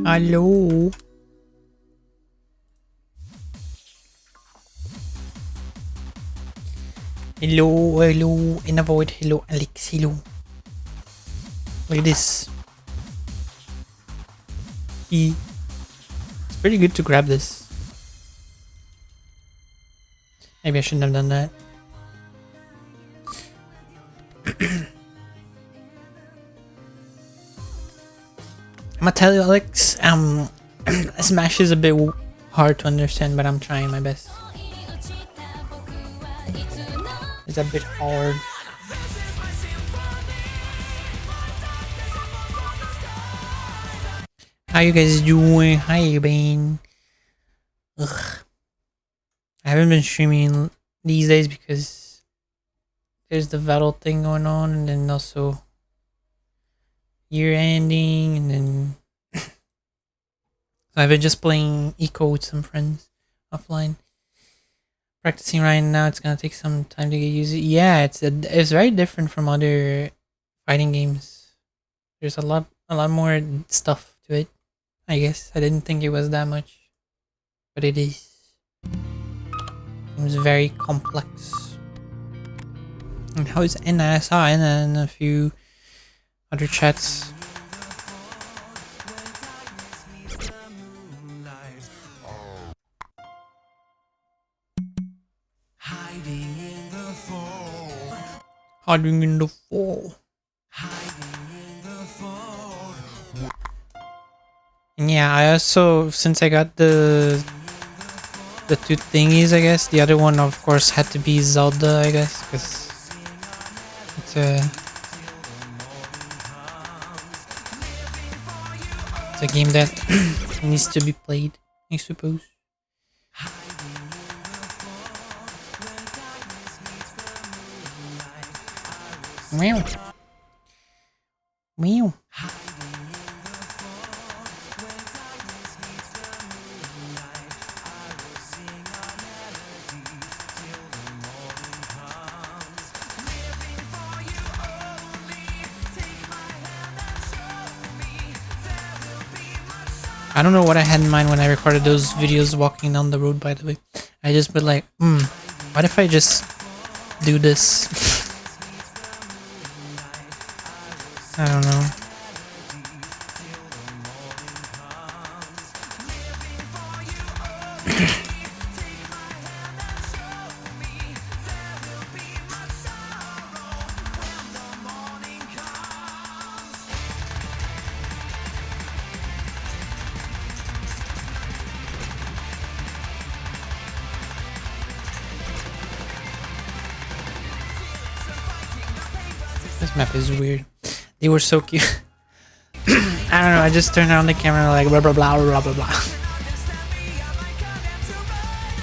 Hello. Hello, hello, in a void, hello, Alex, hello. Look at this. It's pretty good to grab this. Maybe I shouldn't have done that. I'm gonna tell you, Alex, Smash is a bit hard to understand, but I'm trying my best. It's a bit hard. How you guys doing? How you been? Ugh. I haven't been streaming these days because there's the Vettel thing going on, and then also year ending, and then I've been just playing Eco with some friends offline. Practicing right now. It's gonna take some time to get used to. Yeah, it's very different from other fighting games. There's a lot more stuff to it. I guess I didn't think it was that much, but it is. Seems very complex. And how is Anna? I saw Anna in a few other chats. Hiding in the fall. And yeah, I also, since I got the two thingies, I guess the other one, of course, had to be Zelda, I guess, because it's a game that needs to be played, I suppose. Meow. Meow. I don't know what I had in mind when I recorded those videos walking down the road, by the way. I just been like, what if I just do this? I don't know. This map is weird. They were so cute. I don't know, I just turned on the camera like blah blah blah blah blah blah.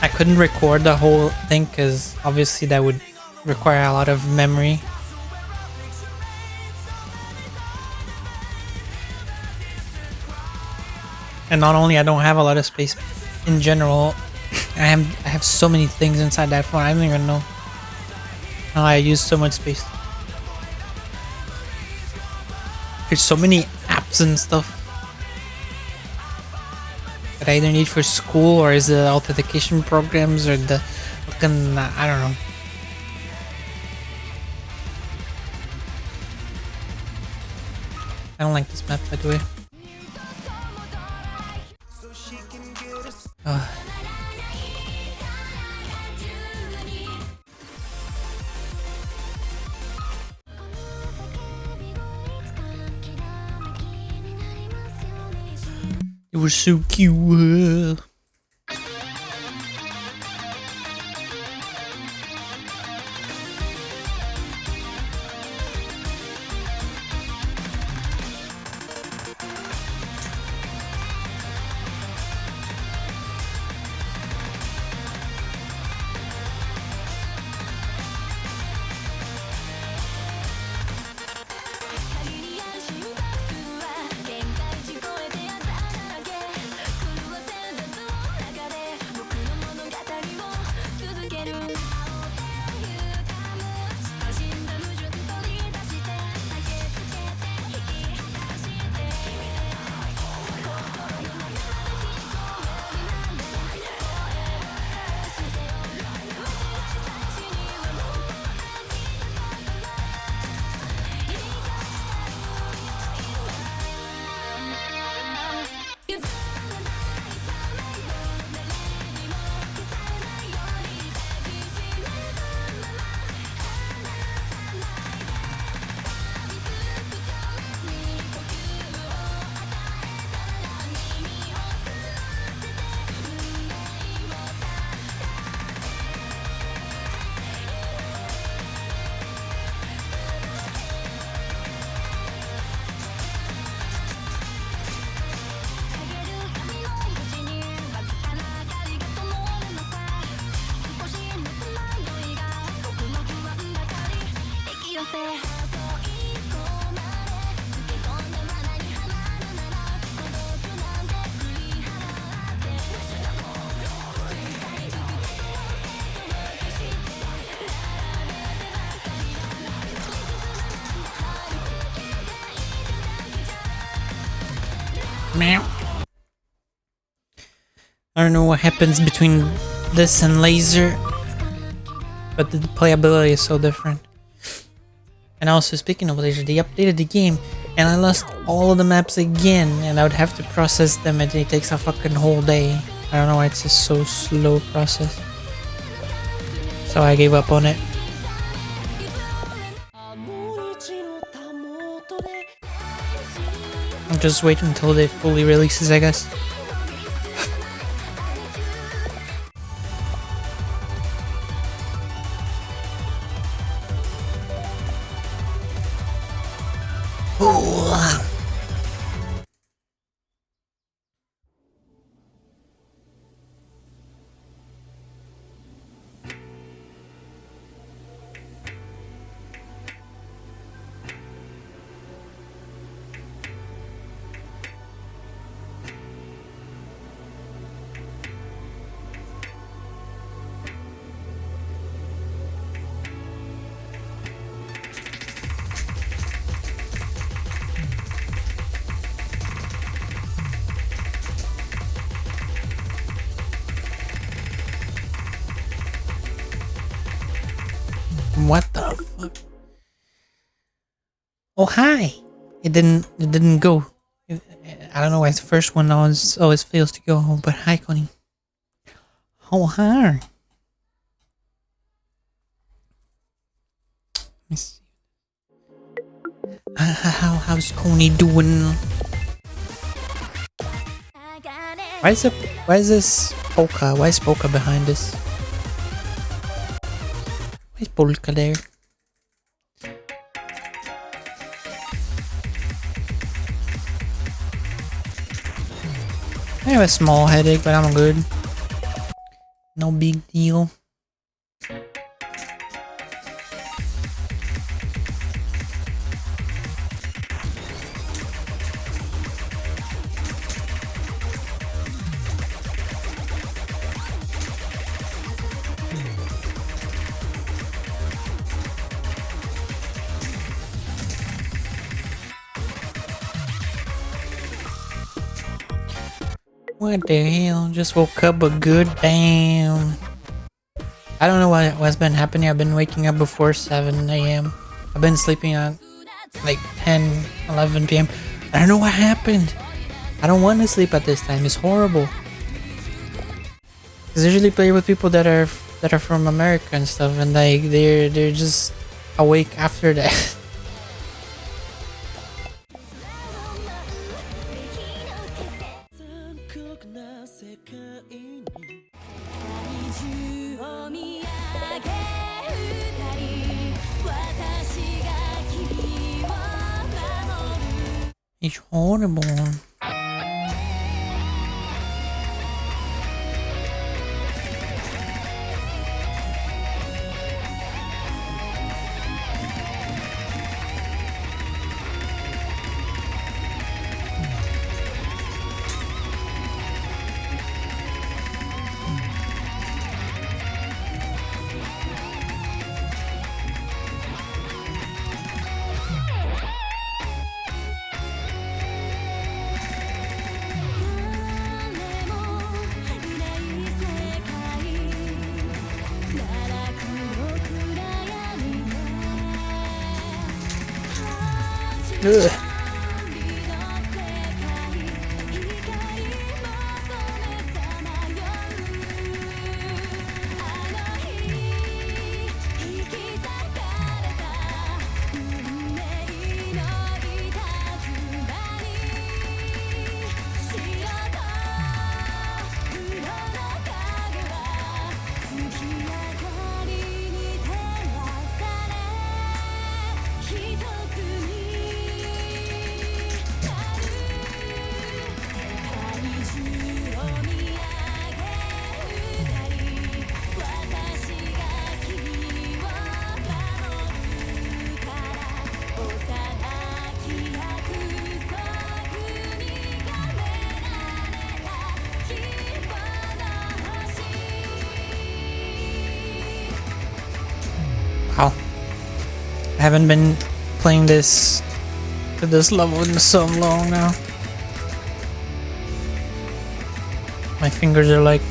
I couldn't record the whole thing because obviously that would require a lot of memory. And not only I don't have a lot of space in general, I have so many things inside that phone. I don't even know how I use so much space. There's so many apps and stuff that I either need for school or is the authentication programs or the fucking I don't know. I don't like this map, by the way. It was so cute. Meow. I don't know what happens between this and laser, but the playability is so different. And also, speaking of laser, they updated the game and I lost all of the maps again, and I would have to process them and it takes a fucking whole day. I don't know why it's just so slow process. So I gave up on it. I'll just wait until it fully releases, I guess. What the fuck? Oh hi! It didn't go. I don't know why it's the first one always fails to go. But hi, Connie. Oh hi. Let me see. How's Connie doing? Why is this polka? Why is polka behind this? Why is polka there? I have a small headache, but I'm good. No big deal. What the hell? Just woke up, but good damn. I don't know what's been happening. I've been waking up before 7 a.m. I've been sleeping at like 10, 11 p.m. I don't know what happened. I don't want to sleep at this time. It's horrible. Cause I usually play with people that are from America and stuff, and like they're just awake after that. It's horrible. Ugh. Wow. I haven't been playing this to this level in so long now. My fingers are like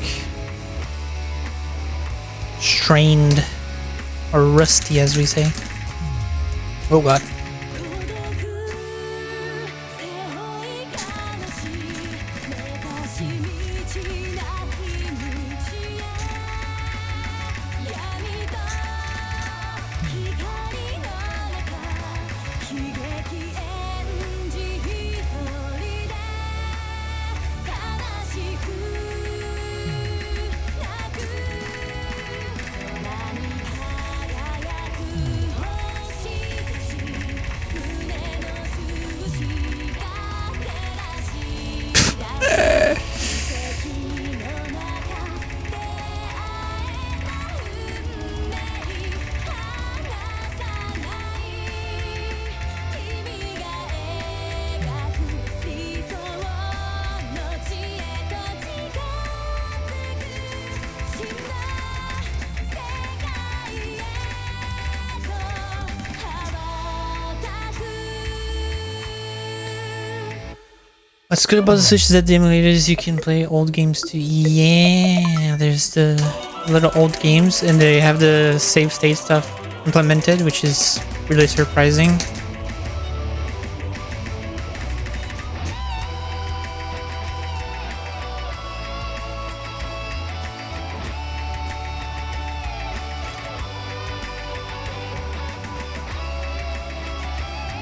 strained or rusty, as we say. Oh god. What's good about the Switch is that the emulators you can play old games too. Yeah, there's the little old games and they have the save state stuff implemented, which is really surprising.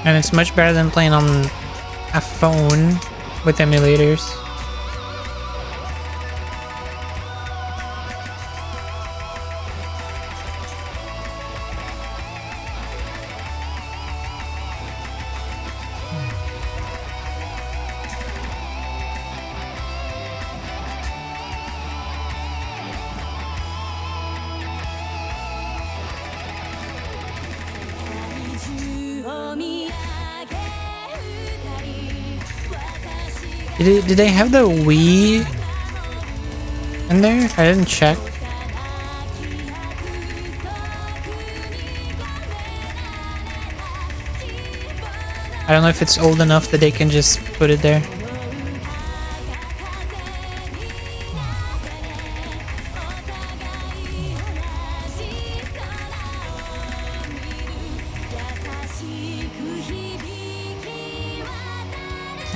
And it's much better than playing on a phone with emulators. Did they have the Wii in there? I didn't check. I don't know if it's old enough that they can just put it there.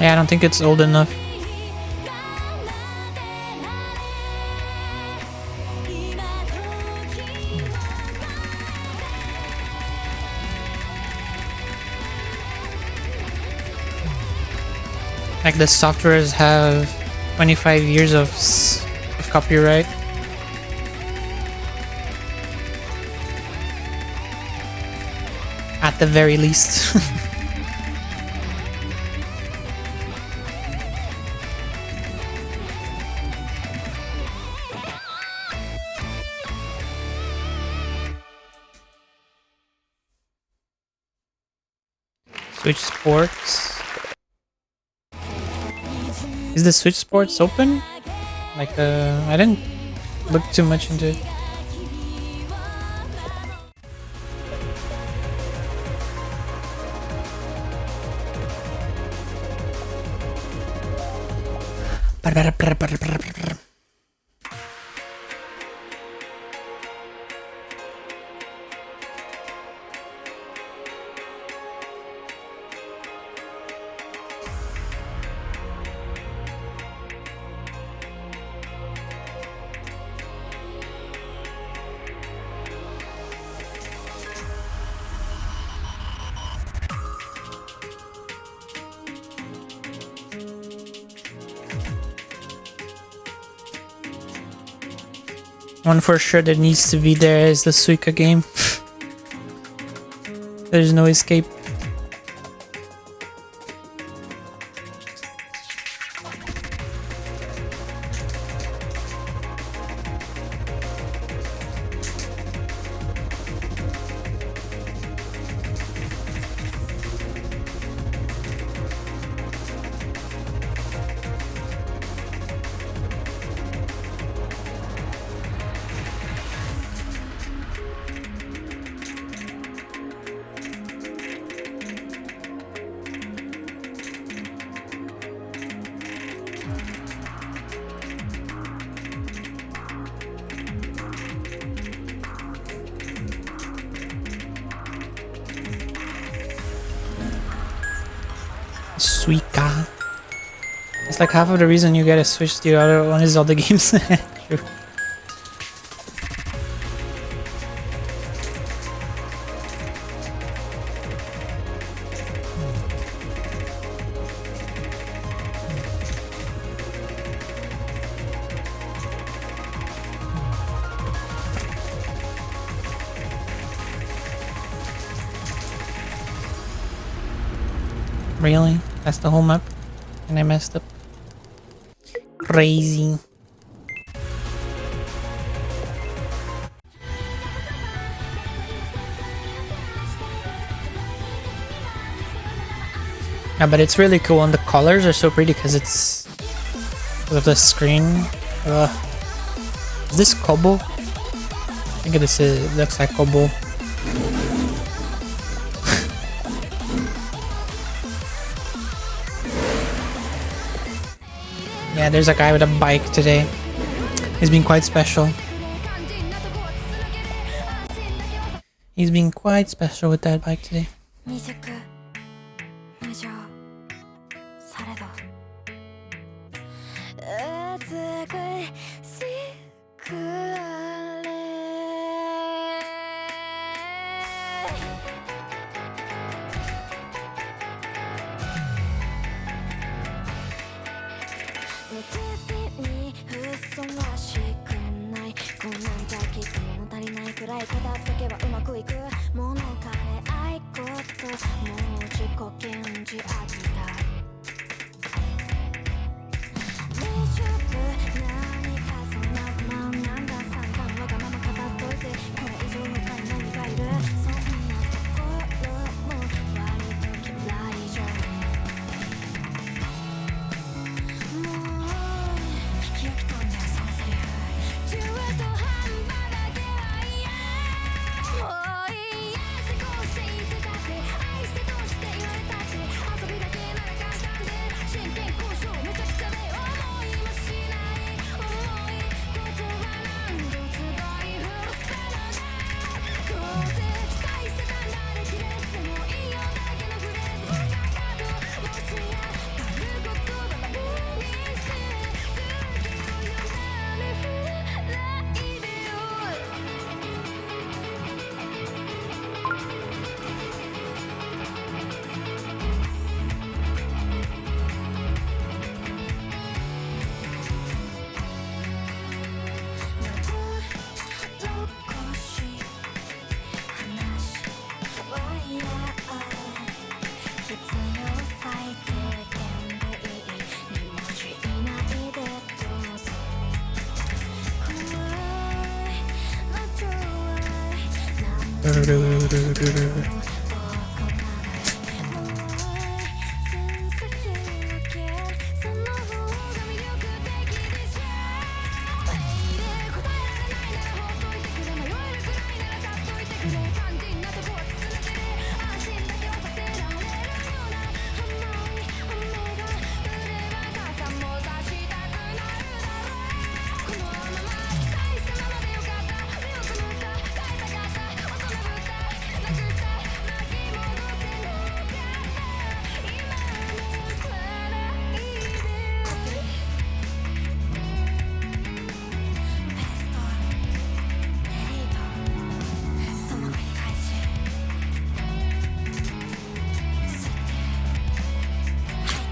Yeah, I don't think it's old enough. Like the softwares have 25 years of copyright. At the very least. Switch Sports. Is the Switch Sports open? Like, I didn't look too much into it. One for sure that needs to be there is the Suika game. There's no escape. Suika. It's like half of the reason you get a Switch to the other one is all the games. True. Really? That's the whole map? And I messed up. Crazy. Yeah, but it's really cool and the colors are so pretty because it's because of the screen. Is this Kobo? I think this is, it looks like Kobo. Yeah, there's a guy with a bike today. He's been quite special. He's been quite special with that bike today.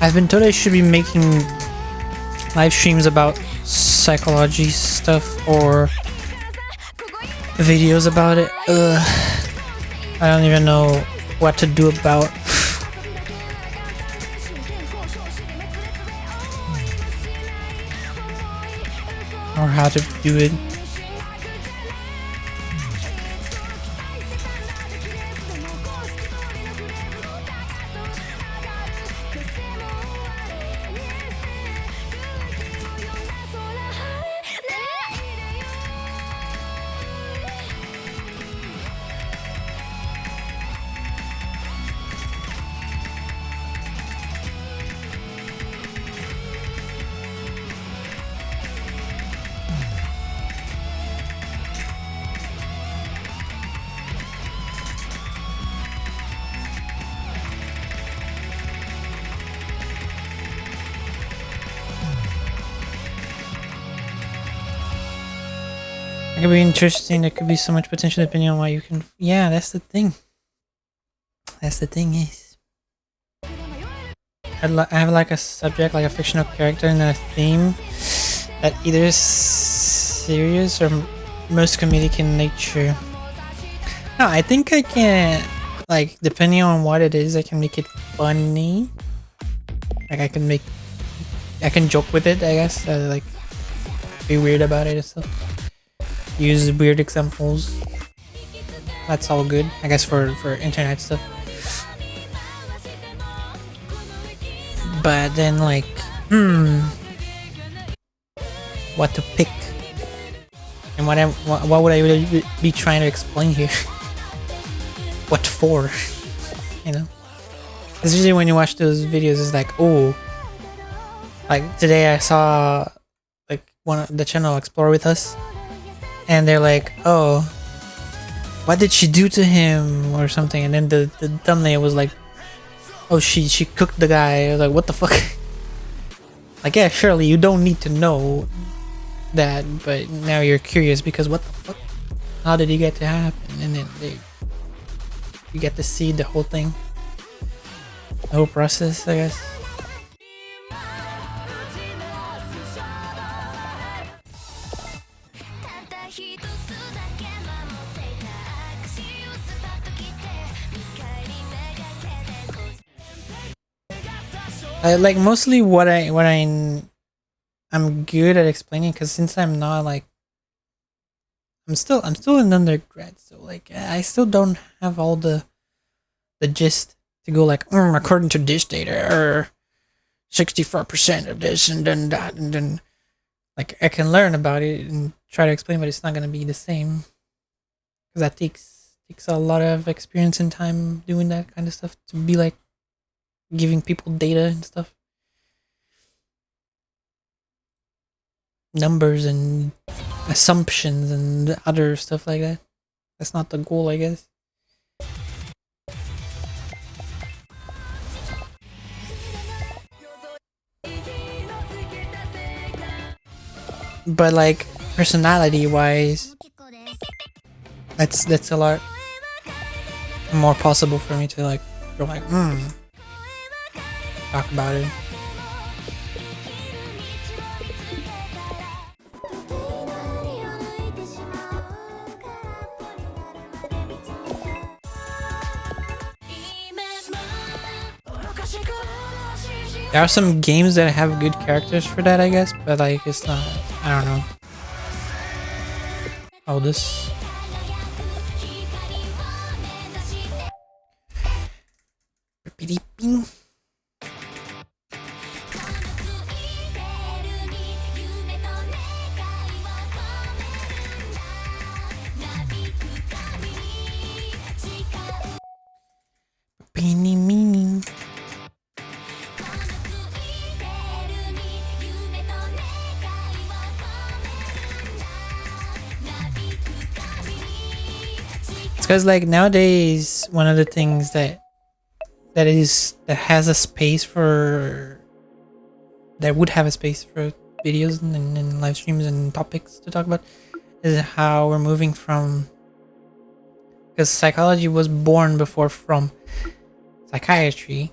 I've been told I should be making live streams about psychology stuff or videos about it. I don't even know what to do about. Or how to do it. It could be interesting. There could be so much potential depending on what you can. Yeah, that's the thing. That's the thing is, I have like a subject, like a fictional character, and a theme that either is serious or most comedic in nature. No, I think I can, like, depending on what it is, I can make it funny. Like I can joke with it, I guess. Like, be weird about it and stuff. Use weird examples. That's all good, I guess, for internet stuff. But then, like, what to pick, and what would I really be trying to explain here? What for? You know, it's usually when you watch those videos, it's like, oh, like today I saw like one of the channel Explore With Us. And they're like, oh, what did she do to him or something? And then the thumbnail was like, oh, she cooked the guy. I was like, what the fuck? Like, yeah, surely you don't need to know that, but now you're curious because what the fuck? How did it get to happen? And then you get to see the whole thing, the whole process, I guess. Like mostly what I'm good at explaining, because since I'm not like I'm still an undergrad, so like I still don't have all the gist to go like according to this data or 64% of this and then that, and then like I can learn about it and try to explain, but it's not gonna be the same because that takes a lot of experience and time doing that kind of stuff to be like giving people data and stuff, numbers and assumptions and other stuff like that. That's not the goal, I guess. But like personality wise, that's a lot more possible for me to like go like talk about it. There are some games that have good characters for that, I guess, but like it's not, I don't know. Oh, this. It's because like nowadays one of the things that has a space for, that would have a space for videos and live streams and topics to talk about, is how we're moving from, because psychology was born before from psychiatry,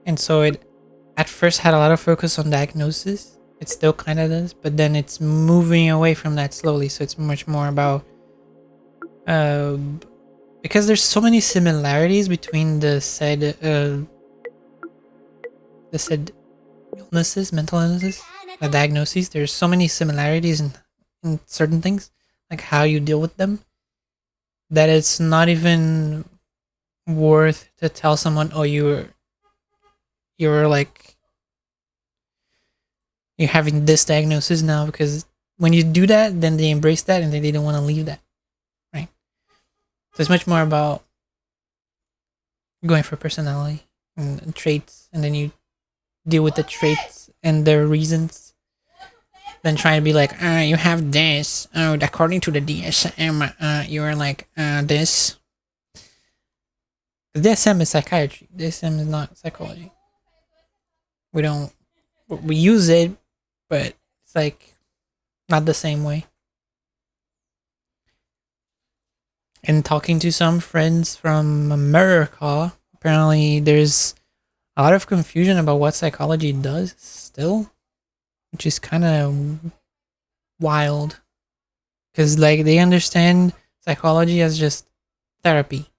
and so it at first had a lot of focus on diagnosis. It still kind of does, but then it's moving away from that slowly. So it's much more about uh, because there's so many similarities between the said illnesses, mental illnesses, the diagnoses. There's so many similarities in certain things, like how you deal with them, that it's not even worth to tell someone, oh, you're like you're having this diagnosis now, because when you do that, then they embrace that and then they don't want to leave that, right? So it's much more about going for personality and traits, and then you deal with the traits and their reasons, than trying to be like, you have this. Oh, according to the DSM, you're like this. The DSM is psychiatry. DSM is not psychology. We don't we use it, but it's like not the same way. And talking to some friends from America, apparently there's a lot of confusion about what psychology does still, which is kind of wild. Because like they understand psychology as just therapy,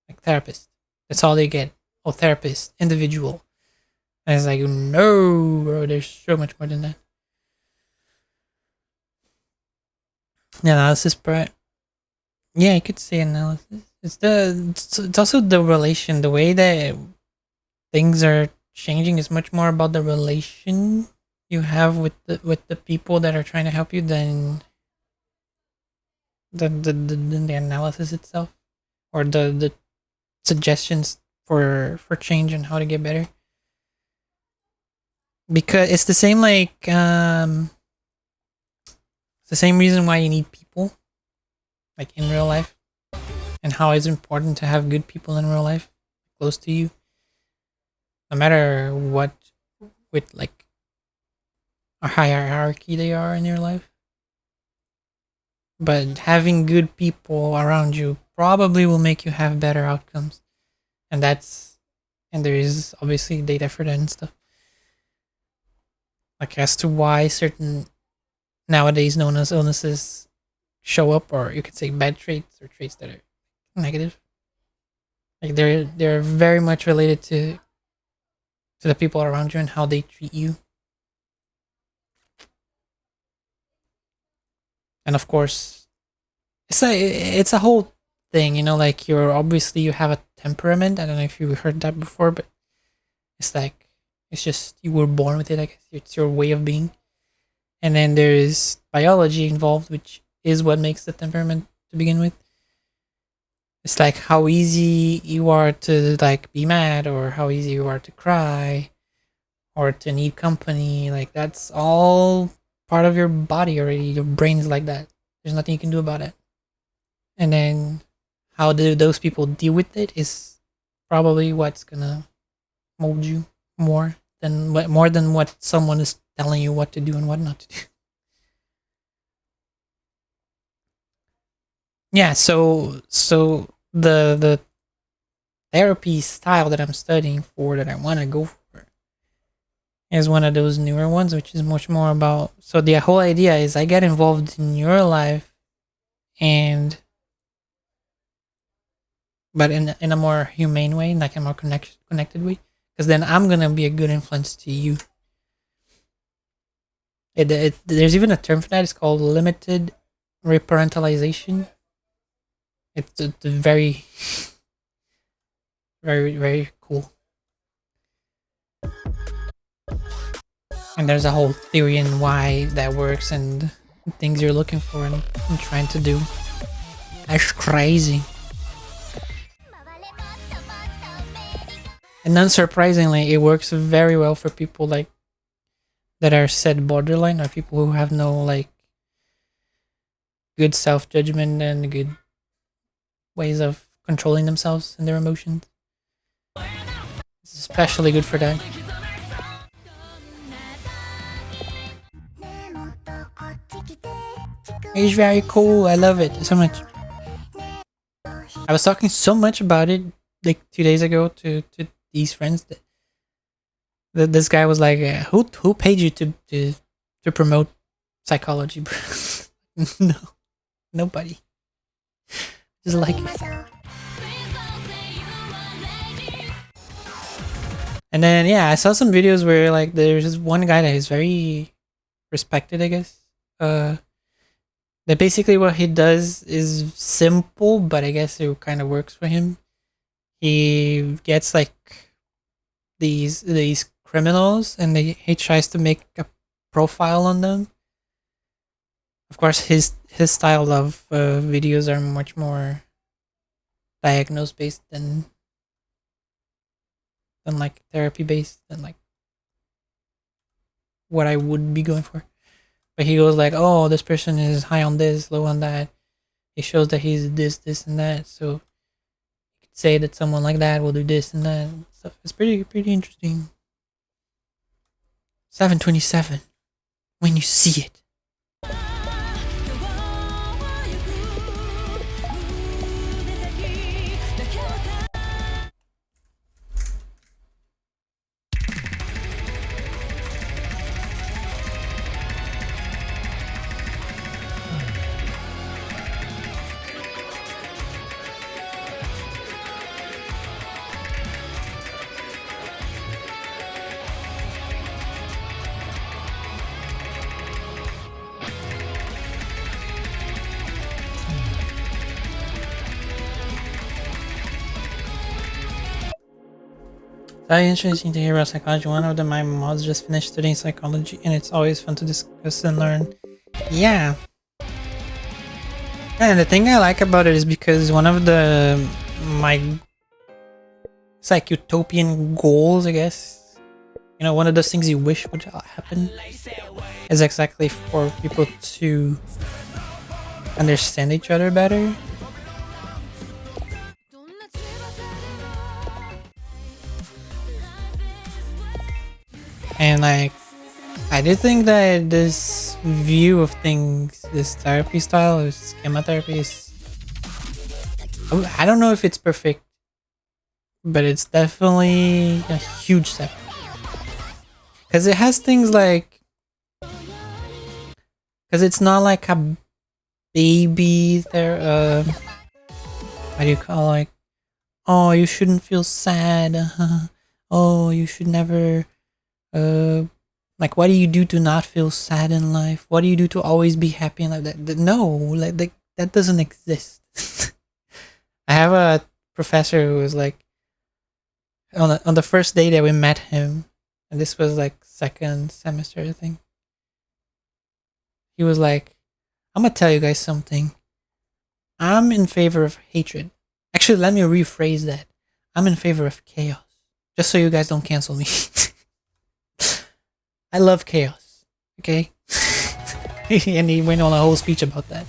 like therapist. That's all they get. Oh, therapist, individual. And it's like, no, bro, there's so much more than that. The analysis part. Yeah, you could say analysis. It's also the relation, the way that things are changing is much more about the relation you have with the people that are trying to help you than the analysis itself, or the suggestions for change and how to get better. Because it's the same, like it's the same reason why you need people, like in real life, and how it's important to have good people in real life close to you, no matter what, with like a hierarchy they are in your life. But having good people around you probably will make you have better outcomes, and there is obviously data for that and stuff, like as to why certain nowadays known as illnesses show up, or you could say bad traits or traits that are negative. Like they're very much related to the people around you and how they treat you. And of course, it's a whole thing, like you're obviously you have a temperament. I don't know if you heard that before, but it's like it's just you were born with it. I guess it's your way of being. And then there is biology involved, which is what makes the temperament to begin with. It's like how easy you are to like be mad, or how easy you are to cry, or to need company. Like that's all part of your body already. Your brain is like that. There's nothing you can do about it. And then how do those people deal with it is probably what's gonna mold you more than what someone is telling you what to do and what not to do. Yeah, so the therapy style that I'm studying for, that I want to go for, is one of those newer ones, which is much more about. So the whole idea is I get involved in your life, and but in a more humane way, like a more connected way, because then I'm gonna be a good influence to you. There's even a term for that. It's called limited reparentalization. It's very, very, very cool. And there's a whole theory in why that works and things you're looking for and trying to do. That's crazy. And unsurprisingly, it works very well for people like that are said borderline, or people who have no like good self judgment and good ways of controlling themselves and their emotions. It's especially good for that. It's very cool. I love it so much. I was talking so much about it like 2 days ago to these friends that This guy was like, who paid you to promote psychology, bro? No, nobody. Just like it. And then yeah, I saw some videos where like there's this one guy that is very respected, I guess. That basically what he does is simple, but I guess it kind of works for him. He gets like these criminals, and he tries to make a profile on them. Of course, his style of videos are much more diagnose based than like therapy based, than like what I would be going for. But he goes like, "Oh, this person is high on this, low on that." He shows that he's this, and that. So you could say that someone like that will do this and that and stuff. It's pretty interesting. 727. When you see it. Very interesting to hear about psychology. One of my mods just finished studying psychology, and it's always fun to discuss and learn. Yeah. And the thing I like about it is because one of my it's like utopian goals, I guess. You know, one of those things you wish would happen is exactly for people to understand each other better. And like, I do think that this view of things, this therapy style, this chemotherapy is, I don't know if it's perfect, but it's definitely a huge step. Because it has things like, because it's not like a baby there, what do you call, like, oh, you shouldn't feel sad, oh, you should never, like, what do you do to not feel sad in life? What do you do to always be happy in life? No, like that doesn't exist. I have a professor who was like, on the first day that we met him, and this was like second semester, I think. He was like, "I'm gonna tell you guys something. I'm in favor of hatred. Actually, let me rephrase that. I'm in favor of chaos. Just so you guys don't cancel me." I love chaos, okay? And he went on a whole speech about that.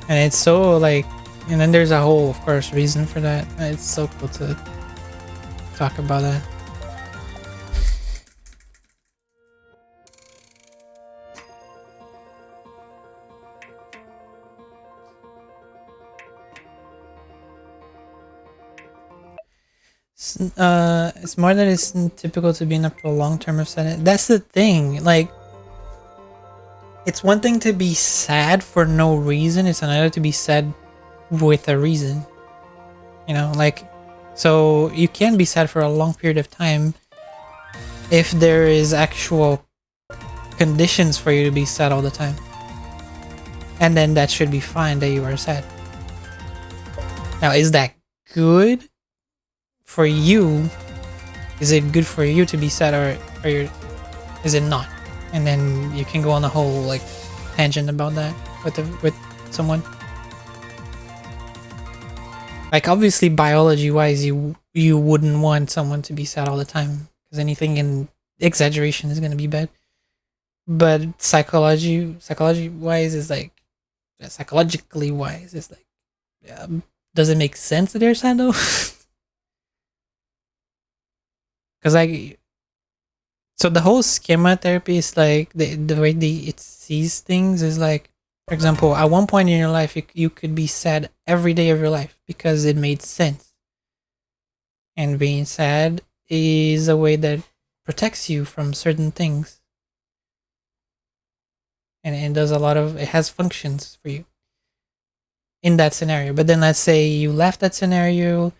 And it's so like, and then there's a whole, of course, reason for that. It's so cool to talk about that. It's more that it's typical to be in a prolonged term of sadness. That's the thing. Like, it's one thing to be sad for no reason. It's another to be sad with a reason. You know, like, so you can be sad for a long period of time if there is actual conditions for you to be sad all the time. And then that should be fine that you are sad. Now, is that good for you? Is it good for you to be sad, or is it not? And then you can go on a whole like tangent about that with someone. Like, obviously, biology wise, you wouldn't want someone to be sad all the time, because anything in exaggeration is gonna be bad. But psychology wise is like, psychologically wise is like, yeah, does it make sense that they're sad though? Because like, so the whole schema therapy is like the way it sees things is like, For example, at one point in your life, you could be sad every day of your life because it made sense. And being sad is a way that protects you from certain things. And it does a lot of, it has functions for you in that scenario. But then let's say you left that scenario,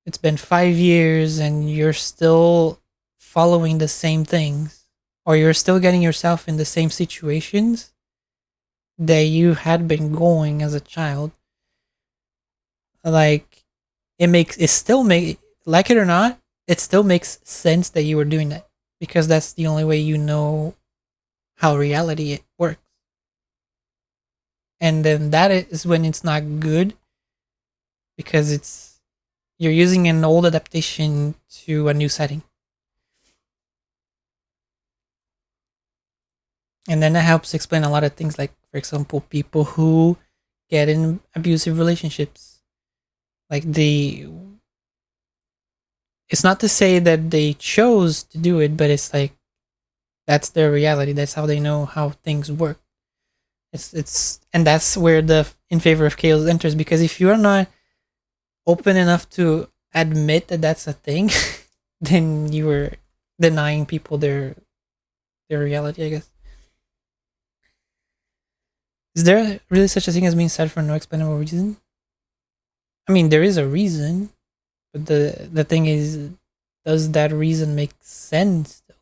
it's been 5 years and you're still following the same things, or you're still getting yourself in the same situations that you had been going as a child. Like, it still make, like it or not, it still makes sense that you were doing that, because that's the only way you know how reality it works. And then that is when it's not good, because it's, you're using an old adaptation to a new setting. And then that helps explain a lot of things, like, for example, people who get in abusive relationships. Like, it's not to say that they chose to do it, but it's like, that's their reality. That's how they know how things work. And that's where the in favor of chaos enters, because if you're not open enough to admit that that's a thing, then you were denying people their reality, I guess. Is there really such a thing as being sad for no explainable reason? I mean, there is a reason, but the thing is, does that reason make sense? Though?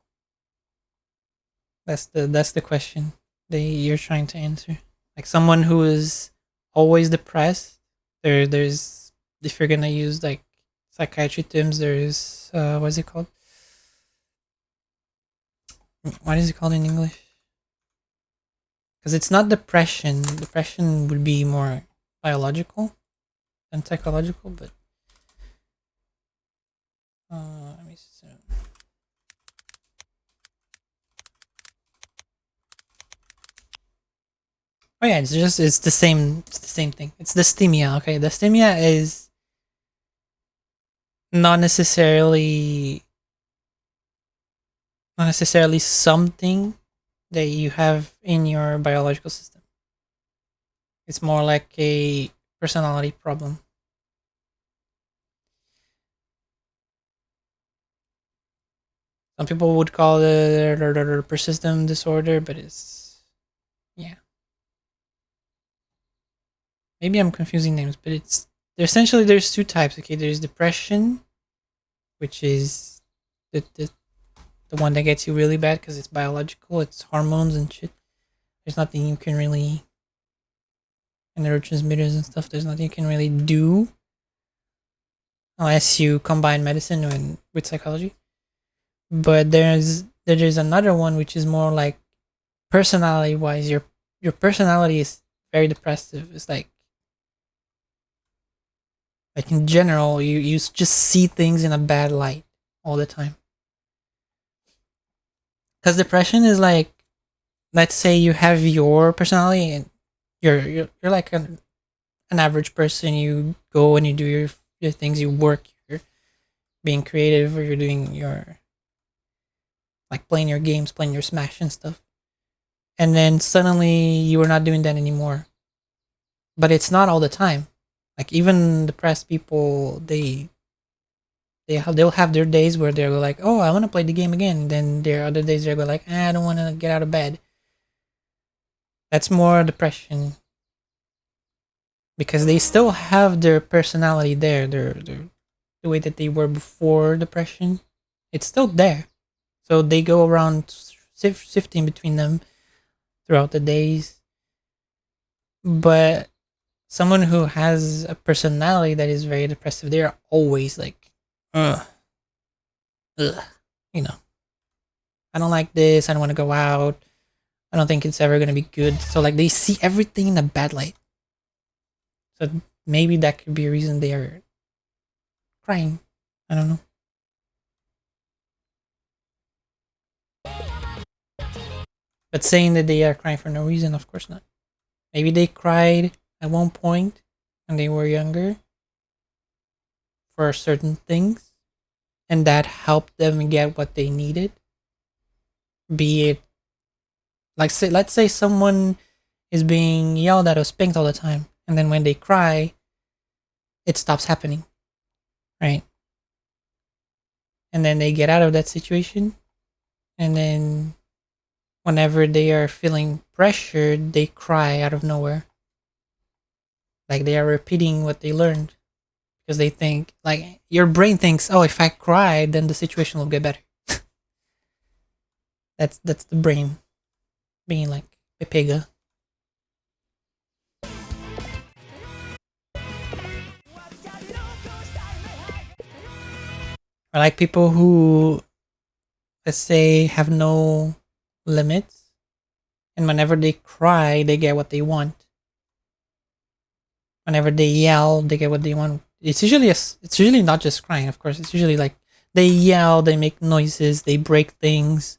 That's the question that you're trying to answer. Like, someone who is always depressed, there's, if you're gonna use like psychiatry terms, there's what is it called? What is it called in English? Because it's not depression. Depression would be more biological than psychological, but let me see. Oh yeah, it's the same thing. It's dysthymia. Okay, dysthymia is not necessarily something that you have in your biological system. It's more like a personality problem. Some people would call it persistent disorder, but it's, yeah. Maybe I'm confusing names, but it's, essentially there's two types. Okay, there's depression, which is the one that gets you really bad because it's biological, it's hormones and shit. There's nothing you can really, and neurotransmitters and stuff. There's nothing you can really do unless you combine medicine with psychology. But there's another one which is more like personality wise. Your personality is very depressive. It's like in general, you just see things in a bad light all the time. Because depression is like, let's say you have your personality and you're like an average person. You go and you do your things. You work. You're being creative, or you're doing your, like, playing your games, playing your Smash and stuff. And then suddenly you are not doing that anymore. But it's not all the time. Like, even depressed people, they'll have their days where they're like, oh, I want to play the game again. Then there are other days they're like, I don't want to get out of bed. That's more depression, because they still have their personality there, the way that they were before depression. It's still there, so they go around shifting between them throughout the days. But someone who has a personality that is very depressive, they're always like, ugh, ugh, you know, I don't like this. I don't want to go out. I don't think it's ever gonna be good. So, like, they see everything in a bad light. So maybe that could be a reason they are crying. I don't know. But saying that they are crying for no reason, of course not. Maybe they cried at one point when they were younger for certain things, and that helped them get what they needed. Be it, like, say, let's say someone is being yelled at or spanked all the time. And then when they cry, it stops happening. Right? And then they get out of that situation. And then whenever they are feeling pressured, they cry out of nowhere. Like they are repeating what they learned because they think, like, your brain thinks, oh, if I cry, then the situation will get better. That's the brain being like Pepega. Or like people who, let's say, have no limits, and whenever they cry, they get what they want. Whenever they yell, they get what they want. It's usually not just crying, of course. It's usually like they yell, they make noises, they break things,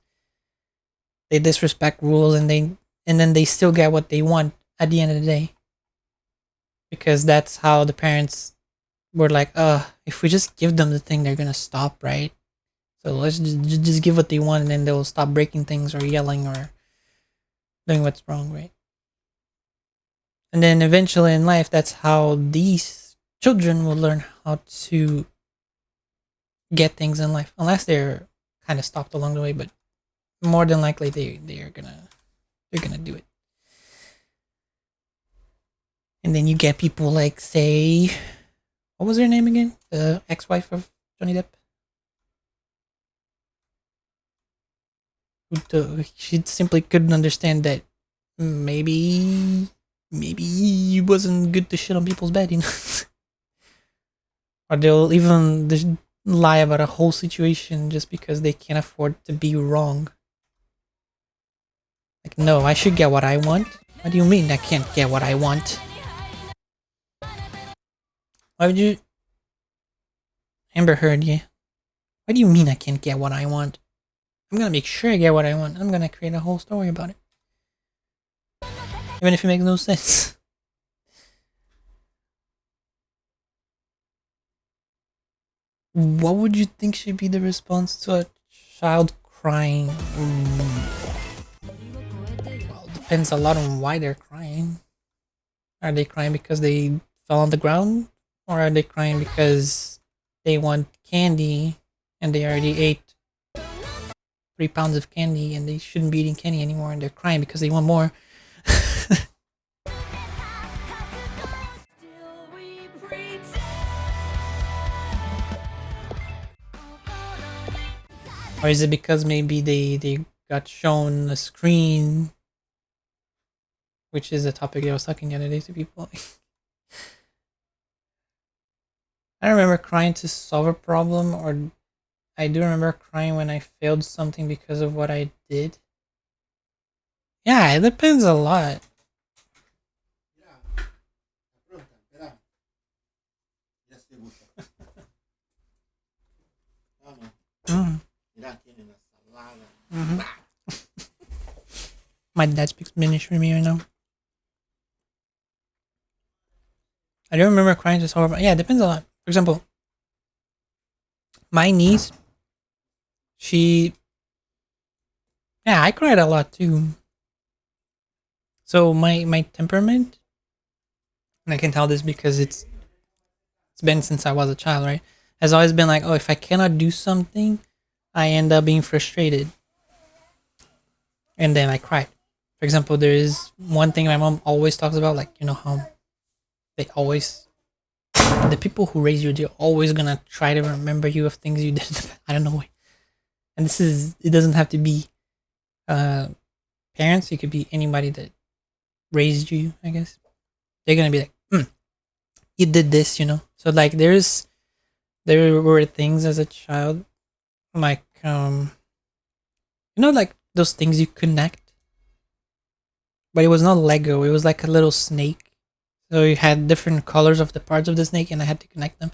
they disrespect rules, and then they still get what they want at the end of the day. Because that's how the parents were like, if we just give them the thing, they're gonna stop, right? So let's just give what they want, and then they'll stop breaking things or yelling or doing what's wrong, right? And then eventually in life, that's how these children will learn how to get things in life, unless they're kind of stopped along the way. But more than likely, they're gonna do it. And then you get people like, say, what was her name again? The ex-wife of Johnny Depp. She simply couldn't understand that maybe it wasn't good to shit on people's bed, you know. Or they'll even just lie about a whole situation just because they can't afford to be wrong. Like, no, I should get what I want. What do you mean I can't get what I want? Why would you... Amber Heard, yeah. What do you mean I can't get what I want? I'm gonna make sure I get what I want. I'm gonna create a whole story about it. Even if it makes no sense. What would you think should be the response to a child crying? Well, it depends a lot on why they're crying. Are they crying because they fell on the ground? Or are they crying because they want candy and they already ate 3 pounds of candy and they shouldn't be eating candy anymore and they're crying because they want more? Or is it because maybe they got shown a screen, which is a topic I was talking the other day to people. I don't remember crying to solve a problem, or I do remember crying when I failed something because of what I did. Yeah, it depends a lot. Mm. Mhm. My dad speaks Spanish for me right now. I don't remember crying to solve. Yeah, it depends a lot. For example, my niece, she, yeah, I cried a lot too. So my temperament, and I can tell this because it's been since I was a child, right? Has always been like, oh, if I cannot do something, I end up being frustrated, and then I cried. For example, there is one thing my mom always talks about, like, you know how they always, the people who raise you, they're always gonna try to remember you of things you did. I don't know why. And this is, it doesn't have to be uh parents. It could be anybody that raised you, I guess. They're gonna be like, you did this, you know. So like, there were things as a child, like, like those things you connect, but it was not Lego. It was like a little snake. So you had different colors of the parts of the snake, and I had to connect them.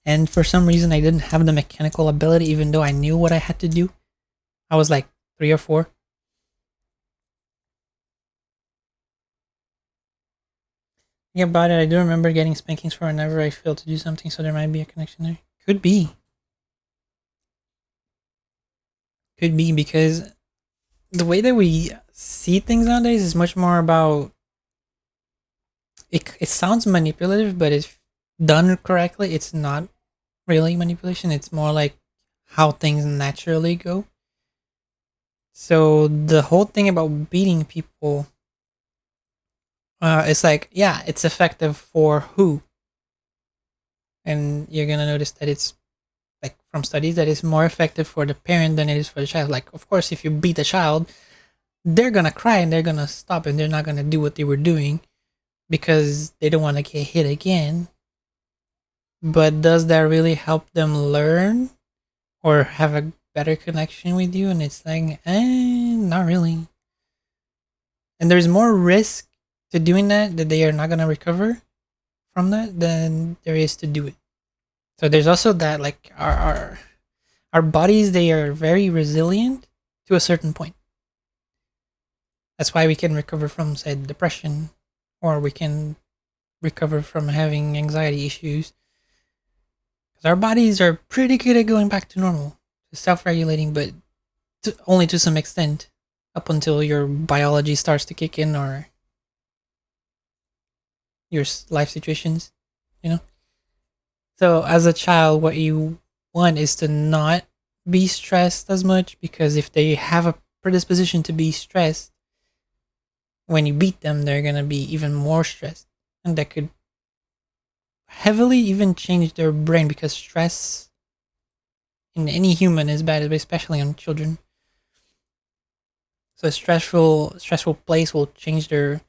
And for some reason, I didn't have the mechanical ability, even though I knew what I had to do. I was like 3 or 4. Yeah, about it, I do remember getting spankings for whenever I failed to do something, so there might be a connection there. Could be. Could be, because the way that we see things nowadays is much more about it sounds manipulative, but if done correctly, it's not really manipulation. It's more like how things naturally go. So the whole thing about beating people, it's like, yeah, it's effective for who, and you're gonna notice that it's like from studies that it's more effective for the parent than it is for the child. Like, of course, if you beat a child, they're gonna cry and they're gonna stop and they're not gonna do what they were doing because they don't want to get hit again. But does that really help them learn or have a better connection with you? And it's like, not really. And there's more risk to doing that they are not gonna recover from that than there is to do it. So there's also that, like, our bodies, they are very resilient to a certain point. That's why we can recover from, say, depression, or we can recover from having anxiety issues. Because our bodies are pretty good at going back to normal, to self-regulating, but only to some extent, up until your biology starts to kick in, or your life situations, you know. So as a child, what you want is to not be stressed as much, because if they have a predisposition to be stressed, when you beat them, they're gonna be even more stressed, and that could heavily even change their brain, because stress in any human is bad, especially on children. So a stressful place will change their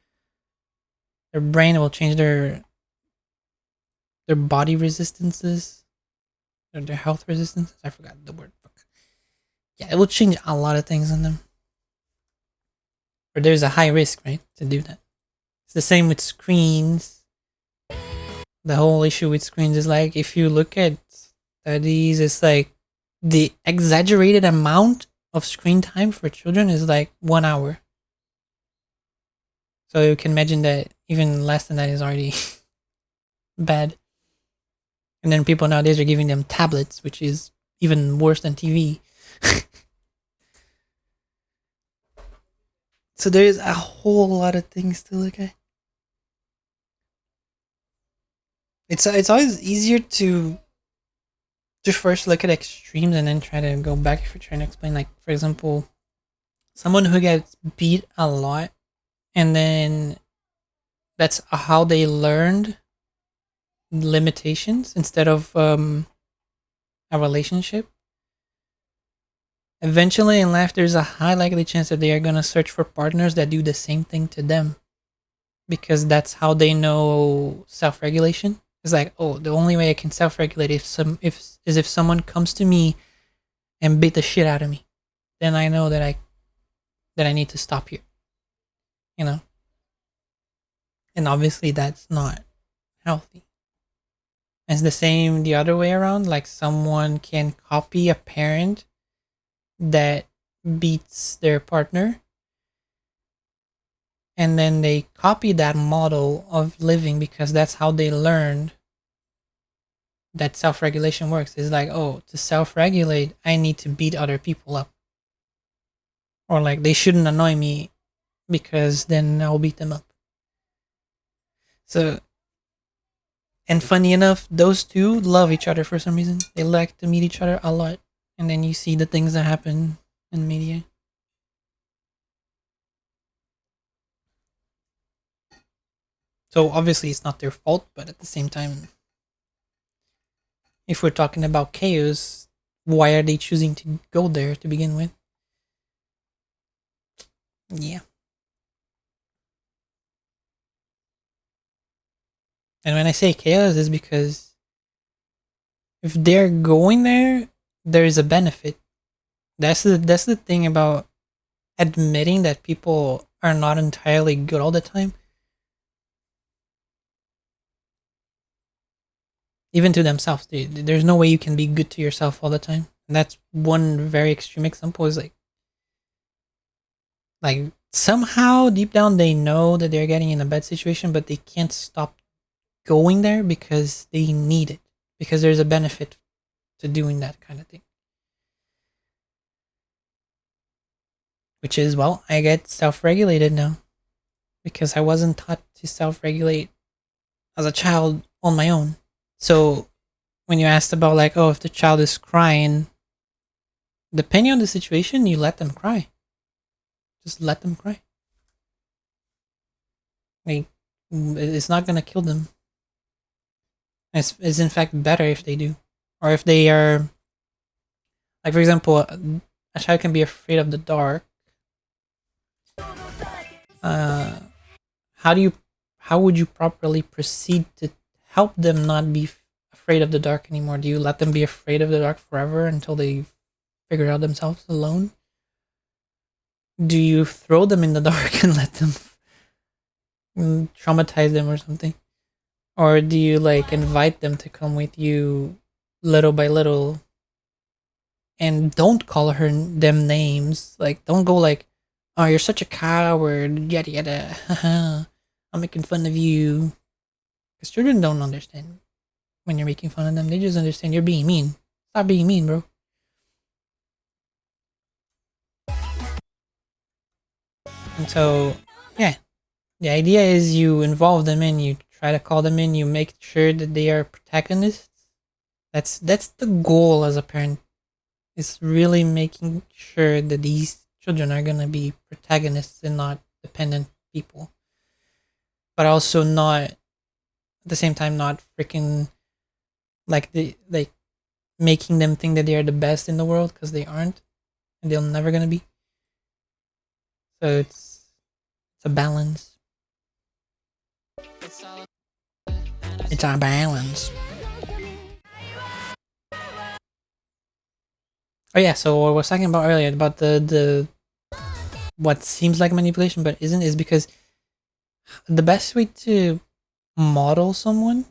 brain, will change their body resistances, or their health resistances. I forgot the word. Yeah, it will change a lot of things in them. Or there's a high risk, right, to do that. It's the same with screens. The whole issue with screens is like, if you look at studies, it's like the exaggerated amount of screen time for children is like 1 hour. So you can imagine that even less than that is already bad. And then people nowadays are giving them tablets, which is even worse than TV. So there's a whole lot of things to look at. It's always easier to first look at extremes and then try to go back if you're trying to explain. Like, for example, someone who gets beat a lot, and then that's how they learned limitations instead of a relationship. Eventually in life, there's a high likely chance that they are gonna search for partners that do the same thing to them, because that's how they know self-regulation. It's like, oh, the only way I can self-regulate if someone comes to me and beat the shit out of me, then I know that I need to stop here. You know, and obviously that's not healthy. It's the same the other way around. Like, someone can copy a parent that beats their partner, and then they copy that model of living because that's how they learned that self-regulation works. It's like, oh, to self-regulate, I need to beat other people up, or like they shouldn't annoy me because then I'll beat them up. So, and funny enough, those two love each other for some reason. They like to meet each other a lot, and then you see the things that happen in media. So obviously it's not their fault, but at the same time, if we're talking about chaos, why are they choosing to go there to begin with? Yeah. And when I say chaos, is because if they're going there, there is a benefit. That's the thing about admitting that people are not entirely good all the time, even to themselves. There's no way you can be good to yourself all the time. And that's one very extreme example. Is like somehow deep down they know that they're getting in a bad situation, but they can't stop going there because they need it, because there's a benefit to doing that kind of thing. Which is, well, I get self regulated now because I wasn't taught to self regulate as a child on my own. So when you asked about like, oh, if the child is crying, depending on the situation, you let them cry. Just let them cry. Like, it's not gonna kill them. It's in fact better if they do, or if they are like, for example, a child can be afraid of the dark. Uh, how do you, how would you properly proceed to help them not be afraid of the dark anymore? Do you let them be afraid of the dark forever until they figure it out themselves alone? Do you throw them in the dark and let them traumatize them or something? Or do you like invite them to come with you little by little, and don't call her them names? Like, don't go like, "Oh, you're such a coward," yada yada. Haha, I'm making fun of you. Because children don't understand when you're making fun of them. They just understand you're being mean. Stop being mean, bro. And so, yeah, the idea is you involve them in, you try to call them in, you make sure that they are protagonists. That's the goal as a parent. Is really making sure that these children are gonna be protagonists and not dependent people. But also not, at the same time, not freaking like making them think that they are the best in the world, because they aren't, and they're never gonna be. So it's a balance. It's a balance. Oh yeah, so what I was talking about earlier about the what seems like manipulation but isn't, is because the best way to model someone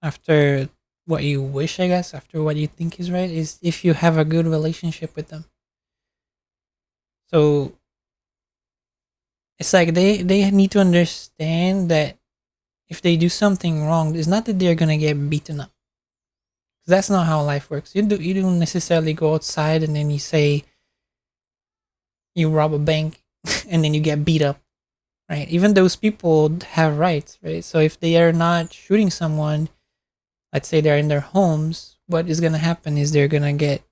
after what you wish, I guess, after what you think is right, is if you have a good relationship with them. So it's like they need to understand that if they do something wrong, it's not that they're gonna get beaten up. That's not how life works. You don't necessarily go outside and then you say you rob a bank and then you get beat up, right? Even those people have rights, right? So if they are not shooting someone, let's say they're in their homes, what is gonna happen is they're gonna get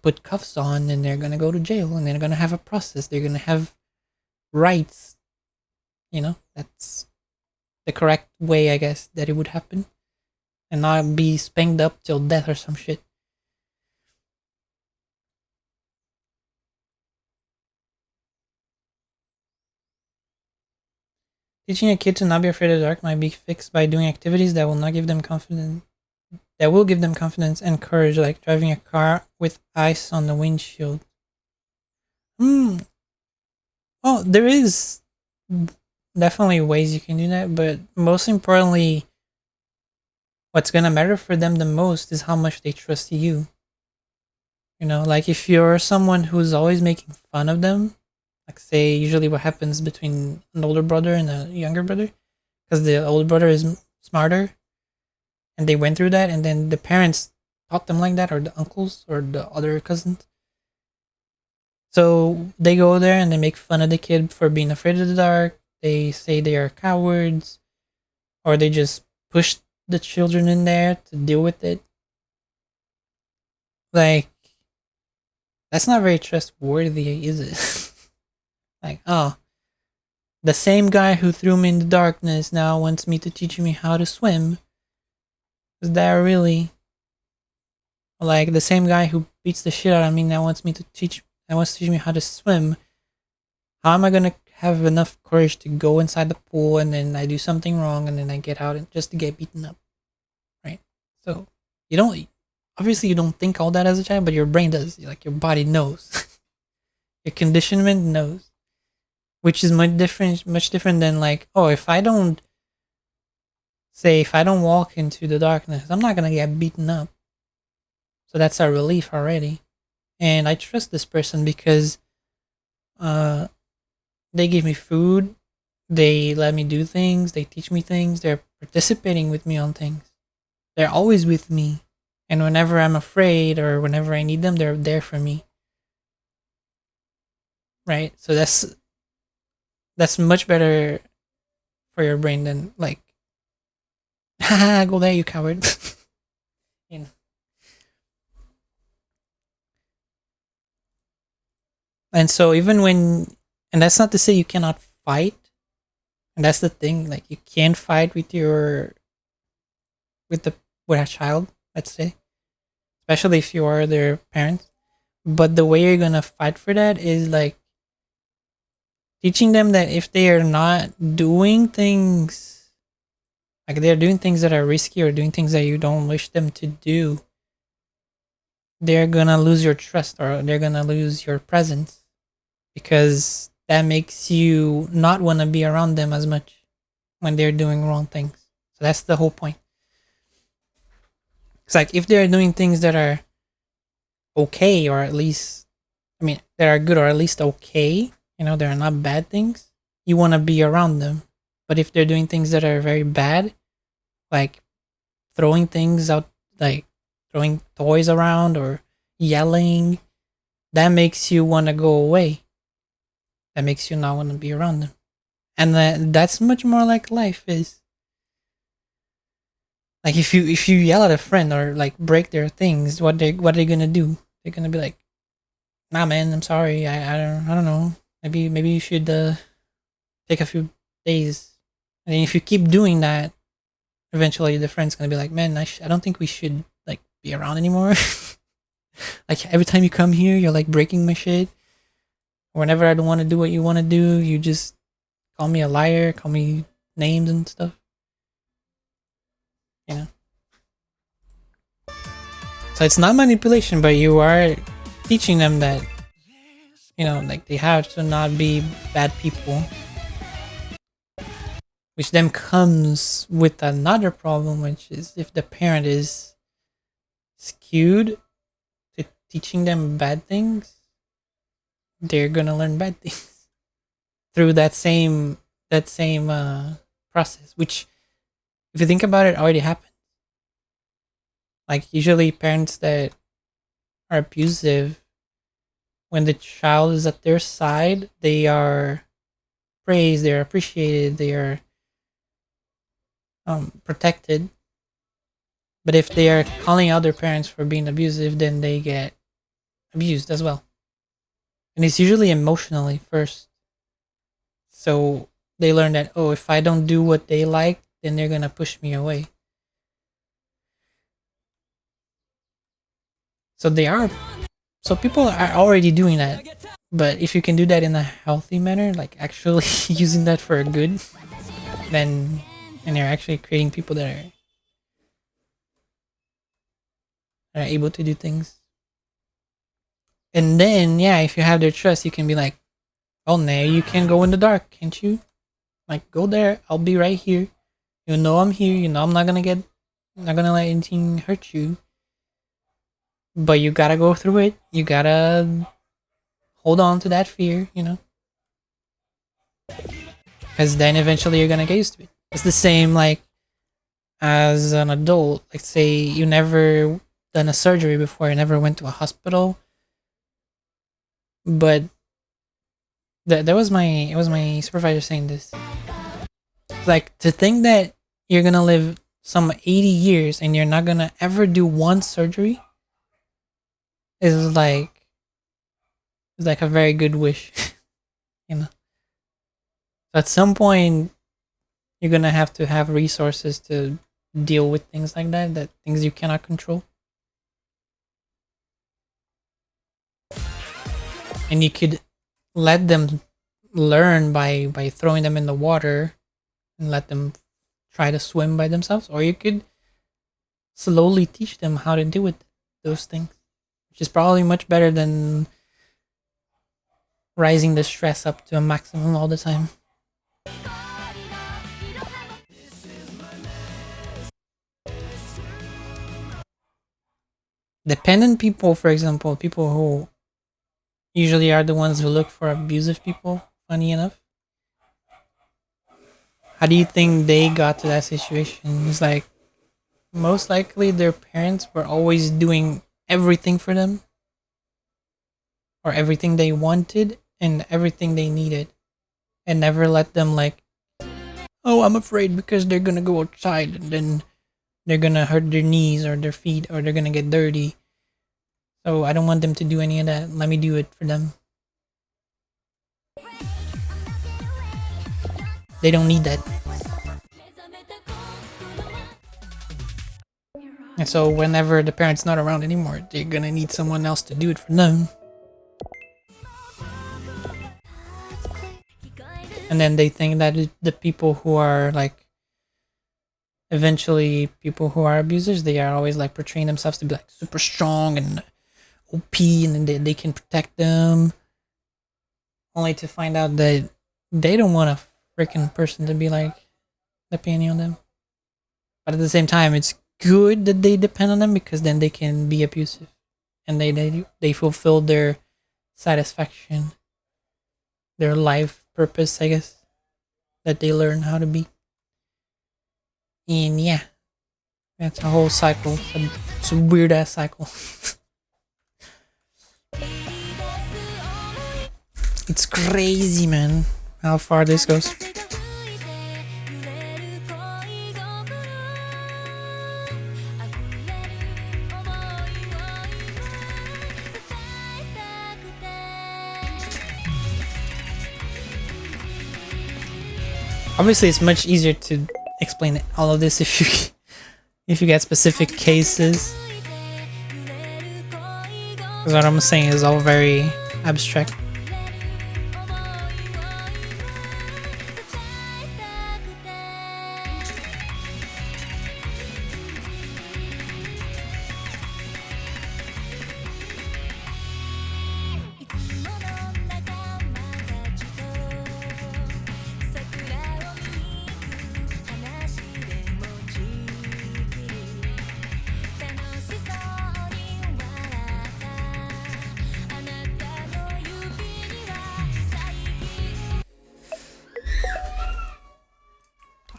put cuffs on, and they're gonna go to jail, and they're gonna have a process. They're gonna have rights. That's the correct way, I guess, that it would happen, and not be spanked up till death or some shit. Teaching a kid to not be afraid of the dark might be fixed by doing activities that will not give them confidence. That will give them confidence and courage, like driving a car with ice on the windshield. Hmm. Oh, there is definitely ways you can do that, but most importantly, what's gonna matter for them the most is how much they trust you. Like if you're someone who's always making fun of them, like say usually what happens between an older brother and a younger brother, because the older brother is smarter and they went through that, and then the parents taught them like that, or the uncles or the other cousins. So they go there and they make fun of the kid for being afraid of the dark. They say they are cowards, or they just push the children in there to deal with it. Like, that's not very trustworthy, is it? Like, oh, the same guy who threw me in the darkness now wants me to teach me how to swim. Is that really? Like, the same guy who beats the shit out of me now wants to teach me how to swim. How am I gonna have enough courage to go inside the pool and then I do something wrong and then I get out and just to get beaten up, right? So you don't, obviously you don't think all that as a child, but your brain does. Like your body knows, your conditionment knows, which is much different than like, oh, if I don't walk into the darkness, I'm not gonna get beaten up. So that's a relief already, and I trust this person because they give me food, they let me do things, they teach me things, they're participating with me on things. They're always with me. And whenever I'm afraid or whenever I need them, they're there for me. Right? So that's much better for your brain than like, haha, go there, you coward. you know. And so even when, and that's not to say you cannot fight. And that's the thing, like you can't fight with your with the with a child, let's say, especially if you are their parents. But the way you're gonna fight for that is like teaching them that if they are not doing things, like they're doing things that are risky or doing things that you don't wish them to do, they're gonna lose your trust or they're gonna lose your presence because that makes you not want to be around them as much when they're doing wrong things. So that's the whole point. It's like if they're doing things that are okay, or at least, I mean, that are good or at least okay, they're not bad things, you want to be around them. But if they're doing things that are very bad, like throwing things out, like throwing toys around or yelling, that makes you want to go away. That makes you not want to be around them. And that's much more like life is. Like if you yell at a friend or like break their things, what are they gonna do? They're gonna be like, "Nah, man, I'm sorry. I don't know. Maybe you should take a few days." And then if you keep doing that, eventually the friend's gonna be like, "Man, I don't think we should like be around anymore." Like every time you come here, you're like breaking my shit. Whenever I don't want to do what you want to do, you just call me a liar, call me names and stuff. You know. So it's not manipulation, but you are teaching them that, like they have to not be bad people. Which then comes with another problem, which is if the parent is skewed to teaching them bad things, they're gonna learn bad things through that same process. Which, if you think about it, already happened. Like usually, parents that are abusive, when the child is at their side, they are praised, they are appreciated, they are protected. But if they are calling out their parents for being abusive, then they get abused as well. And it's usually emotionally first. So they learn that, oh, if I don't do what they like, then they're going to push me away. So people are already doing that. But if you can do that in a healthy manner, like actually using that for a good, then and you're actually creating people that are able to do things. And then, yeah, if you have their trust, you can be like, oh, now you can go in the dark, can't you? Like, go there. I'll be right here. You know I'm here. You know I'm not gonna let anything hurt you. But you gotta go through it. You gotta hold on to that fear, because then eventually you're gonna get used to it. It's the same like as an adult. Like, say you never done a surgery before, you never went to a hospital, but that was my supervisor saying this. Like, to think that you're gonna live some 80 years and you're not gonna ever do one surgery is like a very good wish. So at some point you're gonna have to have resources to deal with things like that things you cannot control. And you could let them learn by throwing them in the water and let them try to swim by themselves, or you could slowly teach them how to deal with those things, which is probably much better than rising the stress up to a maximum all the time. Dependent people, for example, people who usually are the ones who look for abusive people, funny enough. How do you think they got to that situation? It's like most likely their parents were always doing everything for them, or everything they wanted and everything they needed, and never let them like Oh, I'm afraid because they're gonna go outside and then they're gonna hurt their knees or their feet or they're gonna get dirty. So I don't want them to do any of that. Let me do it for them. They don't need that. And so whenever the parent's not around anymore, they're gonna need someone else to do it for them. And then they think that the people who are like eventually people who are abusers, they are always like portraying themselves to be like super strong and OP, and then they can protect them, only to find out that they don't want a freaking person to be like depending on them. But at the same time, it's good that they depend on them because then they can be abusive, and they fulfill their satisfaction, their life purpose, I guess, that they learn how to be. And yeah, that's a whole cycle. It's a weird ass cycle. It's crazy, man, how far this goes. Obviously, it's much easier to explain all of this if you get specific cases. Because what I'm saying is all very abstract.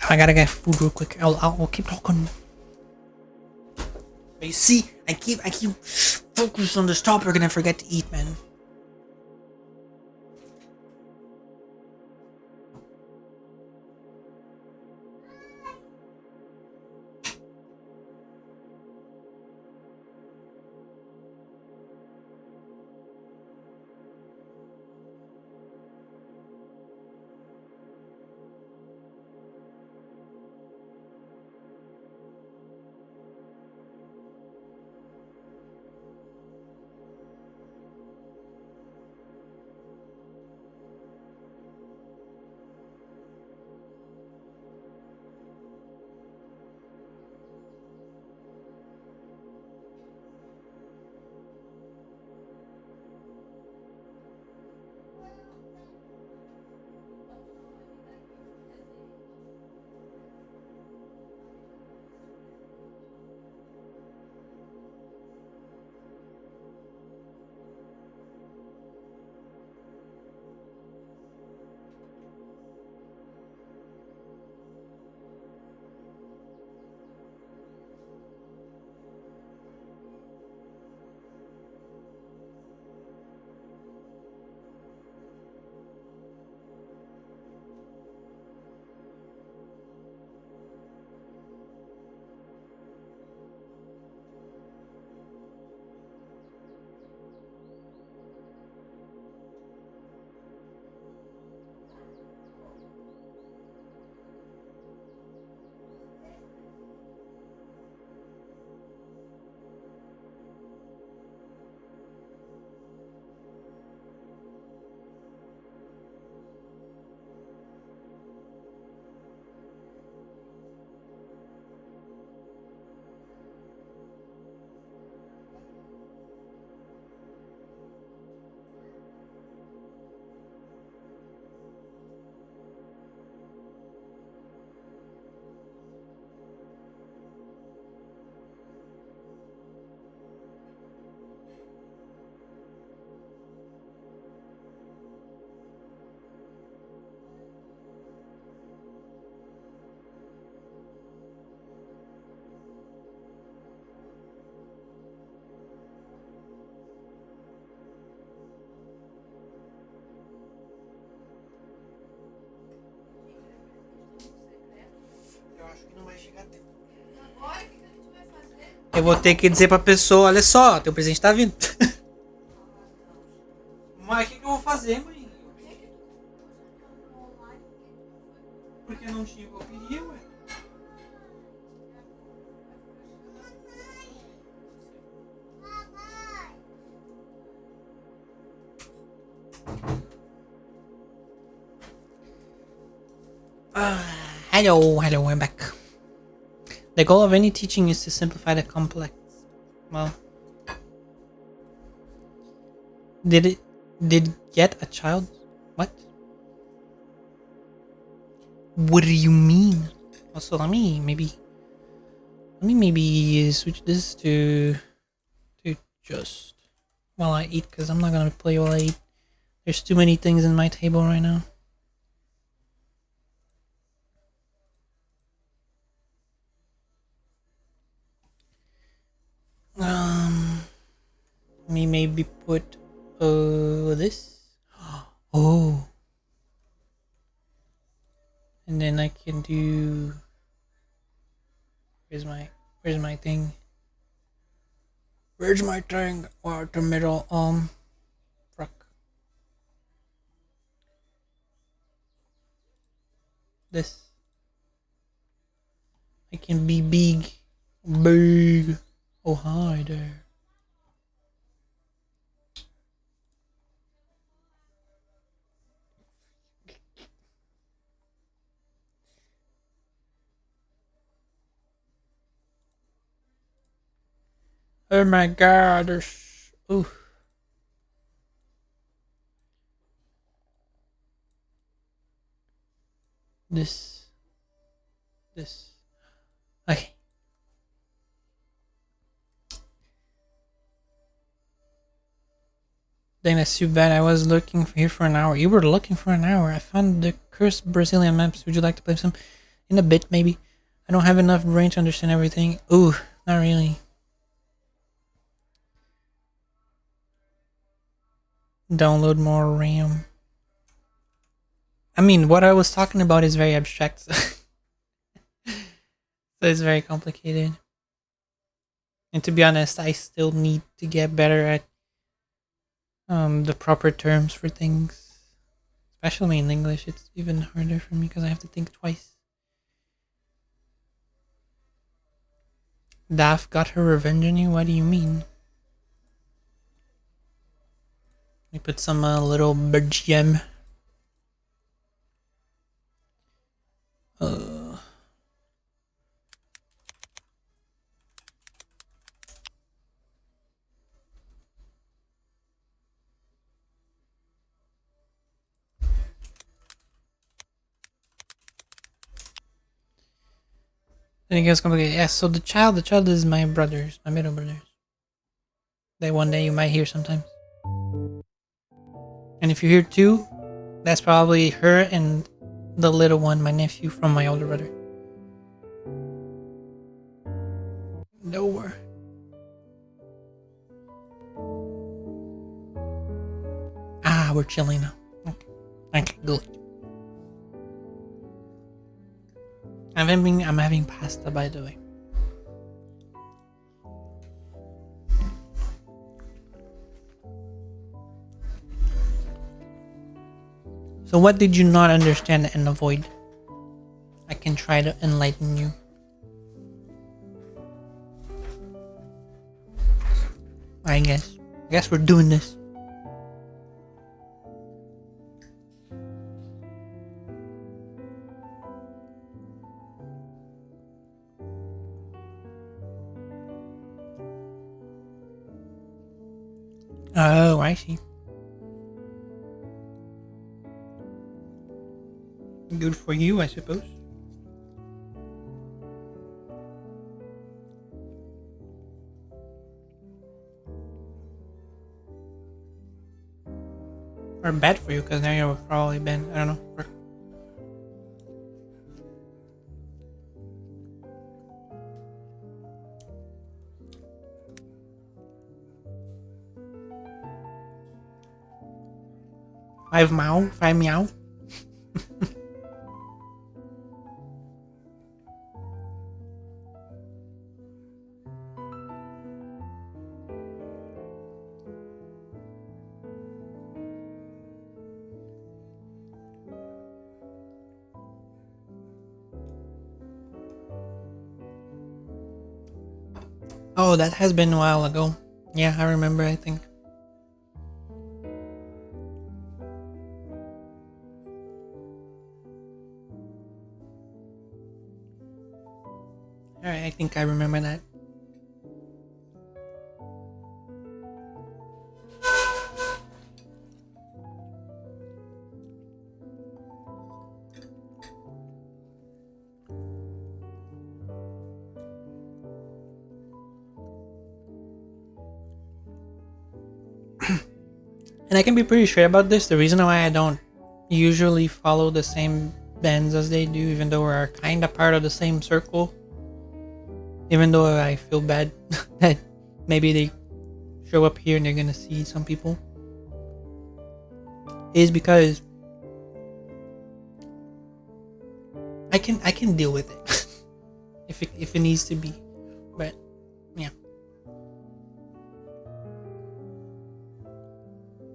I gotta get food real quick. I'll keep talking. But you see, I keep focused on this topic and I forget to eat, man. Eu acho que não vai chegar tempo. Agora, o que a gente vai fazer? Eu vou ter que dizer pra pessoa, olha só, teu presente tá vindo. Mas o que eu vou fazer, mãe? Porque não tinha o que eu queria, ué. Hello, I'm back. The goal of any teaching is to simplify the complex. Well, did get a child? What? What do you mean? Also, let me maybe switch this to just while I eat, because I'm not gonna play while I eat. There's too many things in my table right now. Me maybe put this. Oh, and then I can do. Where's my thing? Where's my thing? Water middle fuck. This. I can be big. Big. Oh, hi there. Oh my god, there's. Ooh. This. Okay. Dang, that's too bad. I was looking here for an hour. You were looking for an hour. I found the cursed Brazilian maps. Would you like to play some? In a bit, maybe. I don't have enough brain to understand everything. Ooh, not really. Download more RAM. I mean, what I was talking about is very abstract. So it's very complicated. And to be honest, I still need to get better at the proper terms for things. Especially in English, it's even harder for me because I have to think twice. Daph got her revenge on you? What do you mean? We put some little gem. Then it gets complicated. Yeah, so the child is my brothers, my middle brothers. That one day you might hear sometimes. And if you hear two, that's probably her and the little one, my nephew from my older brother. Nowhere. Ah, we're chilling now. Okay, good. I'm having pasta, by the way. So what did you not understand and avoid? I can try to enlighten you. I guess we're doing this. Oh, I see. Good for you, I suppose. Or bad for you, because now you've probably been, I don't know. Five meow. Oh, that has been a while ago. Yeah, I remember, I think. Alright, I think I remember that. And I can be pretty sure about this. The reason why I don't usually follow the same bands as they do, even though we're kind of part of the same circle, even though I feel bad that maybe they show up here and they're gonna see some people, is because I can deal with it if it needs to be, but yeah,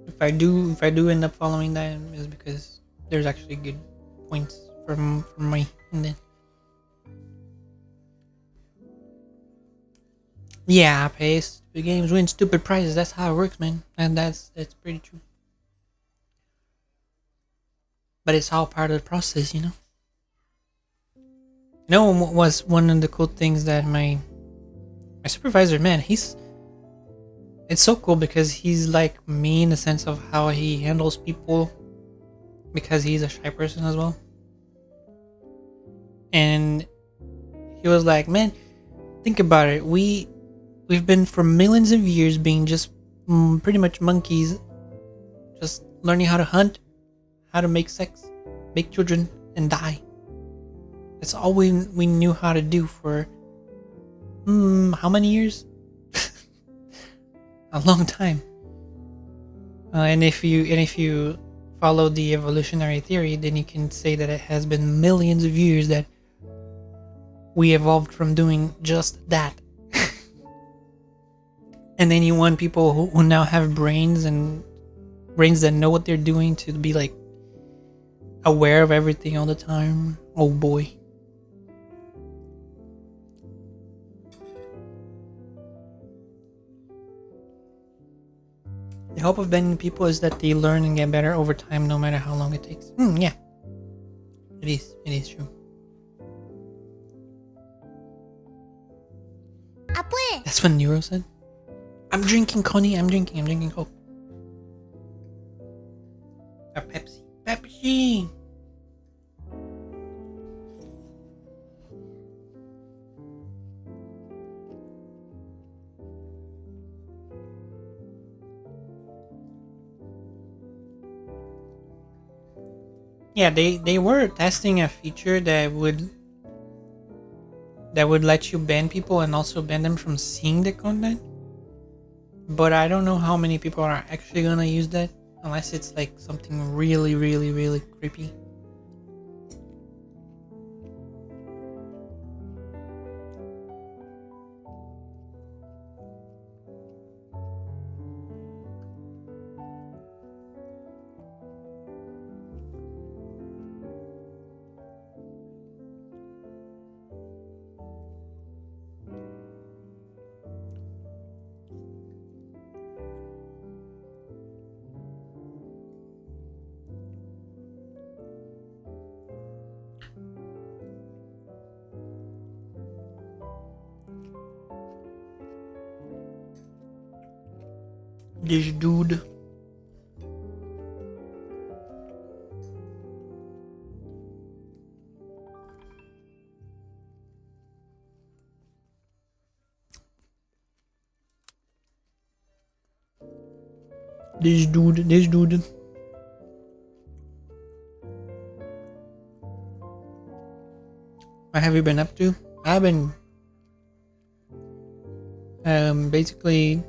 if I do end up following them is because there's actually good points from me, and then yeah, pay stupid games, win stupid prizes. That's how it works, man, and that's pretty true. But it's all part of the process, you know. You know what was one of the cool things that my supervisor, man, he's it's so cool because he's like me in the sense of how he handles people because he's a shy person as well. And he was like, "Man, think about it. We've been for millions of years being just pretty much monkeys, just learning how to hunt, how to make sex, make children, and die. That's all we knew how to do for how many years? A long time. And if you follow the evolutionary theory, then you can say that it has been millions of years that we evolved from doing just that. And then you want people who now have brains and brains that know what they're doing to be like aware of everything all the time. Oh boy. The hope of bending people is that they learn and get better over time, no matter how long it takes. Yeah, it is. It is true. That's what Nero said. I'm drinking, Connie. I'm drinking. I'm drinking Coke. Or Pepsi. Pepsi. Yeah, they were testing a feature that would let you ban people and also ban them from seeing the content. But I don't know how many people are actually gonna use that unless it's like something really, really, really creepy. This dude. This dude. This dude. What have you been up to? I've been basically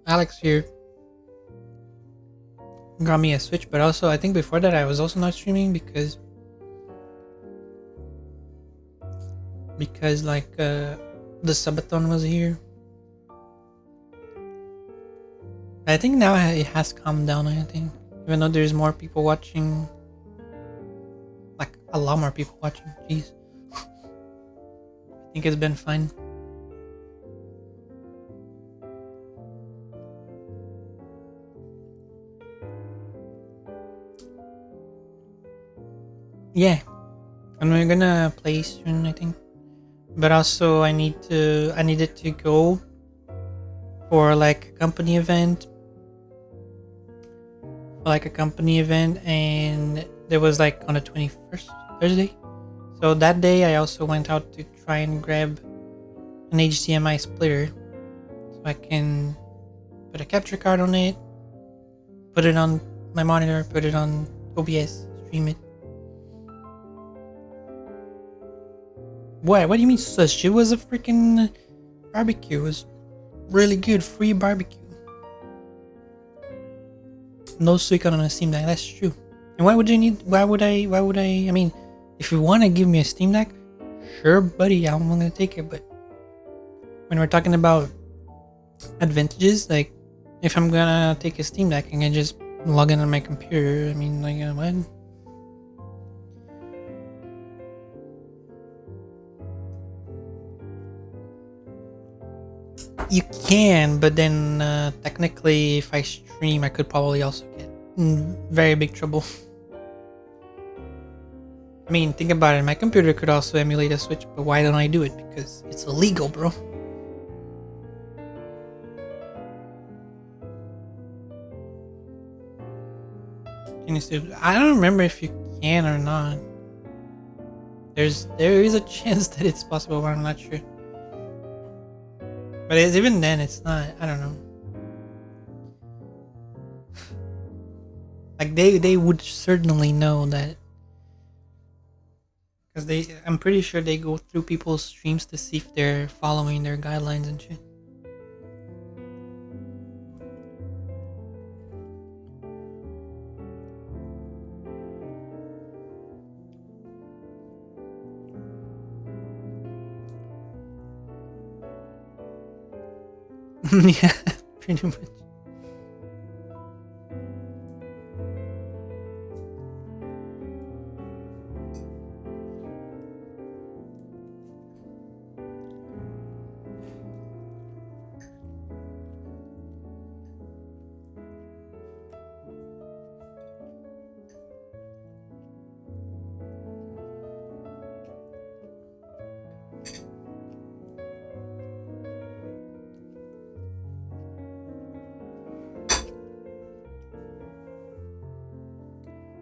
Alex here got me a Switch, but also I think before that I was also not streaming because like the subathon was here. I think now it has calmed down. I think even though there's more people watching, like a lot more people watching. Jeez, I think it's been fine. Yeah, and we're gonna play soon, I think. But also, I needed to go for like a company event, and there was like on the 21st Thursday. So that day, I also went out to try and grab an HDMI splitter so I can put a capture card on it, put it on my monitor, put it on OBS, stream it. What? What do you mean such? It was a freaking barbecue. It was really good, free barbecue. No Suicune on a Steam Deck. That's true. And why would you need? Why would I? Why would I? I mean, if you want to give me a Steam Deck, sure, buddy, I'm gonna take it. But when we're talking about advantages, like if I'm gonna take a Steam Deck, I can just log in on my computer. I mean, like what? You can, but then technically, if I stream, I could probably also get in very big trouble. I mean, think about it. My computer could also emulate a Switch, but why don't I do it? Because it's illegal, bro. Can you still? I don't remember if you can or not. There is a chance that it's possible, but I'm not sure. But even then, it's not. I don't know. Like they would certainly know that, because I'm pretty sure they go through people's streams to see if they're following their guidelines and shit. Yeah, pretty much.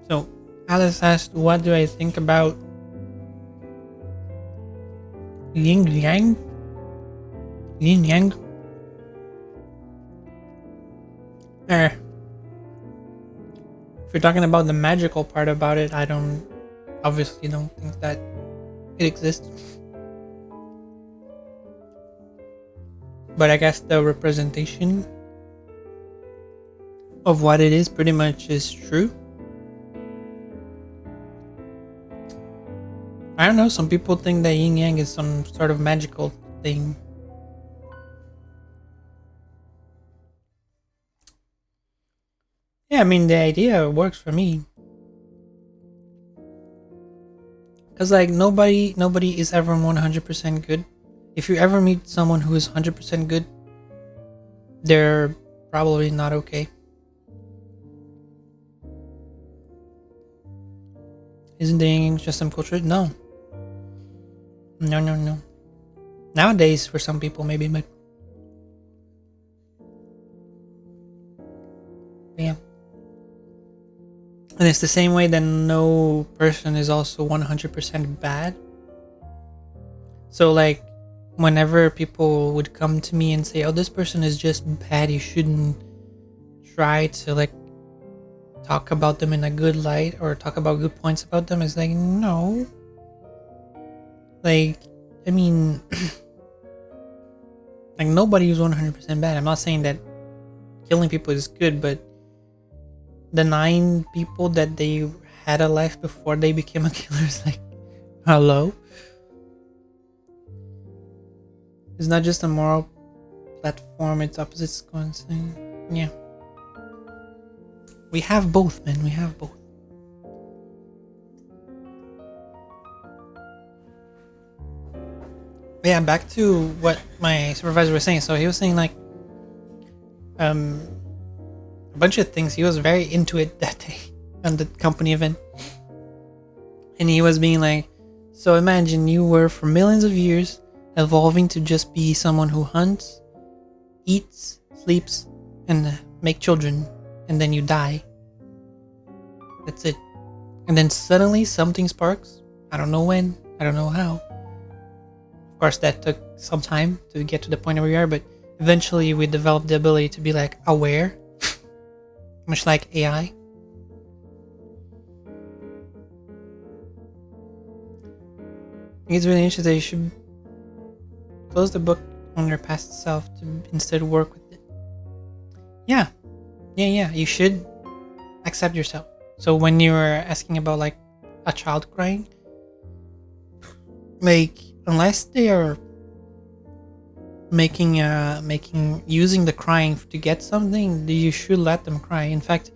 So, Alice asked, "What do I think about Yin Yang? Yin Yang?" If you're talking about the magical part about it, I obviously don't think that it exists. But I guess the representation of what it is pretty much is true. I don't know, some people think that yin yang is some sort of magical thing. Yeah, I mean, the idea works for me. Cause like nobody is ever 100% good. If you ever meet someone who is 100% good, they're probably not okay. Isn't dating just some culture? No. No. Nowadays, for some people, maybe, but yeah. And it's the same way that no person is also 100% bad. So, like, whenever people would come to me and say, "Oh, this person is just bad, you shouldn't try to, like, talk about them in a good light or talk about good points about them," it's like, no. Like, I mean, like, nobody is 100% bad. I'm not saying that killing people is good, but the 9 people that they had a life before they became a killer is like, hello? It's not just a moral platform, it's opposites coinciding. Yeah. We have both, man. We have both. But yeah, back to what my supervisor was saying. So he was saying, like, a bunch of things. He was very into it that day on the company event. And he was being like, so imagine you were for millions of years evolving to just be someone who hunts, eats, sleeps, and make children, and then you die. That's it. And then suddenly something sparks. I don't know when, I don't know how. Of course, that took some time to get to the point where we are, but eventually we developed the ability to be like aware, much like AI. I think it's really interesting that you should close the book on your past self to instead work with it. Yeah. You should accept yourself. So when you're asking about like a child crying, like unless they are making using the crying to get something, you should let them cry. In fact,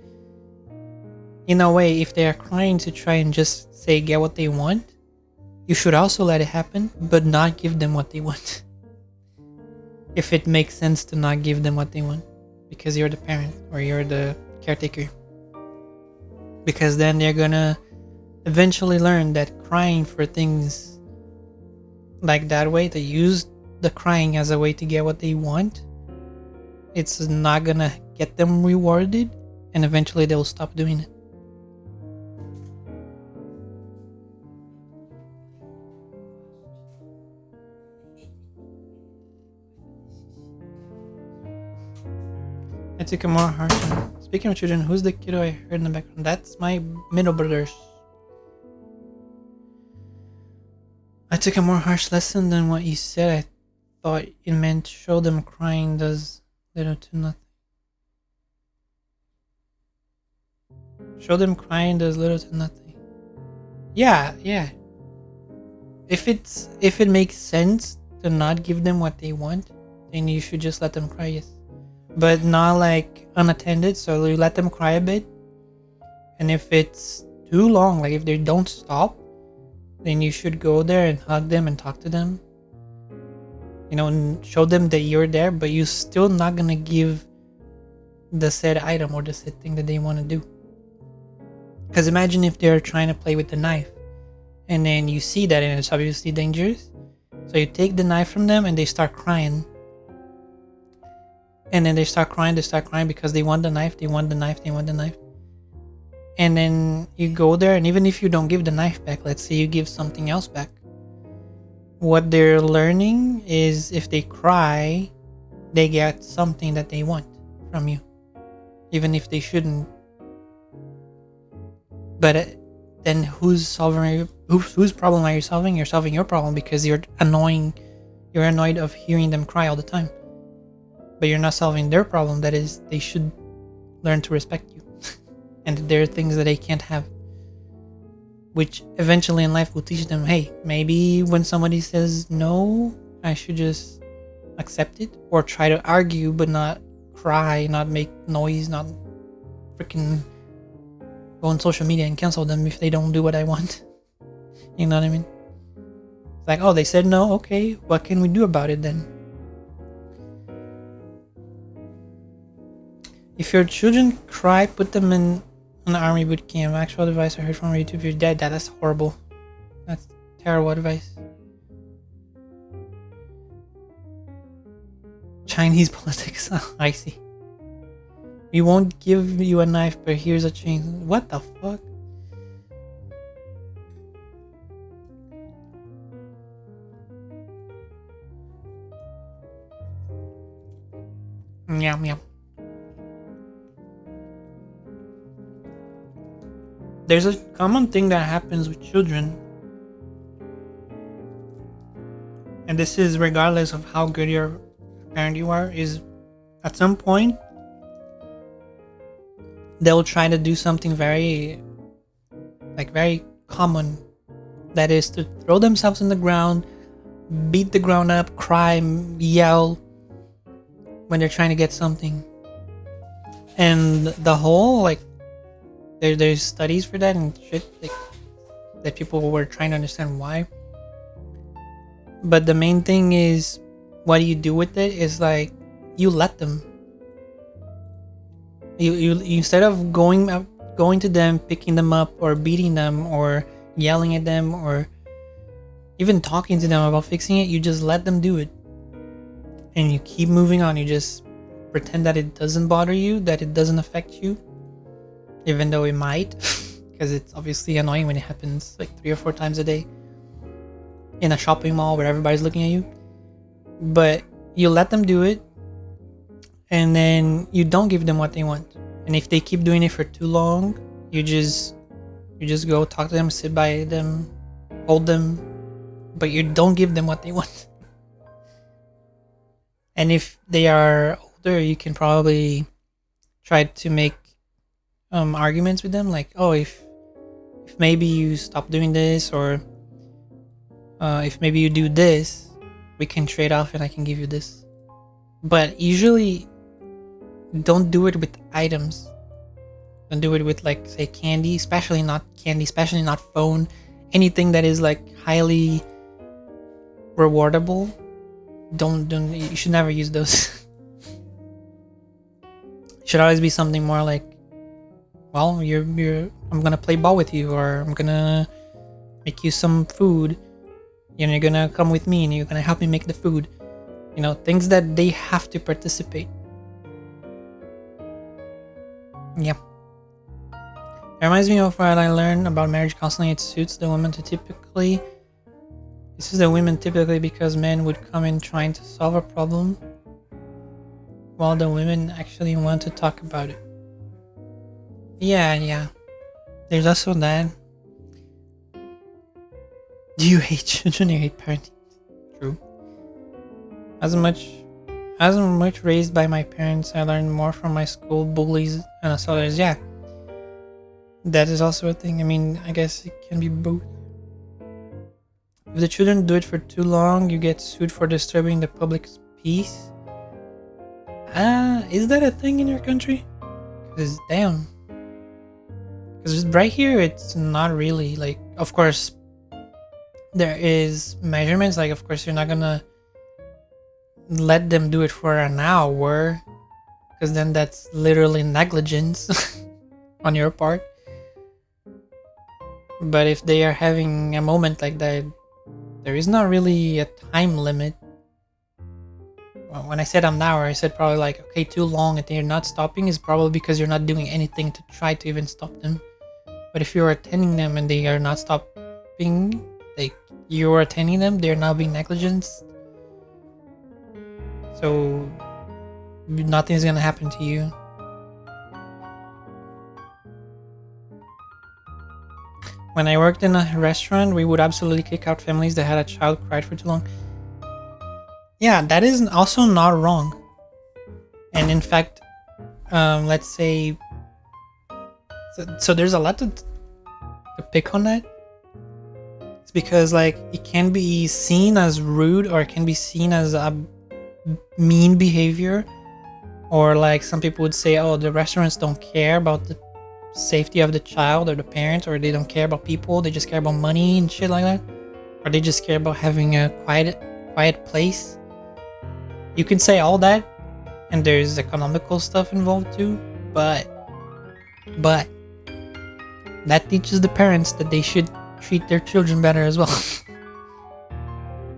in a way, if they are crying to try and just say get what they want, you should also let it happen, but not give them what they want. If it makes sense to not give them what they want, because you're the parent or you're the caretaker. Because then they're gonna eventually learn that crying for things like that way, to use the crying as a way to get what they want, it's not gonna get them rewarded, and eventually they'll stop doing it. I took a more harsh one. Speaking of children, who's the kiddo I heard in the background? That's my middle brothers. I took a more harsh lesson than what you said. I thought it meant show them crying does little to nothing. Show them crying does little to nothing. Yeah. If it makes sense to not give them what they want, then you should just let them cry, yes. But not like unattended, so you let them cry a bit. And if it's too long, like if they don't stop, then you should go there and hug them and talk to them. You know, and show them that you're there, but you're still not gonna give the said item or the said thing that they want to do. Because imagine if they're trying to play with the knife, and then you see that and it's obviously dangerous. So you take the knife from them and they start crying. And then they start crying because they want the knife. And then you go there, and even if you don't give the knife back, let's say you give something else back, what they're learning is if they cry, they get something that they want from you, even if they shouldn't. But then whose problem are you solving? You're solving your problem because you're annoyed of hearing them cry all the time. But you're not solving their problem. That is, they should learn to respect you. And there are things that they can't have, which eventually in life will teach them, hey, maybe when somebody says no, I should just accept it, or try to argue but not cry, not make noise, not freaking go on social media and cancel them if they don't do what I want. You know what I mean? It's like, oh, they said no, okay, what can we do about it then? If your children cry, put them in an army boot camp. Actual advice I heard from YouTube. If you're dead, that's horrible. That's terrible advice. Chinese politics. I see. We won't give you a knife, but here's a chain. What the fuck? Meow. There's a common thing that happens with children, and this is regardless of how good your parent you are, is at some point they'll try to do something very common, that is to throw themselves in the ground, beat the ground up, cry, yell when they're trying to get something. And the whole there's studies for that and shit, that people were trying to understand why. But the main thing is, what do you do with it is like, you let them. You instead of going to them, picking them up or beating them or yelling at them or even talking to them about fixing it. You just let them do it. And you keep moving on. You just pretend that it doesn't bother you, that it doesn't affect you. Even though it might. Because it's obviously annoying when it happens like 3 or 4 times a day. In a shopping mall where everybody's looking at you. But you let them do it. And then you don't give them what they want. And if they keep doing it for too long, you just go talk to them, sit by them, hold them, but you don't give them what they want. And if they are older, you can probably try to make arguments with them, like, oh, if maybe you stop doing this, or if maybe you do this, we can trade off and I can give you this. But usually don't do it with items. Don't do it with, like, say, candy, especially not phone. Anything that is like highly rewardable, don't you should never use those. It should always be something more like, well, I'm gonna play ball with you, or I'm gonna make you some food, and you're gonna come with me and you're gonna help me make the food. Things that they have to participate. Yeah. It reminds me of what I learned about marriage counseling. It suits the women typically. This is the women typically because men would come in trying to solve a problem, while the women actually want to talk about it. Yeah. There's also that. Do you hate children or hate parenting? True. As much raised by my parents, I learned more from my school bullies and assaulters. Yeah. That is also a thing. I mean, I guess it can be both. If the children do it for too long, you get sued for disturbing the public's peace. Is that a thing in your country? Because damn. Because right here, it's not really. Like, of course, there is measurements. Like, of course, you're not gonna let them do it for an hour, because then that's literally negligence on your part. But if they are having a moment like that, there is not really a time limit. Well, when I said an hour, I said probably like, okay, too long and they're not stopping is probably because you're not doing anything to try to even stop them. But if you're attending them and they are not stopping, like you're attending them, they're now being negligent. So nothing's gonna happen to you. When I worked in a restaurant, we would absolutely kick out families that had a child cried for too long. Yeah, that is also not wrong. And in fact, let's say, so there's a lot to pick on that. It's because, like, it can be seen as rude, or it can be seen as a mean behavior, or like some people would say, oh, the restaurants don't care about the safety of the child or the parent, or they don't care about people, they just care about money and shit like that, or they just care about having a quiet place. You can say all that, and there's economical stuff involved too, but that teaches the parents that they should treat their children better as well.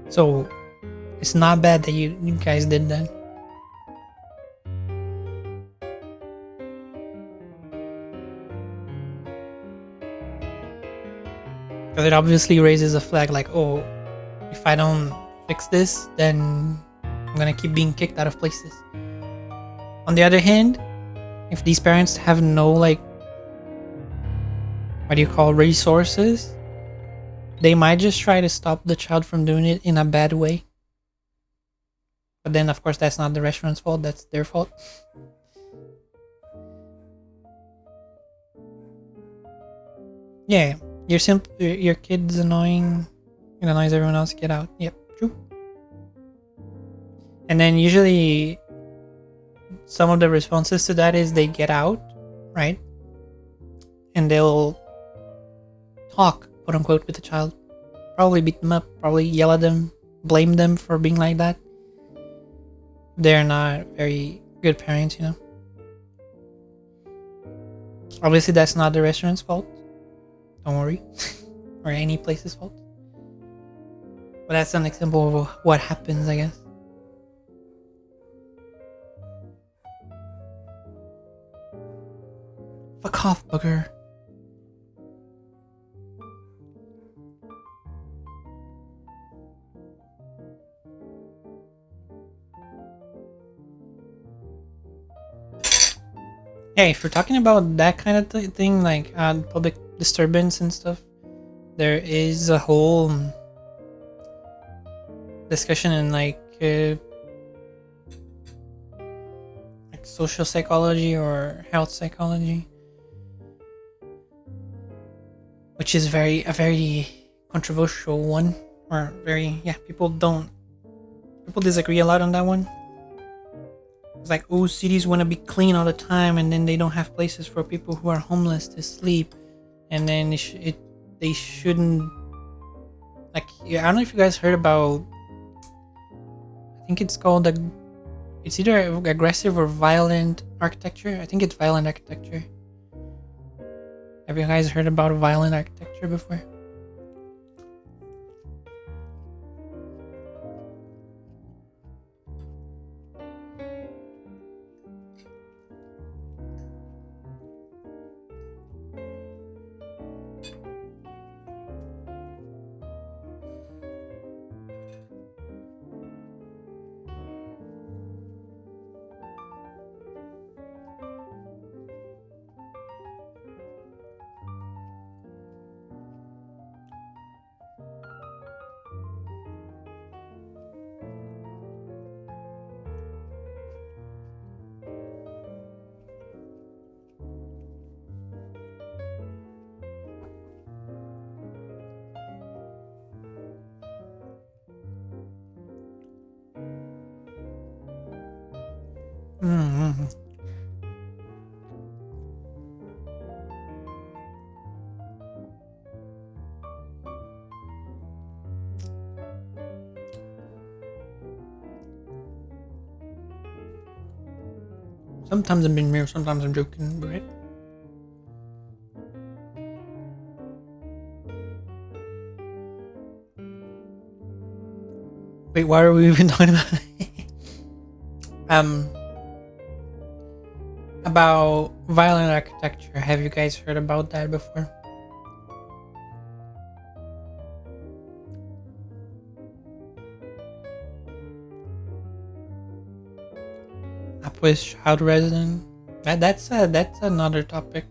So it's not bad that you guys did that. Because it obviously raises a flag like, oh, if I don't fix this, then I'm gonna keep being kicked out of places. On the other hand, if these parents have no, like, what do you call, resources, they might just try to stop the child from doing it in a bad way. But then, of course, that's not the restaurant's fault, that's their fault. Yeah, your kid's annoying, it annoys everyone else, get out. Yep, true. And then usually some of the responses to that is they get out, right? And they'll talk, quote unquote, with the child. Probably beat them up, probably yell at them, blame them for being like that. They're not very good parents, you know. Obviously, that's not the restaurant's fault. Don't worry. or any place's fault. But that's an example of what happens, I guess. Fuck off, bugger. Yeah, if we're talking about that kind of thing, like public disturbance and stuff, there is a whole discussion in like social psychology or health psychology, which is a very controversial one, or people disagree a lot on that one. It's like, oh, cities want to be clean all the time, and then they don't have places for people who are homeless to sleep, and then they shouldn't. Like, I don't know if you guys heard about. I think it's called it's either aggressive or violent architecture. I think it's violent architecture. Have you guys heard about violent architecture before? Mm-hmm. Sometimes I'm being real, sometimes I'm joking, right? Wait, why are we even talking about about violent architecture? Have you guys heard about that before? Upwest Child Resident. That's another topic.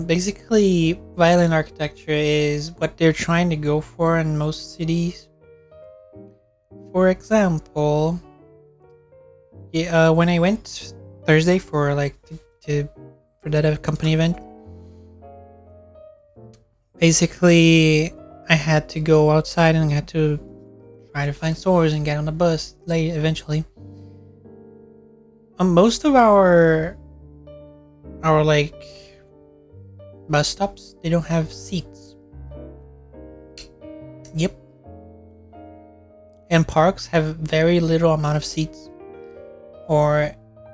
Basically, violent architecture is what they're trying to go for in most cities. For example, when I went Thursday for for that company event, basically I had to go outside and I had to try to find stores and get on the bus late eventually. Most of our like bus stops, they don't have seats. Yep. And parks have very little amount of seats. Or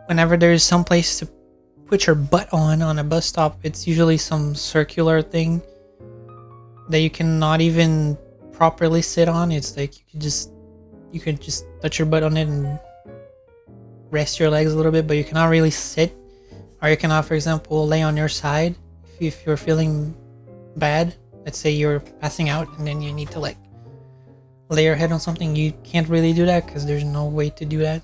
whenever there's some place to put your butt on a bus stop, it's usually some circular thing that you cannot even properly sit on. It's like you could just touch your butt on it and rest your legs a little bit, but you cannot really sit. Or you cannot, for example, lay on your side if you're feeling bad. Let's say you're passing out and then you need to like lay your head on something. You can't really do that because there's no way to do that.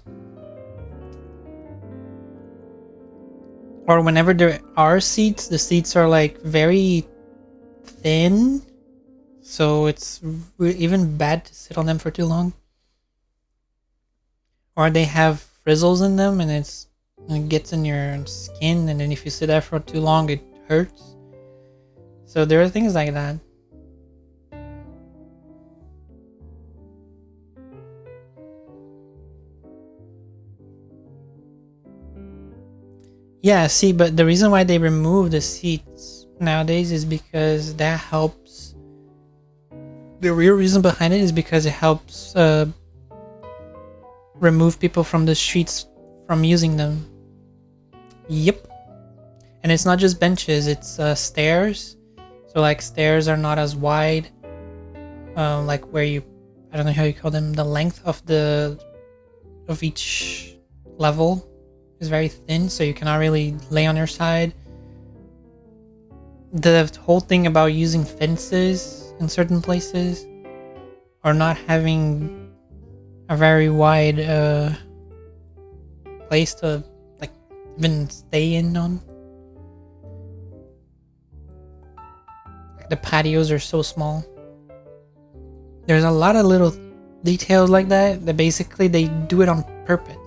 Or whenever there are seats, the seats are like very thin, so it's even bad to sit on them for too long. Or they have frizzles in them and it gets in your skin, and then if you sit there for too long it hurts. So there are things like that. Yeah, see, but the reason why they remove the seats nowadays is because that helps. The real reason behind it is because it helps remove people from the streets from using them. Yep. And it's not just benches, it's stairs. So like stairs are not as wide, like where you, I don't know how you call them, the length of each level is very thin, so you cannot really lay on your side. The whole thing about using fences in certain places, or not having a very wide place to like even stay in on. The patios are so small. There's a lot of little details like that basically they do it on purpose.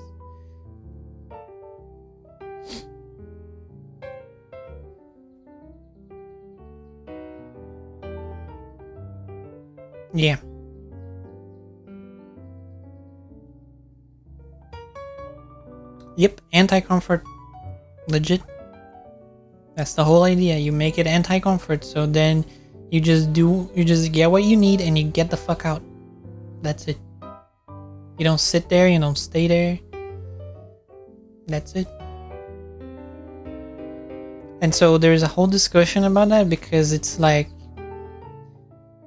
Yeah. Yep, anti-comfort. Legit. That's the whole idea. You make it anti-comfort, so then you just get what you need and you get the fuck out. That's it. You don't sit there, you don't stay there. That's it. And so there's a whole discussion about that because it's like,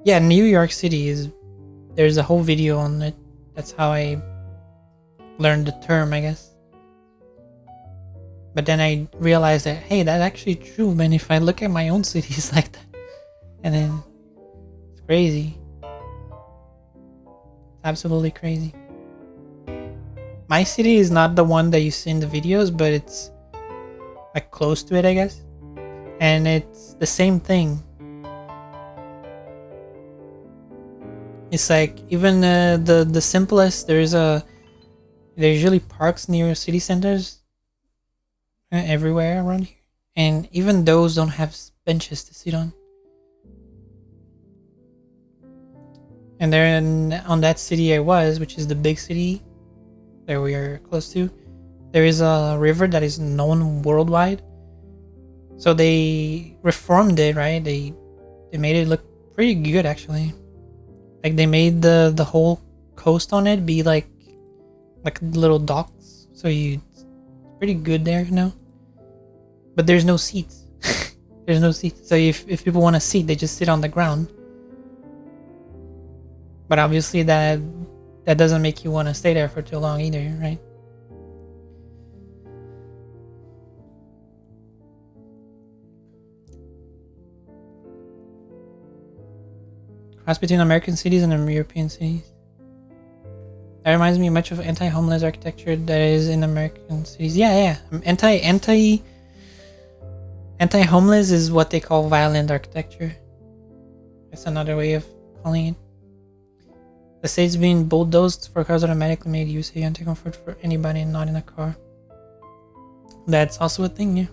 yeah, New York City there's a whole video on it. That's how I learned the term, I guess. But then I realized that, hey, that's actually true, man. If I look at my own city, it's like that. And then it's crazy. It's absolutely crazy. My city is not the one that you see in the videos, but it's like close to it, I guess. And it's the same thing. It's like even the simplest. There's usually parks near city centers everywhere around here, and even those don't have benches to sit on. And then on that city I was, which is the big city that we are close to, there is a river that is known worldwide. So they reformed it, right? They made it look pretty good, actually. Like they made the whole coast on it be like little docks. So it's pretty good there, you know. But there's no seats. There's no seats. So if people want to sit, they just sit on the ground. But obviously that doesn't make you want to stay there for too long either, right? Cross between American cities and European cities. That reminds me much of anti-homeless architecture that is in American cities. Yeah. Anti-homeless is what they call violent architecture. That's another way of calling it. The state's being bulldozed for cars automatically made use of anti-comfort for anybody not in a car. That's also a thing, yeah.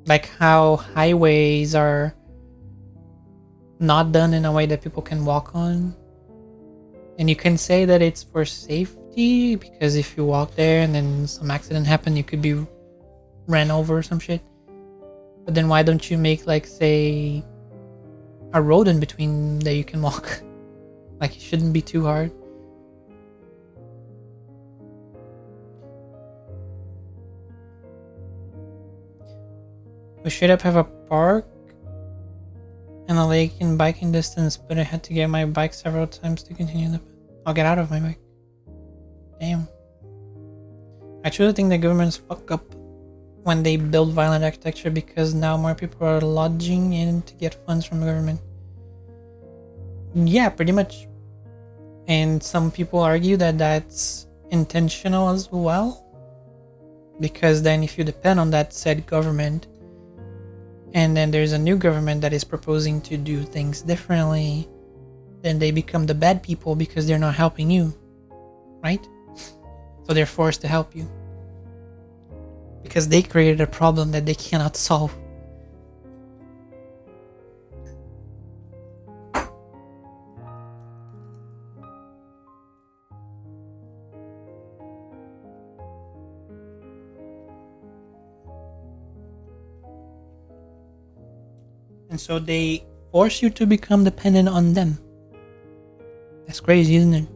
Like how highways are not done in a way that people can walk on. And you can say that it's for safety, because if you walk there and then some accident happened, you could be ran over or some shit. But then why don't you make, like, say, a road in between that you can walk? Like, it shouldn't be too hard. We should have a park and a lake in biking distance, but I had to get my bike several times to continue the path. I'll get out of my bike. Damn. I truly think the governments fuck up when they build violent architecture, because now more people are lodging in to get funds from the government. Yeah, pretty much. And some people argue that that's intentional as well, because then if you depend on that said government, and then there's a new government that is proposing to do things differently, then they become the bad people because they're not helping you, right? So they're forced to help you because they created a problem that they cannot solve. And so they force you to become dependent on them. That's crazy, isn't it?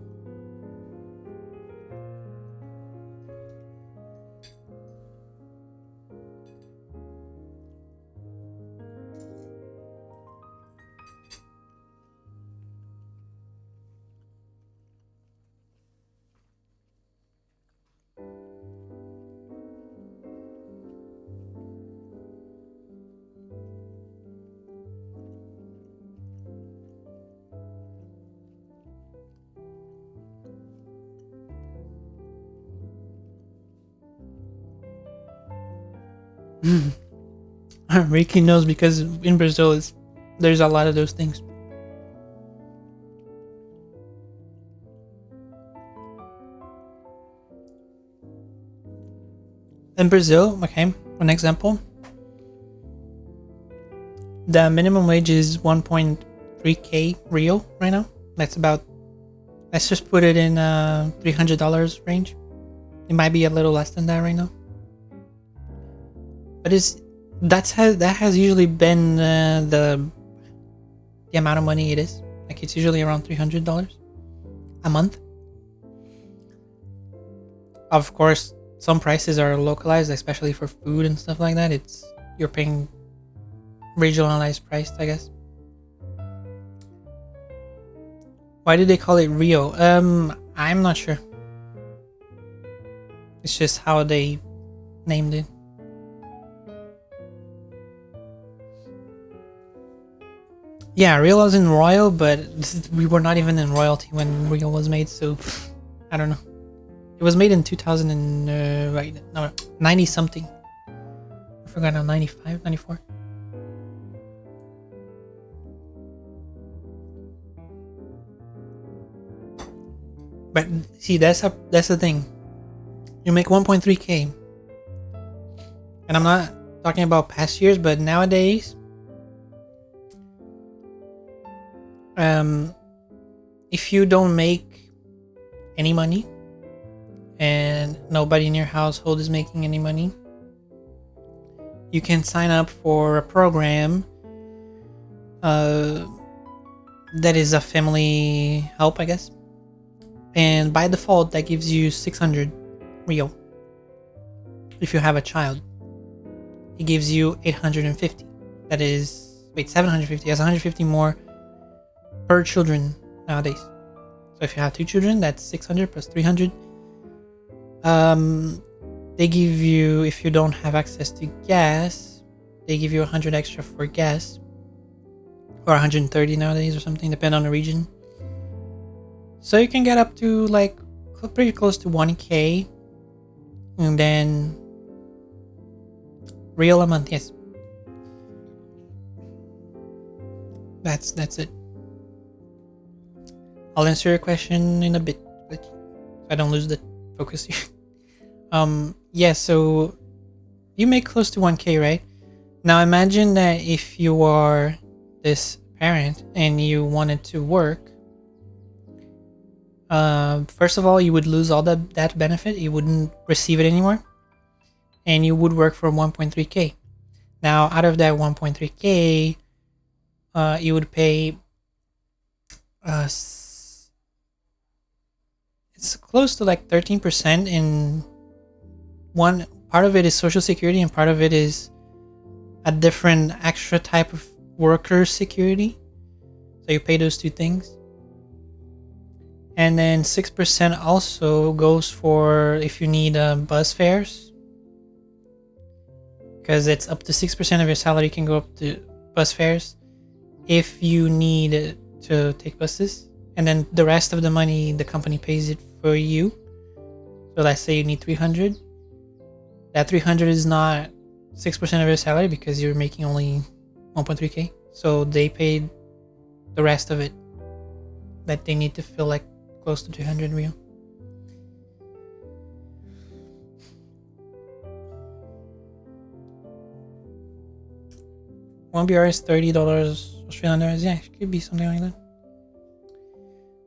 Ricky knows because in Brazil there's a lot of those things. In Brazil, okay, one example, the minimum wage is 1.3k real right now. That's about, let's just put it in $300 range. It might be a little less than that right now, but that has usually been the amount of money it is. Like it's usually around $300 a month. Of course, some prices are localized, especially for food and stuff like that. You're paying regionalized price, I guess. Why did they call it Rio? I'm not sure. It's just how they named it. Yeah, Rio was in Royal, but we were not even in royalty when Rio was made, so I don't know. It was made in 2000 and, right, no, 90 something. I forgot now, 95, 94. But see, that's the thing. You make 1.3k, and I'm not talking about past years, but nowadays, if you don't make any money, and nobody in your household is making any money, you can sign up for a program that is a family help, I guess. And by default, that gives you 600 Rio. If you have a child, it gives you 850. That is, wait, 750. That's 150 more per children nowadays. So if you have 2 children, that's 600 plus 300. They give you, if you don't have access to gas, they give you 100 extra for gas, or 130 nowadays or something, depending on the region. So you can get up to like pretty close to 1k, and then real a month. Yes, that's it. I'll answer your question in a bit, but I don't lose the focus here. Yeah, so you make close to 1k, right? Now imagine that if you are this parent and you wanted to work, first of all, you would lose all that benefit. You wouldn't receive it anymore, and you would work for 1.3k. Now out of that 1.3k, you would pay it's close to like 13%. In one part of it is social security, and part of it is a different extra type of worker security. So you pay those two things. And then 6% also goes for if you need bus fares, because it's up to 6% of your salary can go up to bus fares if you need to take buses. And then the rest of the money, the company pays it for you. So let's say you need 300. That 300 is not 6% of your salary because you're making only 1.3k. So they paid the rest of it that they need to feel like close to 200 real. One BR is $30 Australian dollars. Yeah, it could be something like that.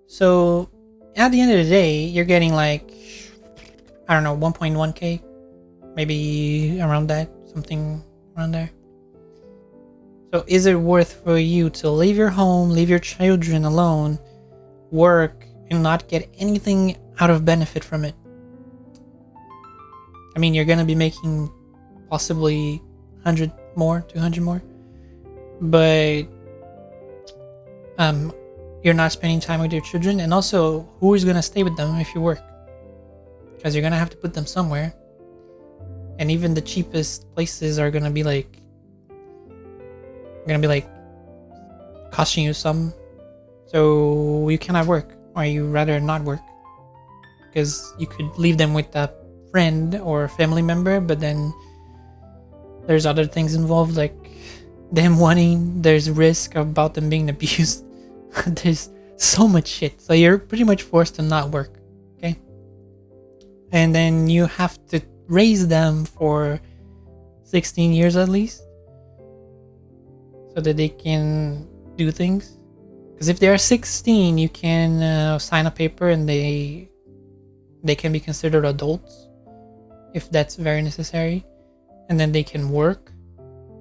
So at the end of the day, you're getting like, I don't know, 1.1k, maybe around that, something around there. So is it worth for you to leave your home, leave your children alone, work, and not get anything out of benefit from it? I mean, you're gonna be making possibly 100 more, 200 more, but you're not spending time with your children. And also, who is gonna stay with them if you work? Because you're gonna have to put them somewhere, and even the cheapest places are gonna be like costing you some. So you cannot work, or you rather not work, because you could leave them with a friend or a family member, but then There's other things involved, like them wanting. There's risk about them being abused. There's so much shit. So you're pretty much forced to not work. Okay. And then you have to raise them for 16 years at least, so that they can do things. Because if they are 16, you can sign a paper and they can be considered adults if that's very necessary. And then they can work,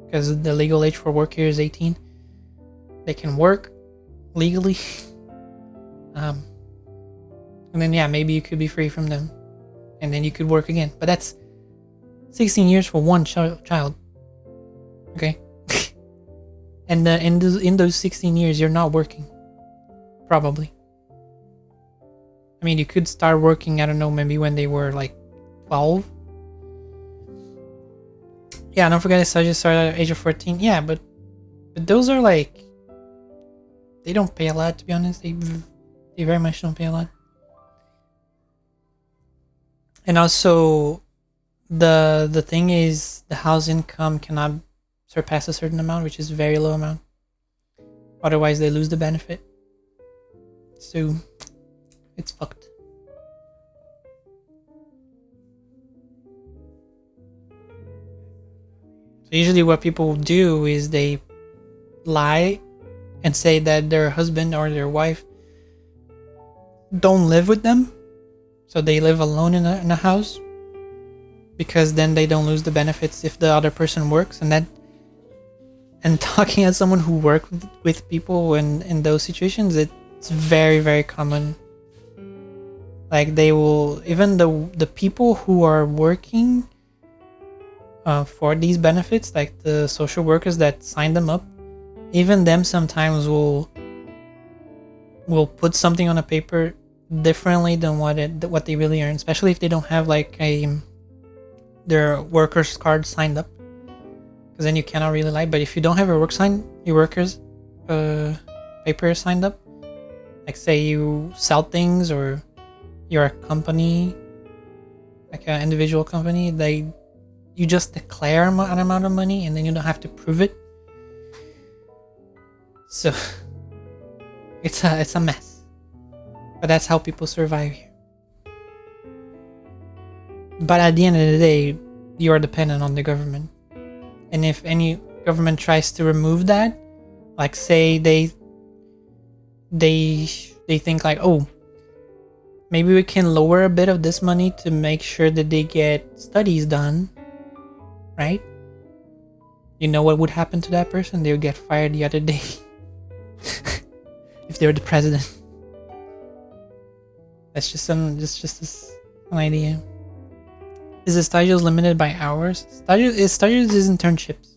because the legal age for work here is 18. They can work legally. And then, yeah, maybe you could be free from them. And then you could work again. But that's 16 years for one child. Okay? And in those 16 years, you're not working. Probably. I mean, you could start working, I don't know, maybe when they were like 12. Yeah, don't forget I just started at the age of 14. Yeah, but those are like, they don't pay a lot, to be honest. They very much don't pay a lot. And also, the thing is, the house income cannot surpass a certain amount, which is a very low amount. Otherwise, they lose the benefit. So, it's fucked. So usually what people do is they lie and say that their husband or their wife don't live with them. So they live alone in a house, because then they don't lose the benefits if the other person works. And talking as someone who worked with people in those situations, it's very, very common. Like, they will, even the people who are working for these benefits, like the social workers that sign them up, even them sometimes will put something on a paper differently than what they really earn, especially if they don't have like their workers card signed up, because then you cannot really lie. But if you don't have your workers paper signed up, like say you sell things or you're a company, like an individual company, you just declare an amount of money and then you don't have to prove it. So it's a mess. But that's how people survive here. But at the end of the day, you are dependent on the government. And if any government tries to remove that, like say they think like, oh, maybe we can lower a bit of this money to make sure that they get studies done, right? You know what would happen to that person? They would get fired the other day. If they were the president. That's just an idea. Is the stagios limited by hours? Stagios is internships.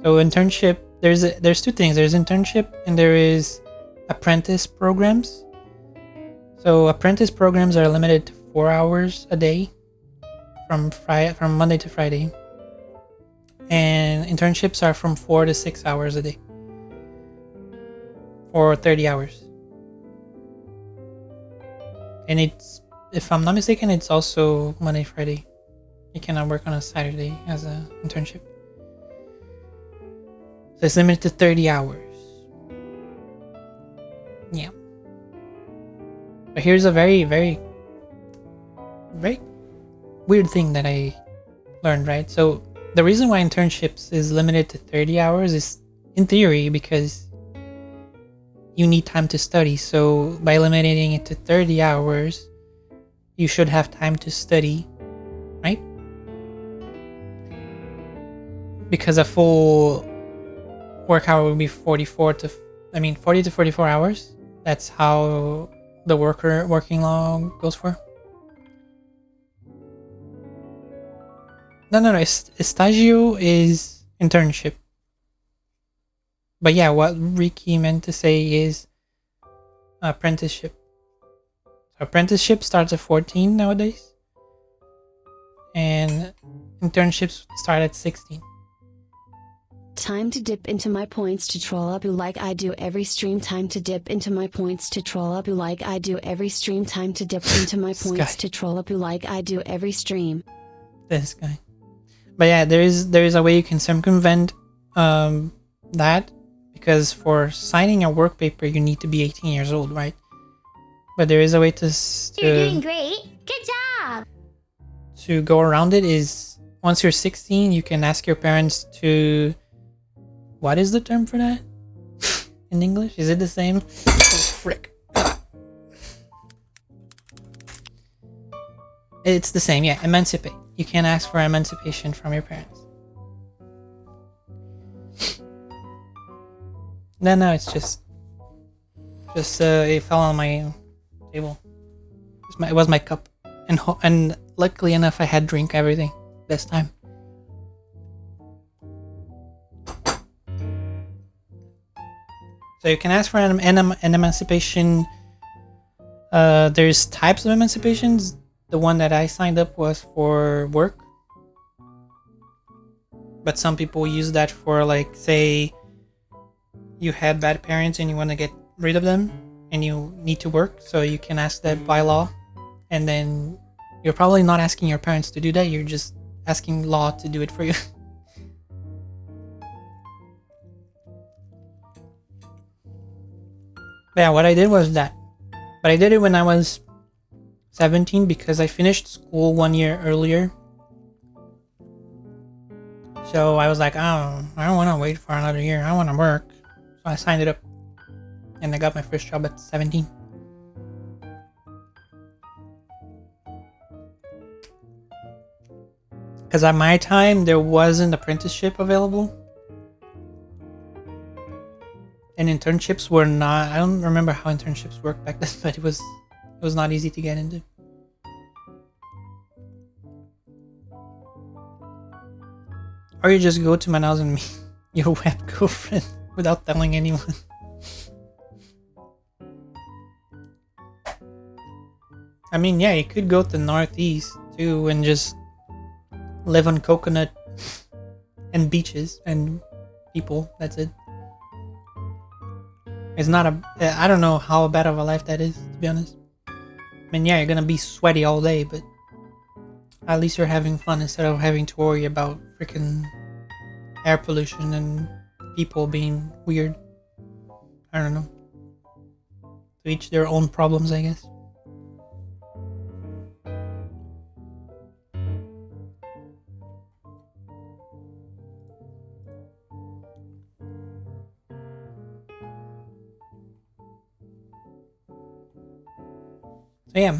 So internship, there's two things. There's internship and there is apprentice programs. So apprentice programs are limited to 4 hours a day from Monday to Friday. And internships are from 4 to 6 hours a day. For 30 hours. And it's, if I'm not mistaken, it's also Monday, Friday. You cannot work on a Saturday as an internship. So it's limited to 30 hours. Yeah. But here's a very, very, very weird thing that I learned, right? So the reason why internships is limited to 30 hours is, in theory, because you need time to study. So by eliminating it to 30 hours, you should have time to study, right? Because a full work hour would be 40 to 44 hours. That's how the working law goes for. No. Estagio is internship. But yeah, what Ricky meant to say is apprenticeship. So apprenticeship starts at 14 nowadays. And internships start at 16. Time to dip into my points to troll up you like I do every stream. Time to dip into my points to troll up you like I do every stream. Time to dip into my points to troll up you like I do every stream. This guy. But yeah, there is a way you can circumvent that, because for signing a work paper you need to be 18 years old, right? But there is a way You're doing great. Good job. to go around it. Is once you're 16, you can ask your parents to, what is the term for that in English? Is it the same? Oh, frick. It's the same, yeah. Emancipate. You can ask for emancipation from your parents. No, it's just it fell on my table. It was my cup, and luckily enough, I had drink everything this time. So you can ask for an emancipation. There's types of emancipations. The one that I signed up was for work, but some people use that for, like, say you had bad parents and you want to get rid of them and you need to work, so you can ask that by law. And then you're probably not asking your parents to do that, you're just asking law to do it for you. Yeah, what I did was that. But I did it when I was 17 because I finished school 1 year earlier. So I was like, oh, I don't want to wait for another year. I want to work. So I signed it up. And I got my first job at 17. Because at my time, there wasn't apprenticeship available. And internships were not... I don't remember how internships worked back then, but it was not easy to get into. Or you just go to Manaus and meet your web girlfriend without telling anyone. I mean, yeah, you could go to Northeast too and just live on coconut and beaches and people. That's it. It's not I don't know how bad of a life that is, to be honest. I mean, yeah, you're gonna be sweaty all day, but at least you're having fun instead of having to worry about freaking air pollution and people being weird. I don't know. To each their own problems, I guess. So yeah.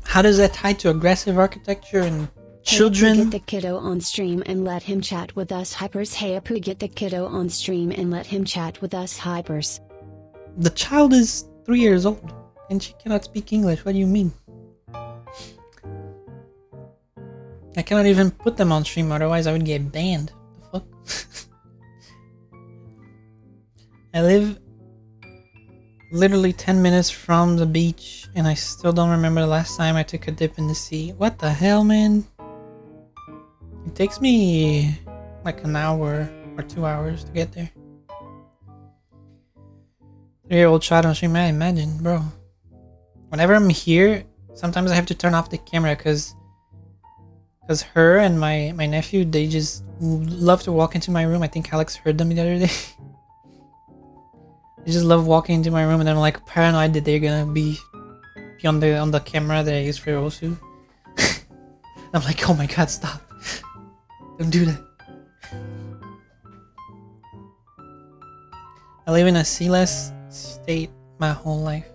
How does that tie to aggressive architecture and children? Hey, Apu, get the kiddo on stream and let him chat with us hypers. Hey Apu, get the kiddo on stream and let him chat with us hypers. The child is 3 years old and she cannot speak English. What do you mean? I cannot even put them on stream, otherwise I would get banned. The fuck? I live literally 10 minutes from the beach and I still don't remember the last time I took a dip in the sea. What the hell, man? It takes me like an hour or 2 hours to get there. 3-year-old child on stream, I imagine, bro. Whenever I'm here, sometimes I have to turn off the camera because her and my nephew, they just love to walk into my room. I think Alex heard them the other day. They just love walking into my room and I'm like paranoid that they're gonna be on the camera that I use for Osu. I'm like, oh my god, stop. Don't do that. I live in a sealess state my whole life.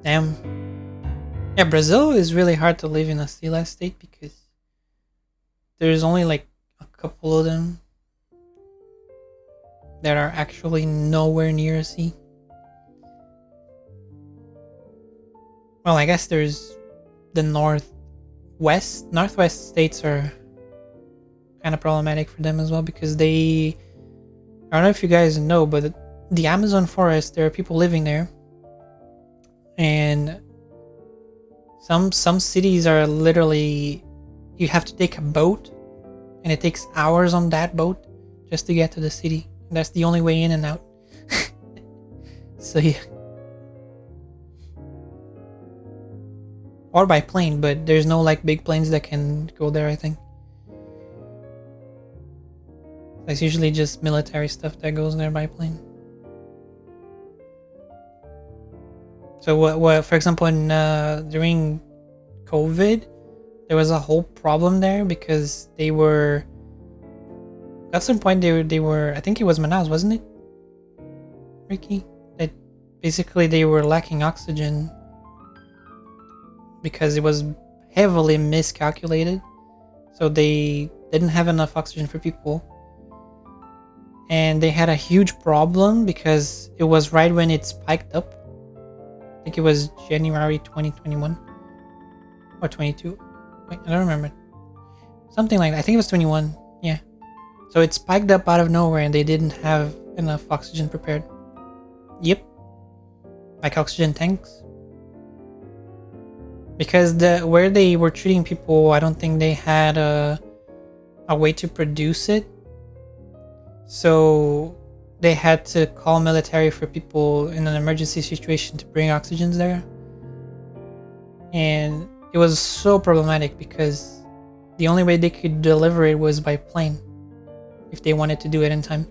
Damn. Yeah, Brazil is really hard to live in a sealess state because there's only like a couple of them that are actually nowhere near a sea. Well, I guess there's the northwest states are kind of problematic for them as well because I don't know if you guys know, but the Amazon forest, there are people living there, and some cities are literally, you have to take a boat and it takes hours on that boat just to get to the city. That's the only way in and out. So yeah. or by plane, but there's no like big planes that can go there, I think. It's usually just military stuff that goes there by plane. So what for example, in during COVID, there was a whole problem there because they were at some point they were I think it was Manaus, wasn't it, Ricky? That basically they were lacking oxygen because it was heavily miscalculated. So they didn't have enough oxygen for people. And they had a huge problem because it was right when it spiked up. I think it was January 2021 or 22. Wait, I don't remember. Something like that. I think it was 21. Yeah. So it spiked up out of nowhere and they didn't have enough oxygen prepared. Yep. Like oxygen tanks. Because where they were treating people, I don't think they had a way to produce it. So they had to call military for people in an emergency situation to bring oxygens there. And it was so problematic because the only way they could deliver it was by plane if they wanted to do it in time.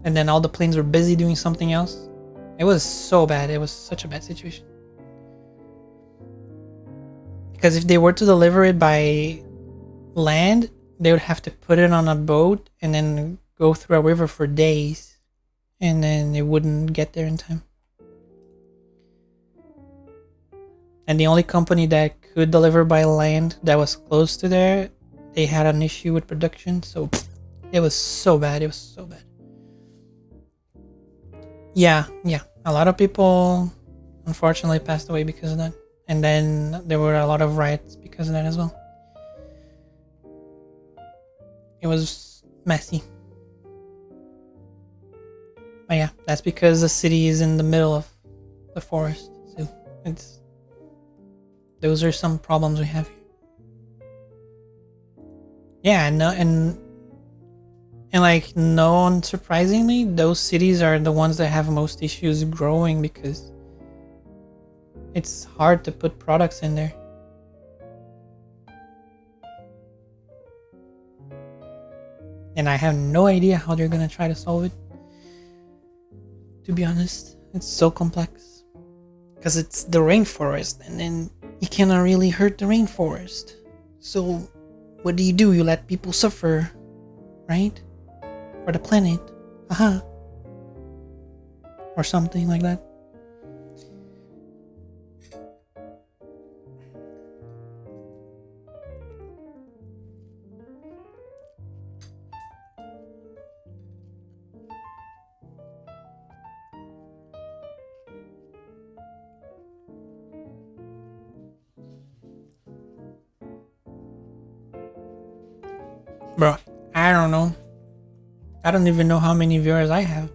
And then all the planes were busy doing something else. It was so bad. It was such a bad situation. Because if they were to deliver it by land, they would have to put it on a boat and then go through a river for days. And then it wouldn't get there in time. And the only company that could deliver by land that was close to there, they had an issue with production. So it was so bad. It was so bad. Yeah. A lot of people unfortunately passed away because of that. And then there were a lot of riots because of that as well. It was messy. But yeah, that's because the city is in the middle of the forest. So those are some problems we have here. Yeah, and like non-surprisingly, those cities are the ones that have most issues growing because it's hard to put products in there. And I have no idea how they're gonna try to solve it. To be honest, it's so complex. Because it's the rainforest, and then you cannot really hurt the rainforest. So, what do? You let people suffer, right? For the planet. Or something like that. Bro, I don't know. I don't even know how many viewers I have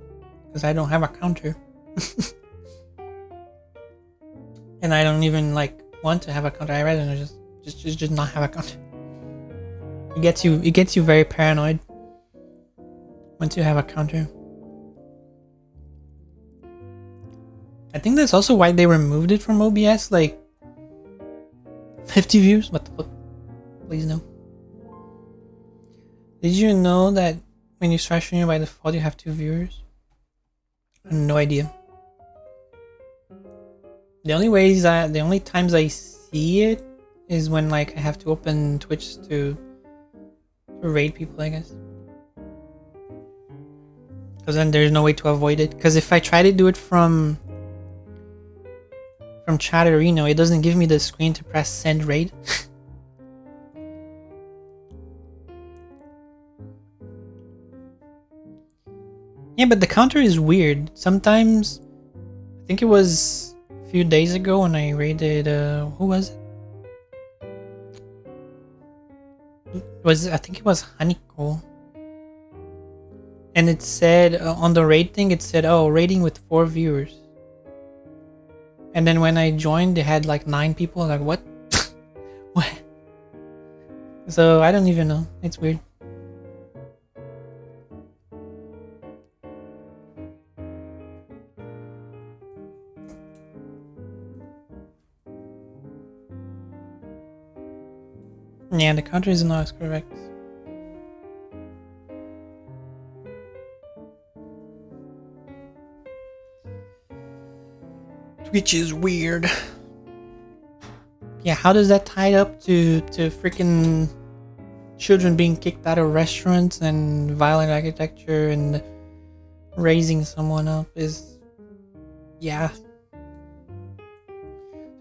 because I don't have a counter. And I don't even like want to have a counter. I rather just not have a counter. It gets you very paranoid once you have a counter. I think that's also why they removed it from OBS. Like 50 views? What the fuck? Please no. Did you know that when you start streaming by default you have 2 viewers? I have no idea. The only times I see it is when like I have to open Twitch to raid people, I guess. Because then there's no way to avoid it. Because if I try to do it from Chatterino, it doesn't give me the screen to press send raid. Yeah, but the counter is weird. Sometimes, I think it was a few days ago when I raided, who was it? I think it was Honeyco. And it said, on the raid thing, it said, oh, raiding with 4 viewers. And then when I joined, they had like 9 people. Like, what? What? So, I don't even know. It's weird. Yeah, the country is not correct. Which is weird. Yeah, how does that tie up to freaking children being kicked out of restaurants and violent architecture and raising someone up is... Yeah.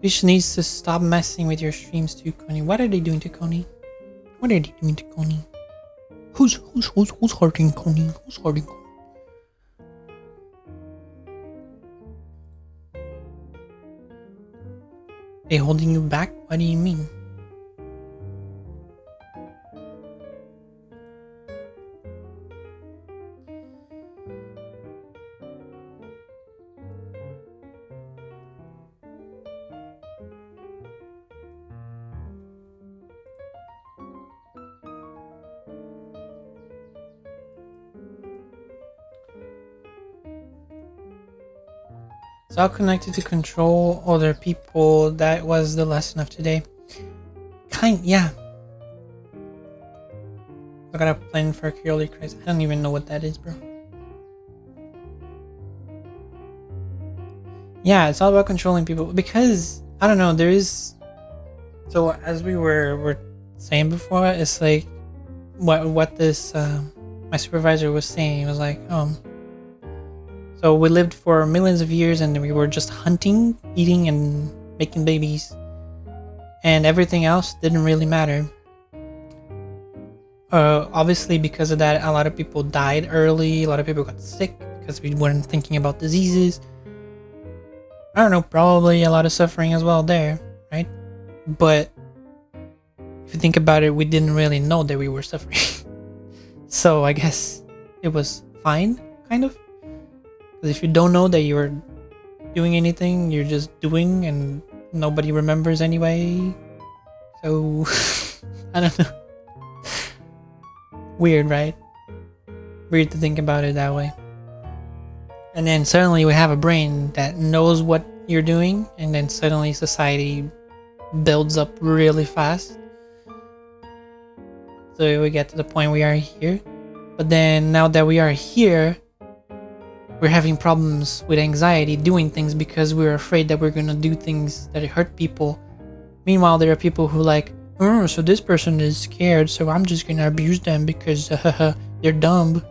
Twitch needs to stop messing with your streams too, Coney. What are they doing to Coney? What are they doing to Coney? Who's hurting Coney? Who's hurting Coney? They holding you back? What do you mean? It's all connected to control other people. That was the lesson of today. Yeah. I got a plan for Curly Christ. I don't even know what that is, bro. Yeah, it's all about controlling people. Because, I don't know, there is... So, as we were saying before, it's like... What this... my supervisor was saying. It was like, so we lived for millions of years and we were just hunting, eating, and making babies. And everything else didn't really matter. Obviously, because of that, a lot of people died early. A lot of people got sick because we weren't thinking about diseases. I don't know, probably a lot of suffering as well there, right? But if you think about it, we didn't really know that we were suffering. So I guess it was fine, kind of. Because if you don't know that you're doing anything, you're just doing and nobody remembers anyway. So, I don't know. Weird, right? Weird to think about it that way. And then suddenly we have a brain that knows what you're doing, and then suddenly society builds up really fast. So we get to the point we are here. But then now that we are here, we're having problems with anxiety doing things because we're afraid that we're gonna do things that hurt people. Meanwhile, there are people who like, oh, so this person is scared, so I'm just gonna abuse them because they're dumb.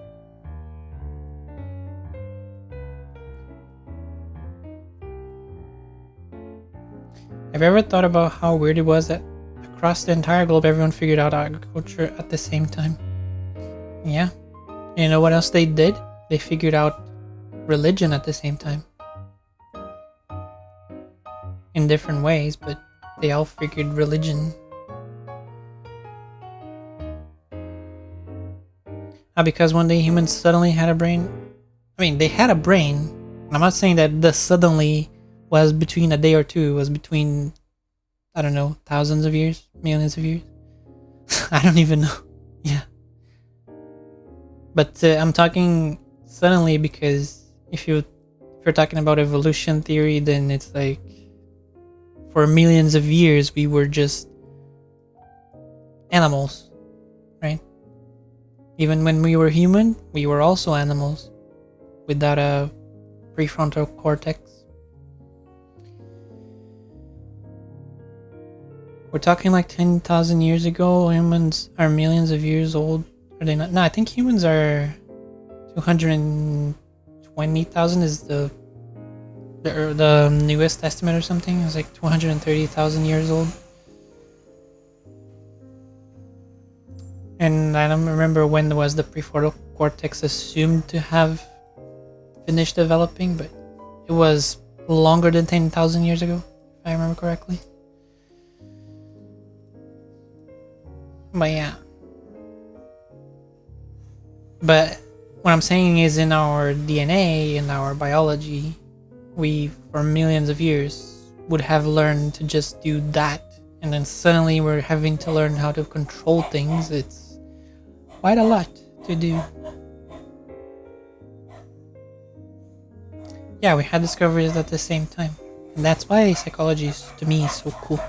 Have you ever thought about how weird it was that across the entire globe everyone figured out agriculture at the same time? Yeah. You know what else they did? They figured out religion at the same time. In different ways, but they all figured religion. Because one day humans suddenly had a brain. I mean, they had a brain. I'm not saying that the suddenly was between a day or two. It was between, I don't know, thousands of years, millions of years. I don't even know. Yeah. But I'm talking suddenly because if you're talking about evolution theory, then it's like for millions of years we were just animals, right? Even when we were human, we were also animals without a prefrontal cortex. We're talking like 10,000 years ago. Humans are millions of years old. Are they not? No, I think humans are 220,000 is the newest estimate or something. It's like 230,000 years old. And I don't remember when was the prefrontal cortex assumed to have finished developing, but it was longer than 10,000 years ago, if I remember correctly. But yeah. But what I'm saying is in our DNA, in our biology, we, for millions of years, would have learned to just do that. And then suddenly we're having to learn how to control things. It's quite a lot to do. Yeah, we had discoveries at the same time. And that's why psychology is, to me, so cool.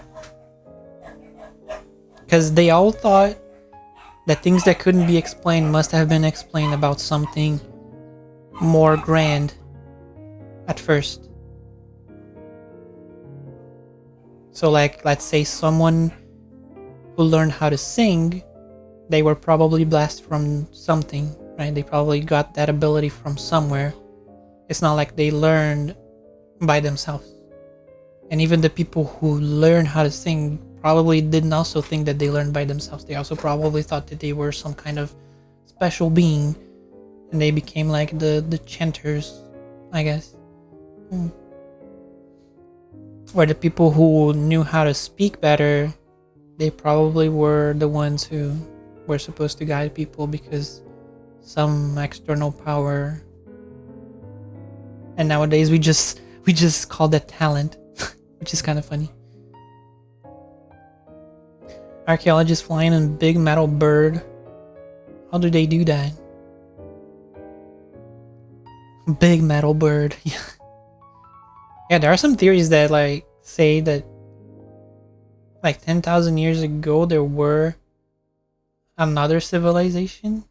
Because they all thought that things that couldn't be explained must have been explained about something more grand at first. So like, let's say someone who learned how to sing, they were probably blessed from something, right? They probably got that ability from somewhere. It's not like they learned by themselves. And even the people who learn how to sing probably didn't also think that they learned by themselves. They also probably thought that they were some kind of special being, and they became like the chanters, I guess. Or the people who knew how to speak better, they probably were the ones who were supposed to guide people because some external power. And nowadays we just call that talent, which is kind of funny. Archaeologists flying in big metal bird. How do they do that? Big metal bird. Yeah, there are some theories that like say that like 10,000 years ago there were another civilization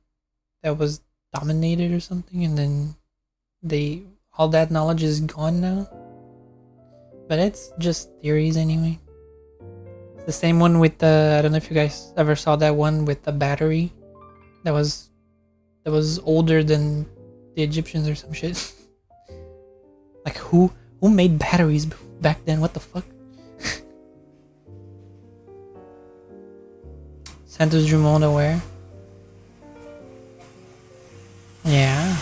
that was dominated or something, and then all that knowledge is gone now. But it's just theories anyway. It's the same one with the, I don't know if you guys ever saw that one with the battery that was older than the Egyptians or some shit. Like who made batteries back then? What the fuck? Santos Dumont aware. Yeah.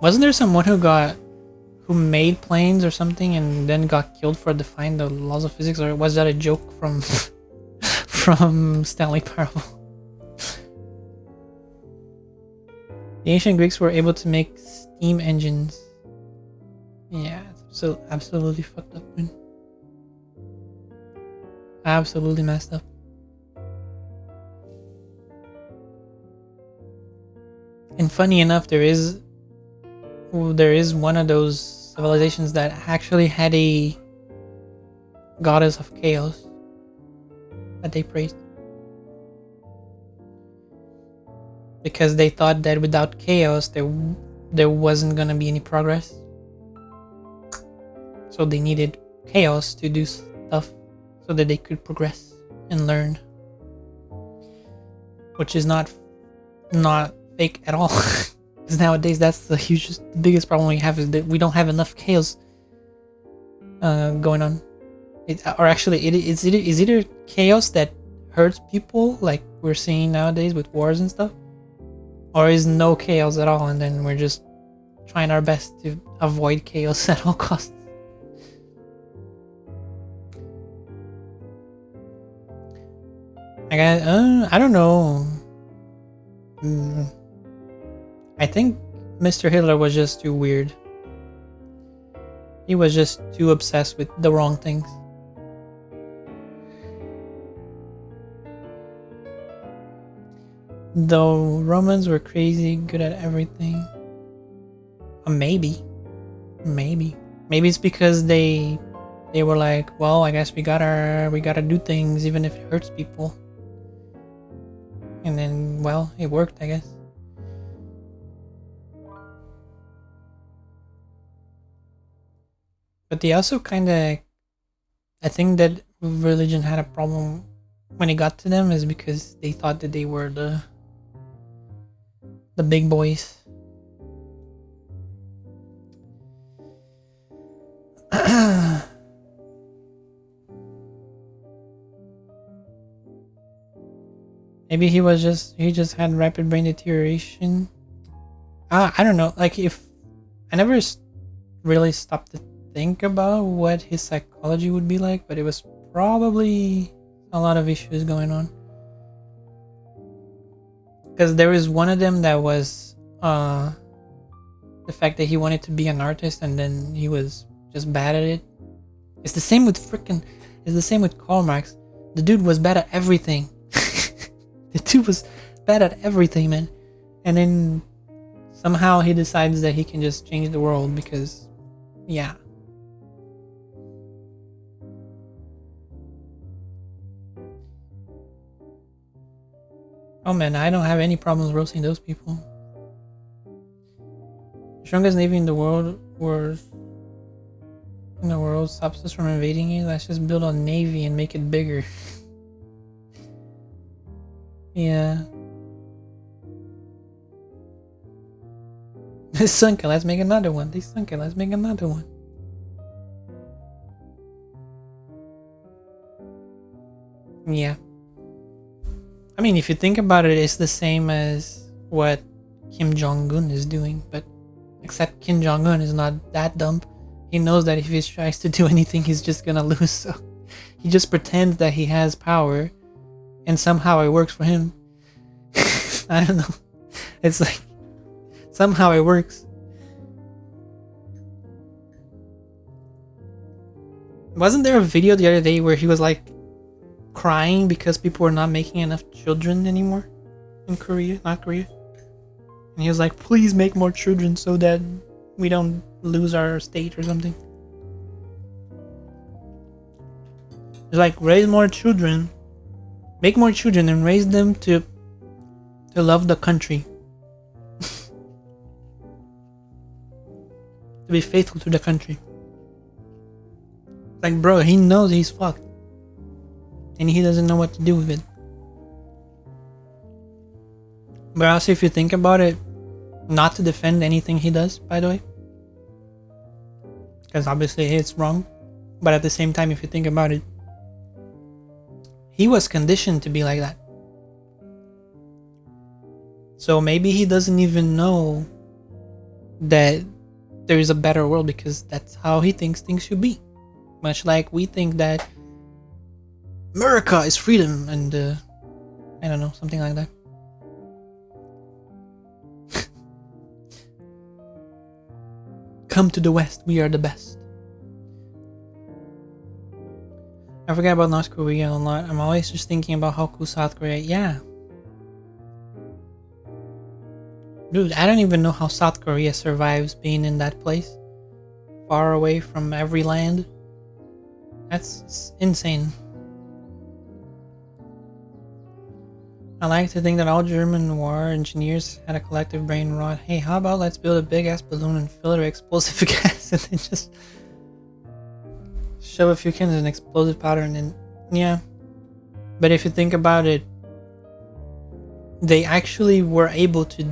Wasn't there someone who made planes or something and then got killed for defying the laws of physics, or was that a joke from from Stanley Parable? The ancient Greeks were able to make steam engines. Yeah, it's absolutely fucked up, man. Absolutely messed up. And funny enough, there is one of those civilizations that actually had a goddess of chaos that they praised. Because they thought that without chaos, there wasn't gonna be any progress. So they needed chaos to do stuff so that they could progress and learn. Which is not fake at all. Because nowadays that's the biggest problem we have, is that we don't have enough chaos going on. It's either chaos that hurts people, like we're seeing nowadays with wars and stuff, or is no chaos at all, and then we're just trying our best to avoid chaos at all costs. I don't know. I think Mr. Hitler was just too weird. He was just too obsessed with the wrong things. Though Romans were crazy good at everything. Maybe it's because they were like, well, I guess we gotta do things even if it hurts people. And then, well, it worked, I guess. But they also kind of, I think that religion had a problem when it got to them, is because they thought that they were the big boys. Maybe he just had rapid brain deterioration. I don't know. Like, if I never really stopped to think about what his psychology would be like, but it was probably a lot of issues going on. Because there was one of them that was the fact that he wanted to be an artist and then he was just bad at it. It's the same with Karl Marx. The dude was bad at everything. The dude was bad at everything, man. And then somehow he decides that he can just change the world because, yeah. Oh man, I don't have any problems roasting those people. The strongest navy in the world stops us from invading it. Let's just build a navy and make it bigger. Yeah. Sunka, let's make another one. Sunka, let's make another one. Yeah. I mean, if you think about it, it's the same as what Kim Jong-un is doing, but except Kim Jong-un is not that dumb. He knows that if he tries to do anything, he's just gonna lose, so he just pretends that he has power, and somehow it works for him. I don't know. It's like, somehow it works. Wasn't there a video the other day where he was like crying because people were not making enough children anymore in Korea, North Korea? And he was like, please make more children so that we don't lose our state or something. It's like, raise more children, make more children and raise them to love the country. To be faithful to the country. Like, bro, he knows he's fucked. And he doesn't know what to do with it. But also, if you think about it, not to defend anything he does, by the way, because obviously it's wrong, but at the same time, if you think about it, he was conditioned to be like that. So maybe he doesn't even know that there is a better world because that's how he thinks things should be. Much like we think that America is freedom and I don't know, something like that. Come to the West, we are the best. I forget about North Korea a lot. I'm always just thinking about how cool South Korea. Yeah. Dude, I don't even know how South Korea survives being in that place. Far away from every land. That's insane. I like to think that all German war engineers had a collective brain rot. Hey, how about let's build a big ass balloon and fill it with explosive gas and then just shove a few cans of explosive powder and then, yeah. But if you think about it, they actually were able to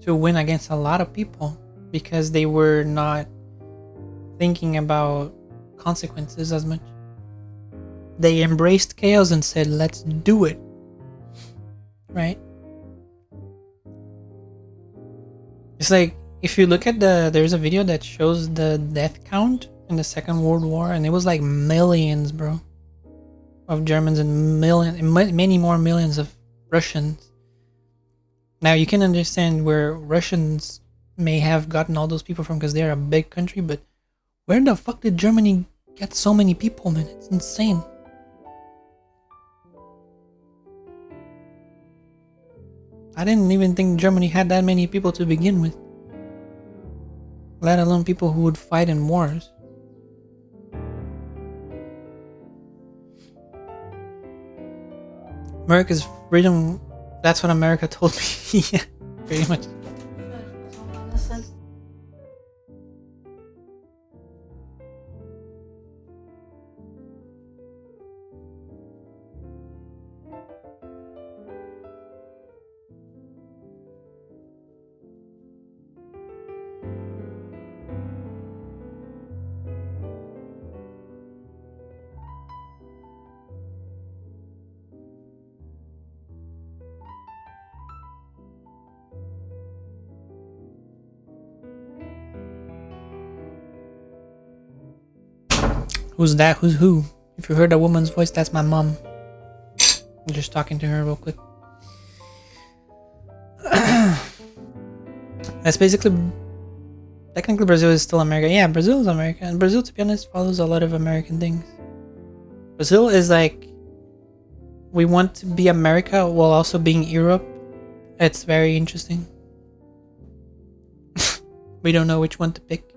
win against a lot of people because they were not thinking about consequences as much. They embraced chaos and said, let's do it. Right? It's like, if you look at there's a video that shows the death count in the Second World War, and it was like millions, bro, of Germans and many more millions of Russians. Now you can understand where Russians may have gotten all those people from because they're a big country, but where the fuck did Germany get so many people, man? It's insane. I didn't even think Germany had that many people to begin with. Let alone people who would fight in wars. America's freedom, that's what America told me. Yeah, pretty much. Who's that? Who's who? If you heard a woman's voice, that's my mom. I'm just talking to her real quick. That's basically... Technically, Brazil is still America. Yeah, Brazil is America. And Brazil, to be honest, follows a lot of American things. Brazil is like... We want to be America while also being Europe. It's very interesting. We don't know which one to pick.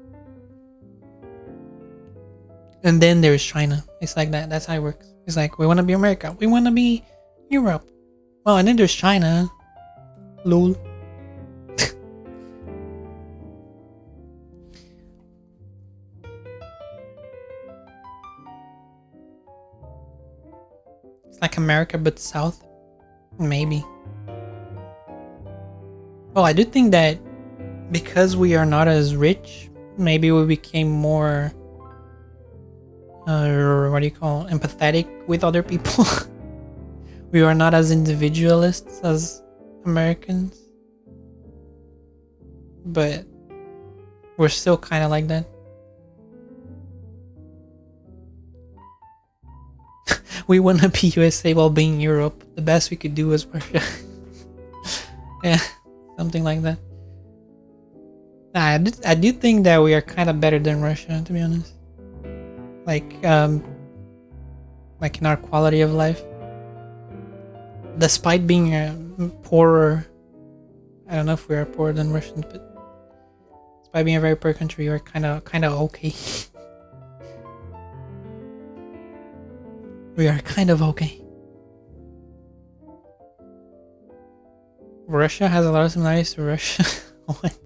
And then there's China. It's like that. That's how it works. It's like, we want to be America. We want to be Europe. Well, and then there's China. Lol. It's like America but south. Maybe. Well, I do think that because we are not as rich, maybe we became more what do you call empathetic with other people. We are not as individualists as Americans, but we're still kind of like that. We want to be USA while being Europe. The best we could do is Russia. Yeah, something like that. Nah, I do think that we are kind of better than Russia, to be honest. Like in our quality of life. Despite being poorer, I don't know if we are poorer than Russians, but despite being a very poor country, we're kind of okay. We are kind of okay. Russia has a lot of similarities to Russia. What?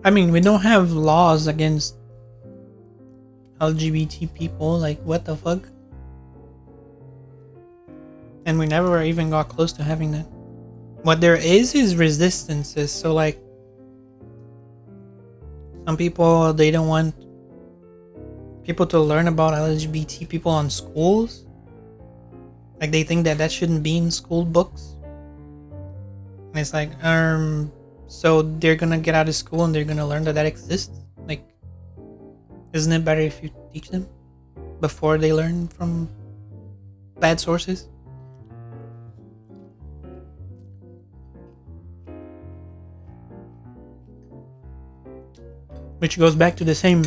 I mean, we don't have laws against LGBT people. Like, what the fuck? And we never even got close to having that. What there is resistances. So, like, some people, they don't want people to learn about LGBT people on schools. Like, they think that shouldn't be in school books. And it's like, so they're gonna get out of school and they're gonna learn that exists. Like, isn't it better if you teach them before they learn from bad sources? Which goes back to the same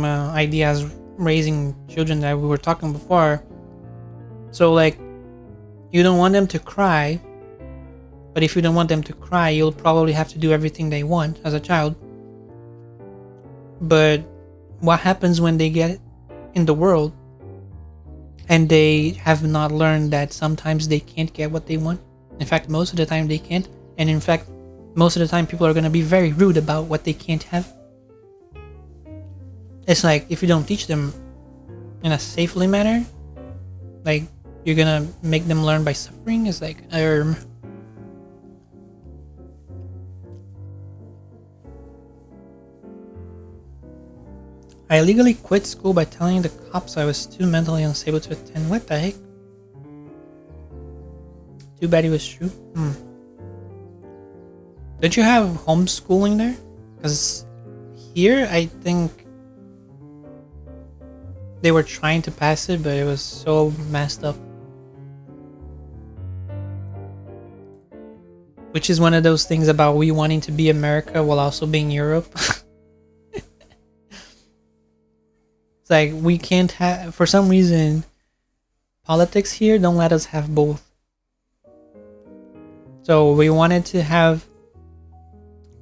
idea as raising children that we were talking before. So, like, you don't want them to cry. But if you don't want them to cry, you'll probably have to do everything they want as a child. But what happens when they get in the world and they have not learned that sometimes they can't get what they want? In fact, most of the time they can't. And in fact, most of the time people are going to be very rude about what they can't have. It's like, if you don't teach them in a safely manner, like, you're going to make them learn by suffering. It's like, I illegally quit school by telling the cops I was too mentally unstable to attend. What the heck? Too bad it was true. Did you have homeschooling there? Because here, I think they were trying to pass it, but it was so messed up. Which is one of those things about we wanting to be America while also being Europe. It's like, we can't have, for some reason, politics here don't let us have both. So we wanted to have,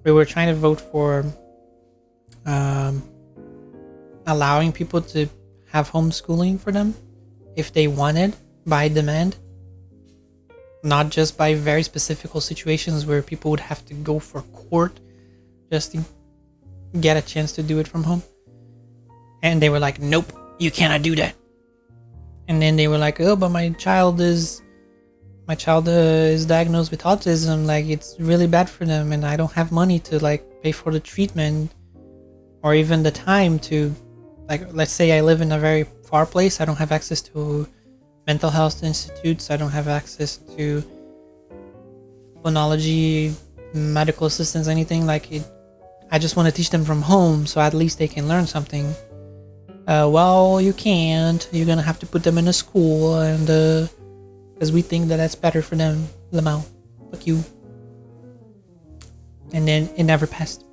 we were trying to vote for allowing people to have homeschooling for them if they wanted, by demand. Not just by very specific situations where people would have to go for court just to get a chance to do it from home. And they were like, nope, you cannot do that. And then they were like, oh, but my child is diagnosed with autism. Like, it's really bad for them, and I don't have money to, like, pay for the treatment or even the time to, like, let's say I live in a very far place. I don't have access to mental health institutes. I don't have access to phonology, medical assistance, anything like it. I just want to teach them from home, so at least they can learn something. Well, you can't. You're gonna have to put them in a school, and because we think that that's better for them. Lamau, fuck you. And then it never passed.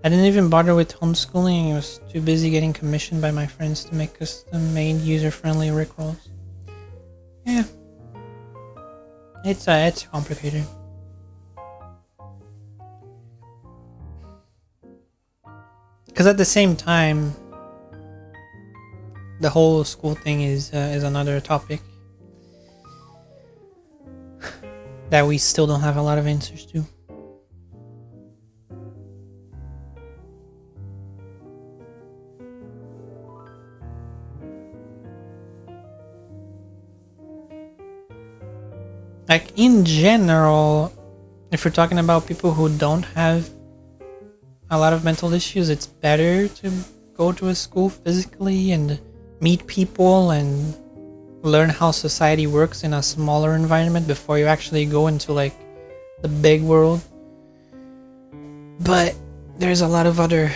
I didn't even bother with homeschooling. I was too busy getting commissioned by my friends to make custom-made, user-friendly rickrolls. Yeah, it's complicated. Because at the same time, the whole school thing is another topic that we still don't have a lot of answers to. Like in general, if we're talking about people who don't have a lot of mental issues, it's better to go to a school physically and meet people and learn how society works in a smaller environment before you actually go into like the big world. But there's a lot of other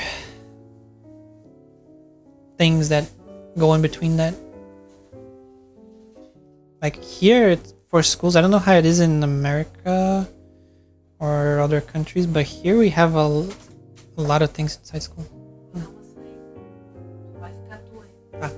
things that go in between that. Like here, it's for schools, I don't know how it is in America or other countries, but here we have a lot of things inside school. Ah.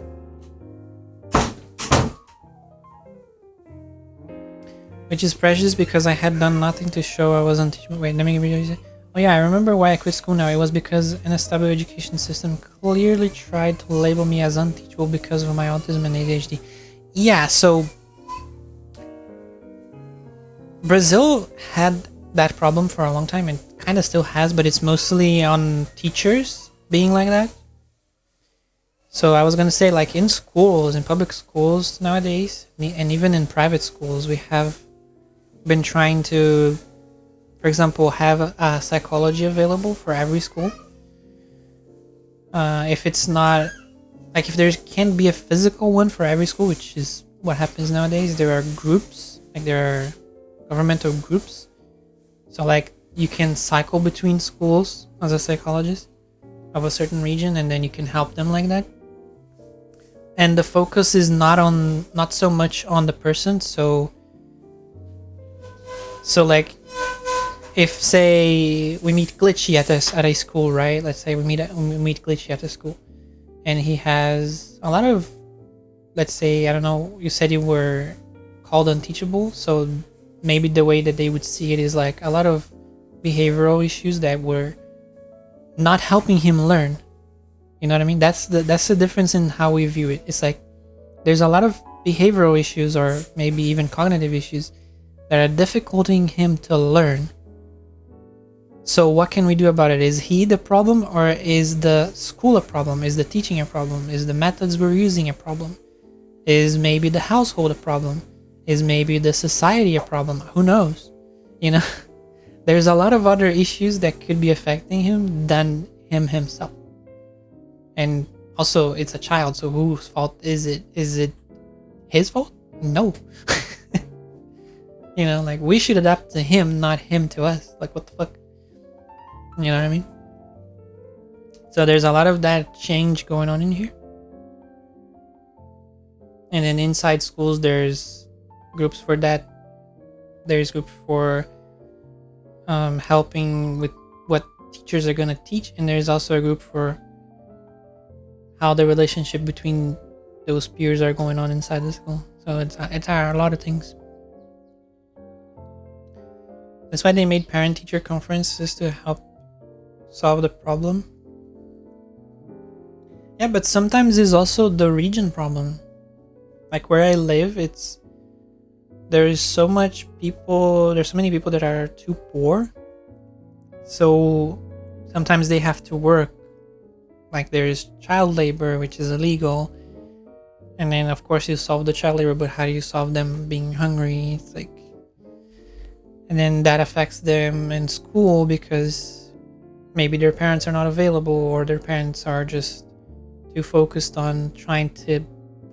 Which is precious because I had done nothing to show I wasn't teachable. Wait, let me give you. Oh yeah, I remember why I quit school now. It was because an unstable education system clearly tried to label me as unteachable because of my autism and ADHD. Yeah, so Brazil had that problem for a long time and kind of still has, but it's mostly on teachers being like that. So I was gonna say, like in schools, in public schools nowadays, and even in private schools, we have been trying to, for example, have a psychology available for every school. If it's not, like if there can't be a physical one for every school, which is what happens nowadays, there are groups, like there are governmental groups. So like you can cycle between schools as a psychologist of a certain region, and then you can help them like that. And the focus is not so much on the person. So like if say we meet Glitchy at a school, right? Let's say we meet Glitchy at a school, and he has a lot of, let's say, I don't know, you said you were called unteachable, so maybe the way that they would see it is like a lot of behavioral issues that were not helping him learn. You know what I mean? That's the difference in how we view it. It's like there's a lot of behavioral issues, or maybe even cognitive issues, that are dificulting him to learn. So what can we do about it? Is he the problem, or is the school a problem? Is the teaching a problem? Is the methods we're using a problem? Is maybe the household a problem? Is maybe the society a problem? Who knows? You know, there's a lot of other issues that could be affecting him than him himself. And also, it's a child, so whose fault is it? Is it his fault? No. You know, like we should adapt to him, not him to us. Like, what the fuck? You know what I mean? So there's a lot of that change going on in here. And then inside schools, there's groups for that. There's groups for helping with what teachers are going to teach, and there's also a group for how the relationship between those peers are going on inside the school. So it's a lot of things. That's why they made parent-teacher conferences, to help solve the problem. Yeah, but sometimes it's also the region problem. Like where I live, there's so many people that are too poor. So sometimes they have to work. Like there's child labor, which is illegal. And then of course you solve the child labor, but how do you solve them being hungry? It's like, and then that affects them in school because maybe their parents are not available, or their parents are just too focused on trying to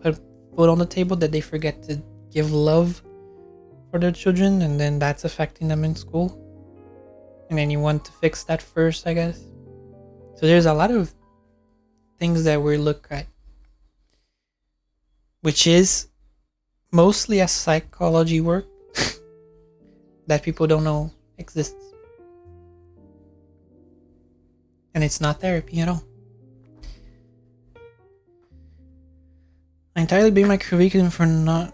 put food on the table that they forget to give love for their children, and then that's affecting them in school. And then you want to fix that first, I guess. So there's a lot of things that we look at, which is mostly a psychology work that people don't know exists. And it's not therapy at all. I entirely blame my curriculum for not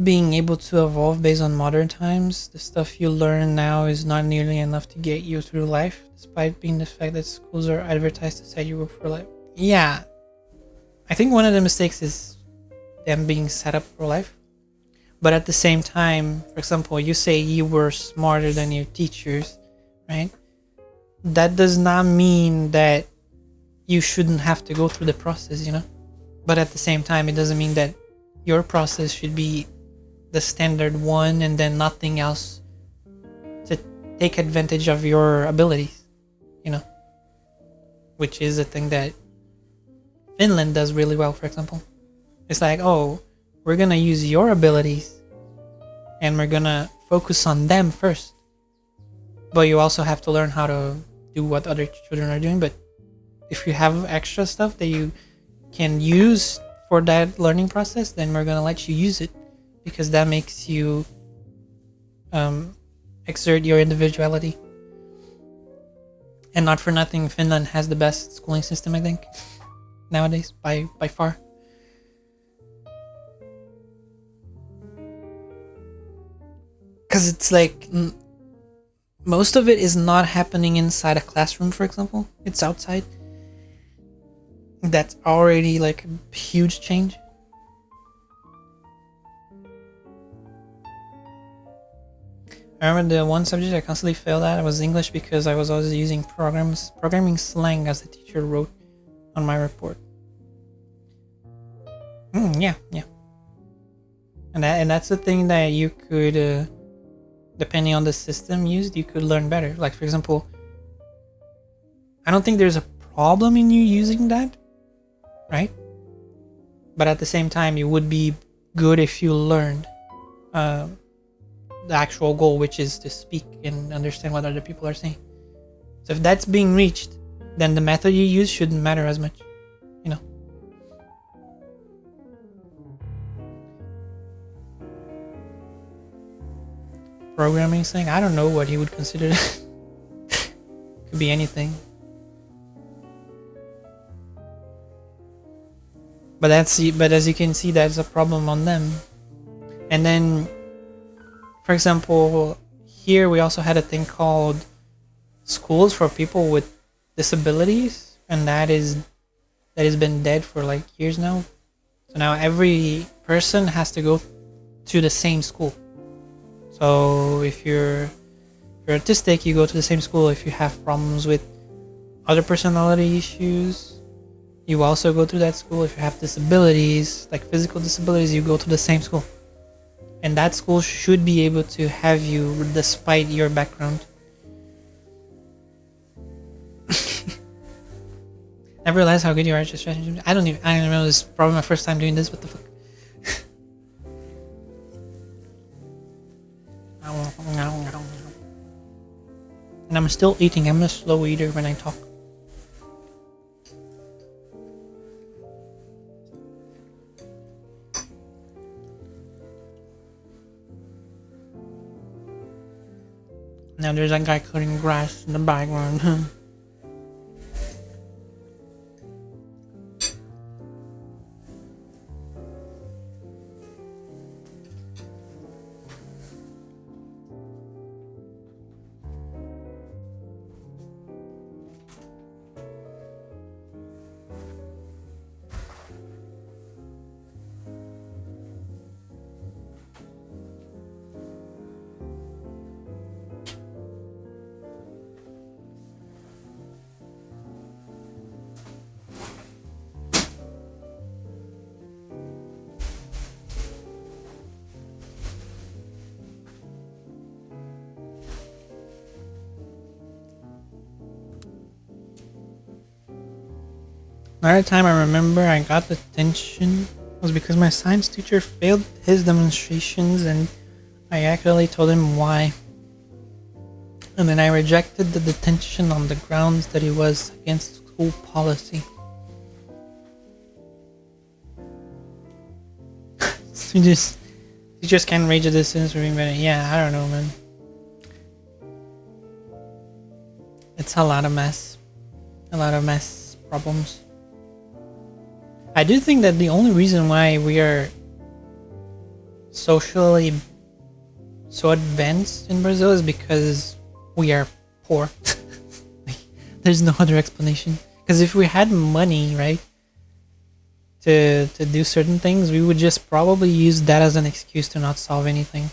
being able to evolve based on modern times. The stuff you learn now is not nearly enough to get you through life, despite being the fact that schools are advertised to set you up for life. Yeah, I think one of the mistakes is them being set up for life. But at the same time, for example, you say you were smarter than your teachers, right? That does not mean that you shouldn't have to go through the process, you know? But at the same time, it doesn't mean that your process should be the standard one and then nothing else to take advantage of your abilities, you know? Which is a thing that Finland does really well, for example. It's like, oh, we're gonna use your abilities and we're gonna focus on them first. But you also have to learn how to do what other children are doing. But if you have extra stuff that you can use for that learning process, then we're gonna let you use it, because that makes you exert your individuality. And not for nothing, Finland has the best schooling system, I think, nowadays, by far. Because it's like most of it is not happening inside a classroom, for example. It's outside. That's already like a huge change. I remember the one subject I constantly failed at was English, because I was always using programming slang as the teacher wrote on my report. Yeah. And that's the thing that you could, depending on the system used, you could learn better. Like, for example, I don't think there's a problem in you using that, right? But at the same time, it would be good if you learned the actual goal, which is to speak and understand what other people are saying. So if that's being reached, then the method you use shouldn't matter as much, you know. Programming saying, I don't know what he would consider. Could be anything. But as you can see, that's a problem on them. And then, for example, here we also had a thing called schools for people with disabilities, and that has been dead for like years now. So now every person has to go to the same school. So if you're autistic, you go to the same school. If you have problems with other personality issues, you also go to that school. If you have disabilities, like physical disabilities, you go to the same school. And that school should be able to have you despite your background. I realized how good you are at just strategy. I don't know, this is probably my first time doing this. What the fuck? And I'm still eating. I'm a slow eater when I talk. Now there's that guy cutting grass in the background. Another time I remember I got detention was because my science teacher failed his demonstrations and I accurately told him why. And then I rejected the detention on the grounds that it was against school policy. Teachers can't rage at the students for being better. Yeah, I don't know, man. It's a lot of mess. A lot of mess problems. I do think that the only reason why we are socially so advanced in Brazil is because we are poor. There's no other explanation. Because if we had money, right, to do certain things, we would just probably use that as an excuse to not solve anything.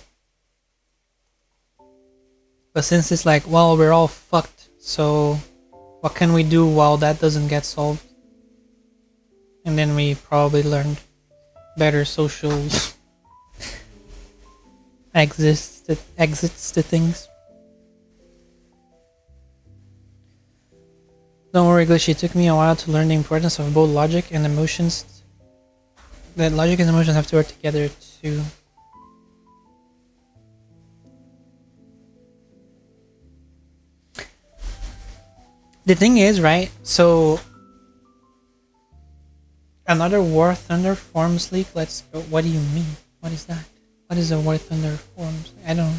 But since it's like, well, we're all fucked, so what can we do while that doesn't get solved? And then we probably learned better social exits to things. Don't worry, Glitchy. It took me a while to learn the importance of both logic and emotions. That logic and emotions have to work together too. The thing is, right? So another War Thunder Forms leak. Let's go. What do you mean? What is that? What is a War Thunder Forms? I don't know.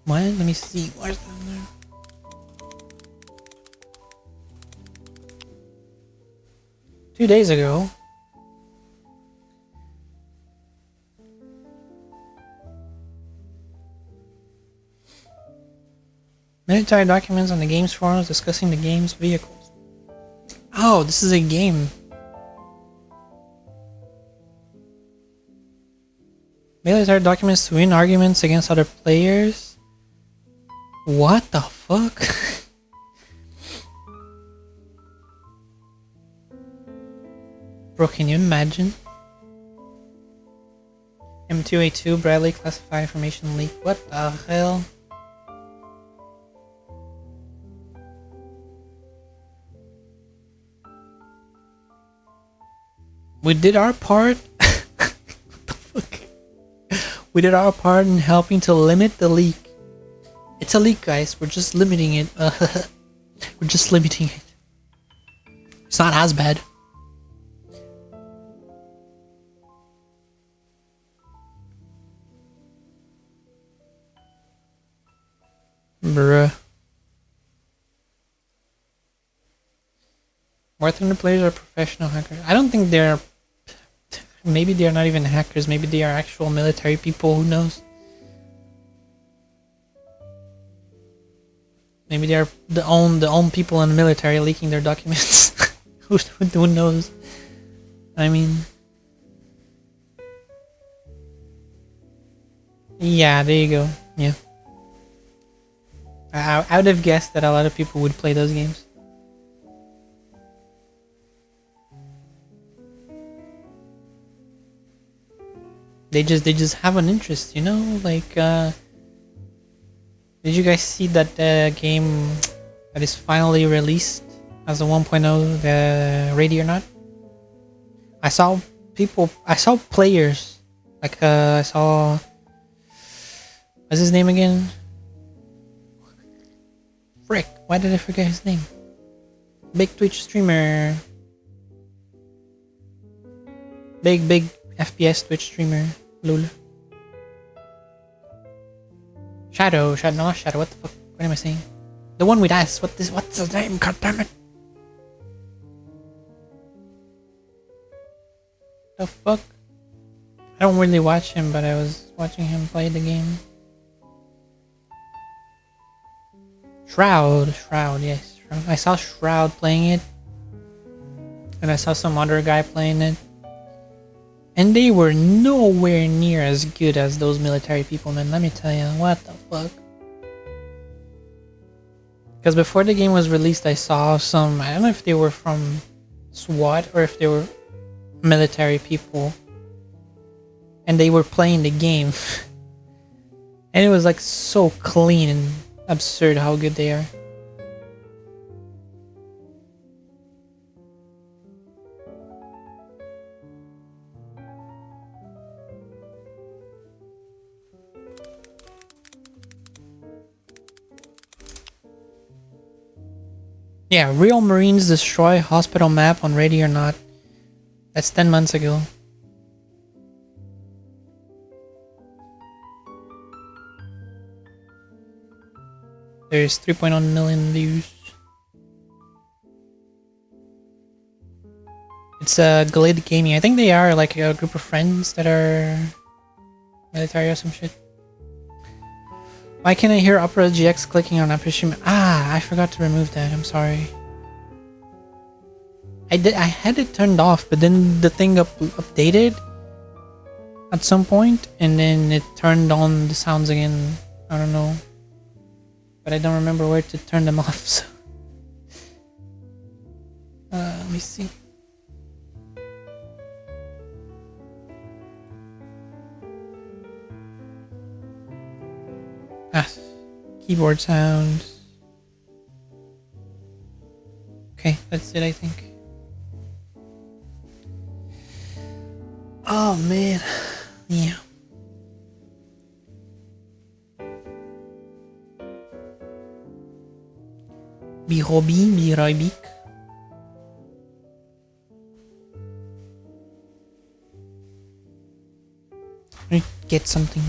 What? Let me see. War Thunder. Two days ago. Military documents on the game's forums discussing the game's vehicles. Oh, this is a game. Military documents to win arguments against other players. What the fuck? Bro, can you imagine? M2A2 Bradley classified information leak. What the hell? We did our part. What the fuck? We did our part in helping to limit the leak. It's a leak, guys. We're just limiting it. We're just limiting it. It's not as bad. Bruh. War Thunder players are professional hackers. I don't think they're... Maybe they're not even hackers. Maybe they are actual military people. Who knows? Maybe they are the own people in the military leaking their documents. Who knows? I mean... Yeah, there you go. Yeah. I would have guessed that a lot of people would play those games. They just have an interest, you know? Like, did you guys see that game that is finally released as a 1.0, the Radionaut? I saw players, like, I saw... What's his name again? Frick, why did I forget his name? Big Twitch streamer. Big FPS Twitch streamer. Lul. Shadow, not Shadow, what the fuck? What am I saying? The one with eyes, what's his name? God damn it. The fuck? I don't really watch him, but I was watching him play the game. Shroud, yes. Shroud. I saw Shroud playing it. And I saw some other guy playing it. And they were nowhere near as good as those military people, man. Let me tell you, what the fuck? Because before the game was released, I saw some... I don't know if they were from SWAT or if they were military people. And they were playing the game. And it was like so clean and absurd how good they are. Yeah, real Marines destroy hospital map on Ready or Not. That's 10 months ago. There's 3.1 million views. It's Glid Gaming. I think they are like a group of friends that are military or some shit. Why can't I hear Opera GX clicking on Opera Stream? Ah, I forgot to remove that. I'm sorry. I had it turned off, but then the thing updated at some point, and then it turned on the sounds again. I don't know, but I don't remember where to turn them off. So, let me see. Ah, keyboard sounds. Okay, that's it, I think. Oh man, yeah. Birobik. Let me get something.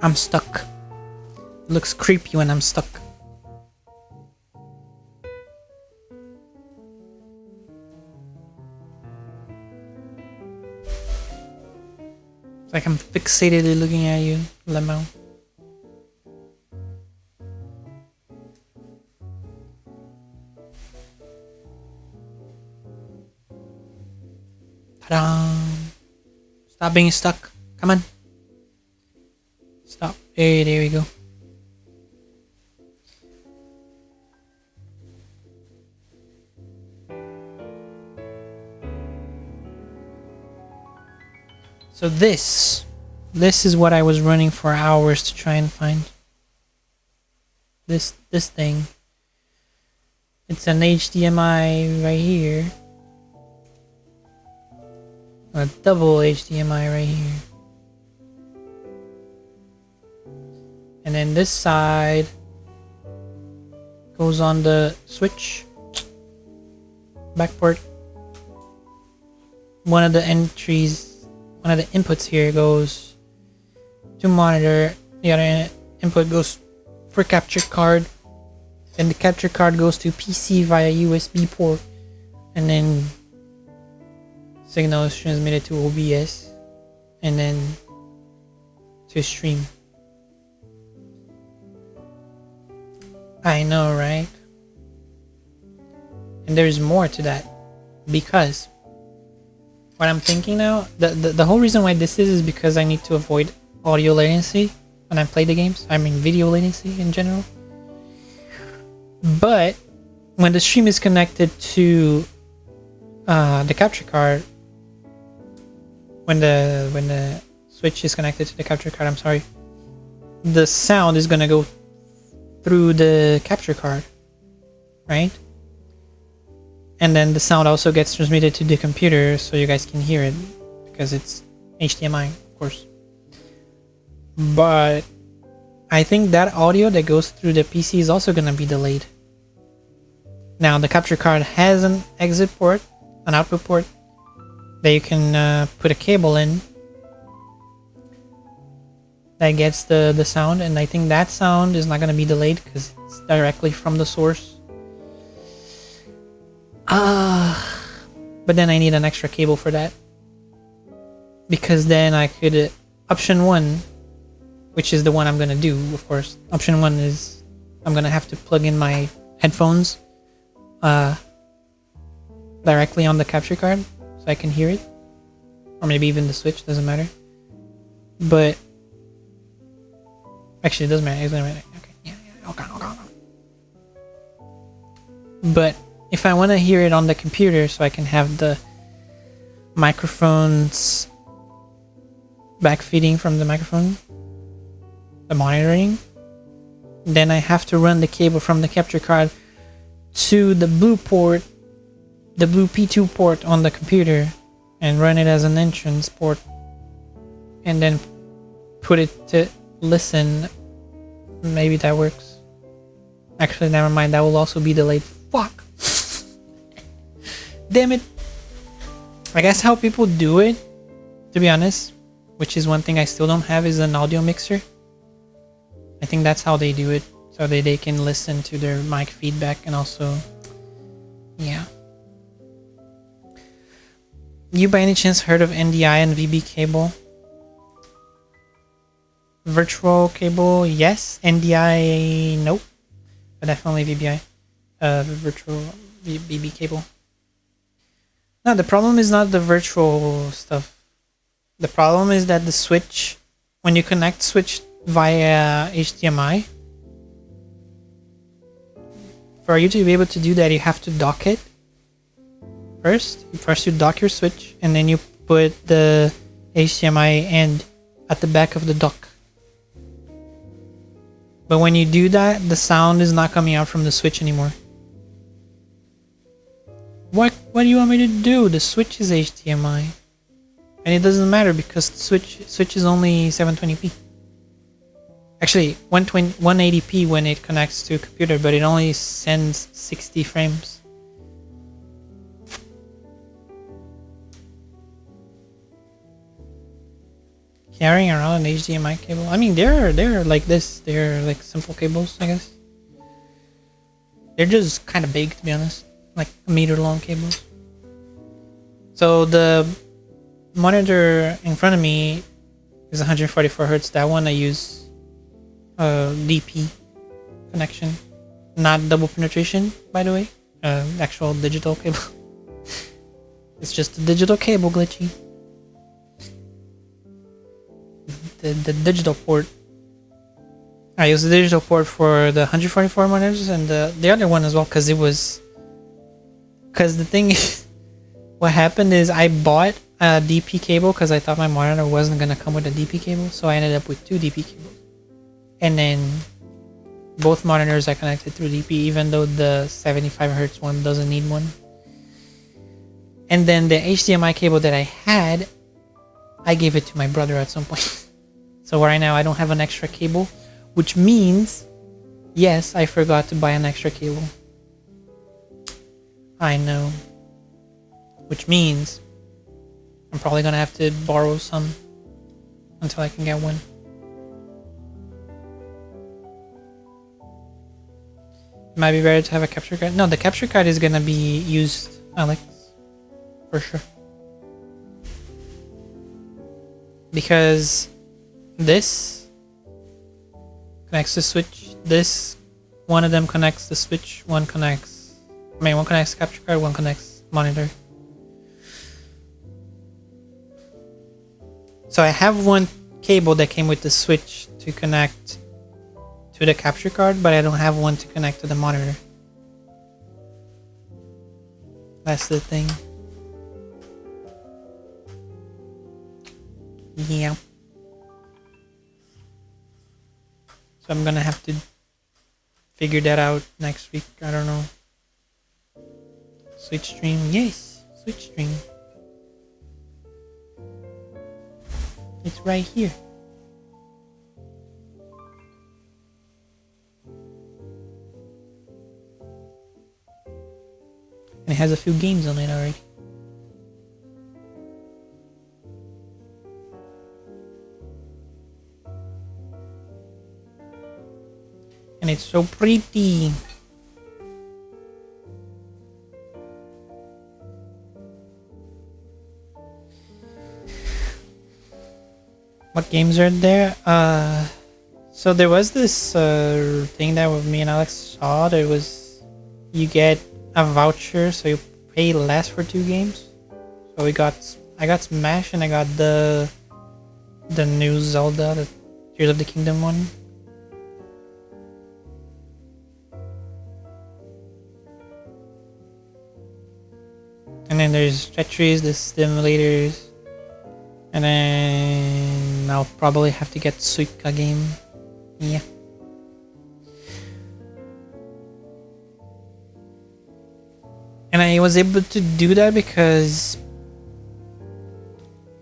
I'm stuck. It looks creepy when I'm stuck. It's like I'm fixatedly looking at you, Lemo. Ta-da! Stop being stuck. Come on. Stop. Hey, there we go. So this is what I was running for hours to try and find. This thing. It's an HDMI right here. A double HDMI right here. And then this side goes on the switch. Backport. One of the entries, one of the inputs here goes to monitor. The other input goes for capture card. And the capture card goes to PC via USB port. And then signal is transmitted to OBS. And then to stream. I know, right? And there's more to that, because what I'm thinking now, the whole reason why this is because I need to avoid audio latency when I play the games. I mean video latency in general. But when the stream is connected to the capture card, when the switch is connected to the capture card, I'm sorry, the sound is gonna go through the capture card, right? And then the sound also gets transmitted to the computer so you guys can hear it because it's HDMI, of course. But I think that audio that goes through the PC is also gonna be delayed. Now the capture card has an exit port, an output port that you can put a cable in that gets the sound, and I think that sound is not going to be delayed because it's directly from the source. But then I need an extra cable for that, because then I could option 1, which is the one I'm going to do, of course. Option 1 is I'm going to have to plug in my headphones directly on the capture card so I can hear it, or maybe even the switch, doesn't matter. But actually, it doesn't matter. It doesn't matter. Okay, yeah. Okay. But if I want to hear it on the computer, so I can have the microphones backfeeding from the microphone, the monitoring, Then I have to run the cable from the capture card to the blue port, the blue P2 port on the computer, and run it as an entrance port, and then put it to listen. Maybe that works. Actually, never mind, that will also be delayed. Fuck. Damn it. I guess how people do it, to be honest, which is one thing I still don't have, is an audio mixer. I think that's how they do it, so they can listen to their mic feedback, and also, yeah. You by any chance heard of NDI and VB cable? Virtual cable, yes. NDI, nope. But definitely VBI. Virtual VB cable. No, the problem is not the virtual stuff. The problem is that the switch, when you connect switch via HDMI, for you to be able to do that, you have to dock it. First you dock your switch, and then you put the HDMI end at the back of the dock. But when you do that, the sound is not coming out from the switch anymore. What do you want me to do? The switch is HDMI. And it doesn't matter because the switch is only 720p. Actually, 180p when it connects to a computer, but it only sends 60 frames. Carrying around an HDMI cable. I mean, they're like this. They're like simple cables, I guess. They're just kind of big, to be honest. Like a meter long cables. So the monitor in front of me is 144 hertz. That one I use DP connection, not double penetration, by the way. Actual digital cable. It's just a digital cable, glitchy. The digital port. I use the digital port for the 144 monitors and the other one as well, because the thing is, what happened is I bought a DP cable because I thought my monitor wasn't gonna come with a DP cable, so I ended up with 2 DP cables, and then both monitors are connected through DP, even though the 75 hertz one doesn't need one. And then the HDMI cable that I had, I gave it to my brother at some point. So right now I don't have an extra cable, which means, yes, I forgot to buy an extra cable. I know. Which means I'm probably gonna have to borrow some until I can get one. It might be better to have a capture card. No, the capture card is gonna be used, Alex, for sure. Because this connects the switch. This, one of them connects the switch. One connects capture card. One connects monitor. So I have one cable that came with the switch to connect to the capture card, but I don't have one to connect to the monitor. That's the thing. Yeah. So I'm gonna have to figure that out next week. I don't know. Switch stream. Yes, switch stream. It's right here. And it has a few games on it already. And it's so pretty. What games are there? So there was this thing that me and Alex saw. There was, you get a voucher, so you pay less for 2 games. So I got Smash, and I got the new Zelda, the Tears of the Kingdom one. And then there's Tetris, the simulators. And then I'll probably have to get Suika game. Yeah. And I was able to do that because,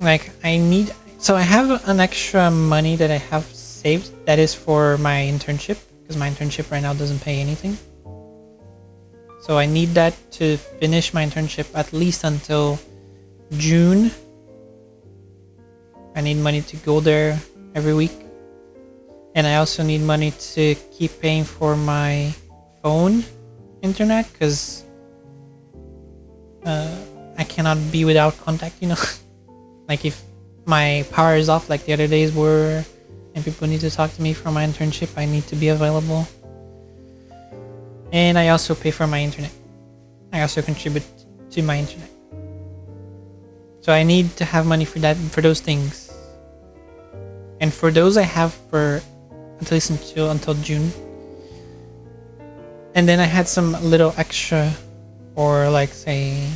like, I have an extra money that I have saved that is for my internship, because my internship right now doesn't pay anything. So I need that to finish my internship at least until June. I need money to go there every week. And I also need money to keep paying for my phone internet, because I cannot be without contact, you know. Like if my power is off like the other days were, and people need to talk to me for my internship, I need to be available. And I also pay for my internet. I also contribute to my internet. So I need to have money for that, for those things. And for those I have for at least until June. And then I had some little extra for, like, say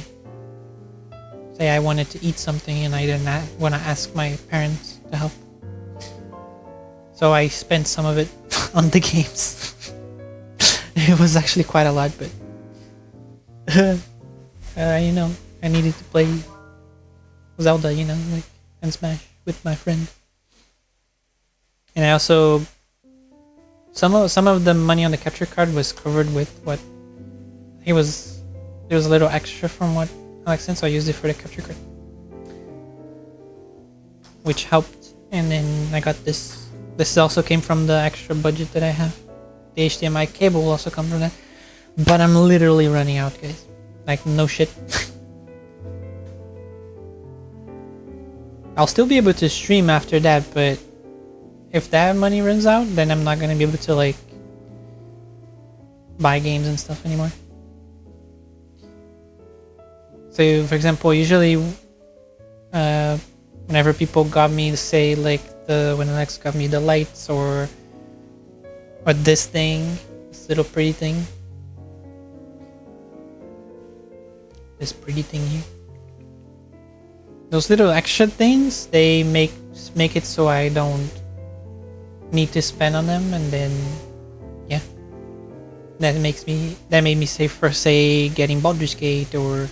I wanted to eat something and I didn't want to ask my parents to help. So I spent some of it on the games. It was actually quite a lot, but you know, I needed to play Zelda, you know, like, and Smash with my friend. And I also some of the money on the capture card was covered with what there was a little extra from what Alex sent, so I used it for the capture card, which helped. And then I got this. This also came from the extra budget that I have. The HDMI cable will also come from that. But I'm literally running out, guys. Like, no shit. I'll still be able to stream after that, but if that money runs out, then I'm not gonna be able to, like, buy games and stuff anymore. So, for example, usually, whenever people got me, say, like, when Alex got me the lights or this thing, this little pretty thing, this pretty thing here, those little extra things, they make it so I don't need to spend on them, and then yeah, that made me save for, say, getting Baldur's Gate or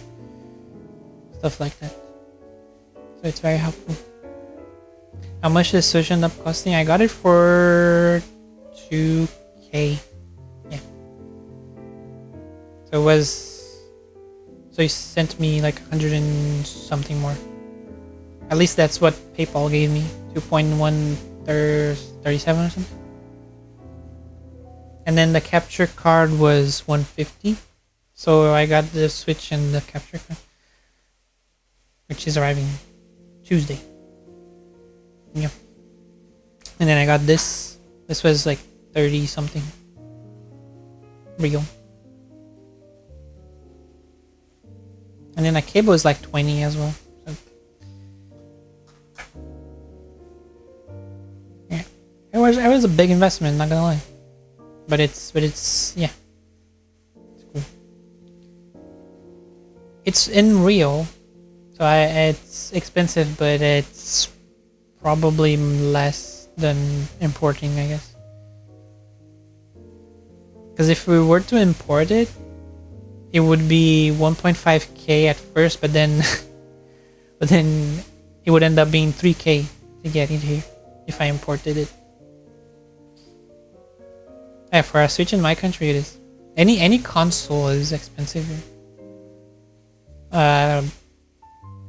stuff like that. So it's very helpful. How much does Switch end up costing? I got it for 2K. Yeah. So it was. So he sent me like 100 and something more. At least that's what PayPal gave me. 2.137 or something. And then the capture card was 150. So I got the Switch and the capture card, which is arriving Tuesday. Yeah. And then I got this. This was like 30 something. Real. And then the cable is like 20 as well. So yeah. It was a big investment, not gonna lie. But it's yeah. It's cool. It's in Rio. So it's expensive, but it's probably less than importing, I guess. Because if we were to import it, it would be 1.5k at first, but then it would end up being 3k to get it here if I imported it. Yeah, for a Switch in my country, it is. Any console is expensive here. I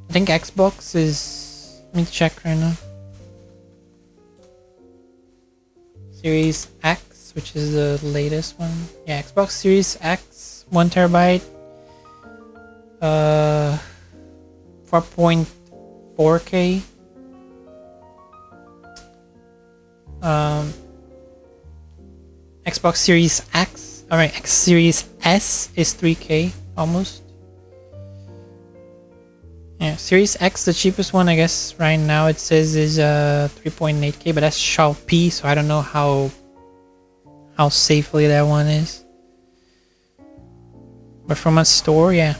think Xbox is. Let me check right now. Series X, which is the latest one. Yeah, Xbox Series X, 1 terabyte, 4.4K. Xbox Series X, alright, X Series S is 3K almost. Yeah, Series X, the cheapest one, I guess right now it says is 3.8K, but that's Shopee, so I don't know how safely that one is. But from a store, yeah.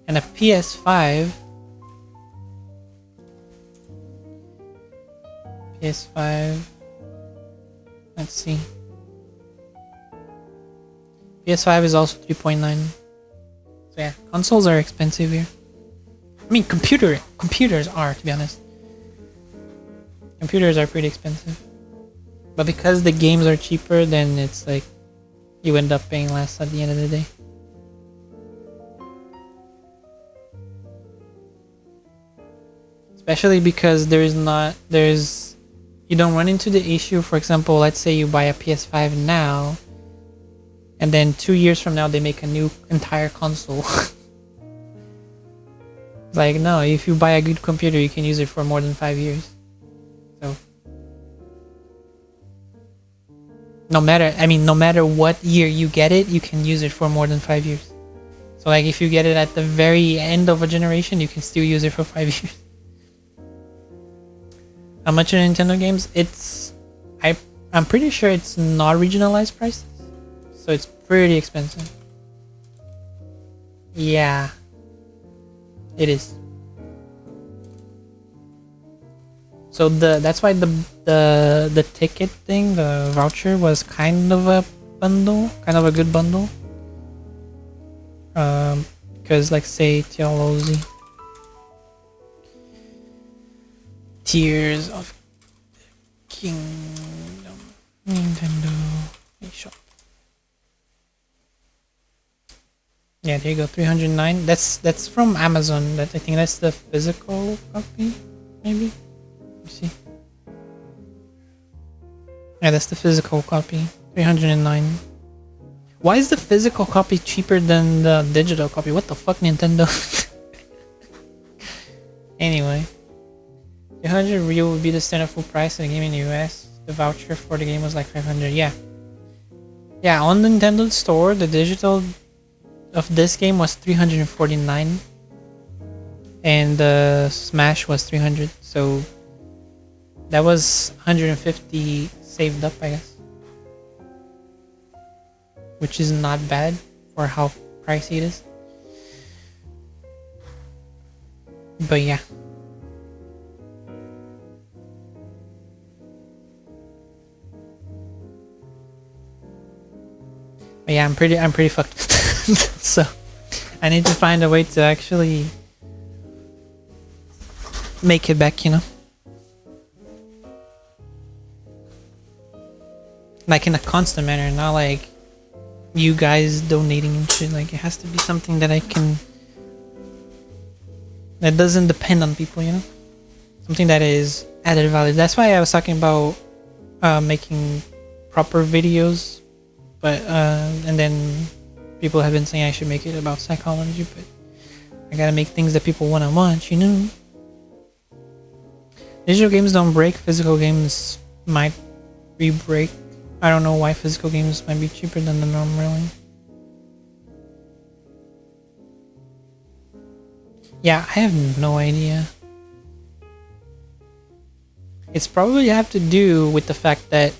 And a PS5. Let's see. PS5 is also 3.9. yeah, consoles are expensive here. I mean, computers are, to be honest. Computers are pretty expensive. But because the games are cheaper, then it's like you end up paying less at the end of the day. Especially because you don't run into the issue. For example, let's say you buy a PS5 now, and then 2 years from now they make a new entire console. Like, no, if you buy a good computer, you can use it for more than 5 years. So no matter what year you get it, you can use it for more than 5 years. So like if you get it at the very end of a generation, you can still use it for 5 years. How much are Nintendo games? I'm pretty sure it's not regionalized prices, so it's pretty expensive. Yeah, it is. So that's why the ticket thing, the voucher, was kind of a good bundle. Because like say TLOZ, Tears of Kingdom, Nintendo eShop. Yeah, there you go, 309. That's from Amazon. I think that's the physical copy, maybe. Let me see. Yeah, that's the physical copy. 309. Why is the physical copy cheaper than the digital copy? What the fuck, Nintendo? Anyway, 300 real would be the standard full price of the game in the US. The voucher for the game was like 500. Yeah, on the Nintendo store, the digital of this game was 349, and the Smash was 300. So that was 150 saved up, I guess, which is not bad for how pricey it is. But yeah. But yeah, I'm pretty fucked. So I need to find a way to actually make it back, you know? Like in a constant manner, not like you guys donating and shit. Like it has to be something that that doesn't depend on people, you know? Something that is added value. That's why I was talking about making proper videos, but and then people have been saying I should make it about psychology, but I gotta make things that people wanna watch, you know? Digital games don't break, physical games might re-break. I don't know why physical games might be cheaper than the norm, really. Yeah, I have no idea. It's probably have to do with the fact that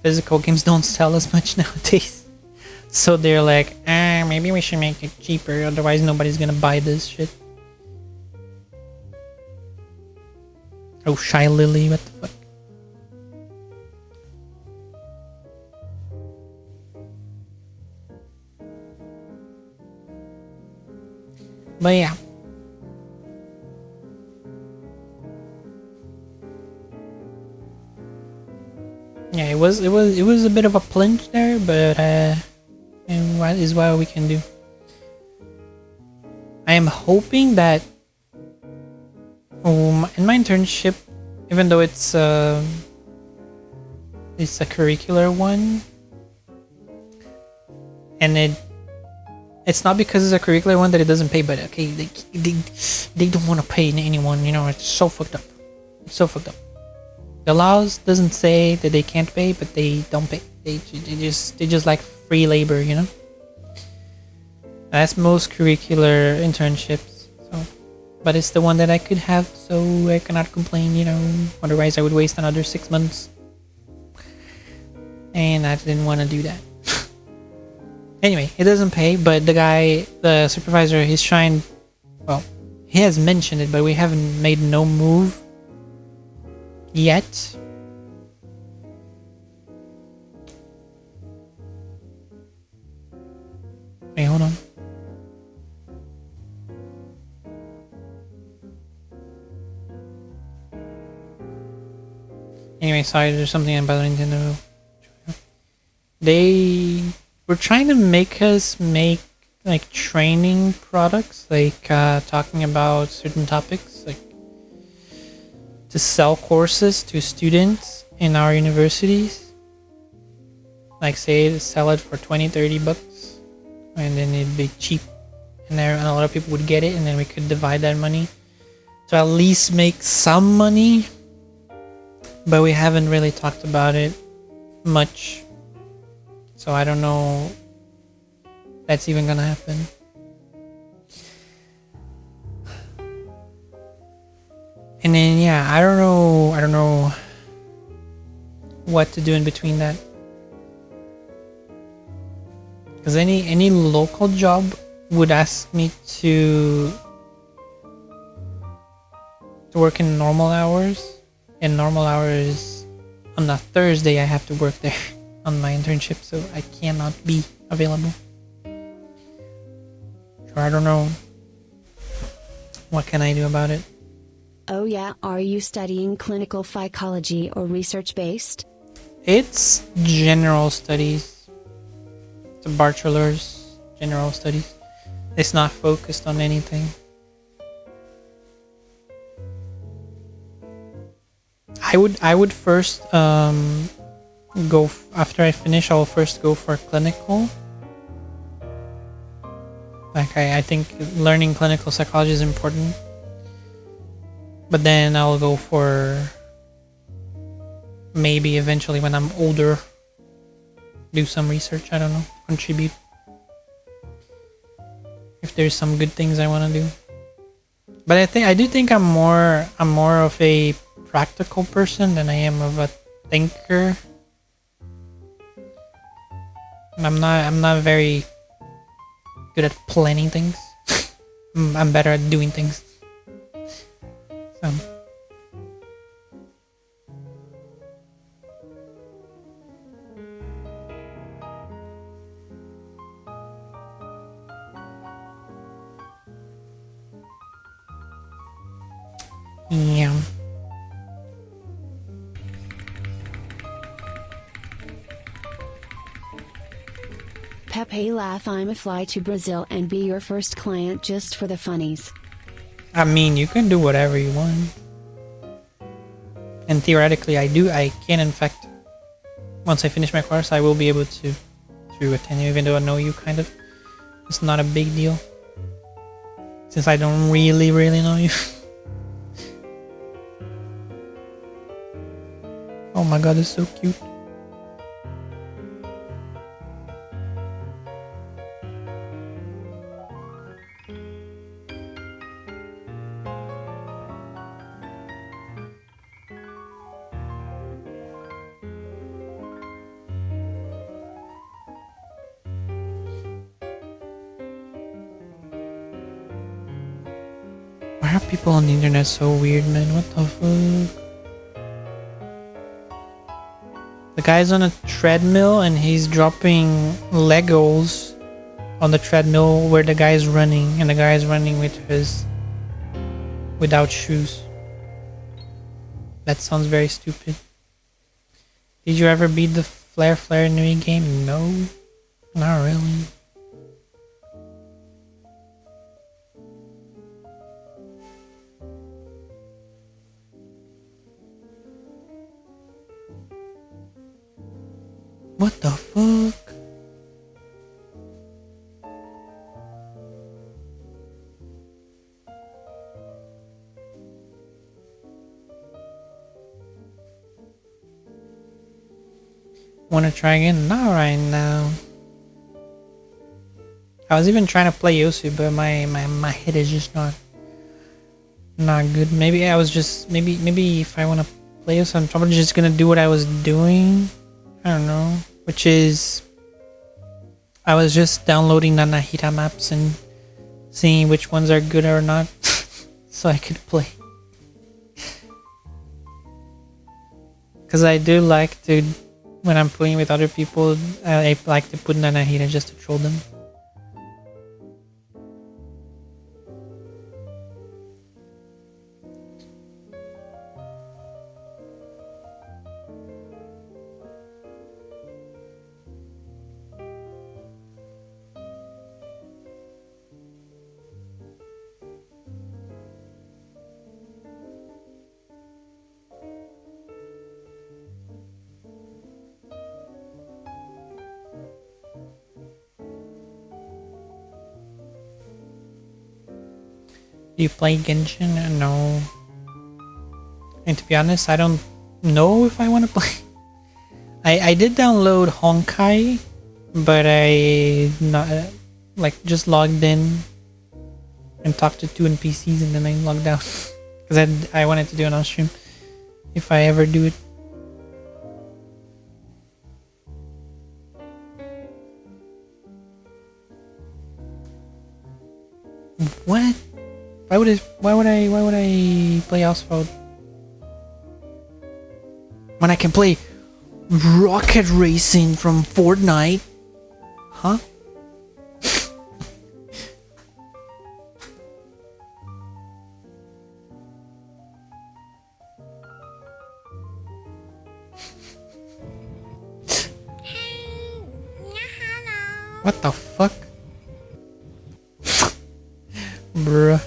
physical games don't sell as much nowadays. So they're like, maybe we should make it cheaper, otherwise nobody's gonna buy this shit. Oh, Shy Lily, what the fuck? But yeah. Yeah, it was a bit of a plunge there, but and what is what we can do. I am hoping that in my internship, even though it's a curricular one, and it's not because it's a curricular one that it doesn't pay, but okay, they don't want to pay anyone, you know. It's so fucked up. It's so fucked up. The laws doesn't say that they can't pay, but they don't pay. They just like free labor, you know. That's most curricular internships. So, but it's the one that I could have, so I cannot complain, you know. Otherwise, I would waste another 6 months, and I didn't want to do that. Anyway, it doesn't pay, but the supervisor, he's trying. Well, he has mentioned it, but we haven't made no move yet. Wait, hold on. Anyway, sorry, there's something about Nintendo. They were trying to make us make like training products, like talking about certain topics, like to sell courses to students in our universities. Like say sell it for 20-30 bucks, and then it'd be cheap, and there and a lot of people would get it, and then we could divide that money to at least make some money. But we haven't really talked about it much, so I don't know that's even gonna happen. And then yeah, I don't know what to do in between that. Because any local job would ask me to work in normal hours. In normal hours, on a Thursday, I have to work there on my internship, so I cannot be available. So I don't know. What can I do about it? Oh yeah, are you studying clinical psychology or research based? It's general studies. It's a bachelor's general studies. It's not focused on anything. I would first after I finish. I'll first go for clinical. Like I think learning clinical psychology is important, but then I'll go for maybe eventually when I'm older, do some research. I don't know, contribute if there's some good things I want to do. But I do think I'm more of a practical person than I am of a thinker. I'm not very good at planning things. I'm better at doing things. So. Yeah. Pepe laugh, I'ma fly to Brazil and be your first client just for the funnies. I mean, you can do whatever you want. And theoretically, I can, in fact, once I finish my course, I will be able to attend you, even though I know you kind of. It's not a big deal. Since I don't really know you. Oh my god, it's so cute. Why are people on the internet so weird, man? What the fuck? The guy's on a treadmill and he's dropping Legos on the treadmill where the guy's running, and the guy's running without shoes. That sounds very stupid. Did you ever beat the Flare Nui game? No, not really. What the fuck? Wanna try again? Not right now. I was even trying to play Yosu, but my head is just not good. Maybe I was just maybe if I wanna play Yosu, I'm probably just gonna do what I was doing. I don't know. Which is, I was just downloading Nanahita maps and seeing which ones are good or not, so I could play. Because I do like to, when I'm playing with other people, I like to put Nanahita just to troll them. Do you play Genshin? No. And to be honest, I don't know if I want to play. I did download Honkai, but I not just logged in and talked to two NPCs and then I logged out because I wanted to do it on stream if I ever do it. What? Why would I play Asphalt when I can play Rocket Racing from Fortnite? Huh? What the fuck? Bruh.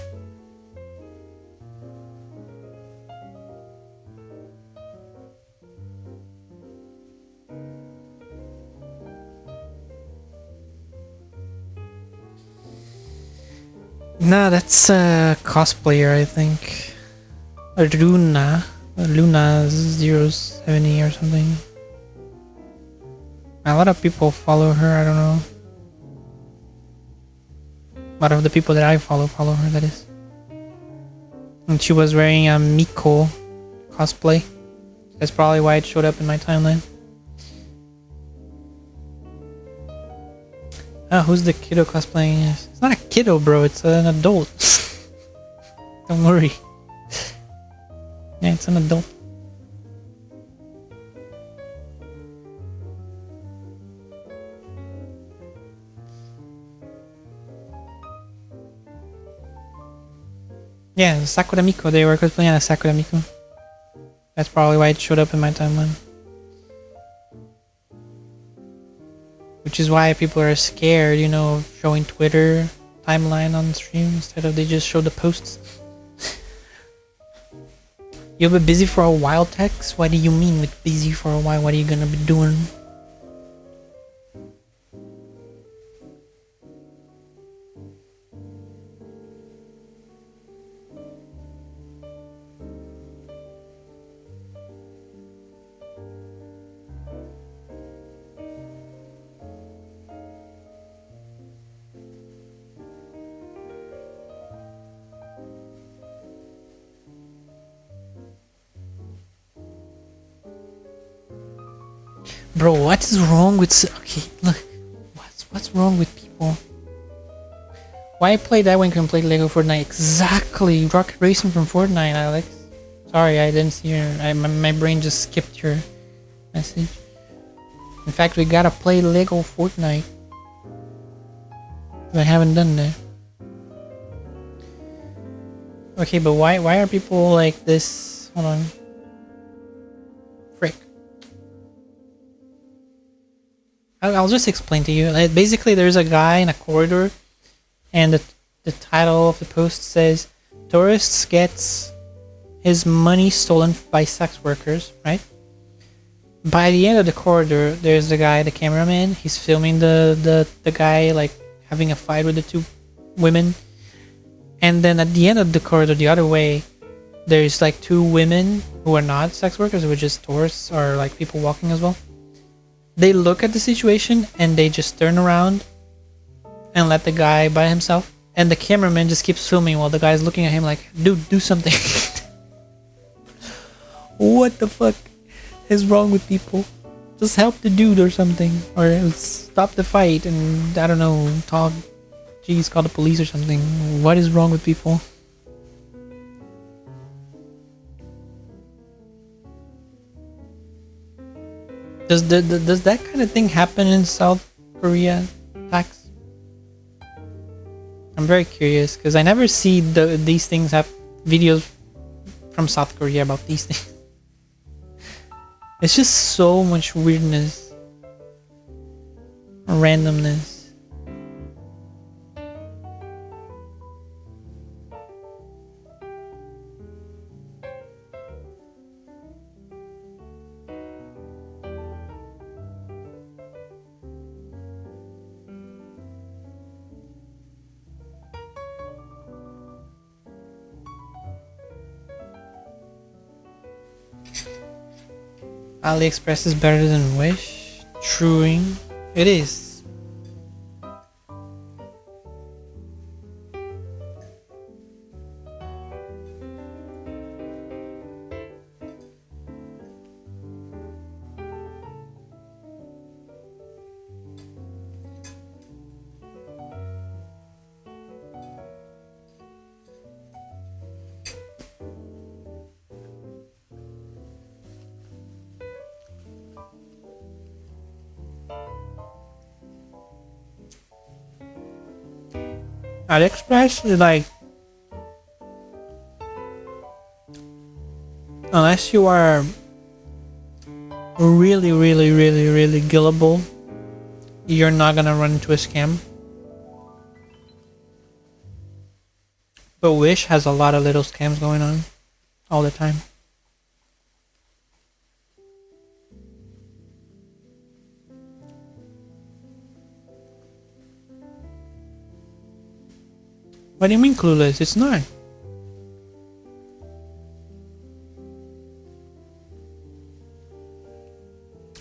Nah, that's a cosplayer, I think. Luna. Luna 070 or something. A lot of people follow her, I don't know. A lot of the people that I follow her, that is. And she was wearing a Miko cosplay. That's probably why it showed up in my timeline. Ah, who's the kiddo cosplaying? It's not a kiddo, bro. It's an adult. Don't worry. Yeah, it's an adult. Yeah, Sakura Miko. They were cosplaying as Sakura Miko. That's probably why it showed up in my timeline. Which is why people are scared, you know, of showing Twitter timeline on stream instead of they just show the posts. You'll be busy for a while, Tex? What do you mean with busy for a while? What are you gonna be doing? Bro, what is wrong with... Okay, look. What's wrong with people? Why play that when you can play Lego Fortnite? Exactly! Rocket Racing from Fortnite, Alex. Sorry, I didn't see your... my brain just skipped your message. In fact, we gotta play Lego Fortnite. I haven't done that. Okay, but why are people like this? Hold on. Frick. I'll just explain to you. Like, basically, there's a guy in a corridor, and the title of the post says, "Tourists gets his money stolen by sex workers." Right? By the end of the corridor, there's the guy, the cameraman. He's filming the guy like having a fight with the two women, and then at the end of the corridor, the other way, there's like two women who are not sex workers, who are just tourists or like people walking as well. They look at the situation and they just turn around and let the guy by himself. And the cameraman just keeps filming while the guy's looking at him like, dude, do something. What the fuck is wrong with people? Just help the dude or something. Or stop the fight and, I don't know, talk. Jeez, call the police or something. What is wrong with people? Does that kind of thing happen in South Korea, Tax? I'm very curious because I never see these things have videos from South Korea about these things. It's just so much weirdness, randomness. AliExpress is better than Wish. Truing. It is. AliExpress is like, unless you are really, really, really, really gullible, you're not gonna run into a scam. But Wish has a lot of little scams going on all the time. What do you mean clueless? It's not.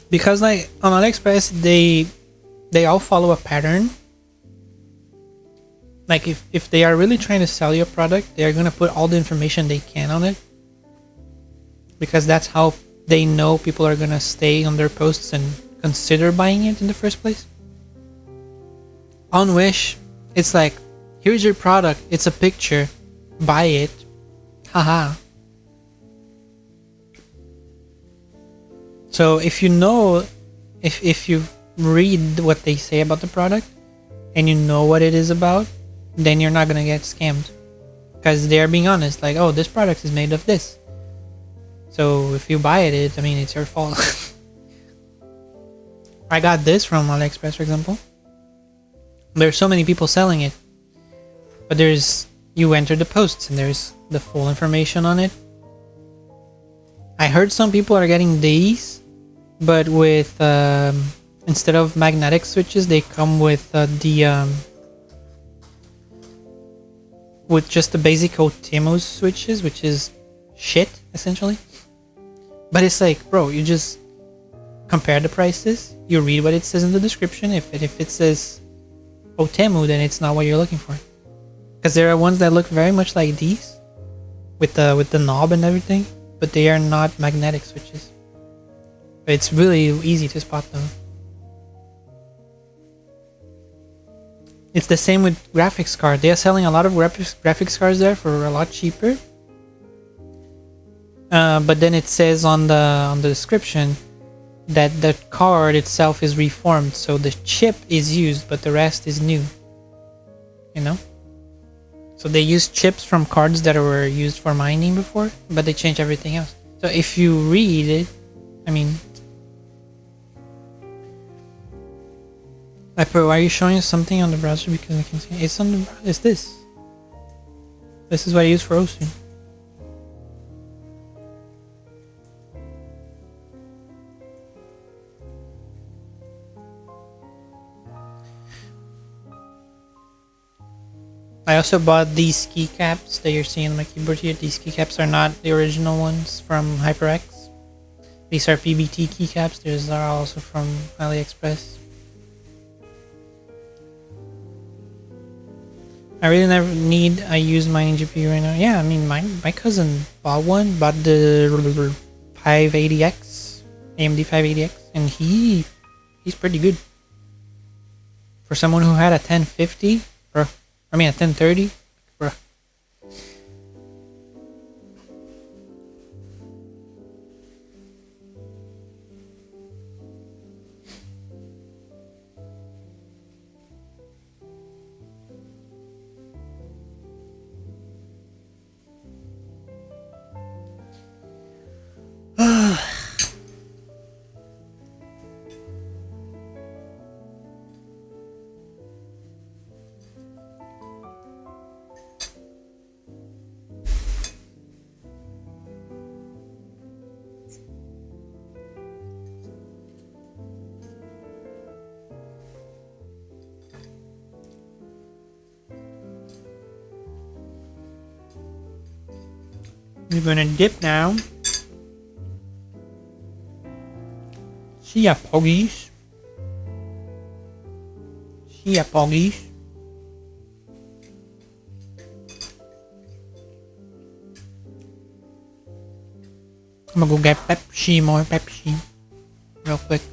Because like on AliExpress they all follow a pattern. Like if they are really trying to sell you a product, they are gonna put all the information they can on it. Because that's how they know people are gonna stay on their posts and consider buying it in the first place. On Wish, it's like, here's your product, it's a picture, buy it. Haha. So if you know, if you read what they say about the product and you know what it is about, then you're not gonna get scammed. Because they're being honest, like, oh, this product is made of this. So if you buy it, I mean, it's your fault. I got this from AliExpress, for example. There's so many people selling it. But you enter the posts and there's the full information on it. I heard some people are getting these, but with, instead of magnetic switches, they come with with just the basic OTEMO switches, which is shit, essentially. But it's like, bro, you just compare the prices, you read what it says in the description. If it says OTEMO, then it's not what you're looking for. Because there are ones that look very much like these, with the knob and everything, but they are not magnetic switches. But it's really easy to spot them. It's the same with graphics card. They are selling a lot of graphics cards there for a lot cheaper. But then it says on the description that the card itself is reformed, so the chip is used, but the rest is new. You know? So they use chips from cards that were used for mining before, but they change everything else. So if you read it, I mean, why are you showing us something on the browser? Because I can see it's on the browser. It's this. This is what I use for hosting. I also bought these keycaps that you're seeing on my keyboard here. These keycaps are not the original ones from HyperX. These are PBT keycaps. These are also from AliExpress. I really never need a used mining GPU right now. Yeah, I mean, my cousin bought the 580X, AMD 580X, and he's pretty good. For someone who had a 1050, bro. I mean a 1030, bro. We're gonna dip now. See ya, poggies. See ya, poggies. I'm gonna go get Pepsi, more Pepsi, real quick.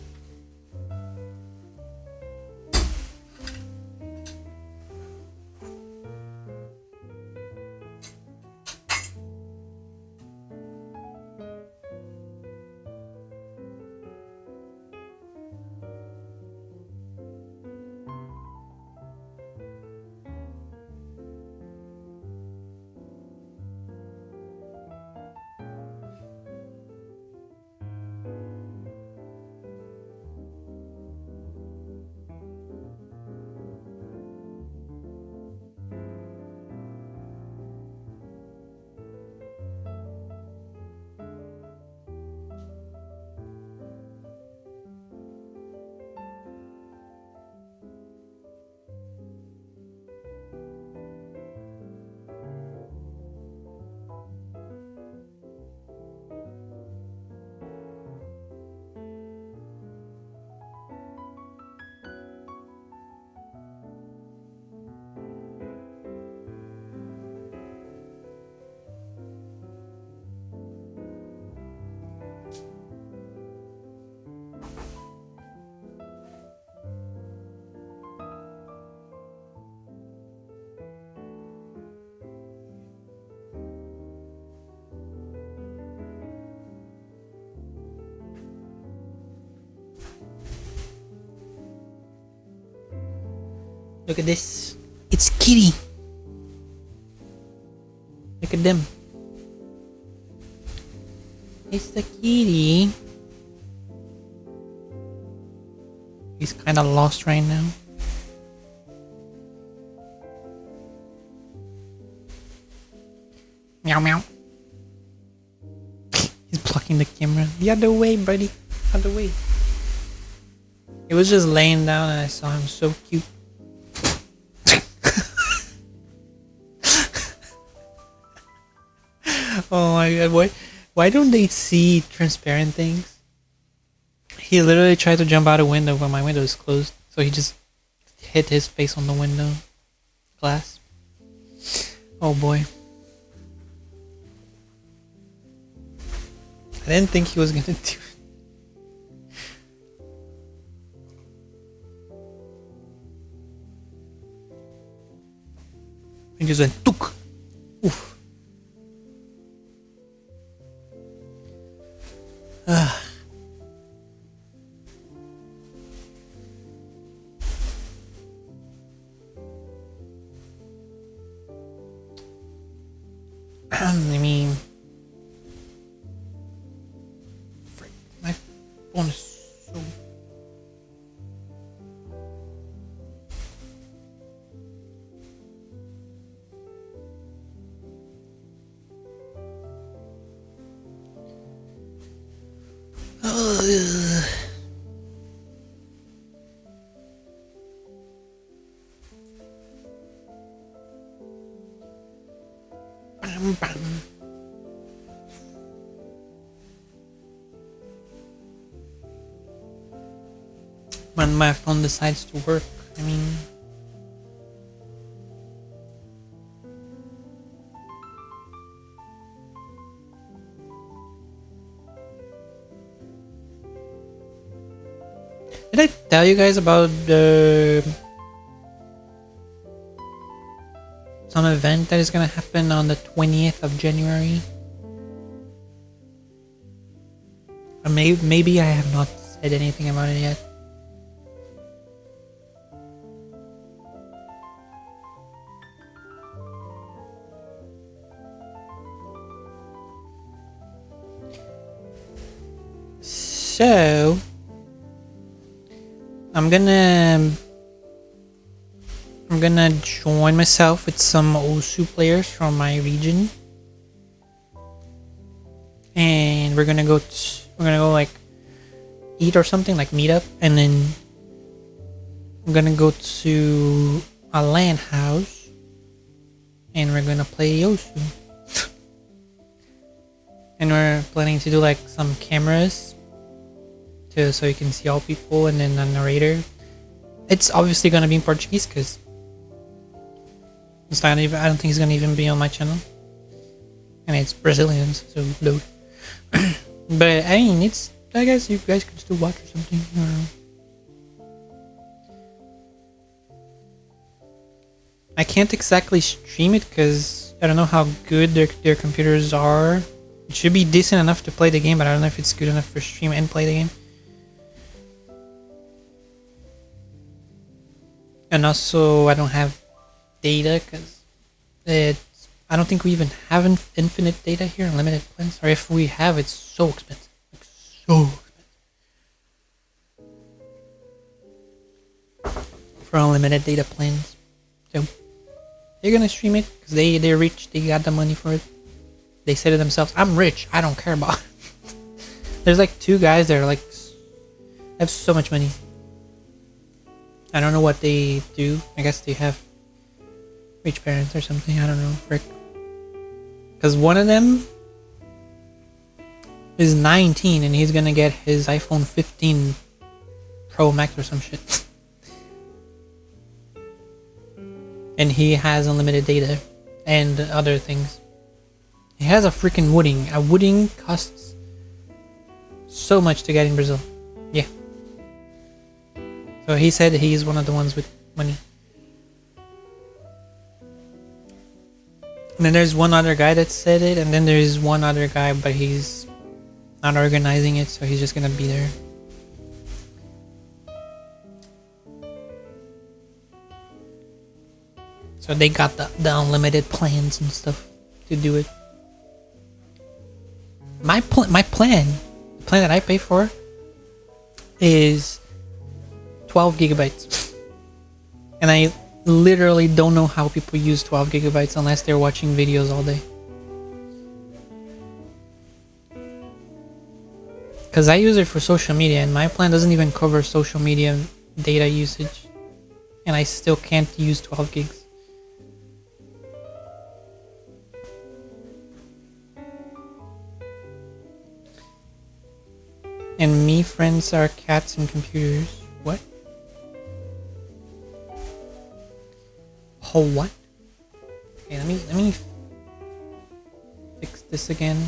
Look at this. It's Kitty. Look at them. It's the kitty. He's kind of lost right now. Meow meow. He's blocking the camera. The other way, buddy. Other way. He was just laying down and I saw him. So cute. Oh my god, why don't they see transparent things? He literally tried to jump out a window when my window is closed, so he just hit his face on the window glass. Oh boy. I didn't think he was gonna do it. He just went took. Oof. I mean, frick, my phone is so. Bam, bam. When my phone decides to work, I mean. Did I tell you guys about the some event that is gonna happen on the 20th of January? Or maybe I have not said anything about it yet. So I'm gonna join myself with some Osu players from my region, and we're gonna go like eat or something, like meet up, and then I'm gonna go to a LAN house and we're gonna play Osu. And we're planning to do like some cameras to so you can see all people, and then a narrator. It's obviously gonna be in Portuguese because it's not even. I don't think it's gonna even be on my channel, and it's Brazilians, so load. But I mean, it's. I guess you guys can still watch or something. I don't know. I can't exactly stream it because I don't know how good their computers are. It should be decent enough to play the game, but I don't know if it's good enough for stream and play the game. And also, I don't have data because I don't think we even have infinite data here, unlimited plans. Or if we have, it's so expensive. Like, so expensive. For unlimited data plans. So, they're gonna stream it because they're rich, they got the money for it. They say to themselves, I'm rich, I don't care about it. There's like 2 guys that are like, have so much money. I don't know what they do. I guess they have rich parents or something, I don't know, frick. Because one of them is 19 and he's gonna get his iPhone 15 Pro Max or some shit. And he has unlimited data and other things. He has a freaking wooding. A wooding costs so much to get in Brazil. Yeah. So he said he's one of the ones with money. And then there's one other guy that said it, and then there's one other guy, but he's not organizing it, so he's just gonna be there. So they got the unlimited plans and stuff to do it. My plan, the plan that I pay for is 12 gigabytes. And I literally don't know how people use 12 gigabytes unless they're watching videos all day. Because I use it for social media and my plan doesn't even cover social media data usage. And I still can't use 12 gigs. And me friends are cats and computers. What? Oh, what? Okay, let me fix this again.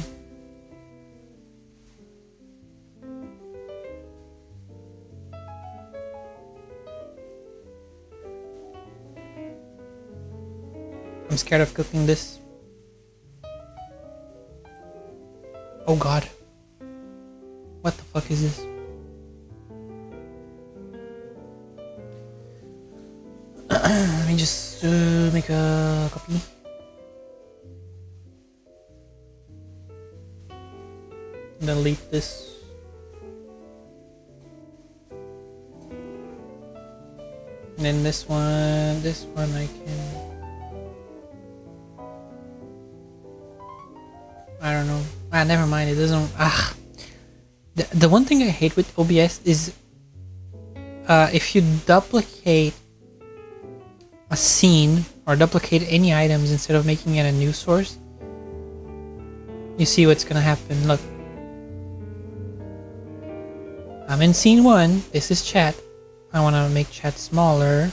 I'm scared of cooking this. Oh god. What the fuck is this? Let me just make a copy. Delete this. And then this one I can... I don't know. Ah, never mind, it doesn't... Ah. The one thing I hate with OBS is if you duplicate a scene or duplicate any items instead of making it a new source, you see what's gonna happen. Look, I'm in scene 1, this is chat. I want to make chat smaller,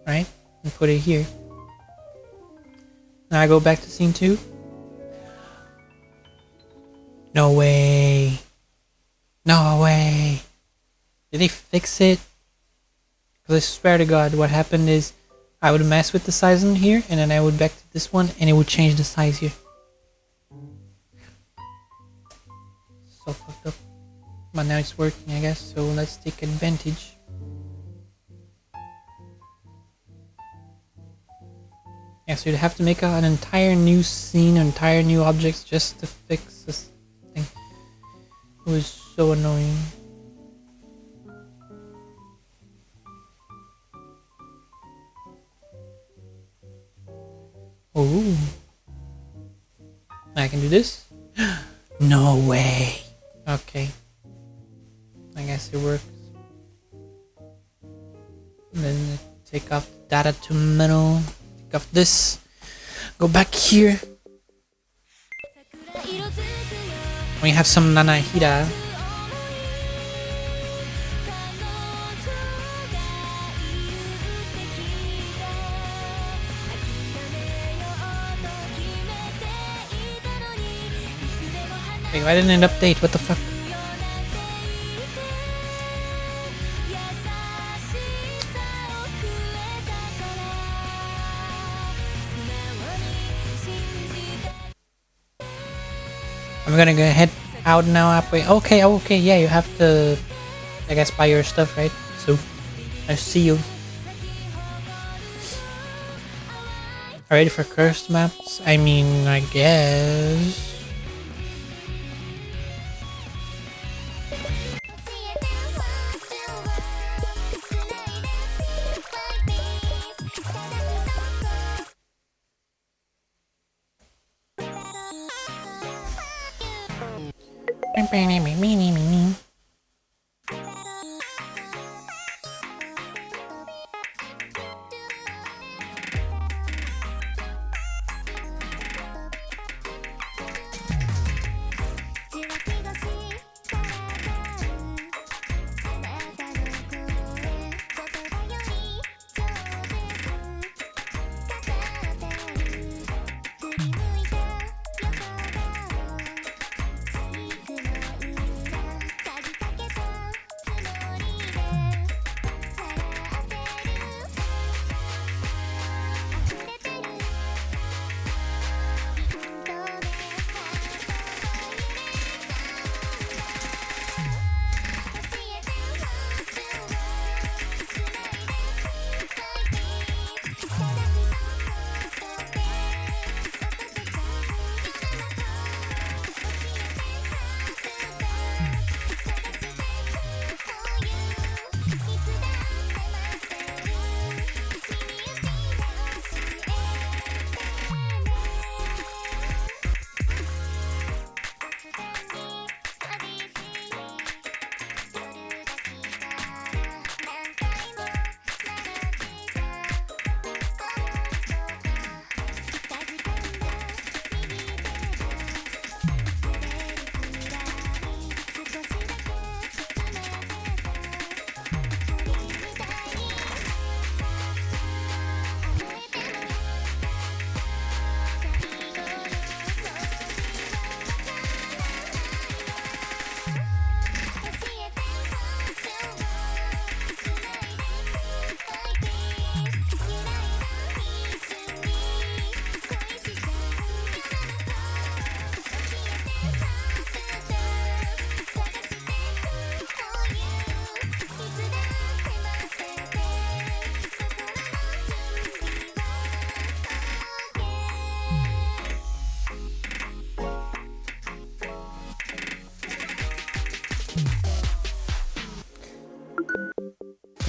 right, and put it here. Now I go back to scene 2. No way. No way. Did they fix it? Because I swear to god, what happened is I would mess with the size in here and then I would back to this one and it would change the size here. So fucked up. But now it's working, I guess, so let's take advantage. Yeah, so you'd have to make an entire new scene, entire new objects just to fix this thing. It was so annoying. Oh, I can do this? No way. Okay, I guess it works. And then take off the data to middle, take off this, go back here. We have some Nanahira. Like, why didn't it update? What the fuck? I'm gonna go head out now. Okay, okay, yeah, you have to, I guess, buy your stuff, right? So, I see you. Ready for cursed maps? I mean, I guess.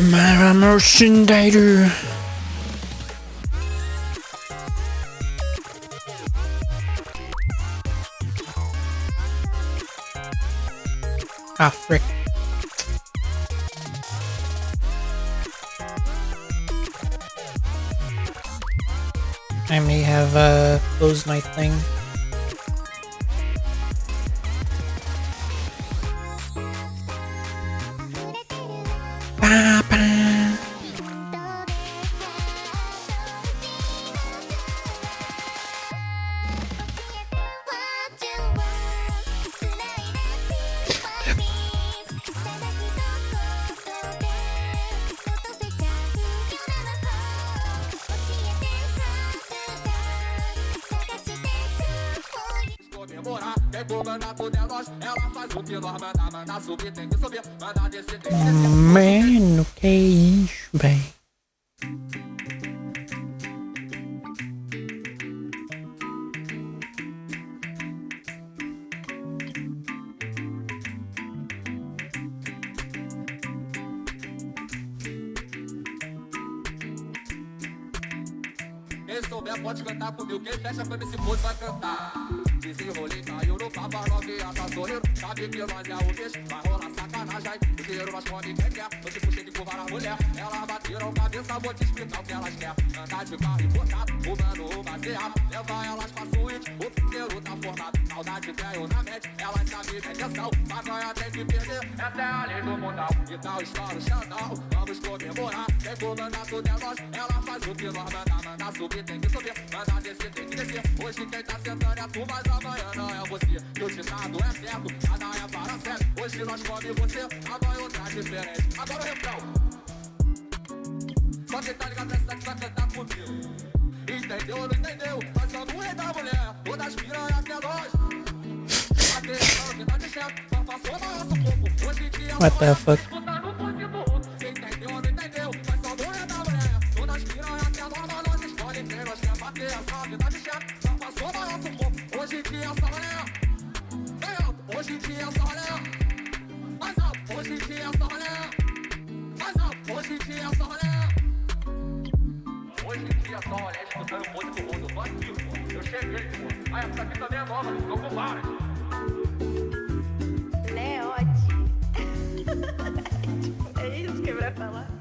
Mara Mercendator. Ah, frick. I may have closed my thing. Mano, que isso, véi? Quem souber pode cantar comigo, quem fecha quando esse moço vai cantar. Desenrolei, caiu no papa, novinha tá sorrindo. Sabe que nós é o bicho, vai rolar saca. sacanagem. O dinheiro nós come quem quer. Eu te puxei de curva na mulher. Elas bateram cabeça, vou te explicar o que elas querem. Andar de carro importado, fumando o baseado. Leva elas pra suíte, o piqueiro tá formado. Saudade tenho na mente, elas sabem da intenção. Pra ganhar tem que perder, essa é a lei do mundão. E tal estoura o Xandão, vamos comemorar. Quem comanda tudo é nós, ela faz o que nós manda subir, tem que subir, manda descer, tem que descer. Hoje quem tá sentando é tu, mas amanhã não é você. E o ditado é certo, nada é para certo. Hoje nós come você, amanhã outra diferente. Agora o refrão. Só quem tá ligado nessa que vai cantar comigo. Entendeu ou não entendeu? Nós somos o rei da mulher, todas as piranhas até nós. Atenção, quem tá de chefe, só passou maior sufoco. Hoje em dia, What the fuck? tu tá no possível. Entendeu ou não entendeu? Nós somos o rei da mulher, todas as piranhas até nós. Mas nós escolhe quem nós quer bater. Essa vida de chefe, só passou maior sufoco. Hoje em dia, essa mulher. Bem alto, hoje em dia, essa mulher. Mais alto, hoje em dia, essa mulher. Mais alto, hoje em dia, essa mulher. Hoje em dia só olhar escutando música do mundo. Tô aqui, pô. Eu cheguei, pô. Aí essa aqui também é nova, tô com várias. Leote. É isso que ele vai falar?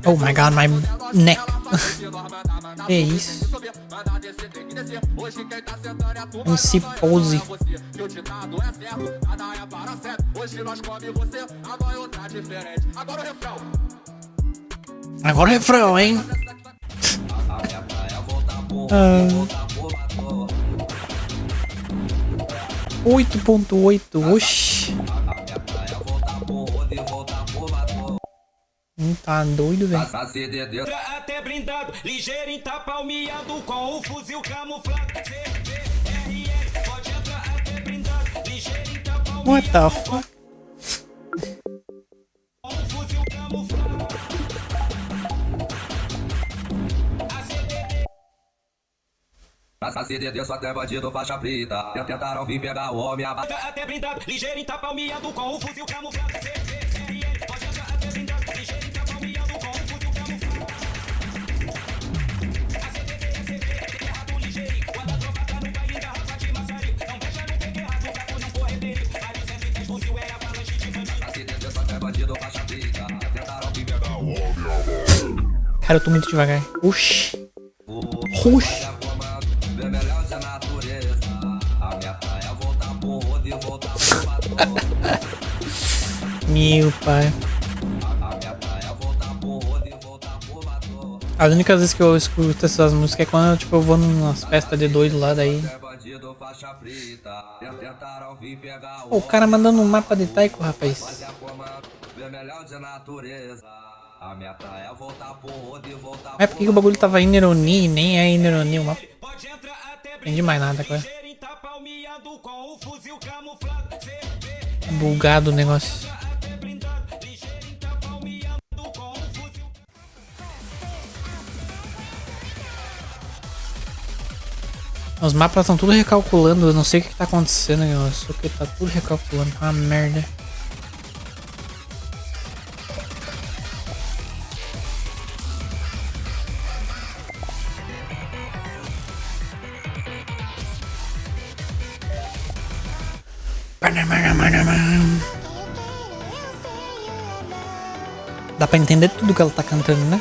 Oh my god, my neck. Que isso? MC Pose. Agora o refrão, hein? 8.8, oxi. Tá doido, velho. Até blindado, ligeirinho tá palmeado com o fuzil camuflado. Pode entrar até blindado, ligeirinho tá palmeado. What the fuck? Com o fuzil camuflado. A CDD só até bandido faixa preta. Tentaram vir pegar o homem Até blindado, ligeirinho tá palmeado com o fuzil camuflado. Pode entrar até blindado, ligeirinho tá palmeado com o fuzil camuflado. A CDD errado, ligeirinho. Quando a tropa tá no baile da raça de maçaria. Não deixa no pegue errado, pra não correr perigo. Ali sempre tem fuzil, é avalanche de bandido. A CDD só até bandido faixa preta. Tentaram vir pegar o homem Cara, eu tô muito devagar. Oxi. Oxi. melhor de natureza. A meta é voltar pro rodo e voltar pro batom. Meu pai. A meta é voltar pro rodo e voltar pro batom. As únicas vezes que eu escuto essas músicas é quando tipo, eu vou nas festas de doido lá, daí. Bandido faixa preta. Tentaram vir pegar Pô, o cara mandando um mapa de taiko, rapaz. melhor de natureza. A meta é voltar pro rodo e voltar Mas por que o bagulho tava em ironia e nem é em ironia o mapa? Entendi mais nada agora. Bugado o negócio. Os mapas estão tudo recalculando, eu não sei o que tá acontecendo, eu só que tá tudo recalculando, uma merda. Dá pra entender tudo que ela tá cantando, né?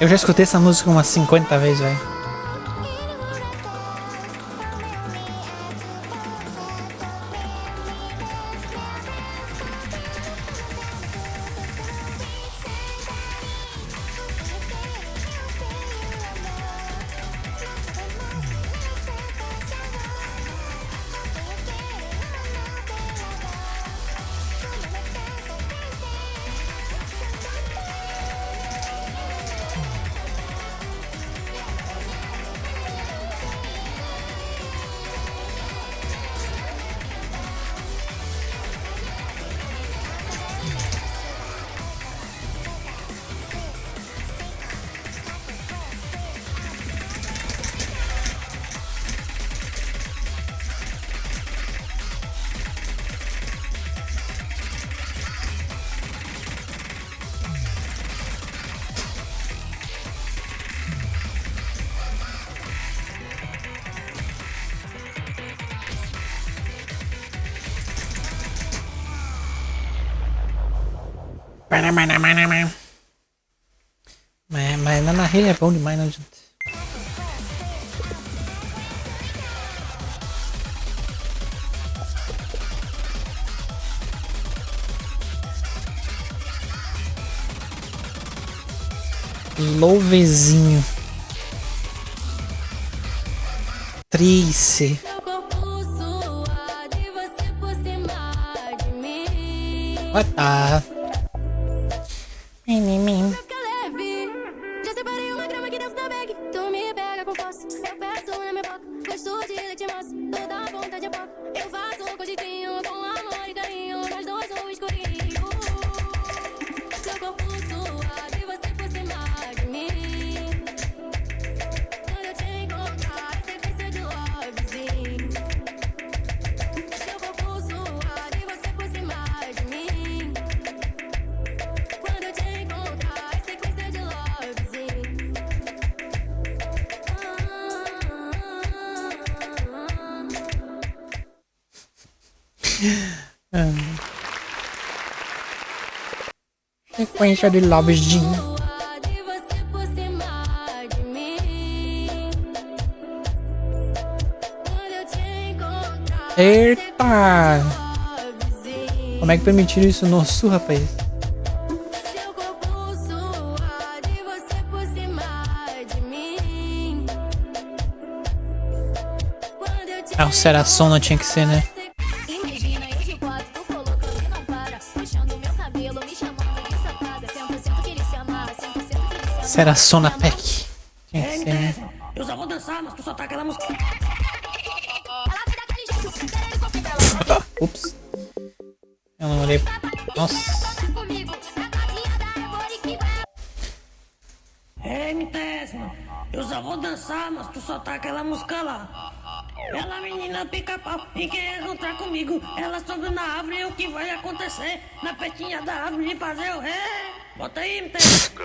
Eu já escutei essa música umas 50 vezes, velho. Mas na rede é bom demais, não adianta. Louvezinho. Trice. What the? Mim. Já separei uma grama aqui dentro da bag. Tu me pega com força. Eu peço na minha boca. Gosto de leite moça. Toda a vontade é pouco. Eu faço cogitinho com amor e carinho. Nós dois no escurinho. Seu corpo suave, você por cima de mim. Quando eu te encontrar, é sequência de lovezinho. Seu corpo suave, você por cima de mim. Quando eu te encontrar, é sequência de lovezinho. Sequência de lovezinho. Suave, você por cima de mim. Quando eu te encontrar, Eita! lovezinho. Como é que permitiram isso no sul, rapaz? Seu corpo suave, você por cima de mim. Quando eu te Ah, o Serasona tinha que ser, né? Imagina, eu de quatro, tô colocando e não para. Puxando meu cabelo, me chamando de safada. 100% que ele se amarra, 100% que ele se amarra. Serasona Pack. Tinha que ser, né? Eu só vou dançar, mas tu só tá aquela música. Ela vai daquele jeito, querendo conquistar ela. Ups. Eu não olhei. Nossa. Conta comigo, na casinha da árvore que vai. Ei, Mitésima, eu só vou dançar, mas tu só tá aquela música lá. Ela menina pica-pau e quer encontrar comigo. Ela sobe na árvore e o que vai acontecer? Na petinha da árvore fazer o ré. Bota aí, Mitésima.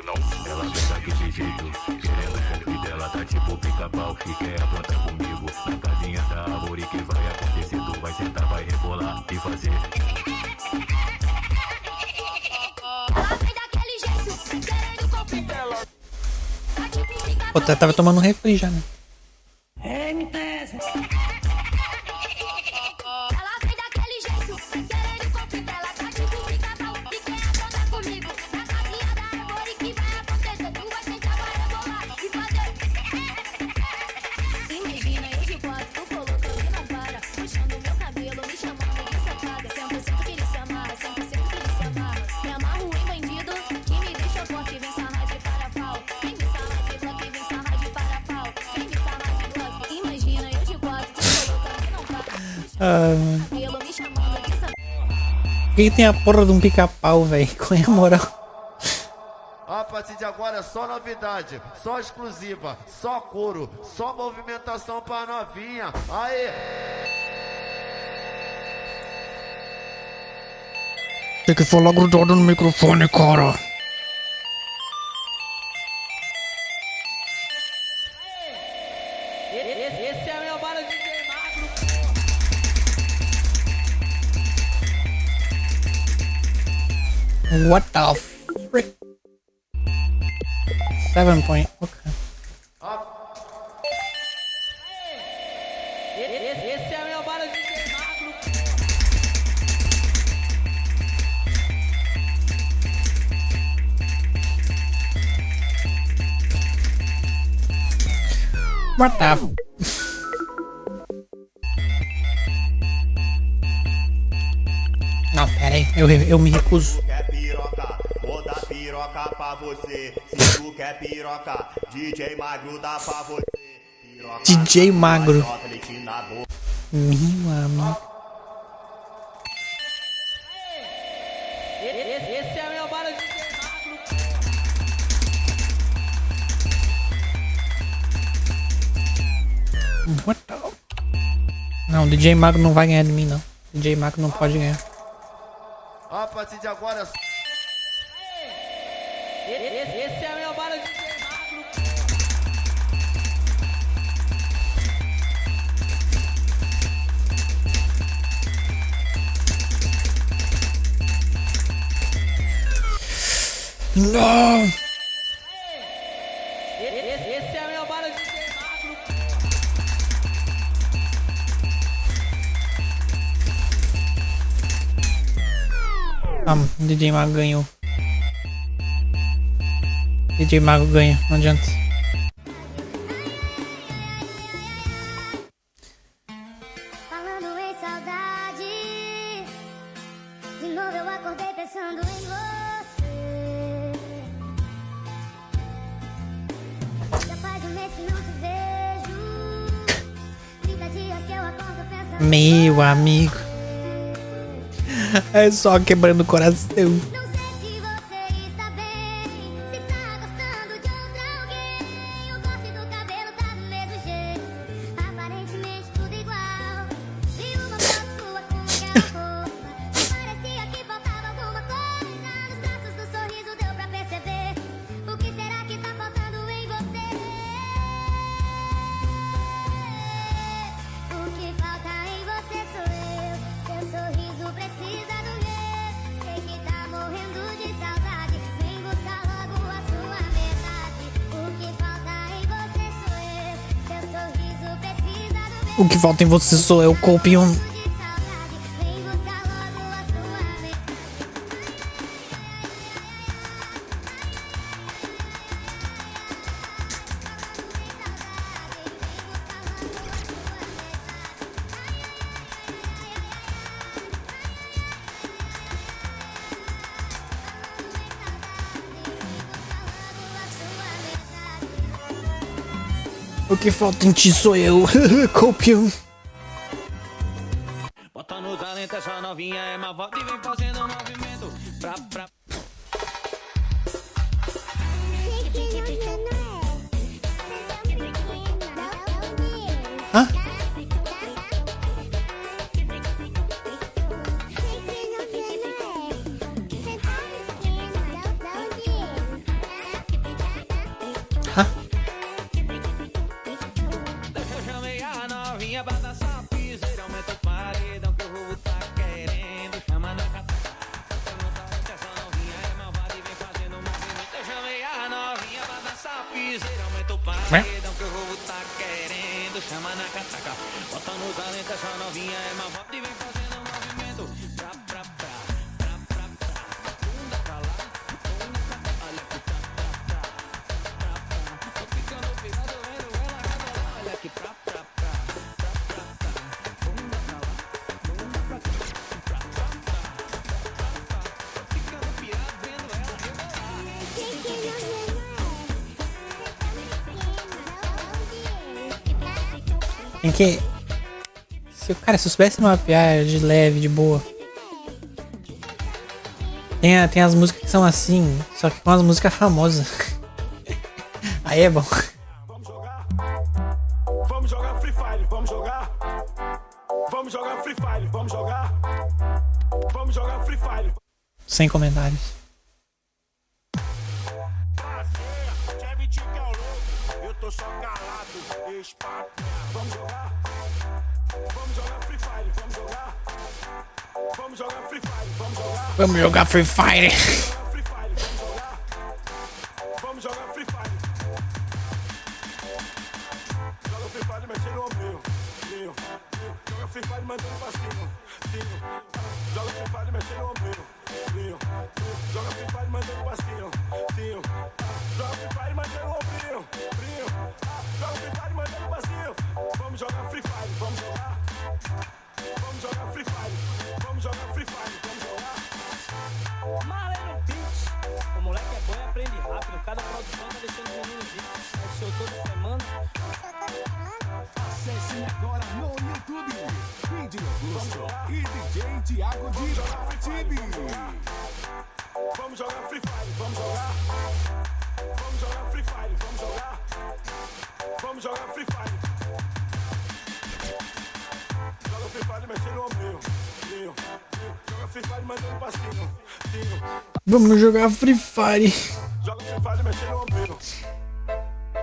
Ela fez daquele jeito, querendo o chefe dela, tá tipo pica-pau e quer apontar comigo. Na casinha da árvore que vai acontecer, tu vai sentar, vai rebolar e fazer. Ela vai daquele jeito, querendo conquistar ela. Tá tipo pica-pau. Pô, eu tava tomando um refri já, né? Ei, Mitésima. Ela vem daquele jeito, querendo conquistar ela. Tá tipo pica-pau e quer apontar comigo. Na casinha da árvore que vai acontecer, tu vai sentar, vai rebolar e fazer. Imagina, eu de quatro, tô colocando e não para. Puxando meu cabelo, me chamando de safada. 100% que ele se amarra, 100% que ele se amarra. Me amarro em bandido, que me deixa forte. Vem sarrar de para-pau, vem me sarrar de bloco, vem sarrar de para-pau, vem me sarrar de bloco. Imagina, eu de quatro, tô colocando e não para. Ah, mano. Cabelo me chamando de safada. Por que tem a porra de um pica-pau, velho? Qual é a moral? A partir de agora é só novidade, só exclusiva, só couro, só movimentação pra novinha. Aê! Tem que falar grudado no microfone, cara. Esse é meu bala de magro. What the frick? 7 point. Okay. Esse é meu bala de magro. What the f... Não, pera aí. Eu me recuso. Quer piroca, vou dar piroca pra você. Se tu quer piroca, DJ Magro dá pra você. Piroca, DJ Magro. bota leite na boca. Meu amigo. Esse é meu bala de magro. What the... Não, DJ Magro não vai ganhar de mim, não. DJ Magro não pode ganhar. A partir de agora é só... Esse é meu bala de magro. Não! Esse é meu bala de magro. Vamos, DJ Mago ganhou. DJ Mago ganha, não adianta. Falando em saudade, de novo eu acordei pensando em você. Já faz um mês que não te vejo, 30 dias que eu acordo pensando. Meu amigo. É só quebrando o coração. Não sei se você está bem, se está gostando de outra alguém. O corte do cabelo tá do mesmo jeito, aparentemente tudo igual. Vi uma foto sua com aquela roupa, parecia que faltava alguma coisa. Nos traços do sorriso deu pra perceber. O que será que tá faltando em você? O que falta em você sou eu. Seu sorriso precisa do meu. Sei que tá morrendo de saudade. Vem buscar logo a sua metade. O que falta em você sou eu. Seu sorriso precisa do meu. O que falta em você sou eu, Copium. De saudade. Vem buscar logo a sua metade. O que falta em ti sou eu, Copium. Bota no talento, essa novinha é uma volta e vem fazendo um movimento pra. Hã? Hã? Eu chamei a novinha pra dançar piseira, aumenta o paredão que o roubo tá querendo. Chama na catraca, essa novinha é malvada e vem fazendo um movimento. Eu chamei a novinha pra dançar piseira, aumenta o paredão que o roubo tá querendo. Chama na catraca, bota no talento, essa novinha é malvada e vem fazendo um movimento. Pra. Bunda pra lá, bunda pra cá, olha que pra. Tô ficando pirado vendo ela rebolar, olha que pra. Bunda pra lá, bunda pra cá, tô ficando pirado vendo ela rebolar. Tem que... Se eu soubesse mapear de leve, de boa. Tem as músicas que são assim, só que com as músicas famosas. Aí é bom. Vamos jogar Free Fire, vamos jogar. Vamos jogar Free Fire, vamos jogar. Vamos jogar Free Fire. Sem comentários. Eu tô só calado, espaço. Vamos jogar. Vamos jogar Free Fire, vamos jogar. Vamos jogar Free Fire, vamos jogar. Vamos jogar Free Fire. Free Fire, vamos jogar. Vamos jogar Free Fire. Fire mexendo no ombrinho. Joga Free Fire mandando passinho. Joga Free Fire mexendo no ombrinho. Joga Free Fire mandando passinho. Joga Free Fire mandando no ombrinho. Joga Free Fire mandando passinho. Vamos jogar Free Fire, vamos jogar. Vamos jogar Free Fire, vamos jogar Free Fire, vamos jogar. Marleno Beats. O moleque é bom e aprende rápido. Cada produção tá deixando o menino vivo. É o show toda semana. Acesse agora no YouTube. Vídeo Augusto e DJ Thiago Diratini. Vamos jogar Free Fire, vamos jogar. Vamos jogar Free Fire, vamos jogar. Vamos jogar Free Fire. Joga Free Fire mexendo no ombrinho. Joga Free Fire mandando passinho. Vamos jogar Free Fire. Joga Free Fire mexendo no ombrinho.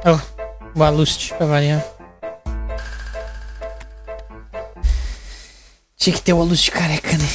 Oh, o Alust pra variar. Tinha que ter o Alust careca, né?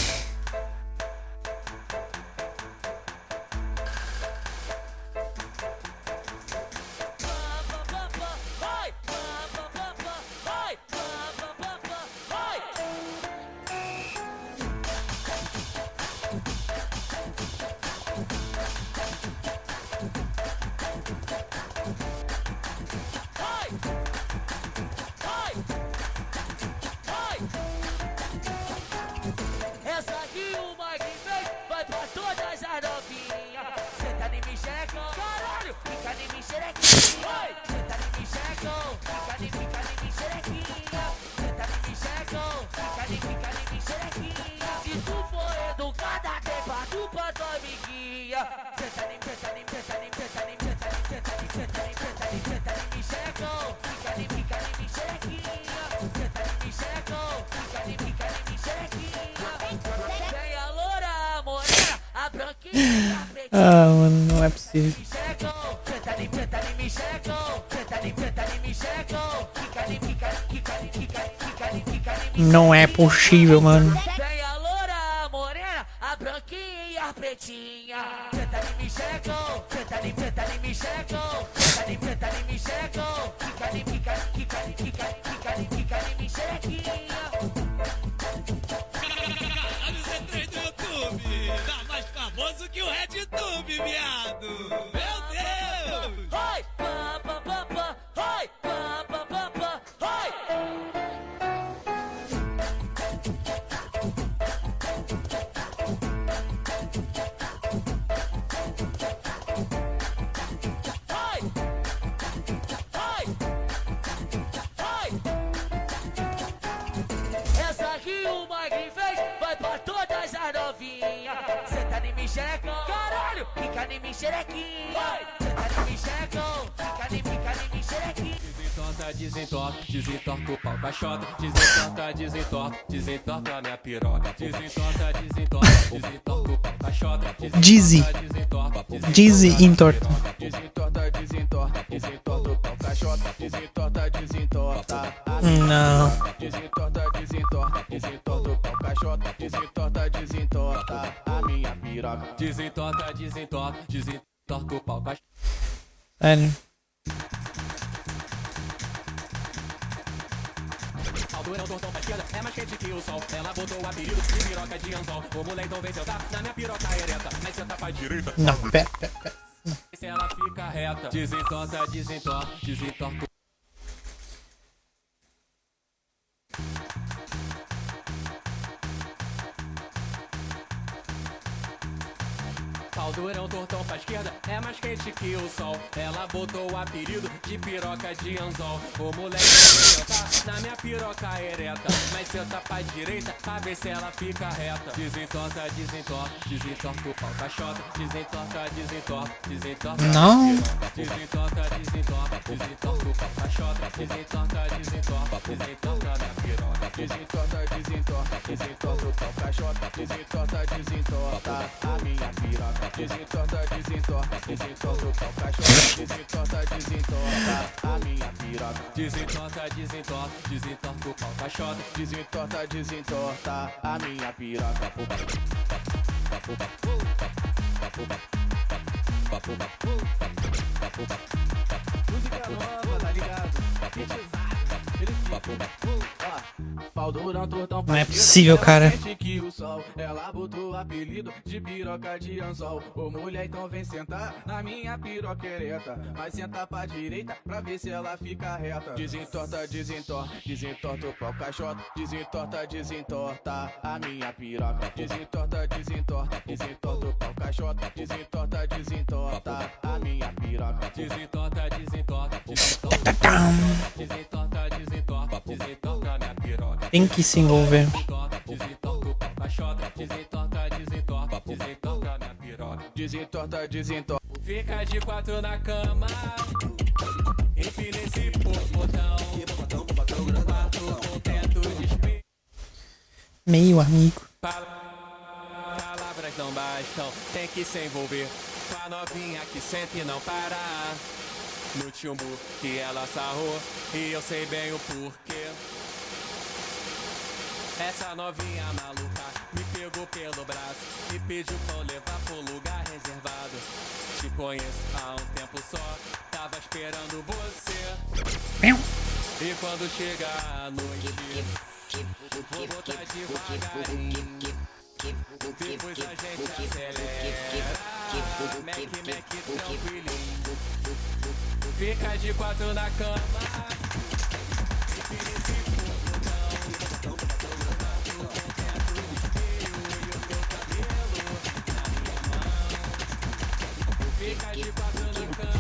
Essa aqui o Mike fez, vai pra todas as novinhas. Senta em mim, xerecão, caralho, fica em mim, xerequinha. Senta em mim, xerecão, fica em mim, xerequinha. Senta em mim, xerecão, fica em mim, xerequinha. Se tu for educada, tem pra tu pra tua amiguinha. Senta em mim, xerecão, fica em mim, xerequinha. Senta em mim, xerecão, fica em mim, xerequinha. Vem a loura, a morena, a branquinha, a pretinha. Ah, mano, não é possível. Não é possível, mano. Vem a loura, a morena, a branquinha e a pretinha. Senta em mim, xerecão, senta em mim, xerecão, senta em mim, xerecão, fica em mim, xerequinha. Z3 do YouTube, tá mais famoso que o RedTube, viado. Meu Deus! Oi, pá, pá, pá, pá, oi, pá, pá, pá, pá, essa aqui o Mike fez, vai pra todas as novinhas. Senta em mim, xerecão, caralho, fica em mim, xerequinha. Senta em mim, xerecão, fica em mim, xerequinha. Desentorta o pau caixota. Desentorta minha piroca. Desentorta o pau caixota. Dizzy entorta. Desentorta o pau caixota. Desentorta. Não. Desentorta o pau caixota. Desentorta a minha piroca. Desentorta o pau caixota. Sério. Aldurão, tortão pra esquerda, é mais quente que o sol. Ela botou o apelido de piroca de anzol. O moleque então vem sentar na minha piroca ereta. Mas senta pra direita. Não, pera. Se ela fica reta. Desentorta. Aldurão, tortão pra esquerda, é mais quente que o sol. Ela botou o apelido de piroca de anzol. O moleque vai sentar na minha piroca ereta. Mas senta pra direita, pra ver se ela fica reta. Desentorta o pau caixota. Desentorta. Não. Desentorta o pau caixota. Desentorta minha piroca. Desentorta o pau caixota. Desentorta a minha piroca. Desentorta o pau caixota. Desentorta a minha piroca. Desentorta o pau caixota. Desentorta a minha piroca. Música nova, tá ligado? Hitizado. Eles Pau durão, tortão, Não é possível, cara. que o sol. Ela botou o apelido de piroca de anzol. Ô mulher, então vem sentar na minha piroca ereta. Mas senta pra direita pra ver se ela fica reta. Desentorta, desentorta, desentorta o pau caixota. Desentorta, desentorta a minha piroca. Desentorta, desentorta, desentorta o pau caixota. Desentorta, desentorta a minha piroca. Desentorta, desentorta, desentorta, desentorta, desentorta, desentorta a minha piroca. Tem que se envolver. Desentorta, desentorta o pau caixota. Desentorta, desentorta, desentorta a minha piroca. Desentorta, desentorta. Fica de quatro na cama. Empina esse popotão. Quatro com teto de espelho. Meio amigo. Palavras não bastam, tem que se envolver com a novinha que sente e não para. No chumbo que ela sarrou e eu sei bem o porquê. Essa novinha maluca me pegou pelo braço e pediu pra eu levar pro lugar reservado. Te conheço há um tempo só, tava esperando você. E quando chega a noite, vou botar devagarinho. Depois a gente acelera. Mac, tranquilinho. Fica de quatro na cama. Fica de quatro na cama.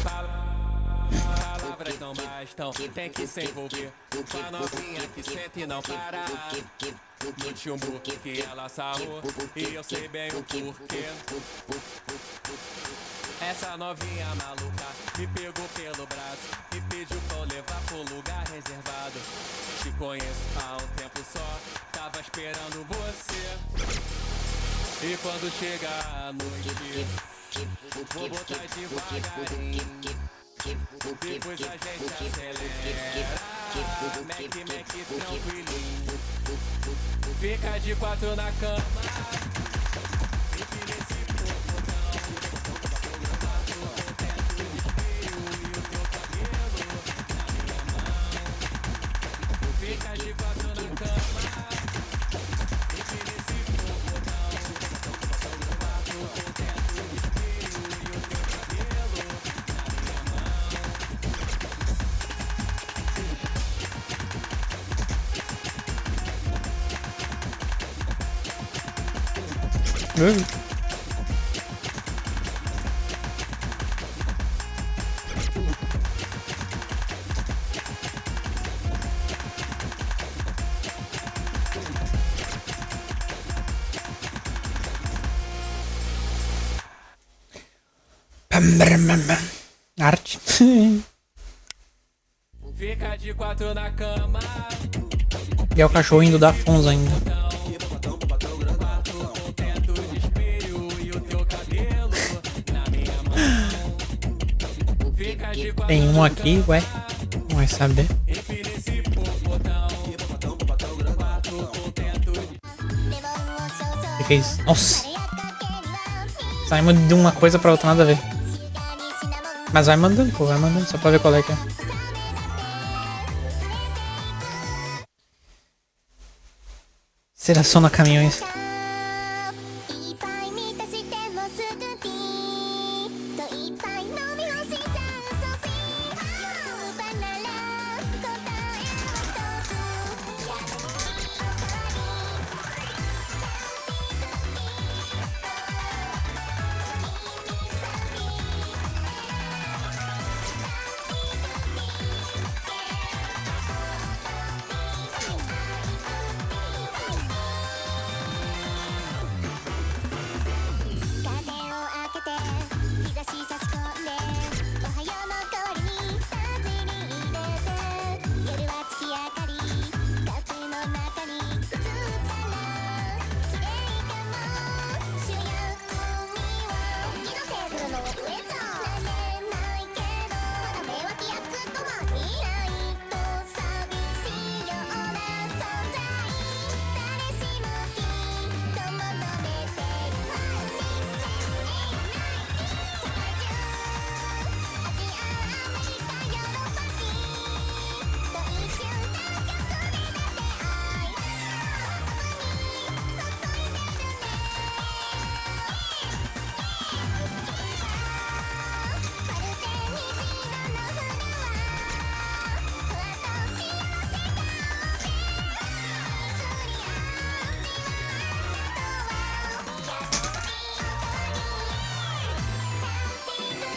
Palavras não bastam, tem que se envolver com a novinha que sente e não para. No chumbo que ela sarrou e eu sei bem o porquê. Essa novinha maluca me pegou pelo braço e pediu pra eu levar pro lugar reservado. Te conheço há um tempo só, tava esperando você. E quando chega a noite, vou botar devagarinho. Depois a gente acelera. Mac, tranquilinho. Fica de quatro na cama. Fica de quatro na cama. Arte. Fica de quatro na cama. E é o cachorrinho do Afonso ainda. Tem um aqui, ué. Não vai saber. O que é isso? Nossa! Saímos de uma coisa pra outra, nada a ver. Mas vai mandando, pô, vai mandando, só pra ver qual é que é. Seleciona caminhões.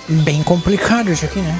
Bem complicado isso aqui, né?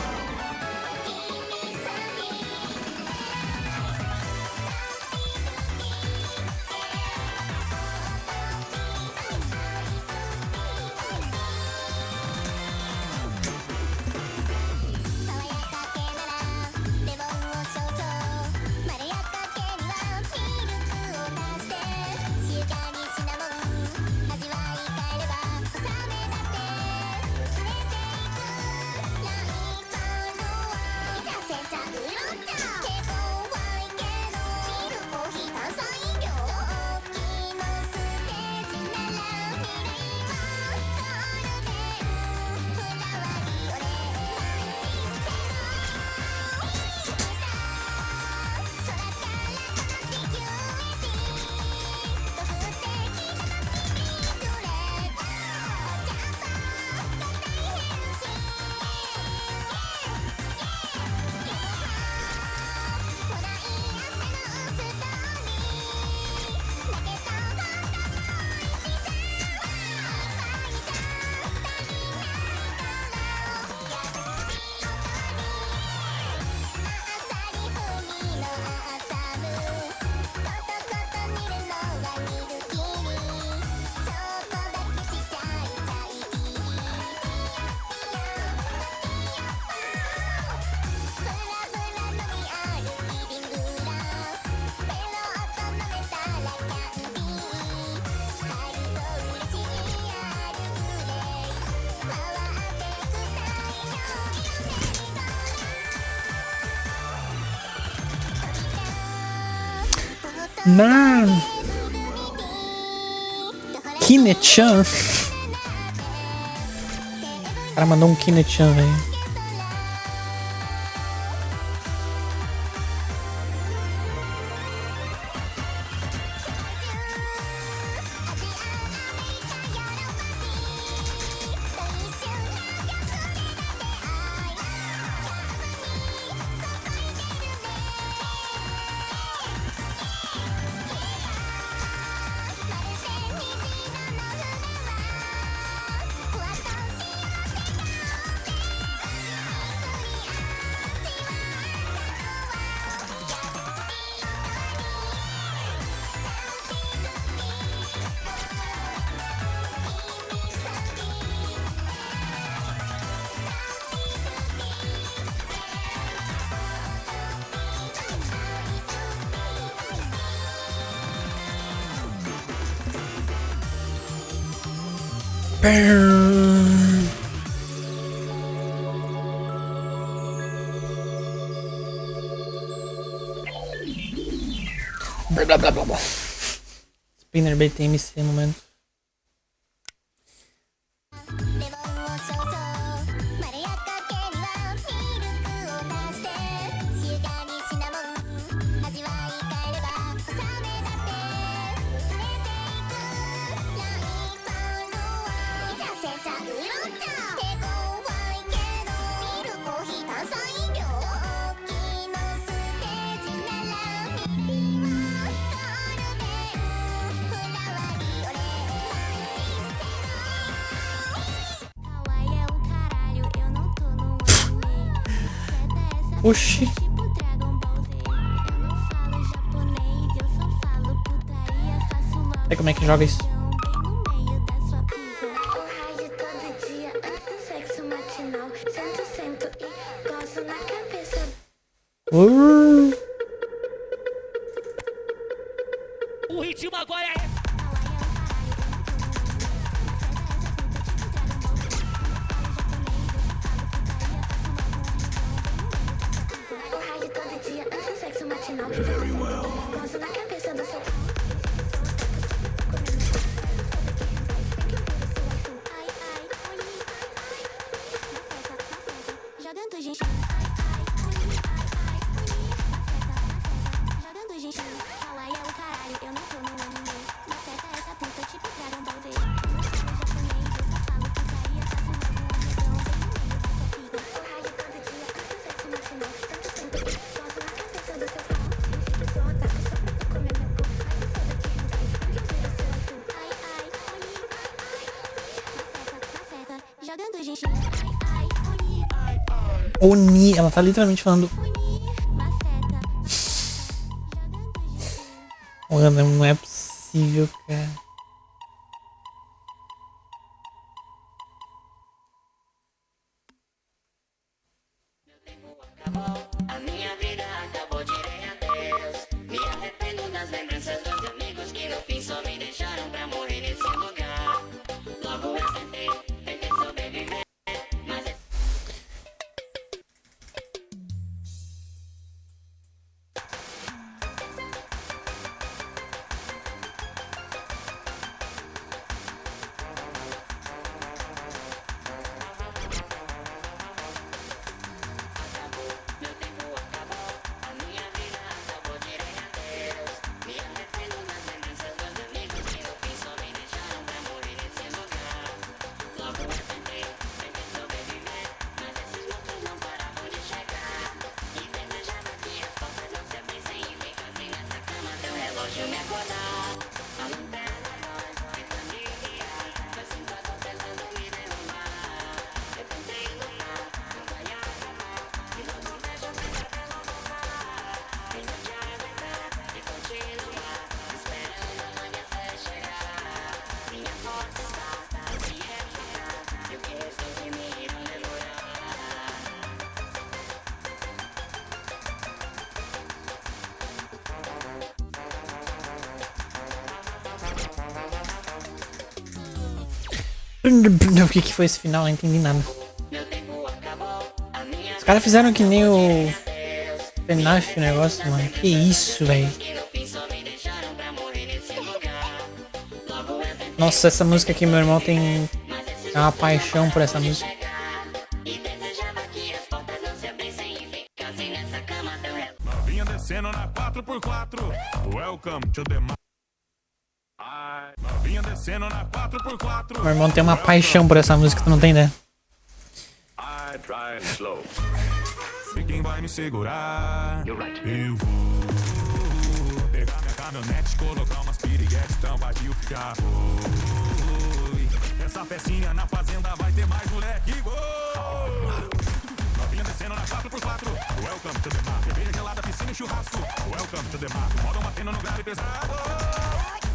Mano, Kine-chan. O cara mandou um Kine-chan, velho. Blá blá blá blá blá. Spinner BTMC momento. Oxi. Sei como é que joga isso. O ritmo agora é. Very well. Jogando gengibre, ai, ai, Oni, ela tá literalmente falando. Mano, não é possível, cara. A minha vida acabou, direi adeus. Me arrependo das lembranças dos amigos que no fim só me deixaram pra morrer nesse lugar. Logo eu tentei sobreviver, mas me acordar. A lanterna da voz tenta me guiar, mas sinto a dor pesando me derrubar. Eu tentei iluminar, não vai acabar, e logo vejo a vida pelo mar. E não te aguentar e continuar, esperando amanhã fé chegar. Minha força está a se regenerar, e o que restou de mim irão demorar. O que foi esse final? Não entendi nada. Os caras fizeram que nem o FNAF o negócio, mano. Que isso, velho. Nossa, essa música aqui, meu irmão tem uma paixão por essa música. Novinha descendo na 4x4. Welcome to the Novinha descendo na 4x4. Meu irmão tem uma paixão por essa música, tu não tem ideia. I drive slow. Se quem vai me segurar, eu vou pegar minha caminhonete, colocar umas piriguetes, tampadinho, já foi. Essa festinha na fazenda vai ter mais moleque, novinha descendo na 4x4. Welcome to the mar. Cerveja gelada, piscina e churrasco. Welcome to the mar. Moda batendo no grave pesado.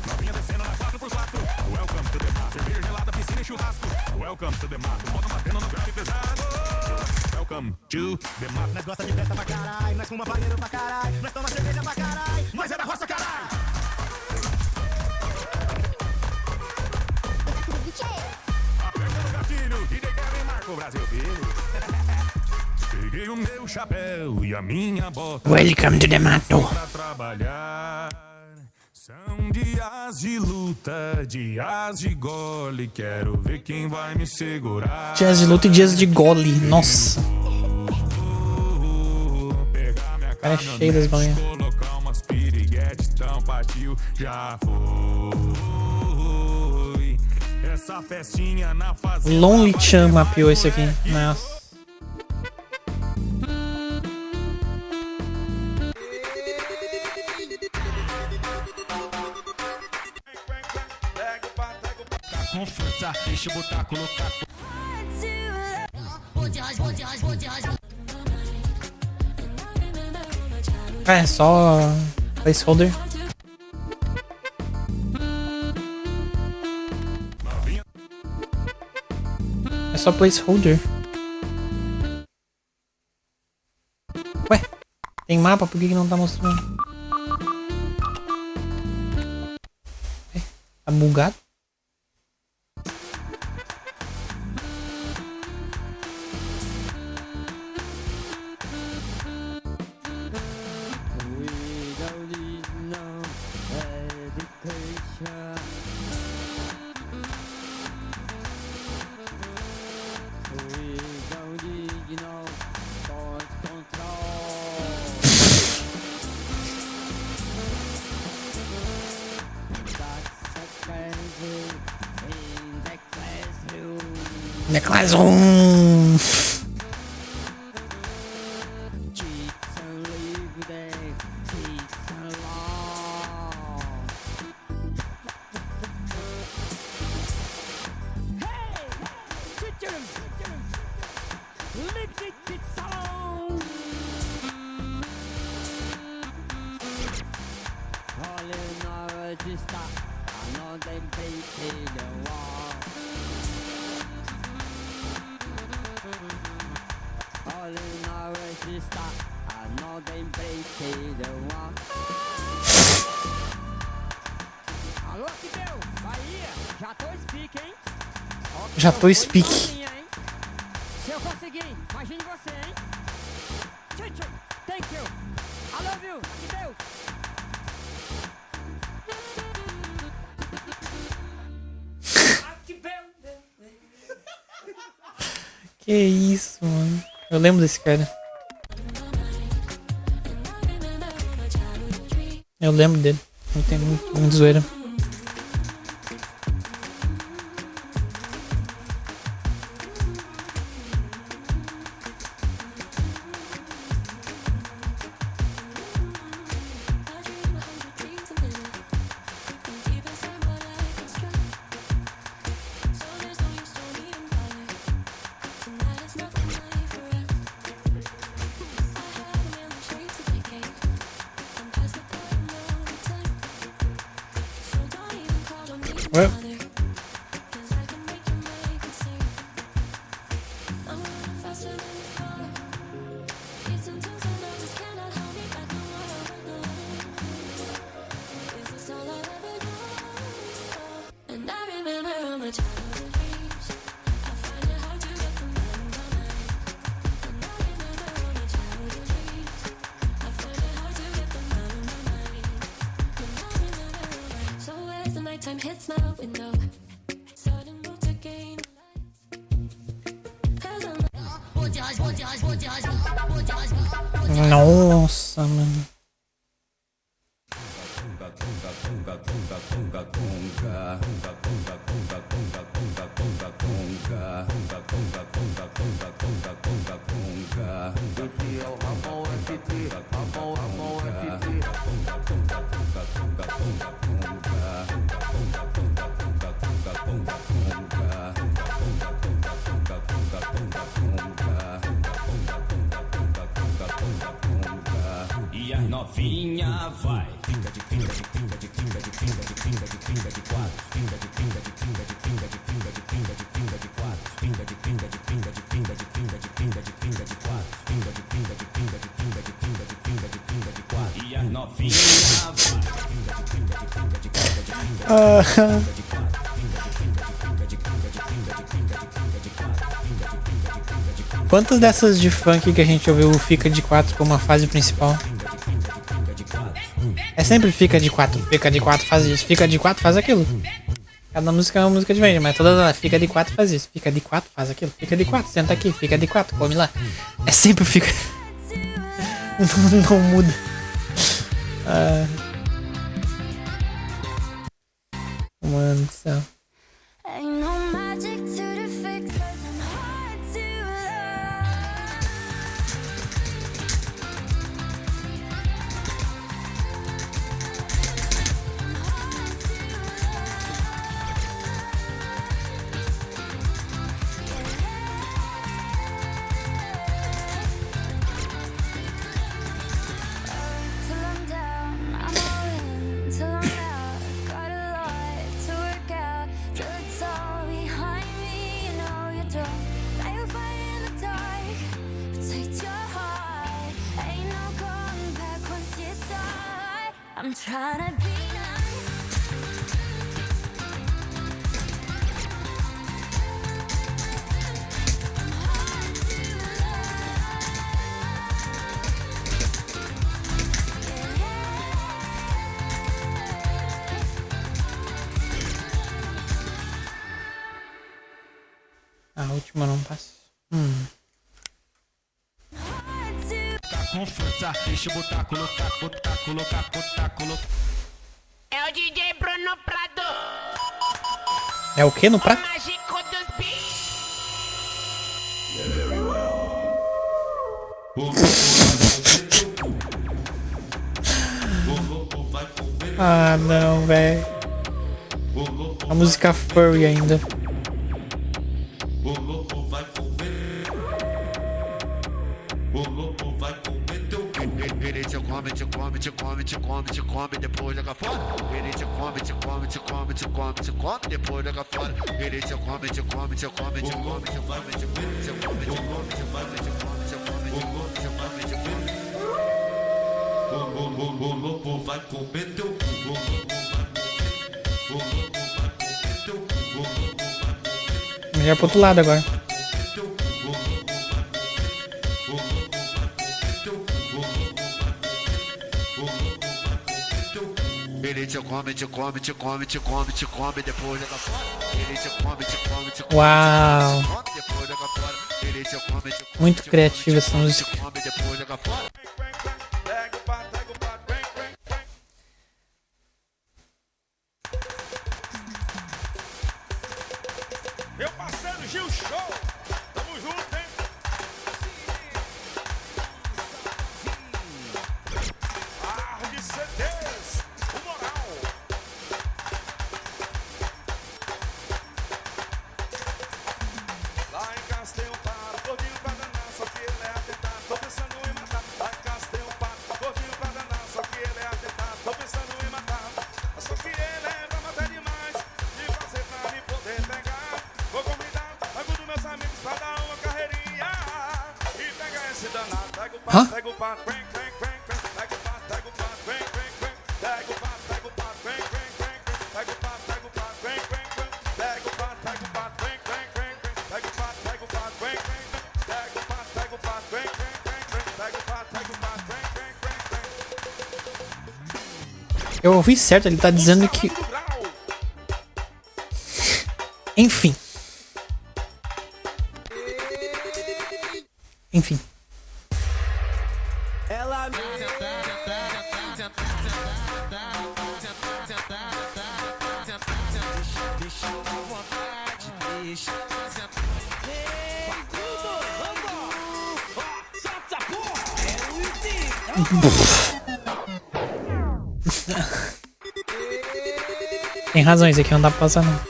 Novinha descendo na 4x4. Welcome to the mar. Cerveja gelada, piscina e churrasco. Welcome to the mar. Moda batendo no grave pesado. Welcome to the mar. Nós gosta de festa pra caralho, nós fuma banheiro pra caralho, nós toma cerveja pra caralho, nós é da roça, caralho. Aperta no gatilho, DJ Kevin Marco, Brasil, filho. Peguei o meu chapéu e a minha bota. Welcome to the mato. Pra trabalhar. São dias de luta, dias de gole. Quero ver quem vai me segurar. Dias de luta e dias de gole. Nossa. Cara, é cheio das balinhas. Colocar umas piriguetes, tampatil, já foi. Essa festinha na fazenda. Lonely Chan mapeou esse aqui. Nossa. Com força, deixa eu botar, colocar. É só placeholder. É só placeholder. Ué, tem mapa? Por que não tá mostrando? Tá bugado? The Classroom. Lipstick Salão. Olha na hora de estar, não tem peito, olha na hora de estar, não tem peito. Alô, que deu? Bahia, já tô speak, hein? Já tô speak. Se eu conseguir, imagine você, hein? Tchau, thank you. I love you, que deu? Que isso, mano. Eu lembro desse cara. Eu lembro dele. Não tem muito zoeira. Well. Time hits my window. Sudden mood to gain. Nossa, mano. E a novinha vai. Pinga de pinga de pinga de pinga de pinga de pinga de pinga de quatro. Pinga de pinga de pinga de pinga de pinga de pinga de pinga de quatro. Pinga de pinga de pinga de pinga de pinga de pinga de pinga de quatro. Pinga de pinga de pinga de pinga de pinga de pinga de pinga de quatro. E a novinha vai. Pinga de pinga de pinga de pinga de pinga de pinga de quatro. Pinga de pinga de pinga de pinga de pinga de pinga de pinga de quatro. Pinga de pinga de pinga de pinga. Quantas dessas de funk que a gente ouviu fica de 4 como a fase principal? É sempre fica de 4, faz isso, fica de 4, faz aquilo. Cada música é uma música diferente, mas todas elas fica de 4, faz isso, fica de 4, faz aquilo, fica de 4, senta aqui, fica de 4, come lá. É sempre fica. não muda. Mano do céu. Ain't no magic to the fix, but I'm hard to till I'm down, I'm all in, till I'm out, got a lot to work out, till it's all behind me, you know you don't, like a fire in the dark, protect your heart, ain't no going back once you start, I'm trying to be nice. A última não passa. Tá com força, deixa eu botar, colocar, colocar, colocar. É o DJ Bruno Prado. É o que no prato? Mágico dos beats. Ah, não, velho. A música furry ainda. o louco vai comer teu cu. Ele te come, te come, te come, te come, te come, depois joga fora. Ele te come, te come, te come, te come, te come, depois joga fora. Ele te come, te come, te come, te come, te come, te come, te come, te come, te come, te come, te come, te come, te come. O louco vai comer teu cu. O louco vai comer teu cu. O louco vai comer. Melhor pro outro lado agora. Ele te come, te come, te come, te come, te come, depois joga fora. Ele te come, te come, te come, Uau. te come, depois joga fora. Ele te come, te come, Muito criativa essa música. te come, depois joga fora. Meu parceiro Gil Show, tamo junto, hein? Arde CDs, o moral. Lá em Castelo Paro, gordinho pra danar, só que ele é atentado, tô pensando em matar. Lá em Castelo Paro, gordinho pra danar, só que ele é atentado, tô pensando em matar. Só que ele é pra matar demais, de fazer pra me poder pegar. Vou convidar alguns dos meus amigos pra dar uma carreirinha e pegar esse danado. Pega o pato, pega o pato, vem, vem, vem, vem. Pega o pato, pega o pato, vem, vem, vem. Pega o pato, pega o pato, vem, vem, vem, vem. Pega o pato, pega o pato, vem, vem, vem. Pega o pato, pega o pato, vem, vem, vem, vem. Pega o pato, pega o pato, vem, vem, vem. Pega o pato, pega o pato, vem, vem, vem, vem. Pega o pato, pega o pato, vem, vem, vem, vem. Eu ouvi certo, ele tá dizendo que. Enfim. Enfim. Ela me deixa à vontade, deixa. Tem razão, isso aqui não dá pra passar não.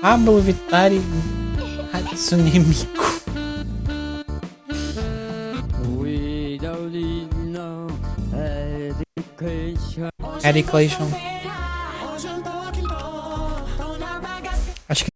Pablo Vittar Hatsune Miku. Education. Acho que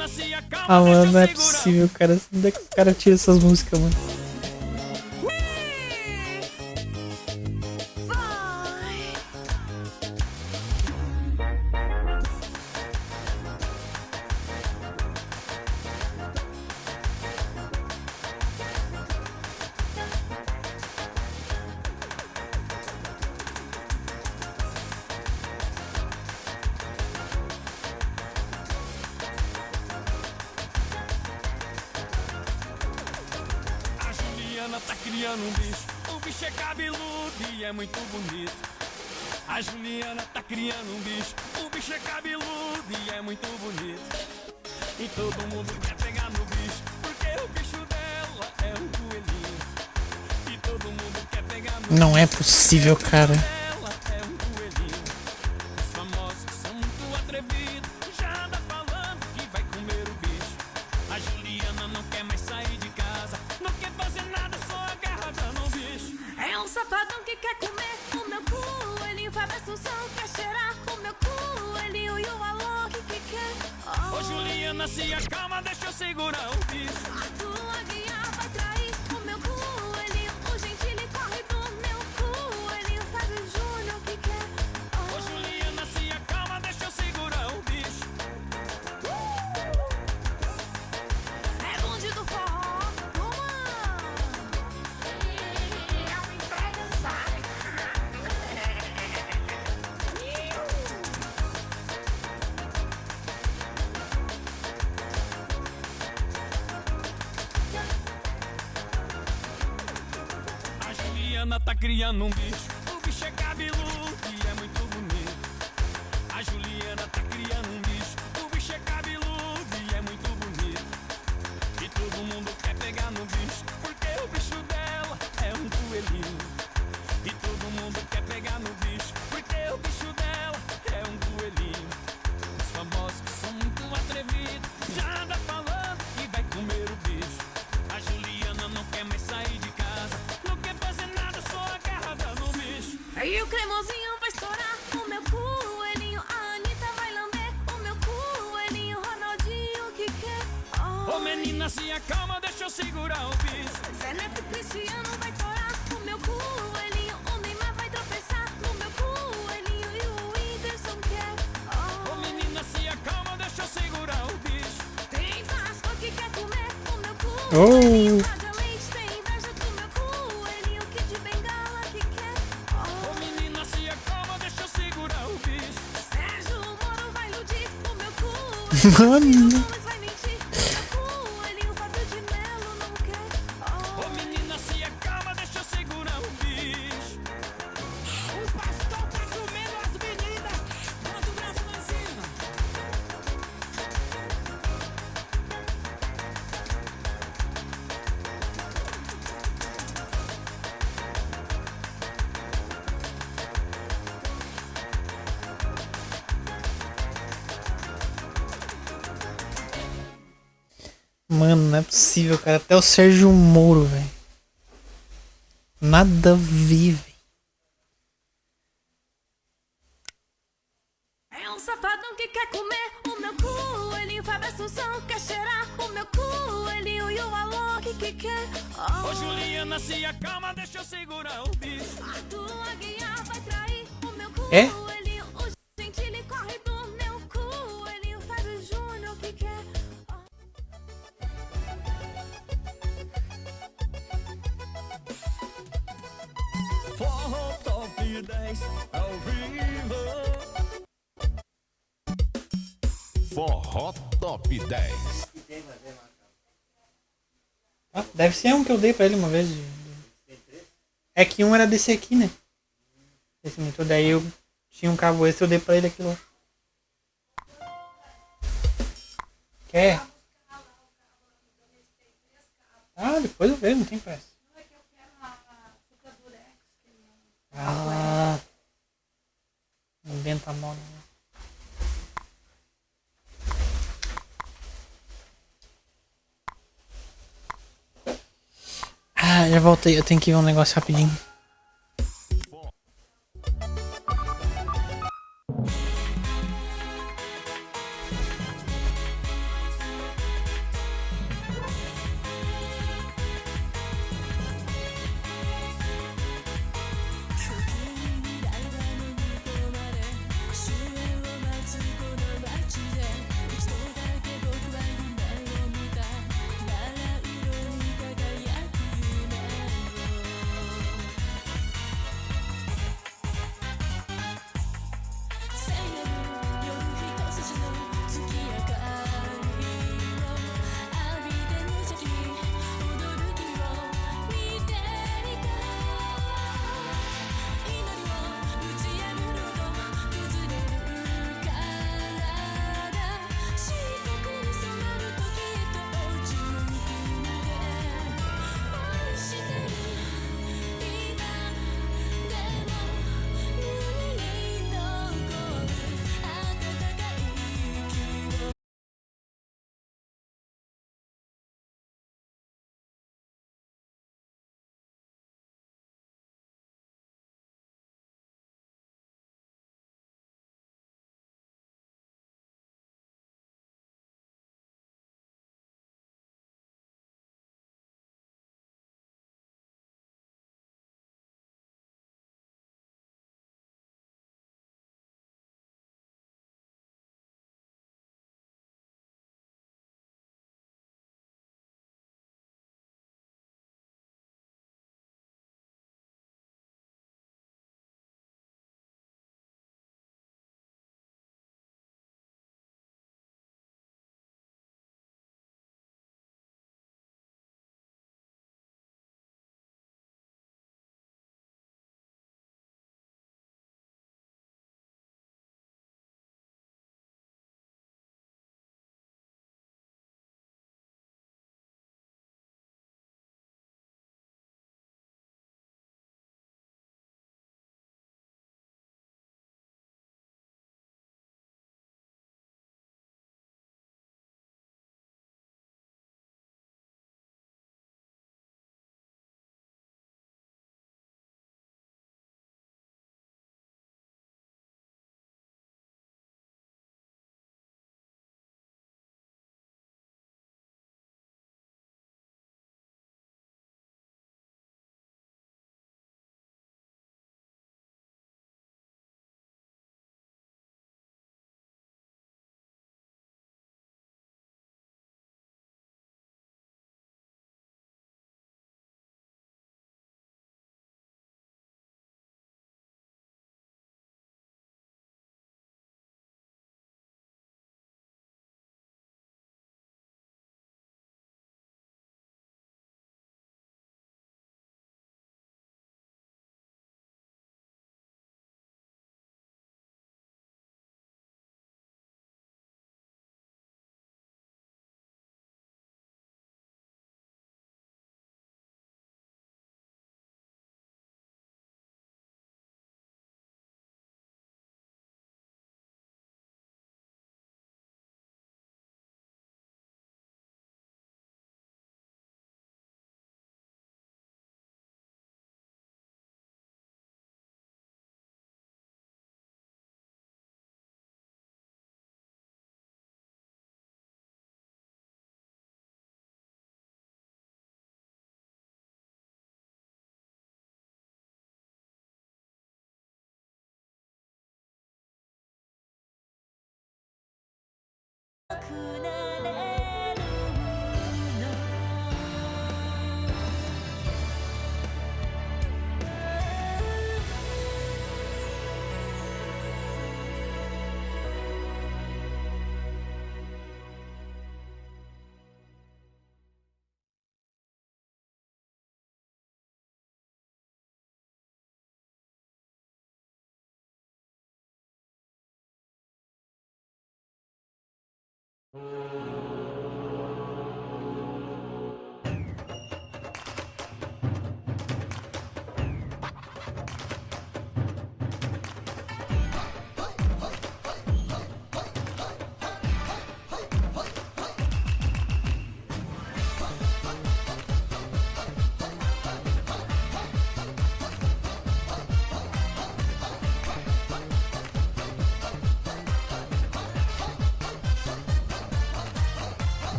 Juliana, se acalma, Ah, mano, deixa não eu é segurar. possível, cara. Onde é que o cara tira essas músicas, mano? A Juliana tá criando um bicho. O bicho é cabeludo e é muito bonito. A Juliana tá criando um bicho. O bicho é cabeludo e é muito bonito. E todo mundo quer pegar no bicho, porque o bicho dela é um coelhinho. E todo mundo quer pegar no Não é possível, cara. dela é um coelhinho. Os famosos são muito atrevidos, já anda falando que vai comer o bicho. A Juliana não quer mais sair de casa, não quer fazer nada, só agarrada no bicho. É um safadão que quer comer o meu coelhinho. Faz Assunção, quer cheirar o meu coelhinho. E o Alok que quer. Ô Juliana, se acalma, deixa eu segurar o bicho. Tua guia vai trair o meu coelhinho. O Gentili corre do meu coelhinho. Faz o Júnior que quer. Ô Juliana, se acalma, deixa eu segurar o bicho. É bonde do forró. A Juliana tá criando um bicho. O bicho é cabeludo e é muito bonito. A Juliana tá criando um bicho. O bicho é cabeludo e é muito bonito. E todo mundo quer pegar no bicho, porque o bicho dela é um coelhinho. E todo mundo quer pegar no bicho, porque o bicho dela é um coelhinho. Os famosos que são muito atrevidos, já anda falando que vai comer o bicho. A Juliana não quer mais sair de casa, não quer fazer nada, só agarrada no bicho. E o cremosinho vai estourar o meu coelhinho. A Anitta vai lamber o meu coelhinho. Ronaldinho que quer. Ô menina, se acalma, deixa eu segurar o bicho. Zé Neto Cristiano vai torar o meu coelhinho. O Neymar vai tropeçar no meu coelhinho. E o Whindersson quer. Ô menina, se acalma, deixa eu segurar o bicho. Tem pastor que quer comer o meu Oh. coelhinho. Cláudia Leite tem inveja do meu coelhinho. Kid de Bengala que quer. Ô menina, se acalma, deixa eu segurar o bicho. Sérgio Moro vai iludir o meu coelhinho. Mano. Luiz vai mentir o meu coelhinho. Fábio de Melo não quer. Ô menina, se acalma, deixa eu segurar o bicho. O pastor tá comendo as meninas. Bota o braço lá em cima. Mano, não é possível, cara. Até o Sérgio Moro, velho. Nada a ver, velho. É um safadão que quer comer o meu coelhinho. Fábio Assunção quer cheirar o meu coelhinho. E o Alok que quer. Ô Juliana, se acalma, deixa eu segurar o bicho. Tua guia vai trair o meu É? coelhinho. O Gentili corre do meu coelhinho. Faz o Júnior que quer. Forró Top 10 ao vivo. Forró Top 10. Ah, deve ser um que eu dei pra ele uma vez. É que um era desse aqui, né? Esse monitor. Daí eu tinha um cabo extra, eu dei pra ele aquilo. Quer? Ah, depois eu vejo, não tem pressa. Ah, inventa moda. Ah, já voltei. Eu tenho que ver um negócio rapidinho.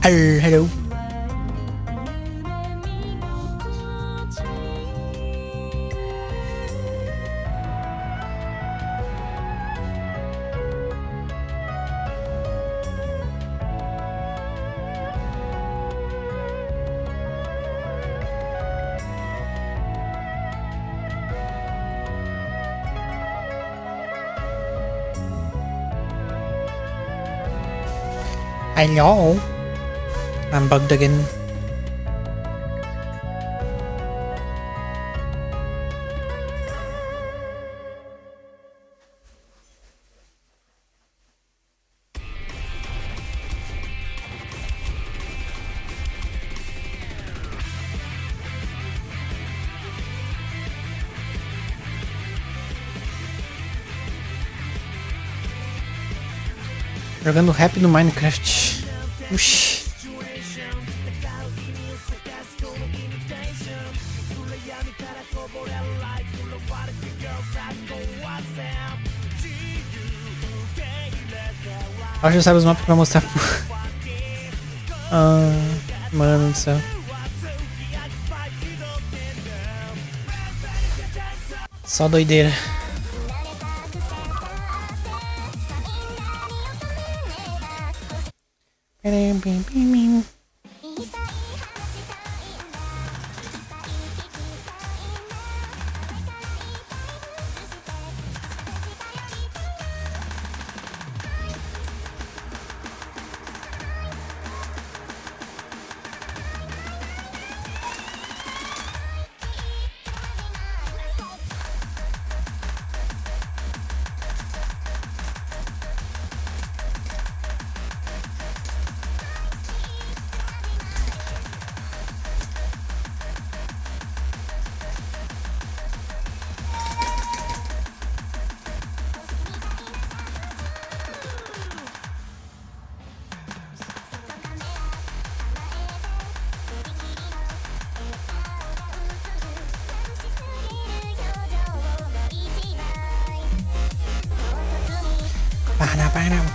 Hello. Hello. I'm bugged again. Jogando rap no Minecraft. Uxi. Acho que eu saio os mapas pra mostrar pro... mano do céu. Só doideira.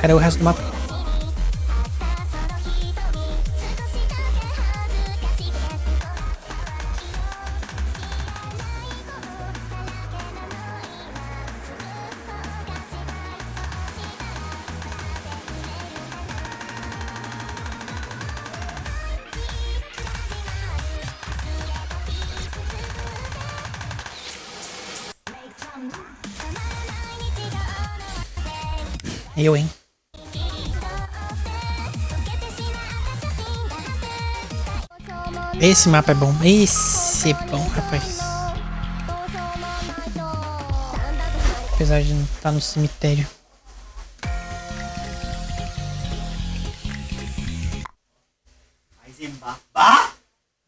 Cadê o resto do mapa? Eu, hein? Esse mapa é bom. Esse é bom, rapaz. Apesar de não estar no cemitério.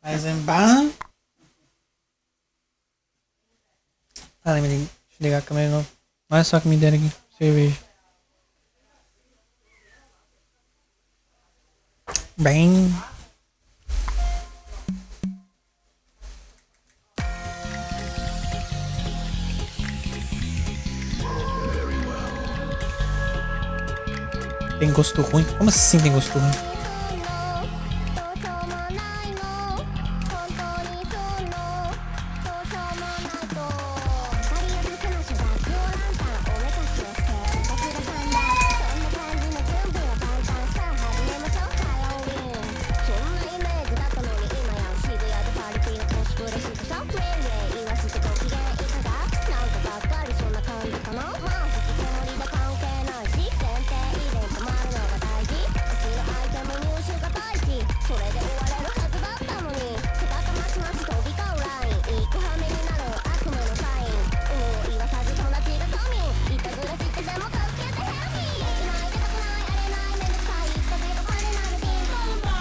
Eisenbahn. Ah, lembrei. Deixa eu ligar a câmera de novo. Olha só que me deram aqui. Cerveja. Bem... Tem gosto ruim? Como assim tem gosto ruim?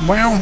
Wow.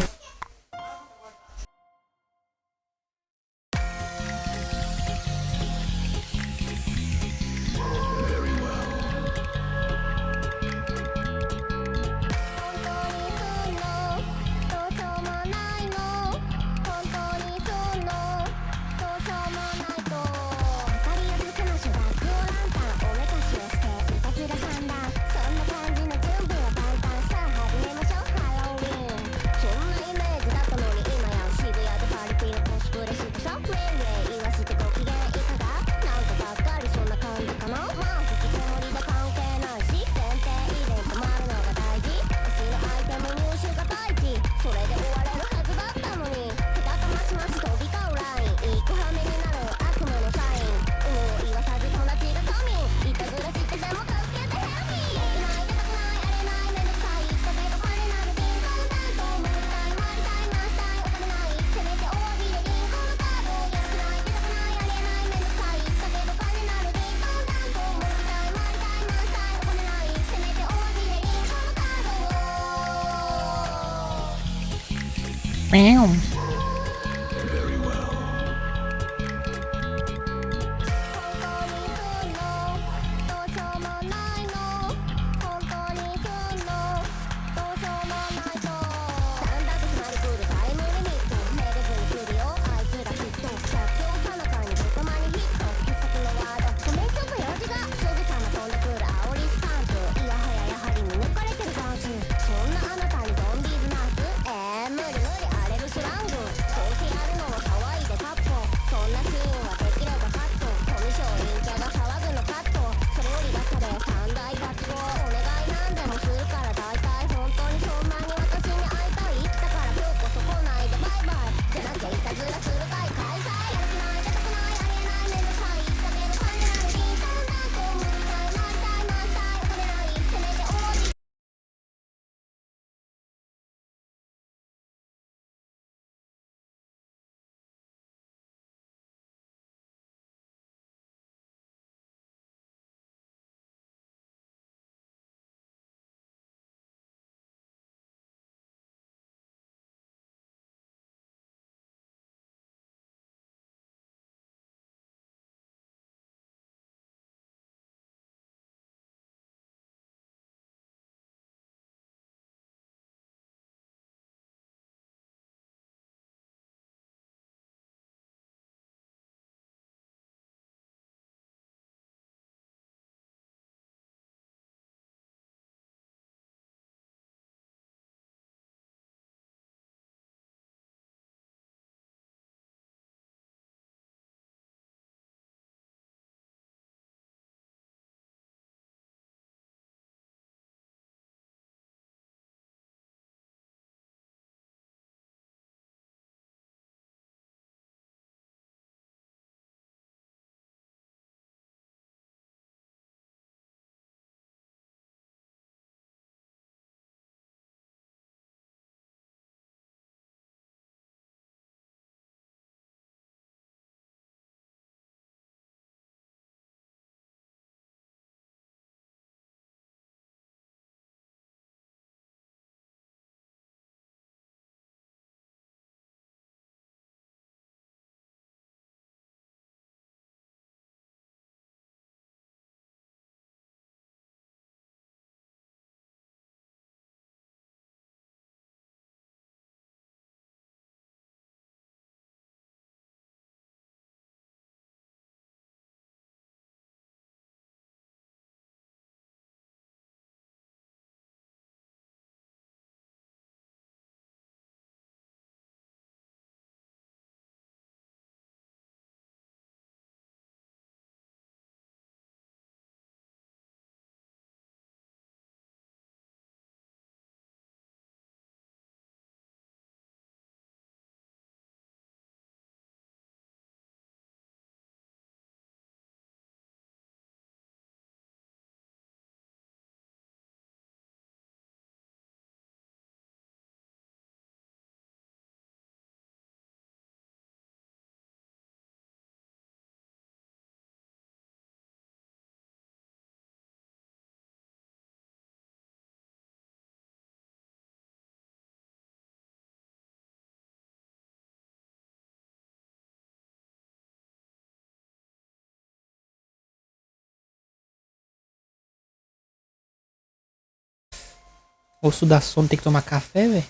Osso da sono, tem que tomar café, velho.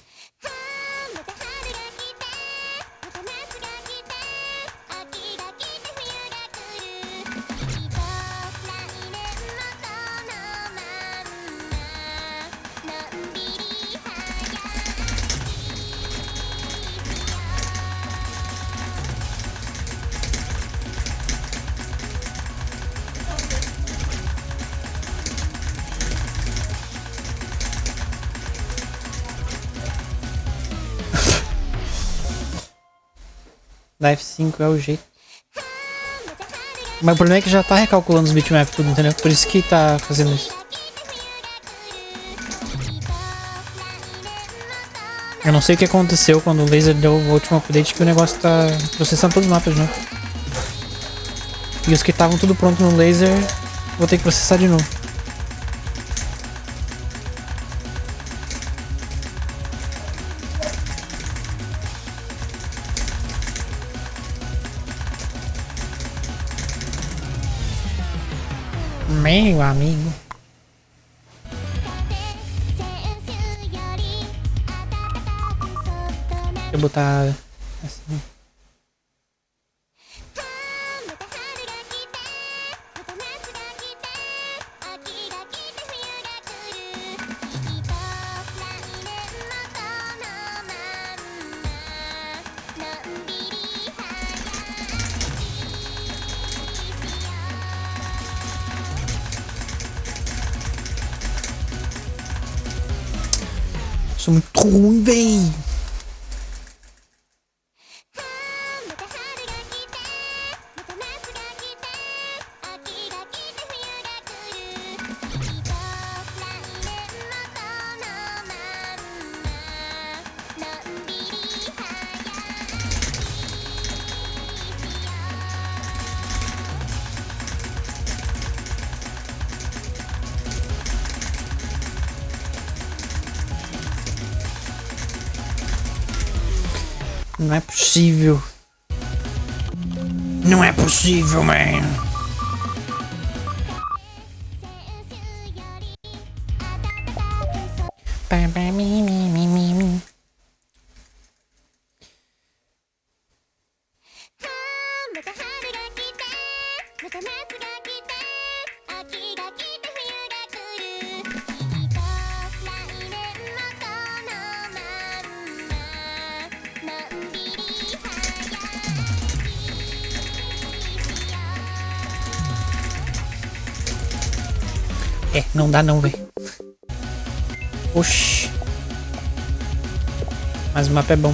Da F5 é o jeito. Mas o problema é que já tá recalculando os bitmaps tudo, entendeu? Por isso que tá fazendo isso. Eu não sei o que aconteceu quando o laser deu o último update, que o negócio tá processando todos os mapas de novo. E os que estavam tudo pronto no laser, vou ter que processar de novo. Meu amigo. Deixa eu botar assim. Sou muito ruim, véi. Não é possível. Não é possível, man. É, não dá não, velho. Oxi. Mas o mapa é bom.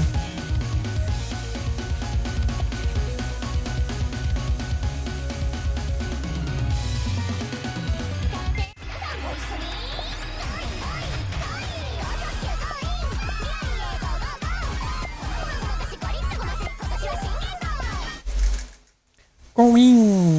Coin.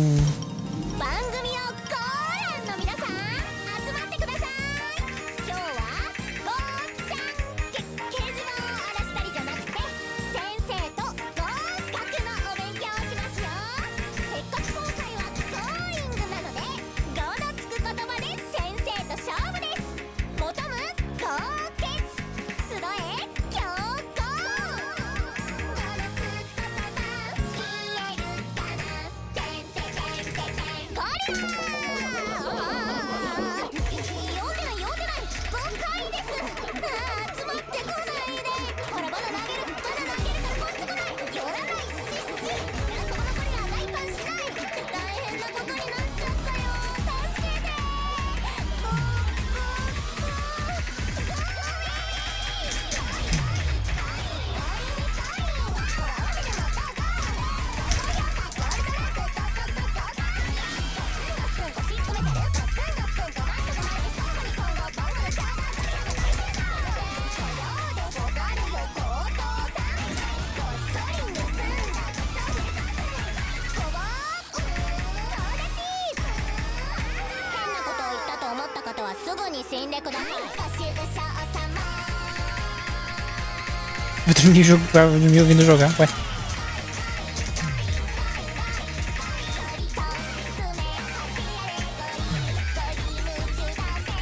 Vou dormir, dormir ouvindo jogar, ué.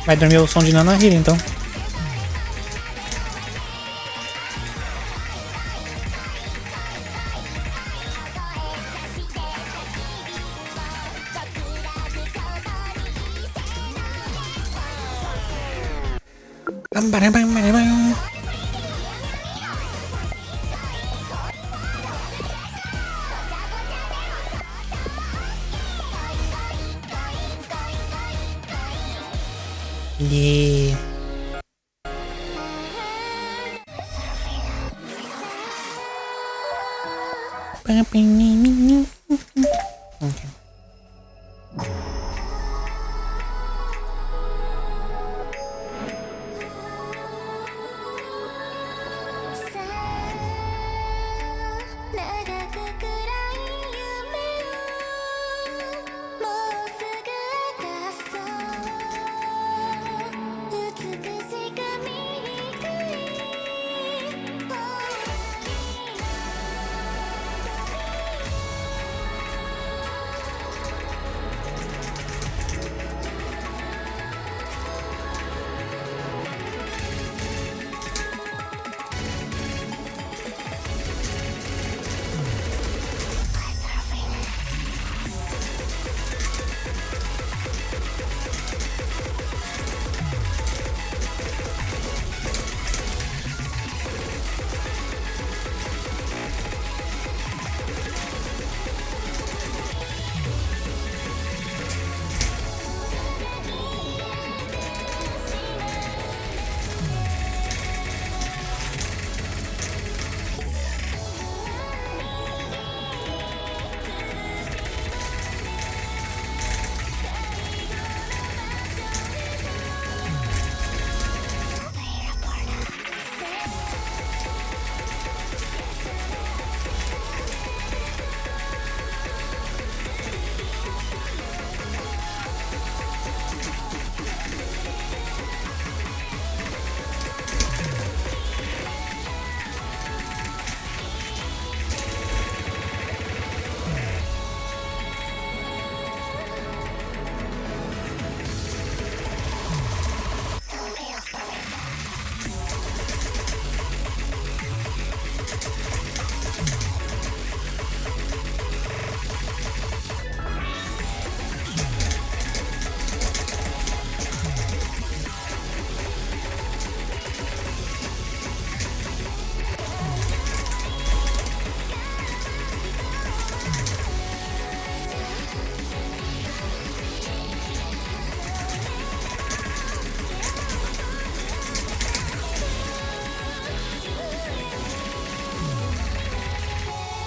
Vai dormir o som de Nana Hira, então. Yeah. Okay.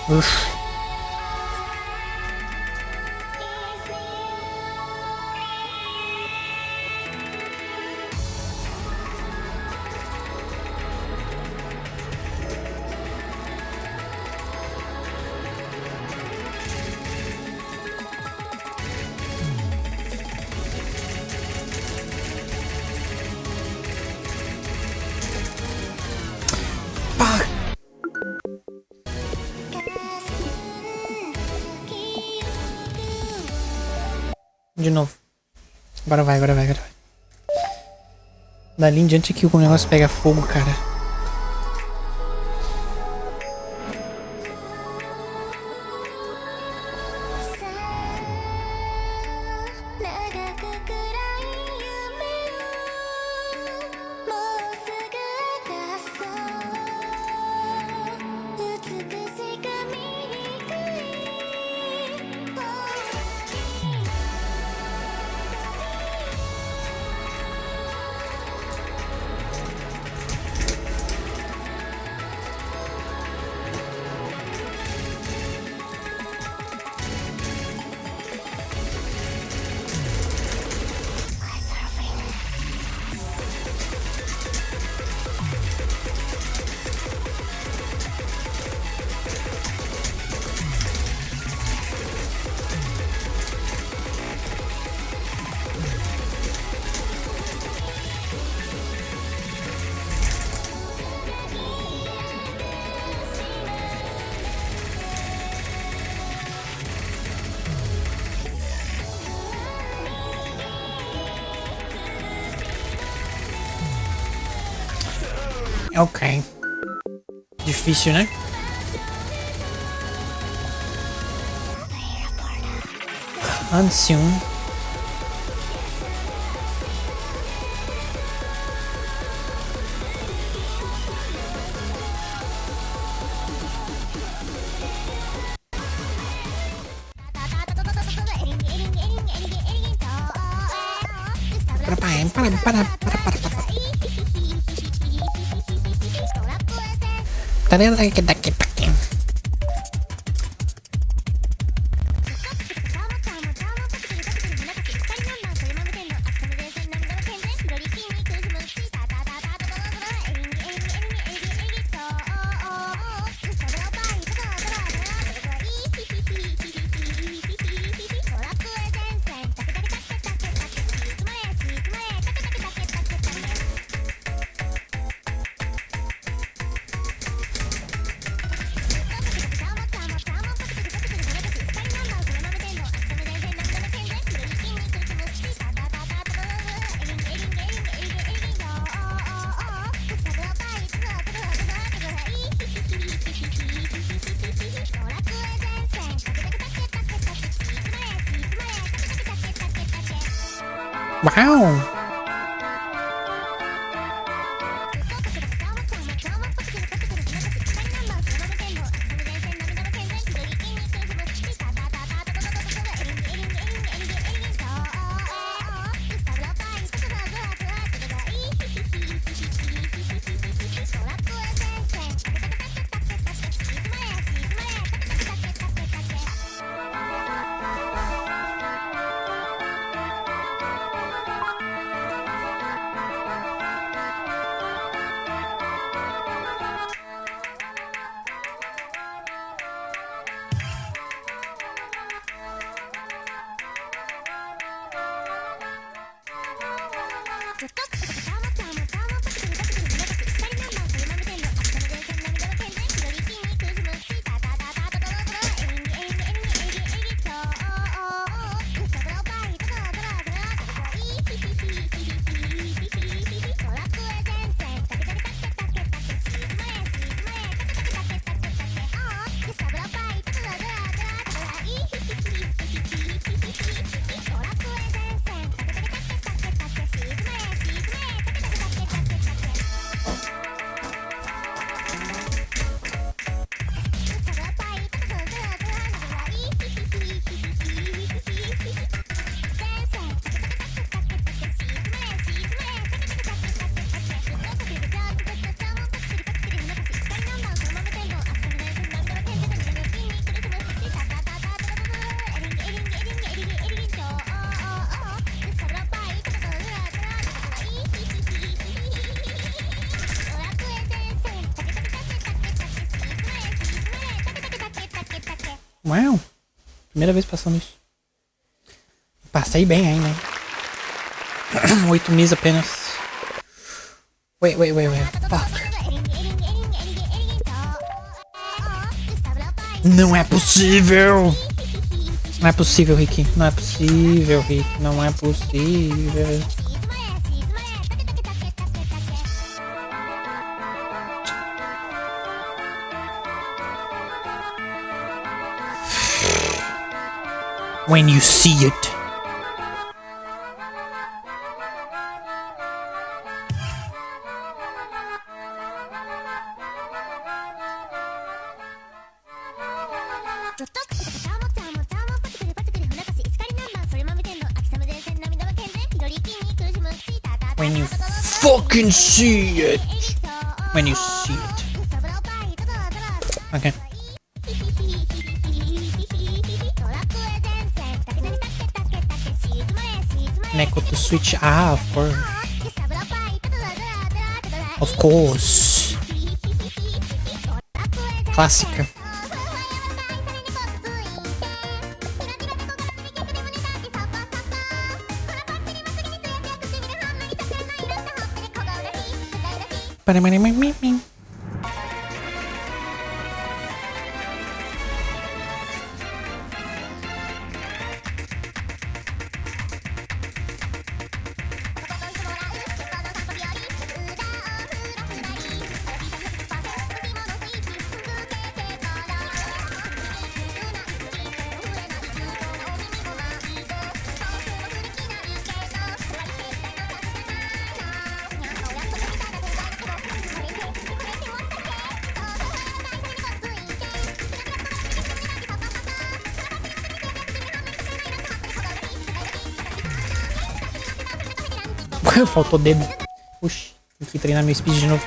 Oof. De novo. Agora vai. Dali em diante aqui o negócio pega fogo, cara. Ok. Difícil, né? Ancião. Para. Daqui. Wow. Uau! Primeira vez passando isso. Passei bem ainda, hein? 8 mis apenas. Wait. Fuck. Não é possível! Não é possível, Rick. Não é possível, Rick. Não é possível. When you see it. When you fucking see it. When you see it. Okay. Neko to switch. Ah, of course. Of course. Clássica. Faltou dedo. Puxa, tem que treinar meu speed de novo.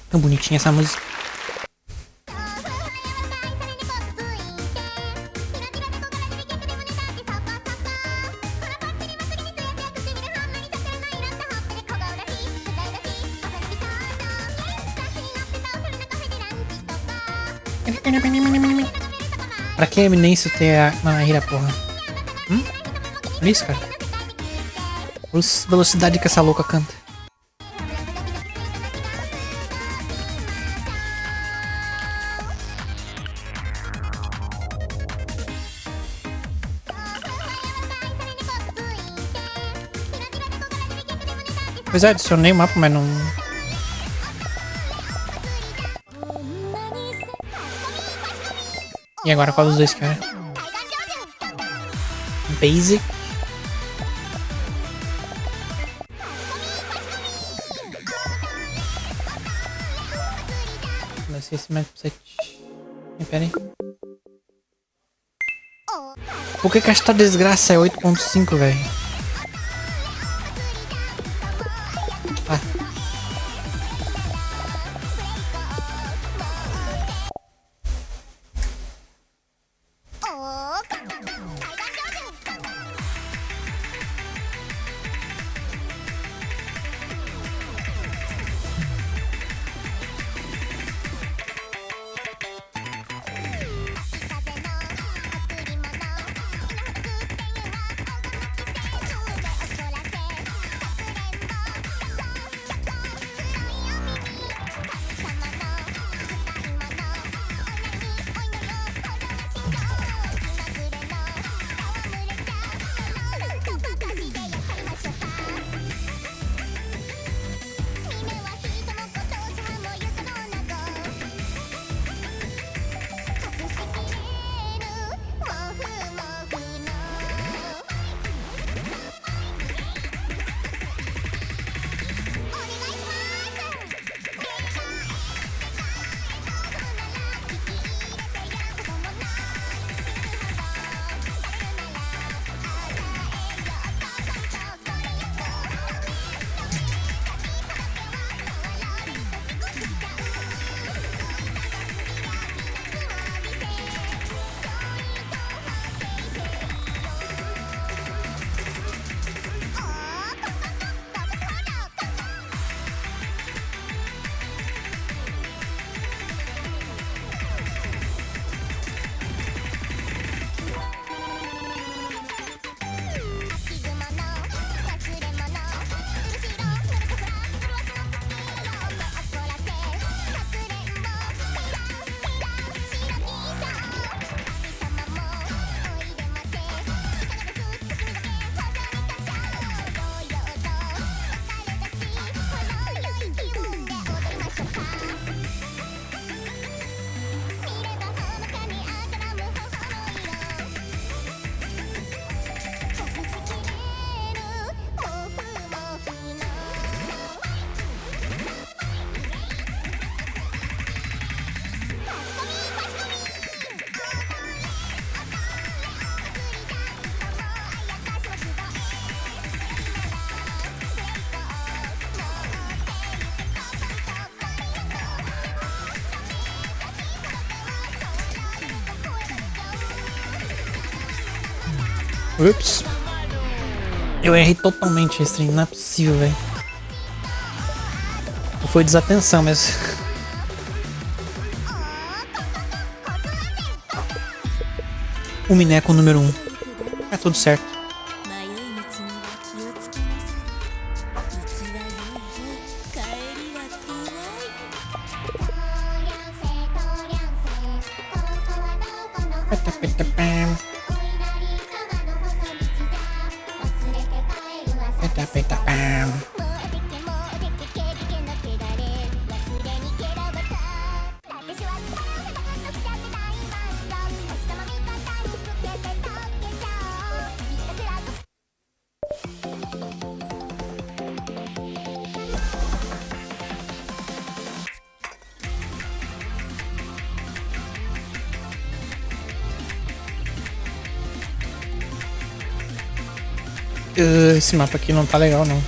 Tão bonitinha essa música. Pra que eminência ter a Manahira, porra? Olha isso, cara. Olha a velocidade que essa louca canta. Pois é, adicionei o mapa, mas não... E agora qual dos dois que é? Basic. Vai ser esse mais 7. Pera aí. Por que esta desgraça é 8.5, velho? Ups. Eu errei totalmente a stream, não é possível, velho. Foi desatenção mesmo. O Mineco número 1. É tudo certo. Esse mapa aqui não tá legal, não.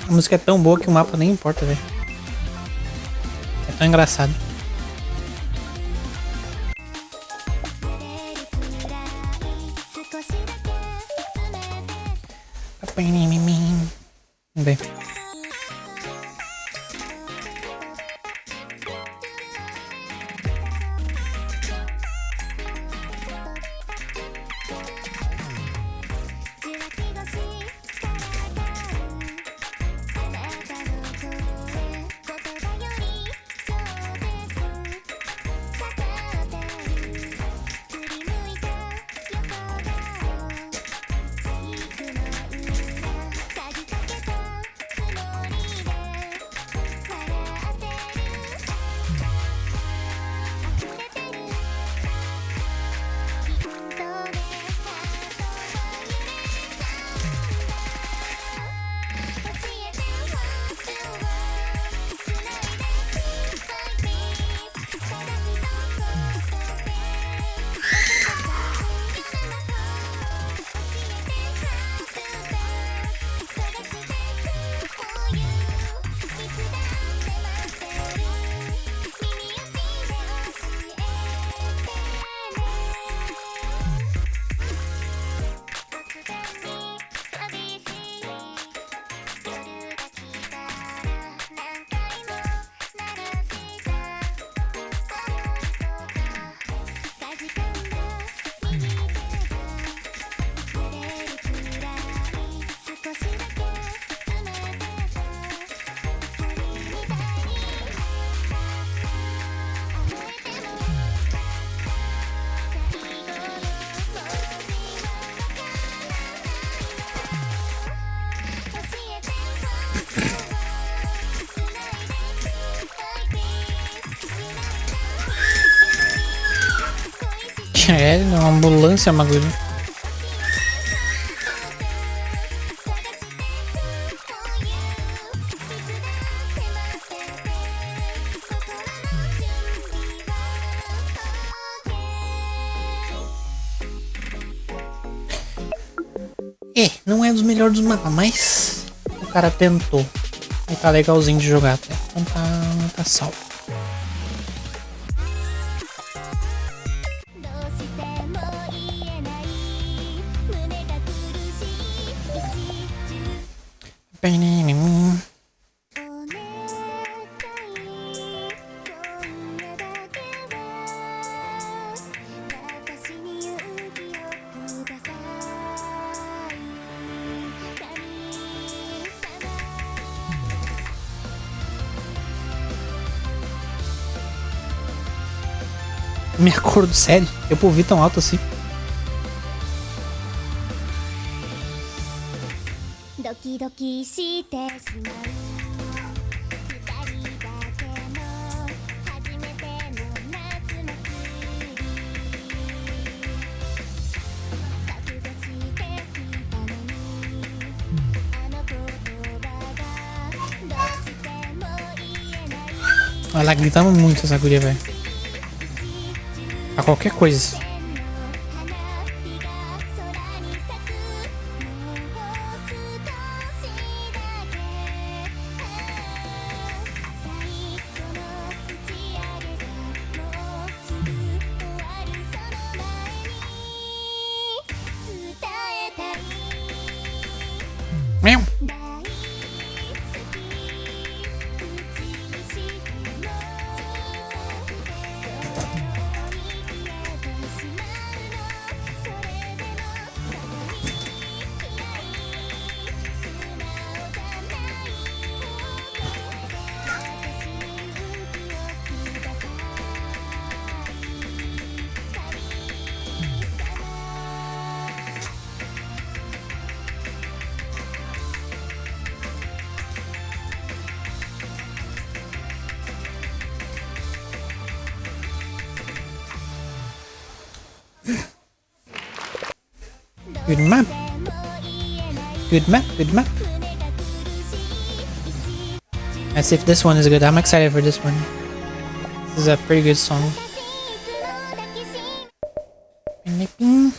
A música é tão boa que o mapa nem importa, velho. É tão engraçado. Vamos ver. É, uma ambulância, bagulho. Não é dos melhores dos mapas, mas o cara tentou. E tá legalzinho de jogar até. Então tá salvo. Me acordo, sério? Eu ouvi tão alto assim. ドキドキしてしまう二人だけの初めての夏祭り覚悟してきたのにあの言葉がどうしても言えない Ela gritava muito essa guria, velho. Pra qualquer coisa. Meow. Good map. Good map, good map. Let's see if this one is good. I'm excited for this one. This is a pretty good song. Ping.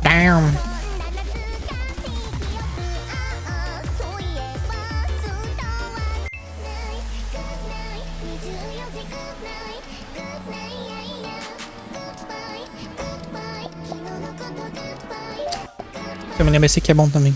Damn. Eu me lembro, esse aqui é bom também.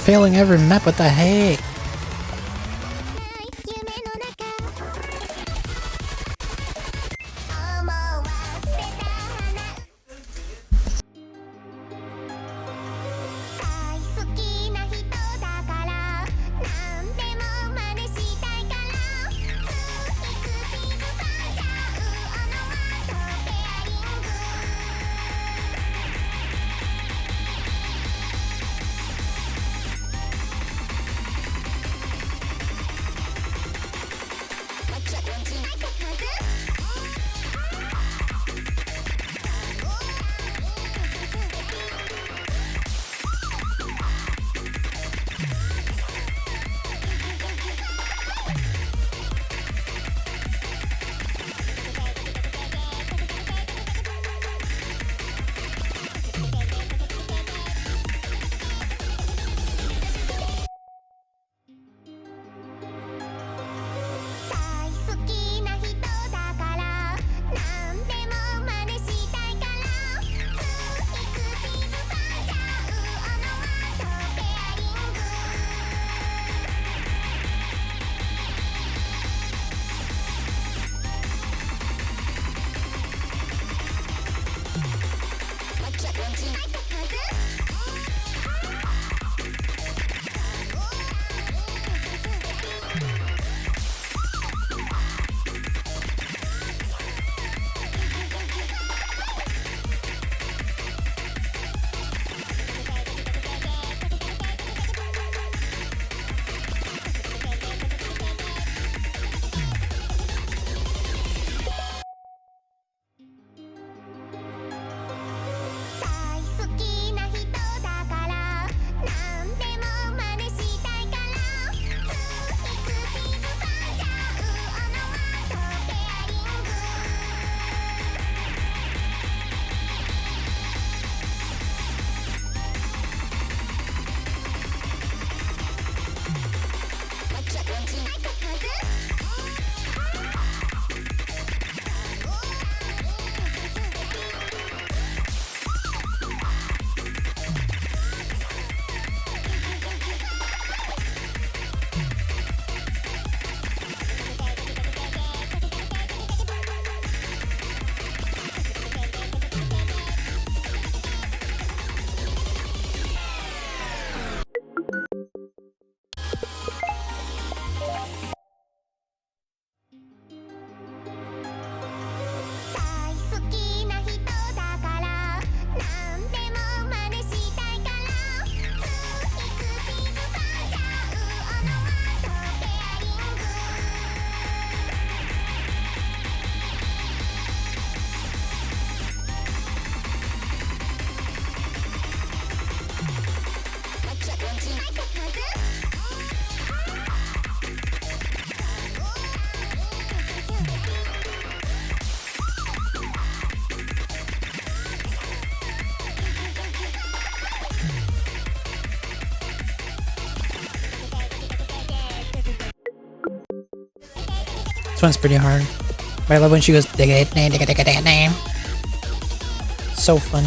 failing every map, what the heck? This one's pretty hard. But I love when she goes dig it name. So fun.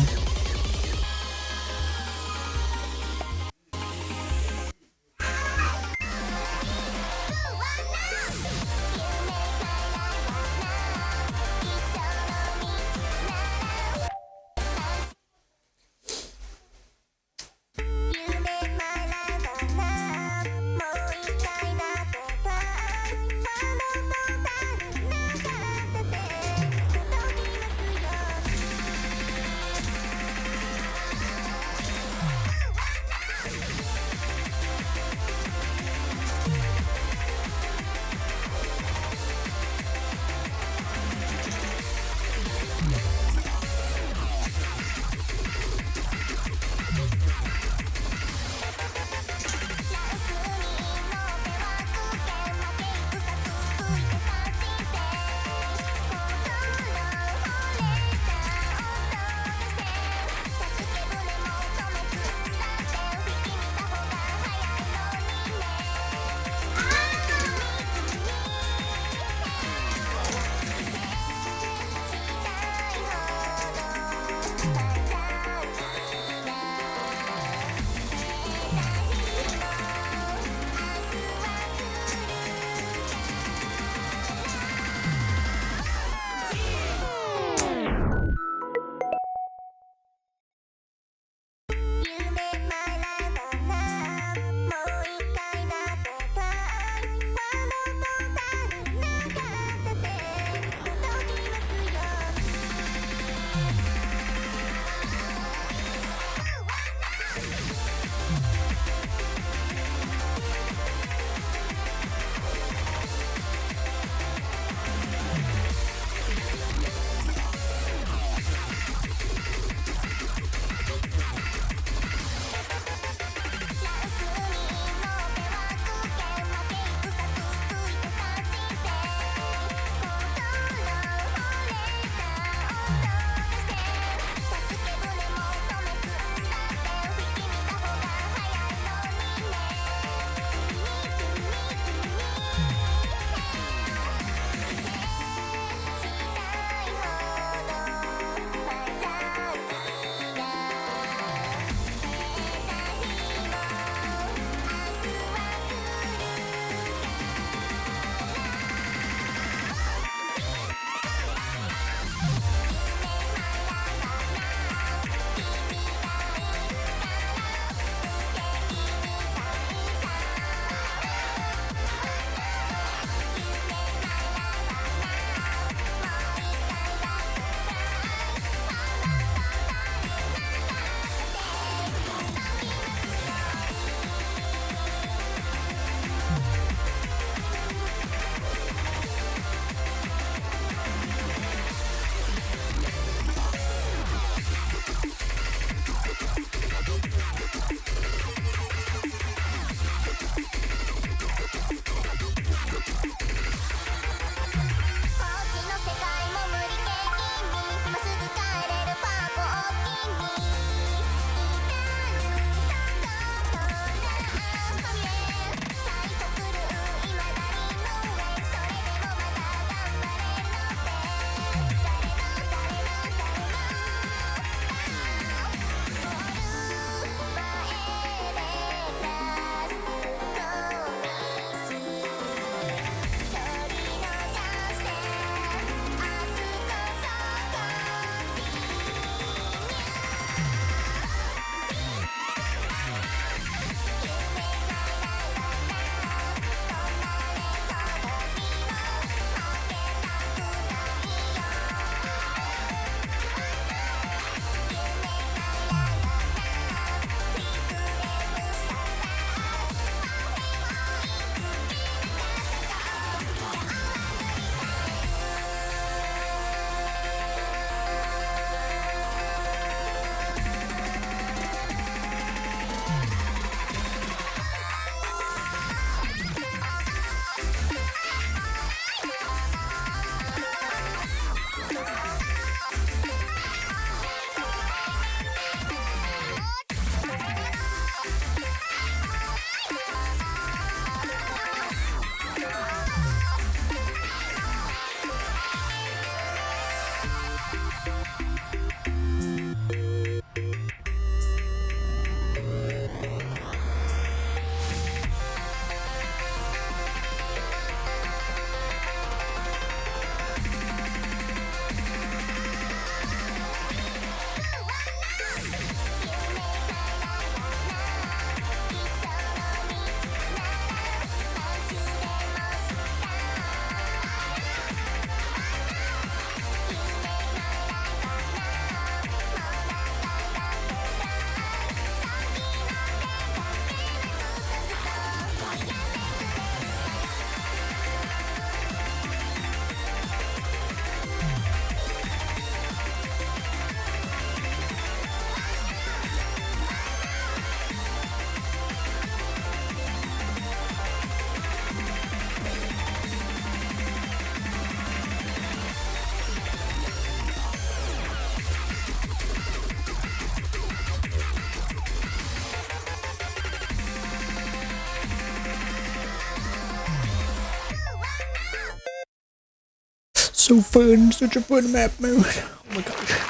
So fun, such a fun map mode. Oh my gosh.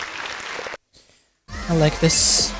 I like this.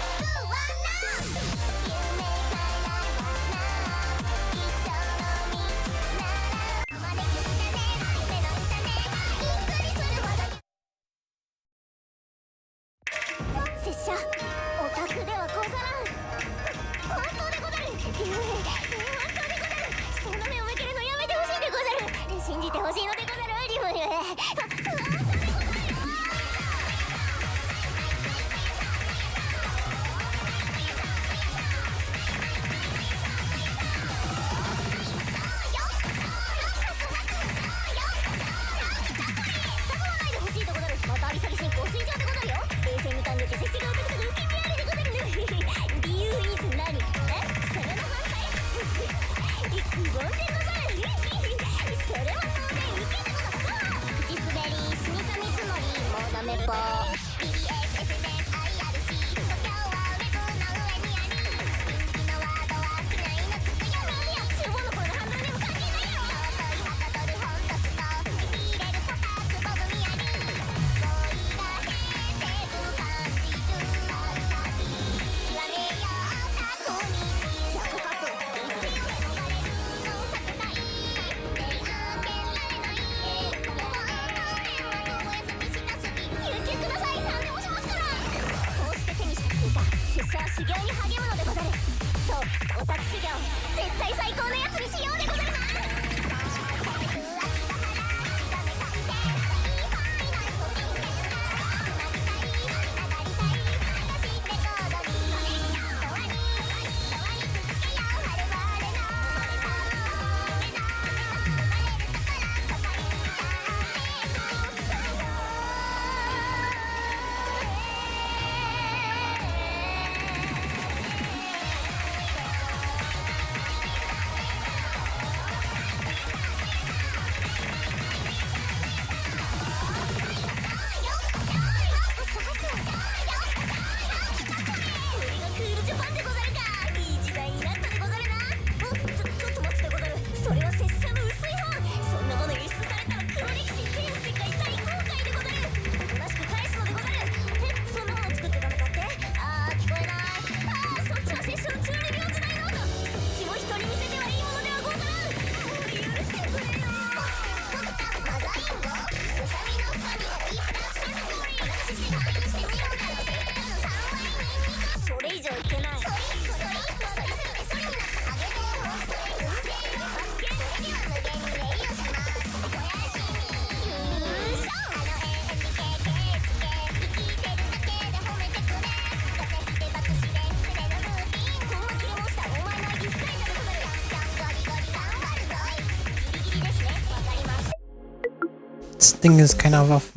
This thing is kind of off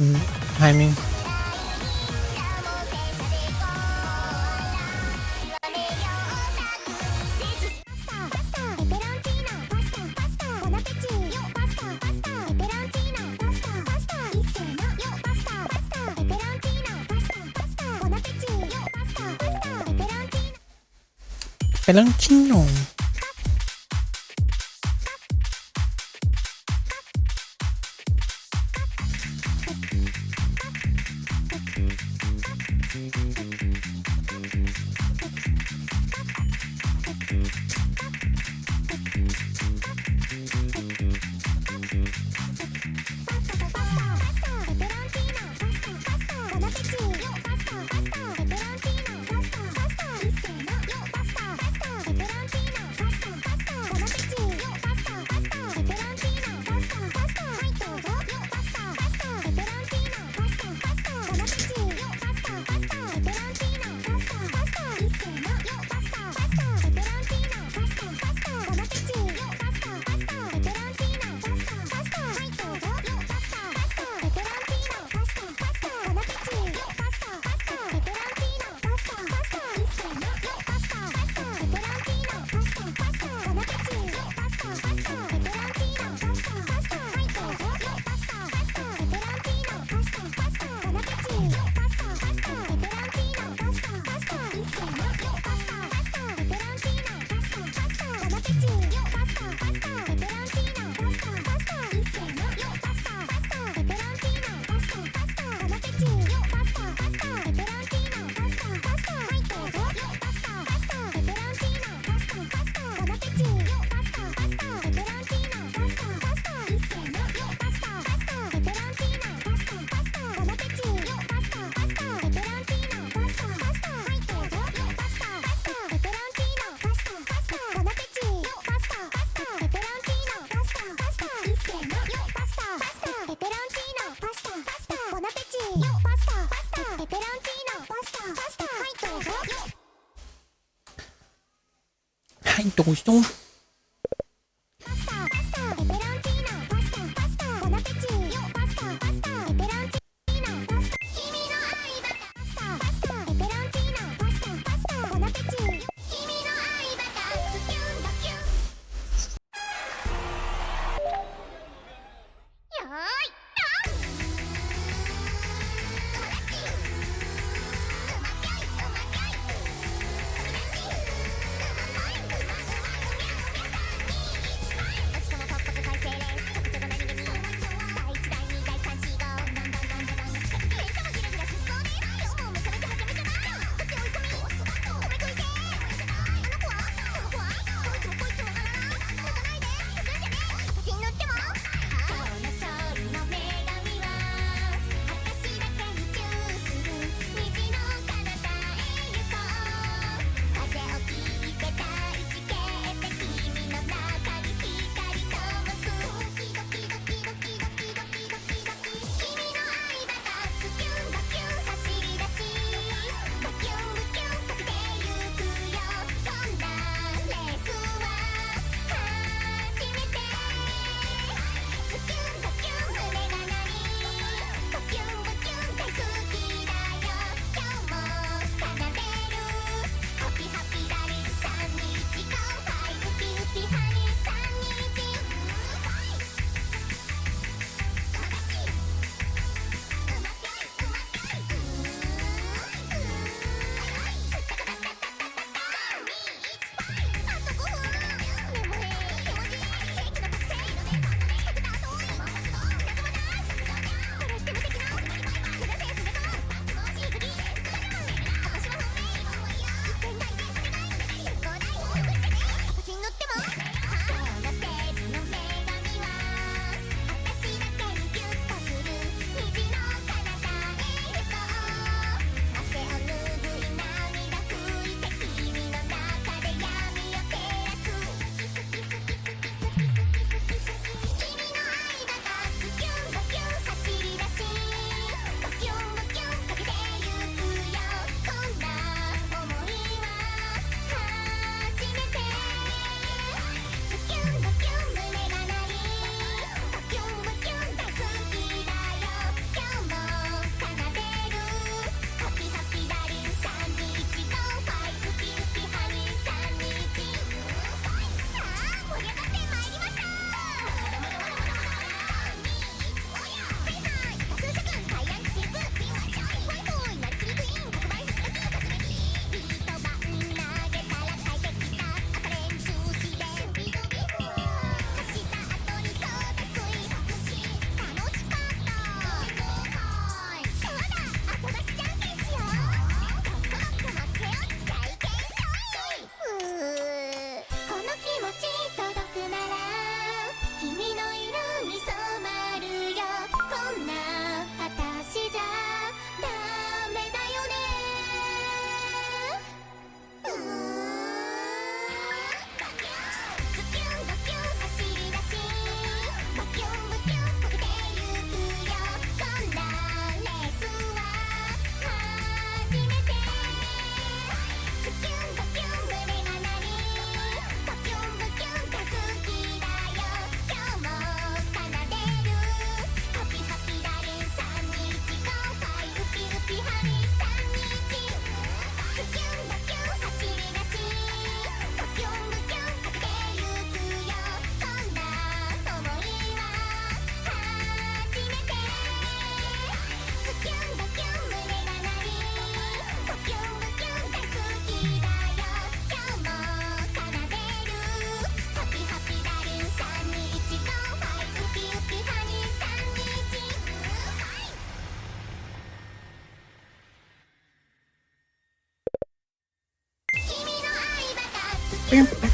timing. Peloncino. Pepperoncino. はいどうぞ。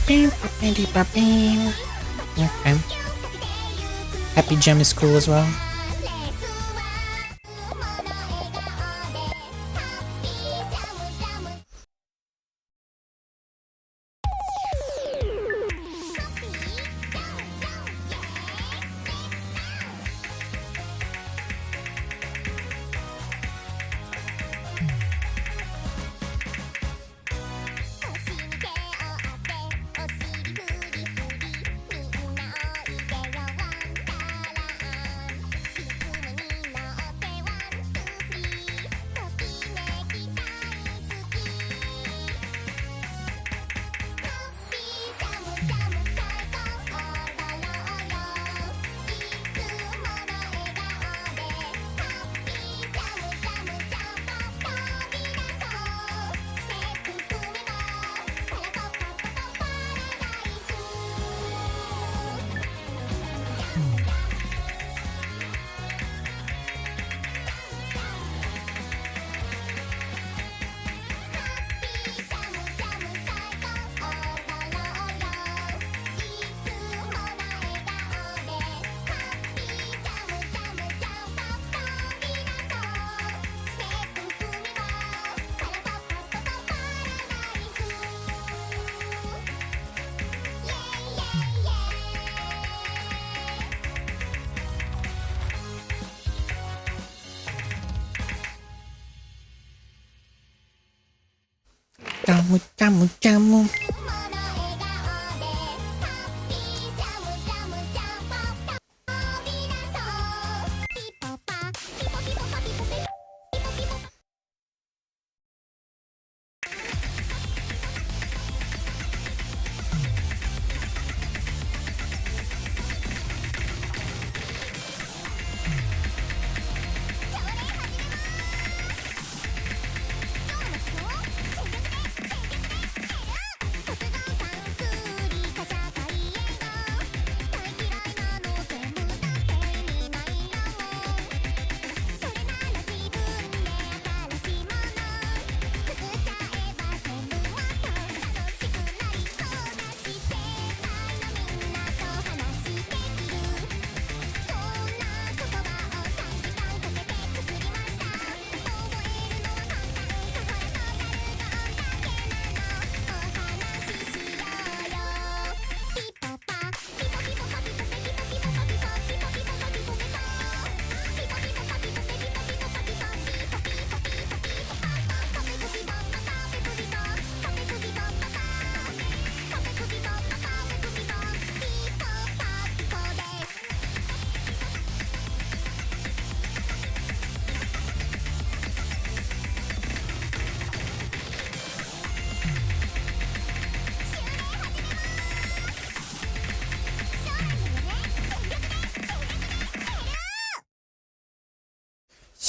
Okay. Happy Gem is cool as well. ジャムジャムジャム。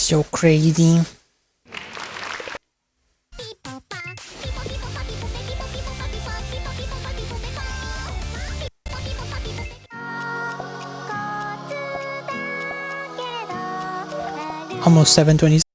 So crazy. Almost 7:20.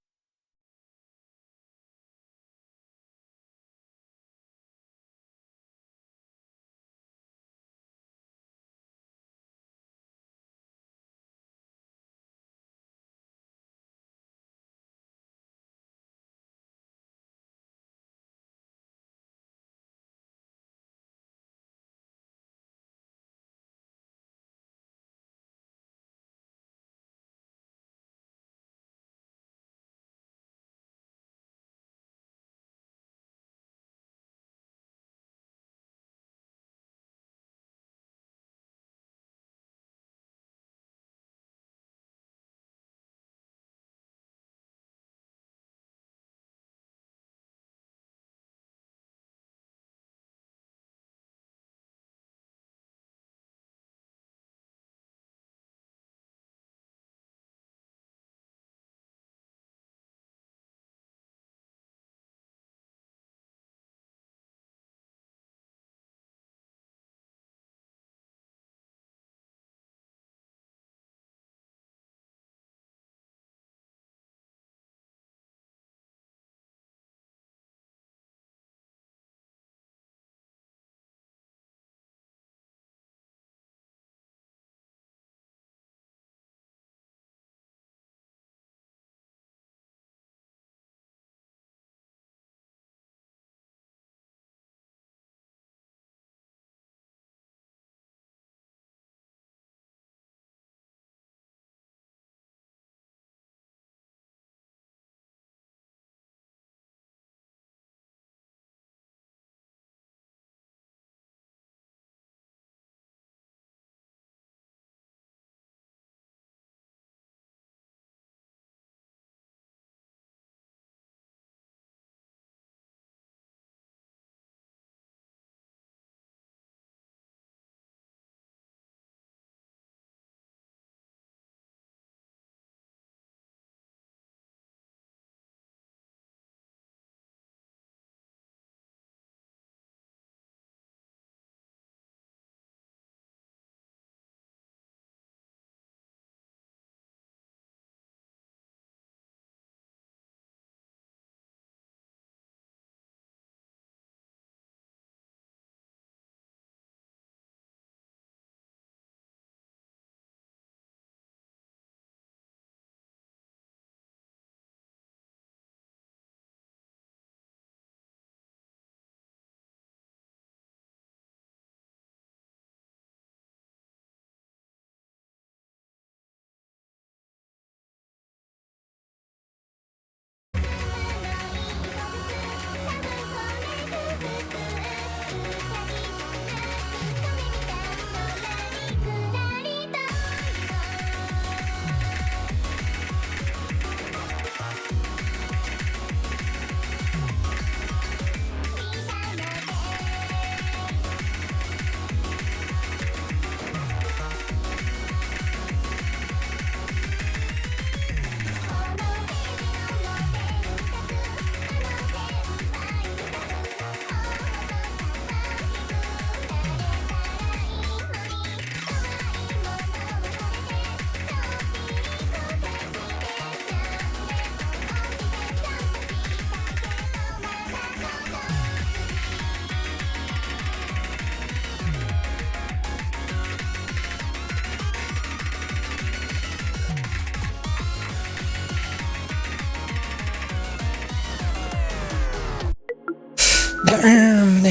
Damn.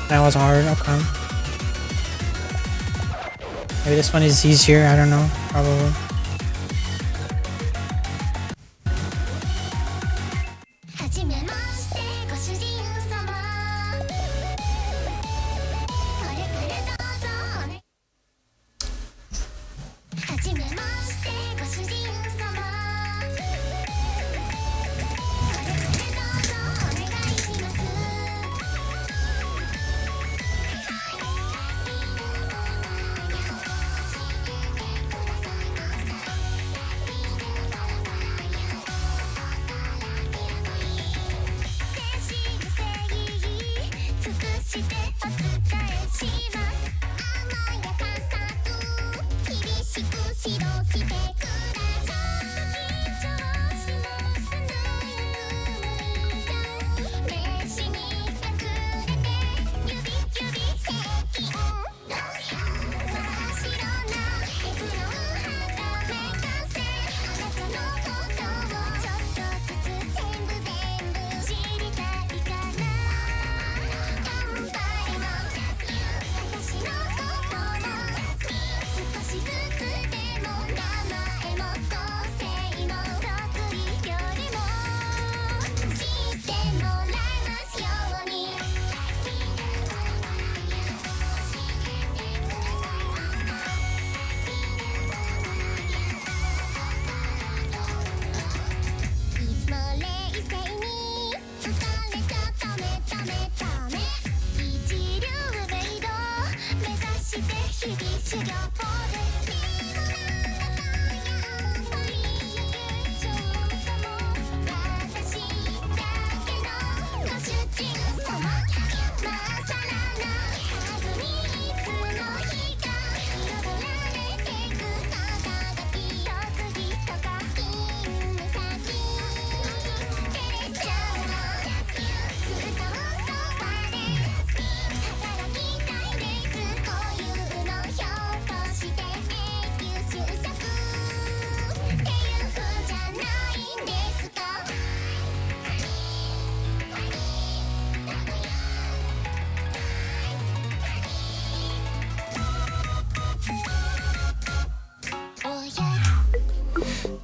That was hard. Okay. Maybe this one is easier. I don't know. Probably.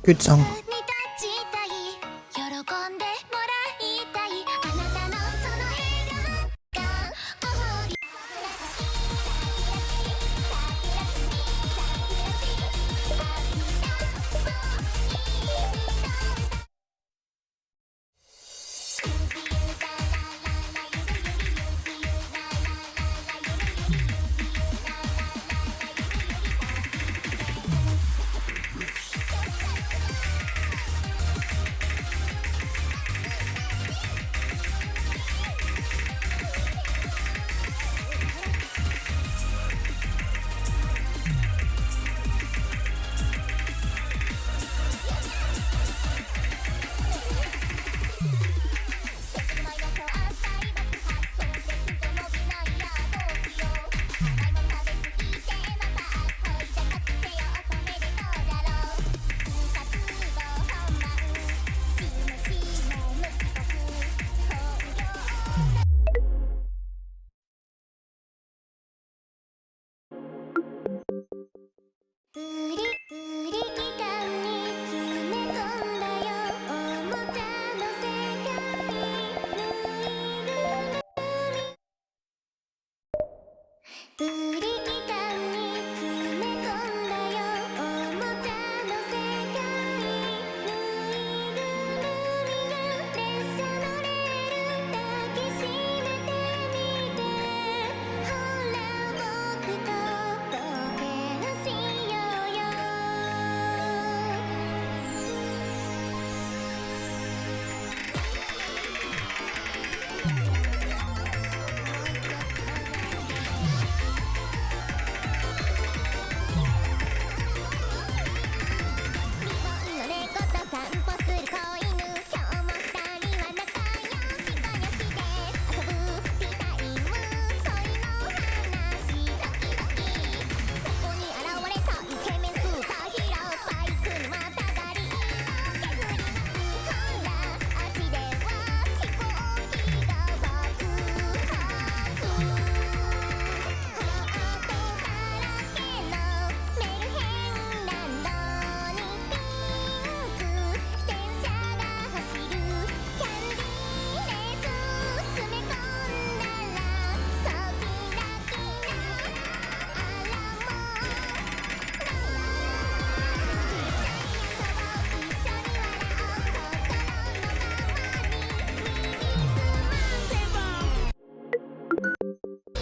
Good song.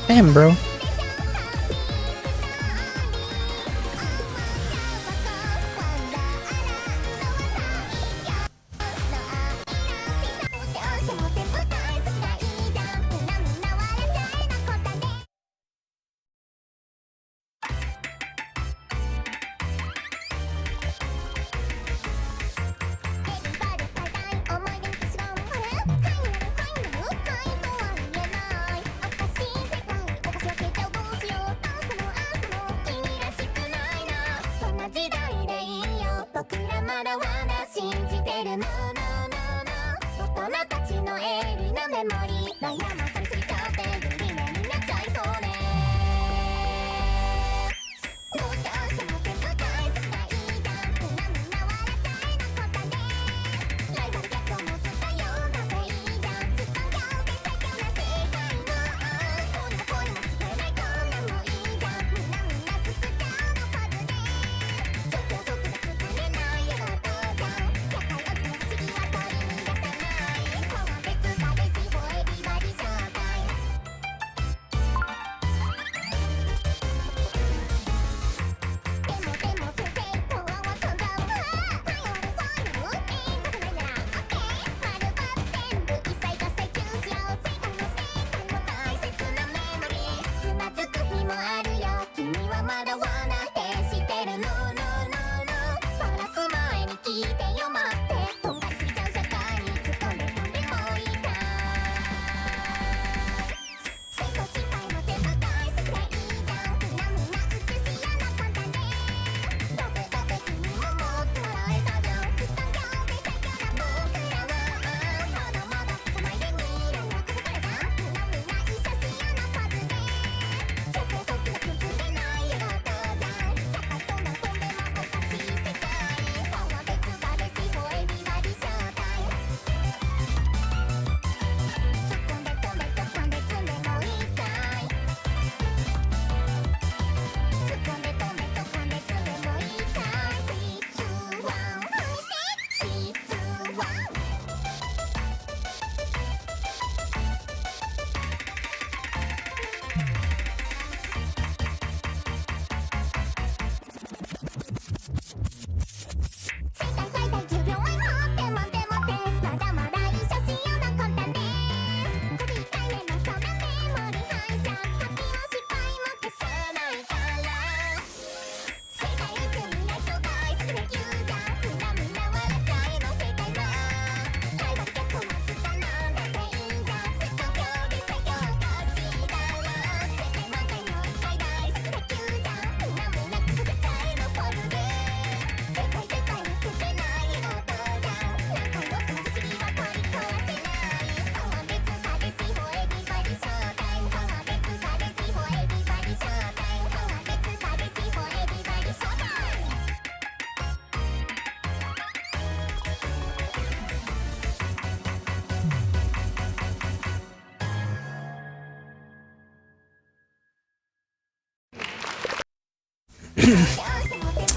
Damn, bro.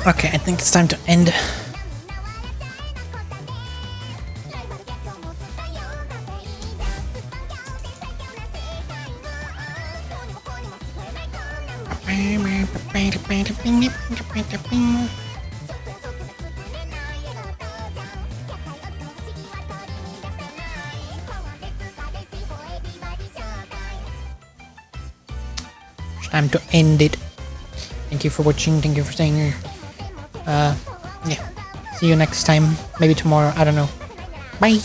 Okay, I think it's time to end. It's time to end it. Thank you for watching. Thank you for staying here. Yeah. See you next time. Maybe tomorrow. I don't know. Bye.